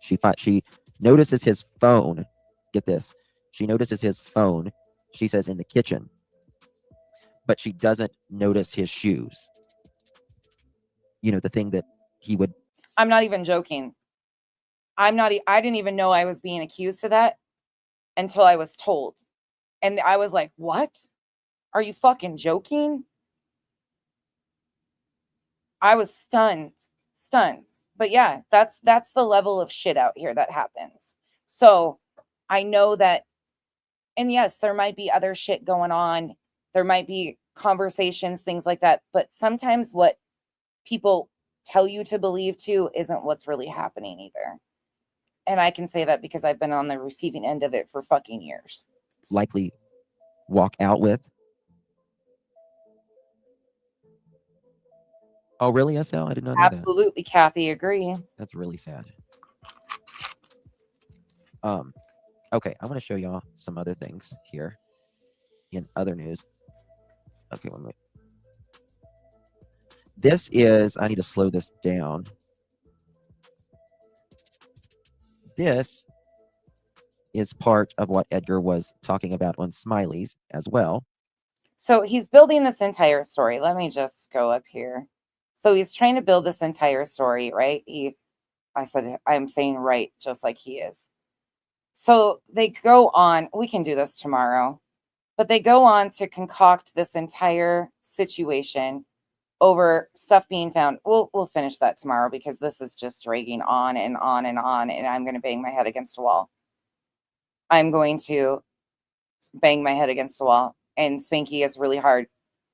She notices his phone. Get this. She notices his phone. She says in the kitchen. But she doesn't notice his shoes. You know, the thing that he would... I'm not even joking. I didn't even know I was being accused of that until I was told. And I was like, what? Are you fucking joking? I was stunned. But yeah, that's the level of shit out here that happens. So I know that, and yes, there might be other shit going on. There might be conversations, things like that. But sometimes what people tell you to believe too isn't what's really happening either. And I can say that because I've been on the receiving end of it for fucking years. Likely walk out with. Oh, really, SL? I did not know that. Absolutely, Kathy, agree. That's really sad. Okay, I'm gonna show y'all some other things here in other news. Okay, one minute. This is, I need to slow this down. This is part of what Edgar was talking about on Smiley's as well. So he's building this entire story. Let me just go up here. So he's trying to build this entire story, right? I'm saying right, just like he is. So they go on, we can do this tomorrow, but they go on to concoct this entire situation over stuff being found. We'll finish that tomorrow because this is just dragging on and on and on, and I'm going to bang my head against a wall. I'm going to bang my head against a wall, and Spanky is really hard.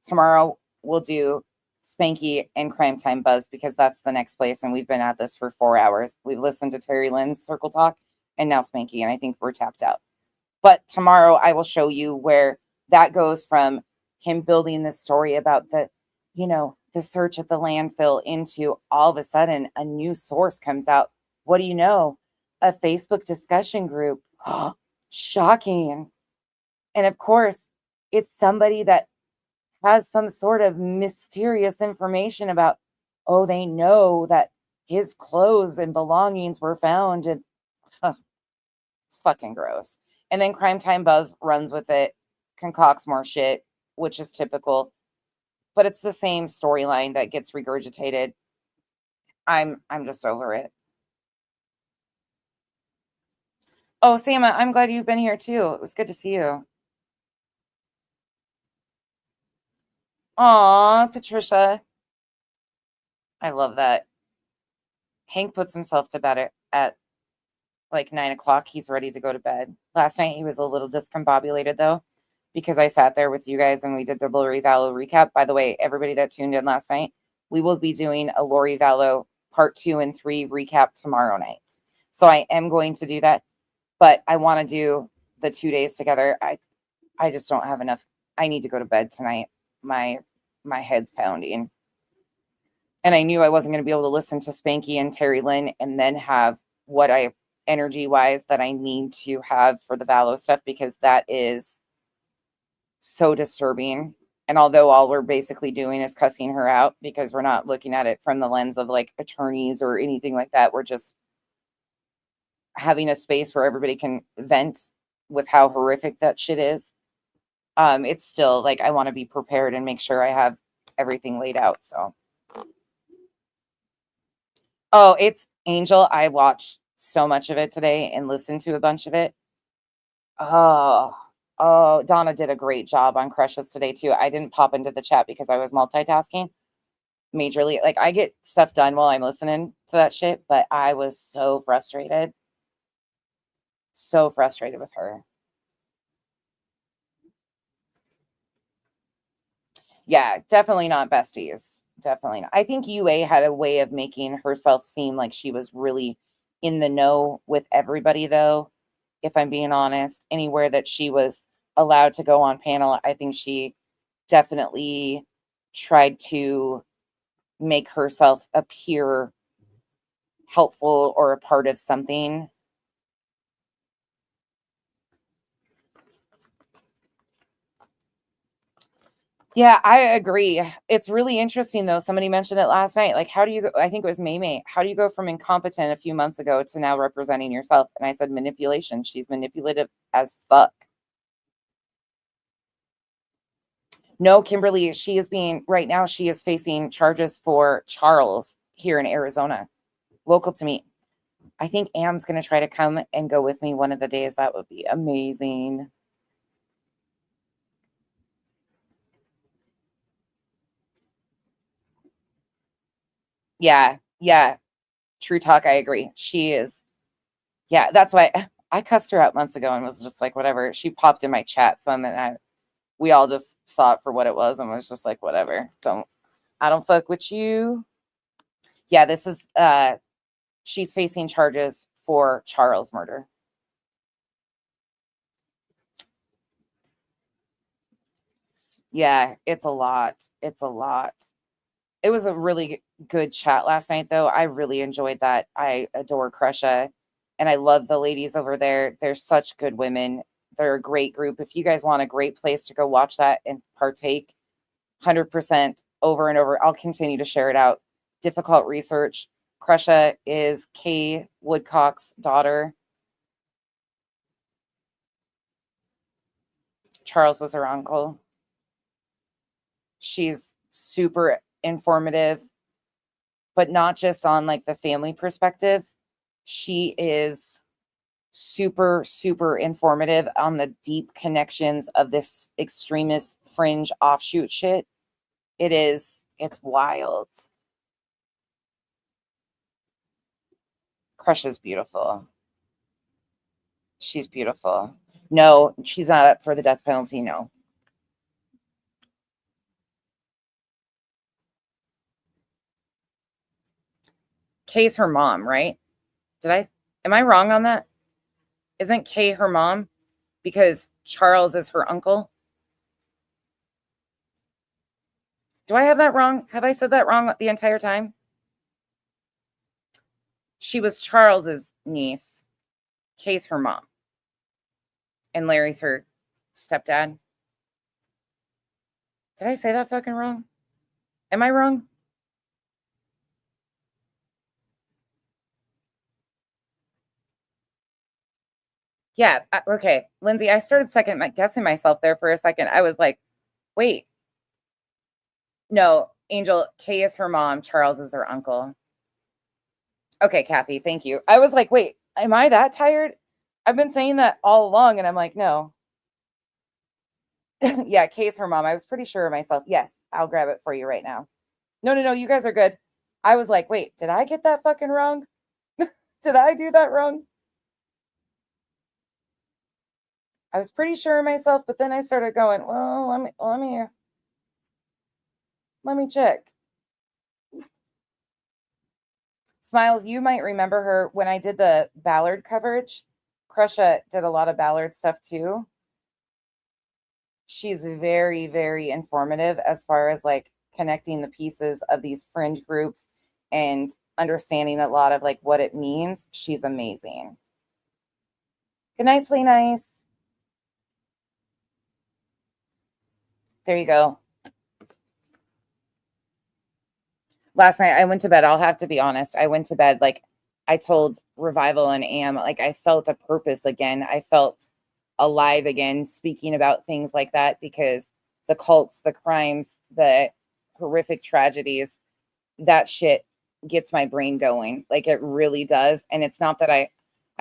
Tomorrow we'll do Spanky and Crime Time Buzz because that's the next place, and we've been at this for 4 hours. We've listened to Terry Lynn's Circle Talk and now Spanky, and I think we're tapped out. But tomorrow I will show you where that goes from him building this story about the search at the landfill into all of a sudden a new source comes out. What do you know? A Facebook discussion group. Shocking. And of course, it's somebody that has some sort of mysterious information about, they know that his clothes and belongings were found. And it's fucking gross. And then Crime Time Buzz runs with it, concocts more shit, which is typical. But it's the same storyline that gets regurgitated. I'm just over it. Oh, Sama, I'm glad you've been here too. It was good to see you. Aw, Patricia. I love that. Hank puts himself to bed at like 9 o'clock. He's ready to go to bed. Last night he was a little discombobulated though, because I sat there with you guys and we did the Lori Vallow recap. By the way, everybody that tuned in last night, we will be doing a Lori Vallow part 2 and 3 recap tomorrow night. So I am going to do that, but I want to do the 2 days together. I just don't have enough. I need to go to bed tonight. My head's pounding. And I knew I wasn't going to be able to listen to Spanky and Terry Lynn and then have what energy-wise that I need to have for the Vallow stuff, because that is so disturbing. And although all we're basically doing is cussing her out, because we're not looking at it from the lens of like attorneys or anything like that, we're just having a space where everybody can vent with how horrific that shit is. It's still like I want to be prepared and make sure I have everything laid out. So, it's Angel. I watched so much of it today and listened to a bunch of it. Oh, Donna did a great job on Crushes today too. I didn't pop into the chat because I was multitasking majorly. Like I get stuff done while I'm listening to that shit, but I was so frustrated with her. Yeah, definitely not besties. Definitely not. I think UA had a way of making herself seem like she was really in the know with everybody, though. If I'm being honest, anywhere that she was allowed to go on panel, I think she definitely tried to make herself appear helpful or a part of something. Yeah, I agree. It's really interesting, though. Somebody mentioned it last night. Like, how do you go? I think it was May. How do you go from incompetent a few months ago to now representing yourself? And I said manipulation. She's manipulative as fuck. No, Kimberly, she is facing charges for Charles here in Arizona, local to me. I think Am's going to try to come and go with me one of the days. That would be amazing. Yeah. True talk. I agree. She is. Yeah, that's why I cussed her out months ago and was just like, whatever. She popped in my chat some and we all just saw it for what it was and was just like, whatever. I don't fuck with you. Yeah, this is she's facing charges for Charles' murder. Yeah, it's a lot. It's a lot. It was a really good chat last night, though. I really enjoyed that. I adore Crusha, and I love the ladies over there. They're such good women. They're a great group. If you guys want a great place to go watch that and partake, 100% over and over. I'll continue to share it out. Difficult Research. Crusha is Kay Woodcock's daughter. Charles was her uncle. She's super informative, but not just on like the family perspective. She is super, super informative on the deep connections of this extremist fringe offshoot shit. It's wild. Crusha's beautiful. She's beautiful. No, she's not up for the death penalty. No. Kay's her mom, right? Am I wrong on that? Isn't Kay her mom because Charles is her uncle? Do I have that wrong? Have I said that wrong the entire time? She was Charles's niece. Kay's her mom. And Larry's her stepdad. Did I say that fucking wrong? Am I wrong? Yeah, okay. Lindsay, I started guessing myself there for a second. I was like, wait. No, Angel, Kay is her mom. Charles is her uncle. Okay, Kathy, thank you. I was like, wait, am I that tired? I've been saying that all along, and I'm like, no. Yeah, Kay's her mom. I was pretty sure of myself. Yes, I'll grab it for you right now. No, you guys are good. I was like, wait, did I get that fucking wrong? Did I do that wrong? I was pretty sure of myself, but then I started going, well, let me check. Smiles, you might remember her when I did the Ballard coverage. Crusha did a lot of Ballard stuff too. She's very, very informative as far as like connecting the pieces of these fringe groups and understanding a lot of like what it means. She's amazing. Good night, Play Nice. There you go. Last night I went to bed. I'll have to be honest. I went to bed like I told Revival and Am, like I felt a purpose again. I felt alive again, speaking about things like that, because the cults, the crimes, the horrific tragedies, that shit gets my brain going. Like it really does. And it's not that I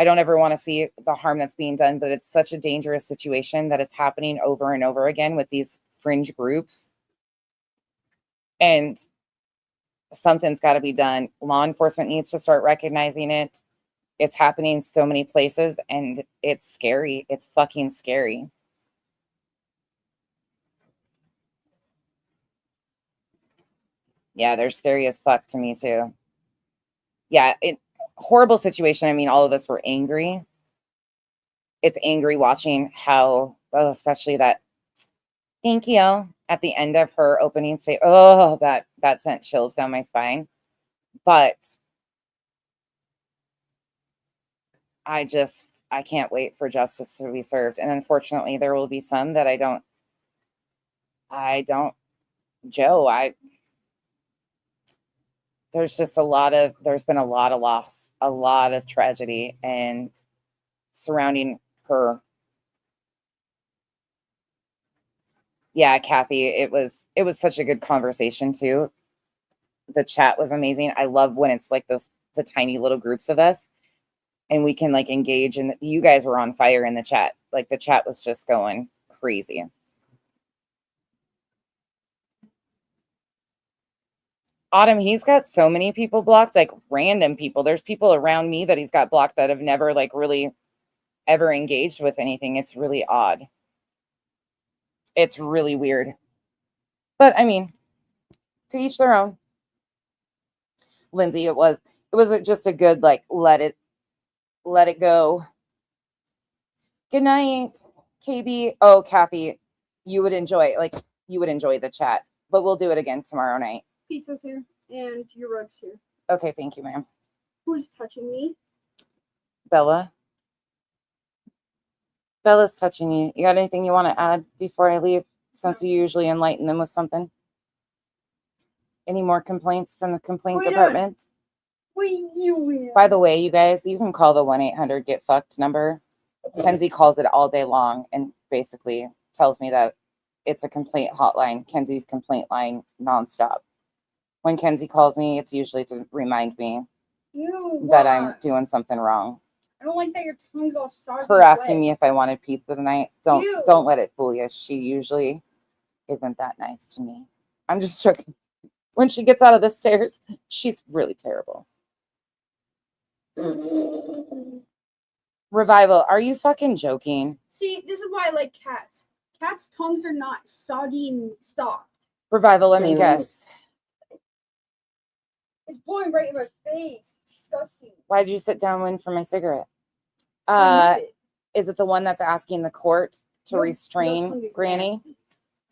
don't ever want to see the harm that's being done, but it's such a dangerous situation that is happening over and over again with these fringe groups. And something's got to be done. Law enforcement needs to start recognizing it. It's happening so many places, and it's scary. It's fucking scary. Yeah, they're scary as fuck to me too. Yeah, horrible situation. I mean, all of us were angry. It's angry watching how, well, especially that thank you at the end of her opening statement. Oh, that sent chills down my spine. But I can't wait for justice to be served. And unfortunately, there will be some that there's been a lot of loss, a lot of tragedy and surrounding her. Yeah, Kathy, it was such a good conversation too. The chat was amazing. I love when it's like the tiny little groups of us and we can like engage, and you guys were on fire in the chat. Like the chat was just going crazy. Autumn, he's got so many people blocked, like random people. There's people around me that he's got blocked that have never like really ever engaged with anything. It's really odd. It's really weird. But I mean, to each their own. Lindsay, it was just a good, like, let it go. Good night, KB. Oh, Kathy, you would enjoy the chat, but we'll do it again tomorrow night. Pizza's here and your rug's here. Okay, thank you, ma'am. Who's touching me? Bella. Bella's touching you. You got anything you want to add before I leave, since you usually enlighten them with something? Any more complaints from the complaint department? By the way, you guys, you can call the 1-800-GET-FUCKED number. Kenzie calls it all day long and basically tells me that it's a complaint hotline, Kenzie's complaint line nonstop. When Kenzie calls me, it's usually to remind me that I'm doing something wrong. I don't like that your tongue's all soggy. Her asking me if I wanted pizza tonight. Don't let it fool you. She usually isn't that nice to me. I'm just joking. When she gets out of the stairs, she's really terrible. Revival, are you fucking joking? See, this is why I like cats. Cats' tongues are not soggy and soft. Revival, let me guess. It's blowing right in my face. Disgusting. Why did you sit down, Lynn, for my cigarette? Is it the one that's asking the court to restrain Granny?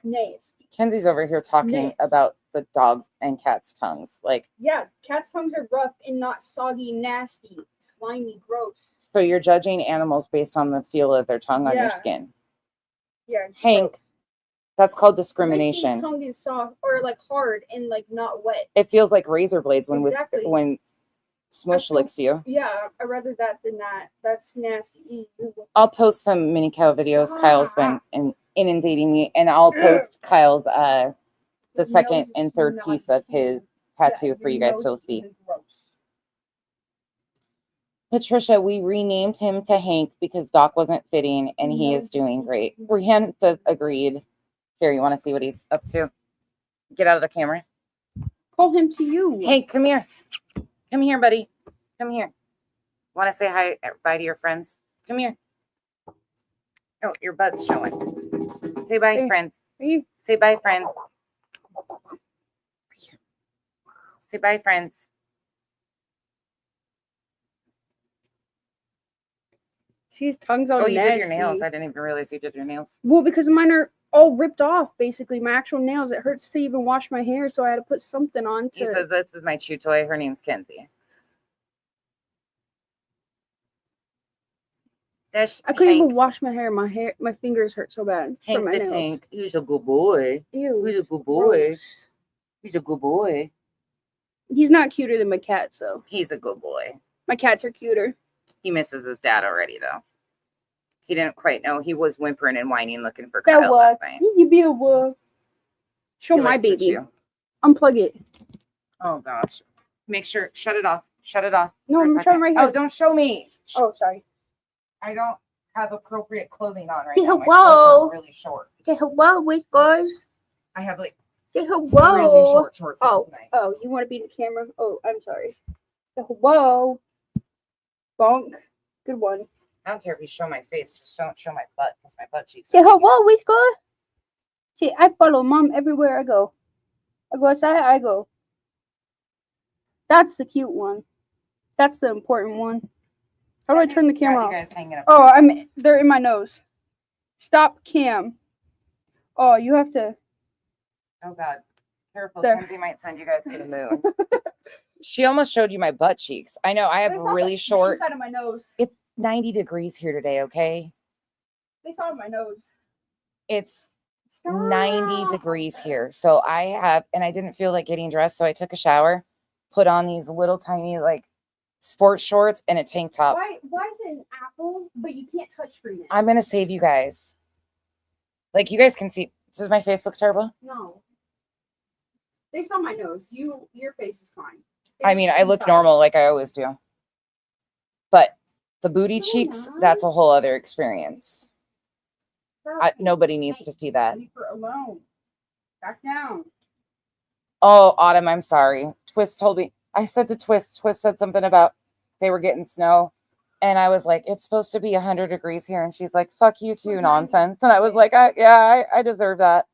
Nasty. Kenzie's over here talking about the dogs and cats' tongues. Like, yeah, cats' tongues are rough and not soggy, nasty, slimy, gross. so you're judging animals based on the feel of their tongue on your skin. Yeah. Hank, that's called Whiskey's discrimination. tongue is soft or like hard and like not wet. It feels like razor blades when Exactly. when Smush licks you. Yeah, I'd rather that than that. That's nasty. I'll post some mini cow videos. Kyle's been inundating me, and I'll post Kyle's the second and third piece of his tattoo for you guys to see. Patricia, we renamed him to Hank because Doc wasn't fitting, and he is doing great. Brienne says agreed. Here, you want to see what he's up to? Get out of the camera. Call him to you. Hank, come here. Come here, buddy. Come here. Want to say hi, bye to your friends? Come here. Oh, your butt's showing. Say bye, friends. Say bye, friends. Say bye, friends. His tongue's all you did your nasty. nails. I didn't even realize you did your nails. Well, because mine are all ripped off, basically. My actual nails. It hurts to even wash my hair, so I had to put something on. He says, this is my chew toy. Her name's Kenzie. That's I couldn't even wash my hair. My fingers hurt so bad. Hank from my the nails. Tank. He's a good boy. Ew. He's a good boy. Gross. He's a good boy. He's not cuter than my cat, so. He's a good boy. My cats are cuter. He misses his dad already, though. He didn't quite know. He was whimpering and whining, looking for That Kyle was. last night. You be a wolf. Show He my likes to baby. chew. Unplug it. Oh, gosh. Make sure. Shut it off. Shut it off. No, for a I'm second. showing right here. Oh, don't show me. Oh, sorry. I don't have appropriate clothing on right Say now. My hello. shorts are really short. Say hello, whiskers. I have like Say hello. really short shorts on tonight. Oh, you want to be in the camera? Oh, I'm sorry. Say hello. Bonk. Good one. I don't care if you show my face. Just don't show my butt because my butt cheeks. Say hello, whisker. See, I follow mom everywhere I go. I go outside, I go. That's the cute one. That's the important one. How do I turn the camera off? You guys hanging up. Oh, they're in my nose. Stop cam. Oh, you have to. Oh God. Careful. There. Kenzie might send you guys to the moon. She almost showed you my butt cheeks. I know. I have They saw really the short. inside of my nose. It's 90 degrees here today, okay? They saw my nose. It's 90 degrees here. So I didn't feel like getting dressed. So I took a shower, put on these little tiny like sports shorts and a tank top. Why is it an apple, but you can't touch screen it? I'm going to save you guys. Like you guys can see. Does my face look terrible? No. They saw my nose. Your face is fine. I mean, I look normal like I always do. But the booty cheeks, that's a whole other experience. Nobody needs to see that. Leave her alone. Back down. Oh, Autumn, I'm sorry. Twist told me. I said to Twist said something about they were getting snow. And I was like, it's supposed to be 100 degrees here. And she's like, fuck you too, nonsense. And I was like, I deserve that.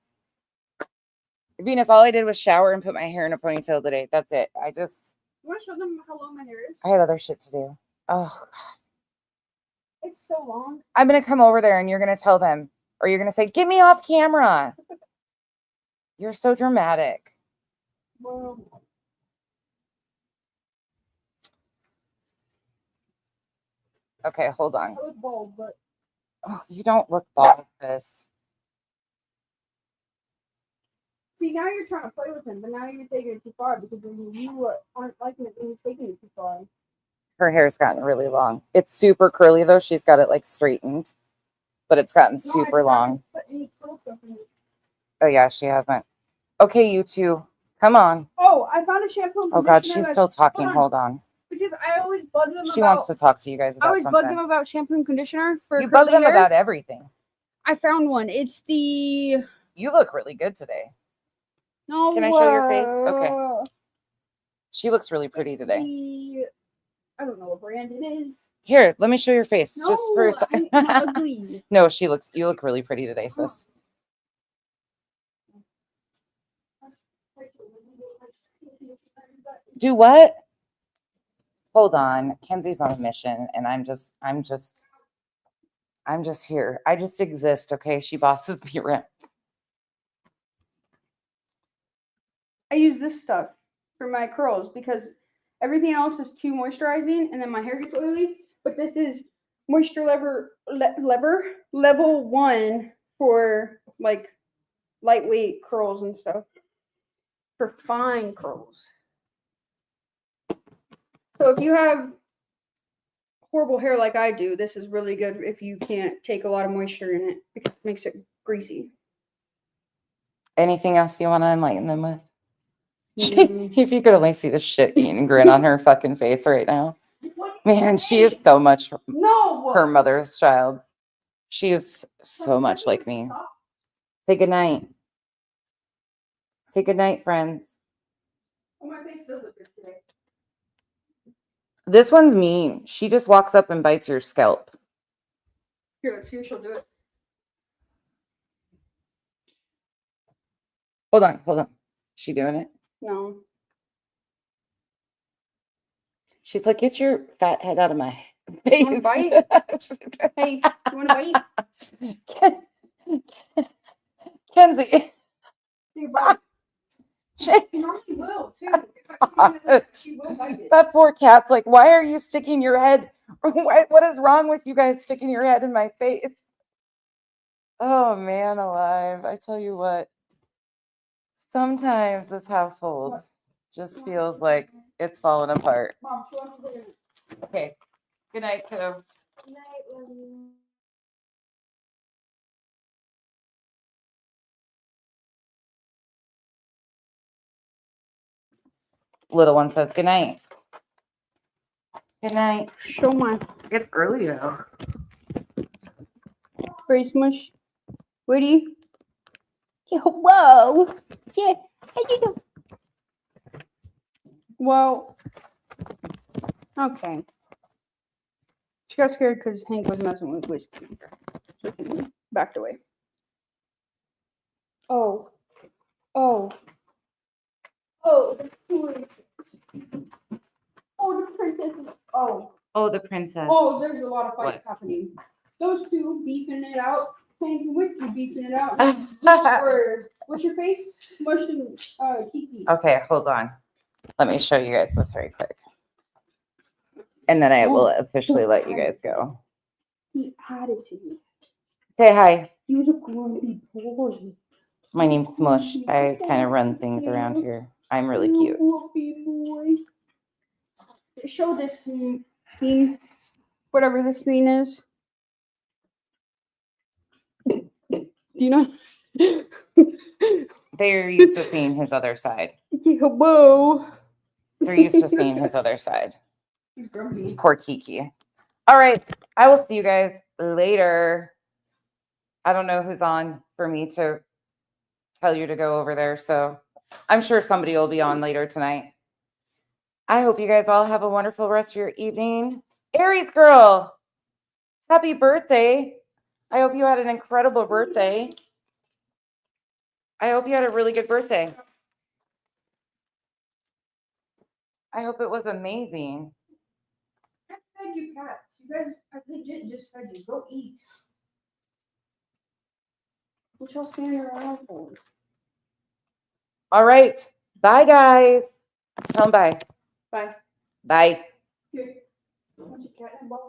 Venus, all I did was shower and put my hair in a ponytail today. That's it. I just You want to show them how long my hair is? I had other shit to do. Oh, It's so long. I'm going to come over there and you're going to tell them, or you're going to say, get me off camera. You're so dramatic. Well, Okay, hold on. I was bald, but Oh, you don't look bald, sis. see, now you're trying to play with him, but now you're taking it too far because you aren't liking it when you're taking it too far. Her hair's gotten really long. It's super curly, though. She's got it, like, straightened. But it's gotten super long. Oh, yeah, she hasn't. Okay, you two. Come on. Oh, I found a shampoo and Oh, God, conditioner she's that's- still talking. hold on. Hold on. Because I always bug them She about... wants to talk to you guys I about always something. bug them about shampoo and conditioner for You bug curly them hair. about everything. I found one. It's the... You look really good today. No. Can I show your face? Okay. She looks really pretty today. The... I don't know what brand it is. Here, let me show your face. No, just for a second. I'm ugly. No, you look really pretty today, sis. Do what? Hold on. Kenzie's on a mission and I'm just here. I just exist, okay? She bosses me around. I use this stuff for my curls because everything else is too moisturizing and then my hair gets oily. But this is moisture level 1 for like lightweight curls and stuff. For fine curls. So if you have horrible hair like I do, this is really good if you can't take a lot of moisture in it because it makes it greasy. Anything else you want to enlighten them with? If you could only see the shit eating grin on her fucking face right now. Man, she is so much her mother's child. She is so much like me. Say goodnight. Say goodnight, friends. Oh, my face does look good today. This one's mean. She just walks up and bites your scalp. Here, let's see if she'll do it. Hold on, hold on. She doing it? No. She's like, get your fat head out of my face. You want to bite? Hey, you want to bite? Kenzie. You bite. She normally will, too. She will bite it. That poor cat's like, why are you sticking your head? What is wrong with you guys sticking your head in my face? Oh, man alive. I tell you what. Sometimes this household just feels like it's falling apart. Mom, she wants to look at it. Okay. Good night, kiddo. Good night, love you. Little one says good night. Good night. Show my. It's early though. Face mush. Woody. Yeah, whoa. Yeah. How you doing? Well. Okay. She got scared because Hank was messing with whiskey. So she backed away. Oh. Oh. Oh, the princess. Oh, the princesses. Oh. Oh, the princess. Oh, there's a lot of fights What? happening. Those two beefing it out. Hank and Whiskey beefing it out. Or, what's your face? Smush and Kiki. Okay, hold on. Let me show you guys this very quick. And then I will officially let you guys go. He added to you. Say hi. He was a grumpy boy. My name's Mush. I kind of run things around here. I'm really cute. Grumpy boy. Show this thing, whatever this thing is. Do you know? They're used to seeing his other side. Whoa. They're used to seeing his other side. He's grumpy. Poor Kiki. All right. I will see you guys later. I don't know who's on for me to tell you to go over there. So I'm sure somebody will be on later tonight. I hope you guys all have a wonderful rest of your evening. Aries girl, happy birthday. I hope you had an incredible birthday. I hope you had a really good birthday. I hope it was amazing. I fed you cats. You guys, I legit just fed you. Go eat. What y'all standing around for? All right. Bye, guys. Tell them bye. Bye. Bye. Here. Want your cat and ball?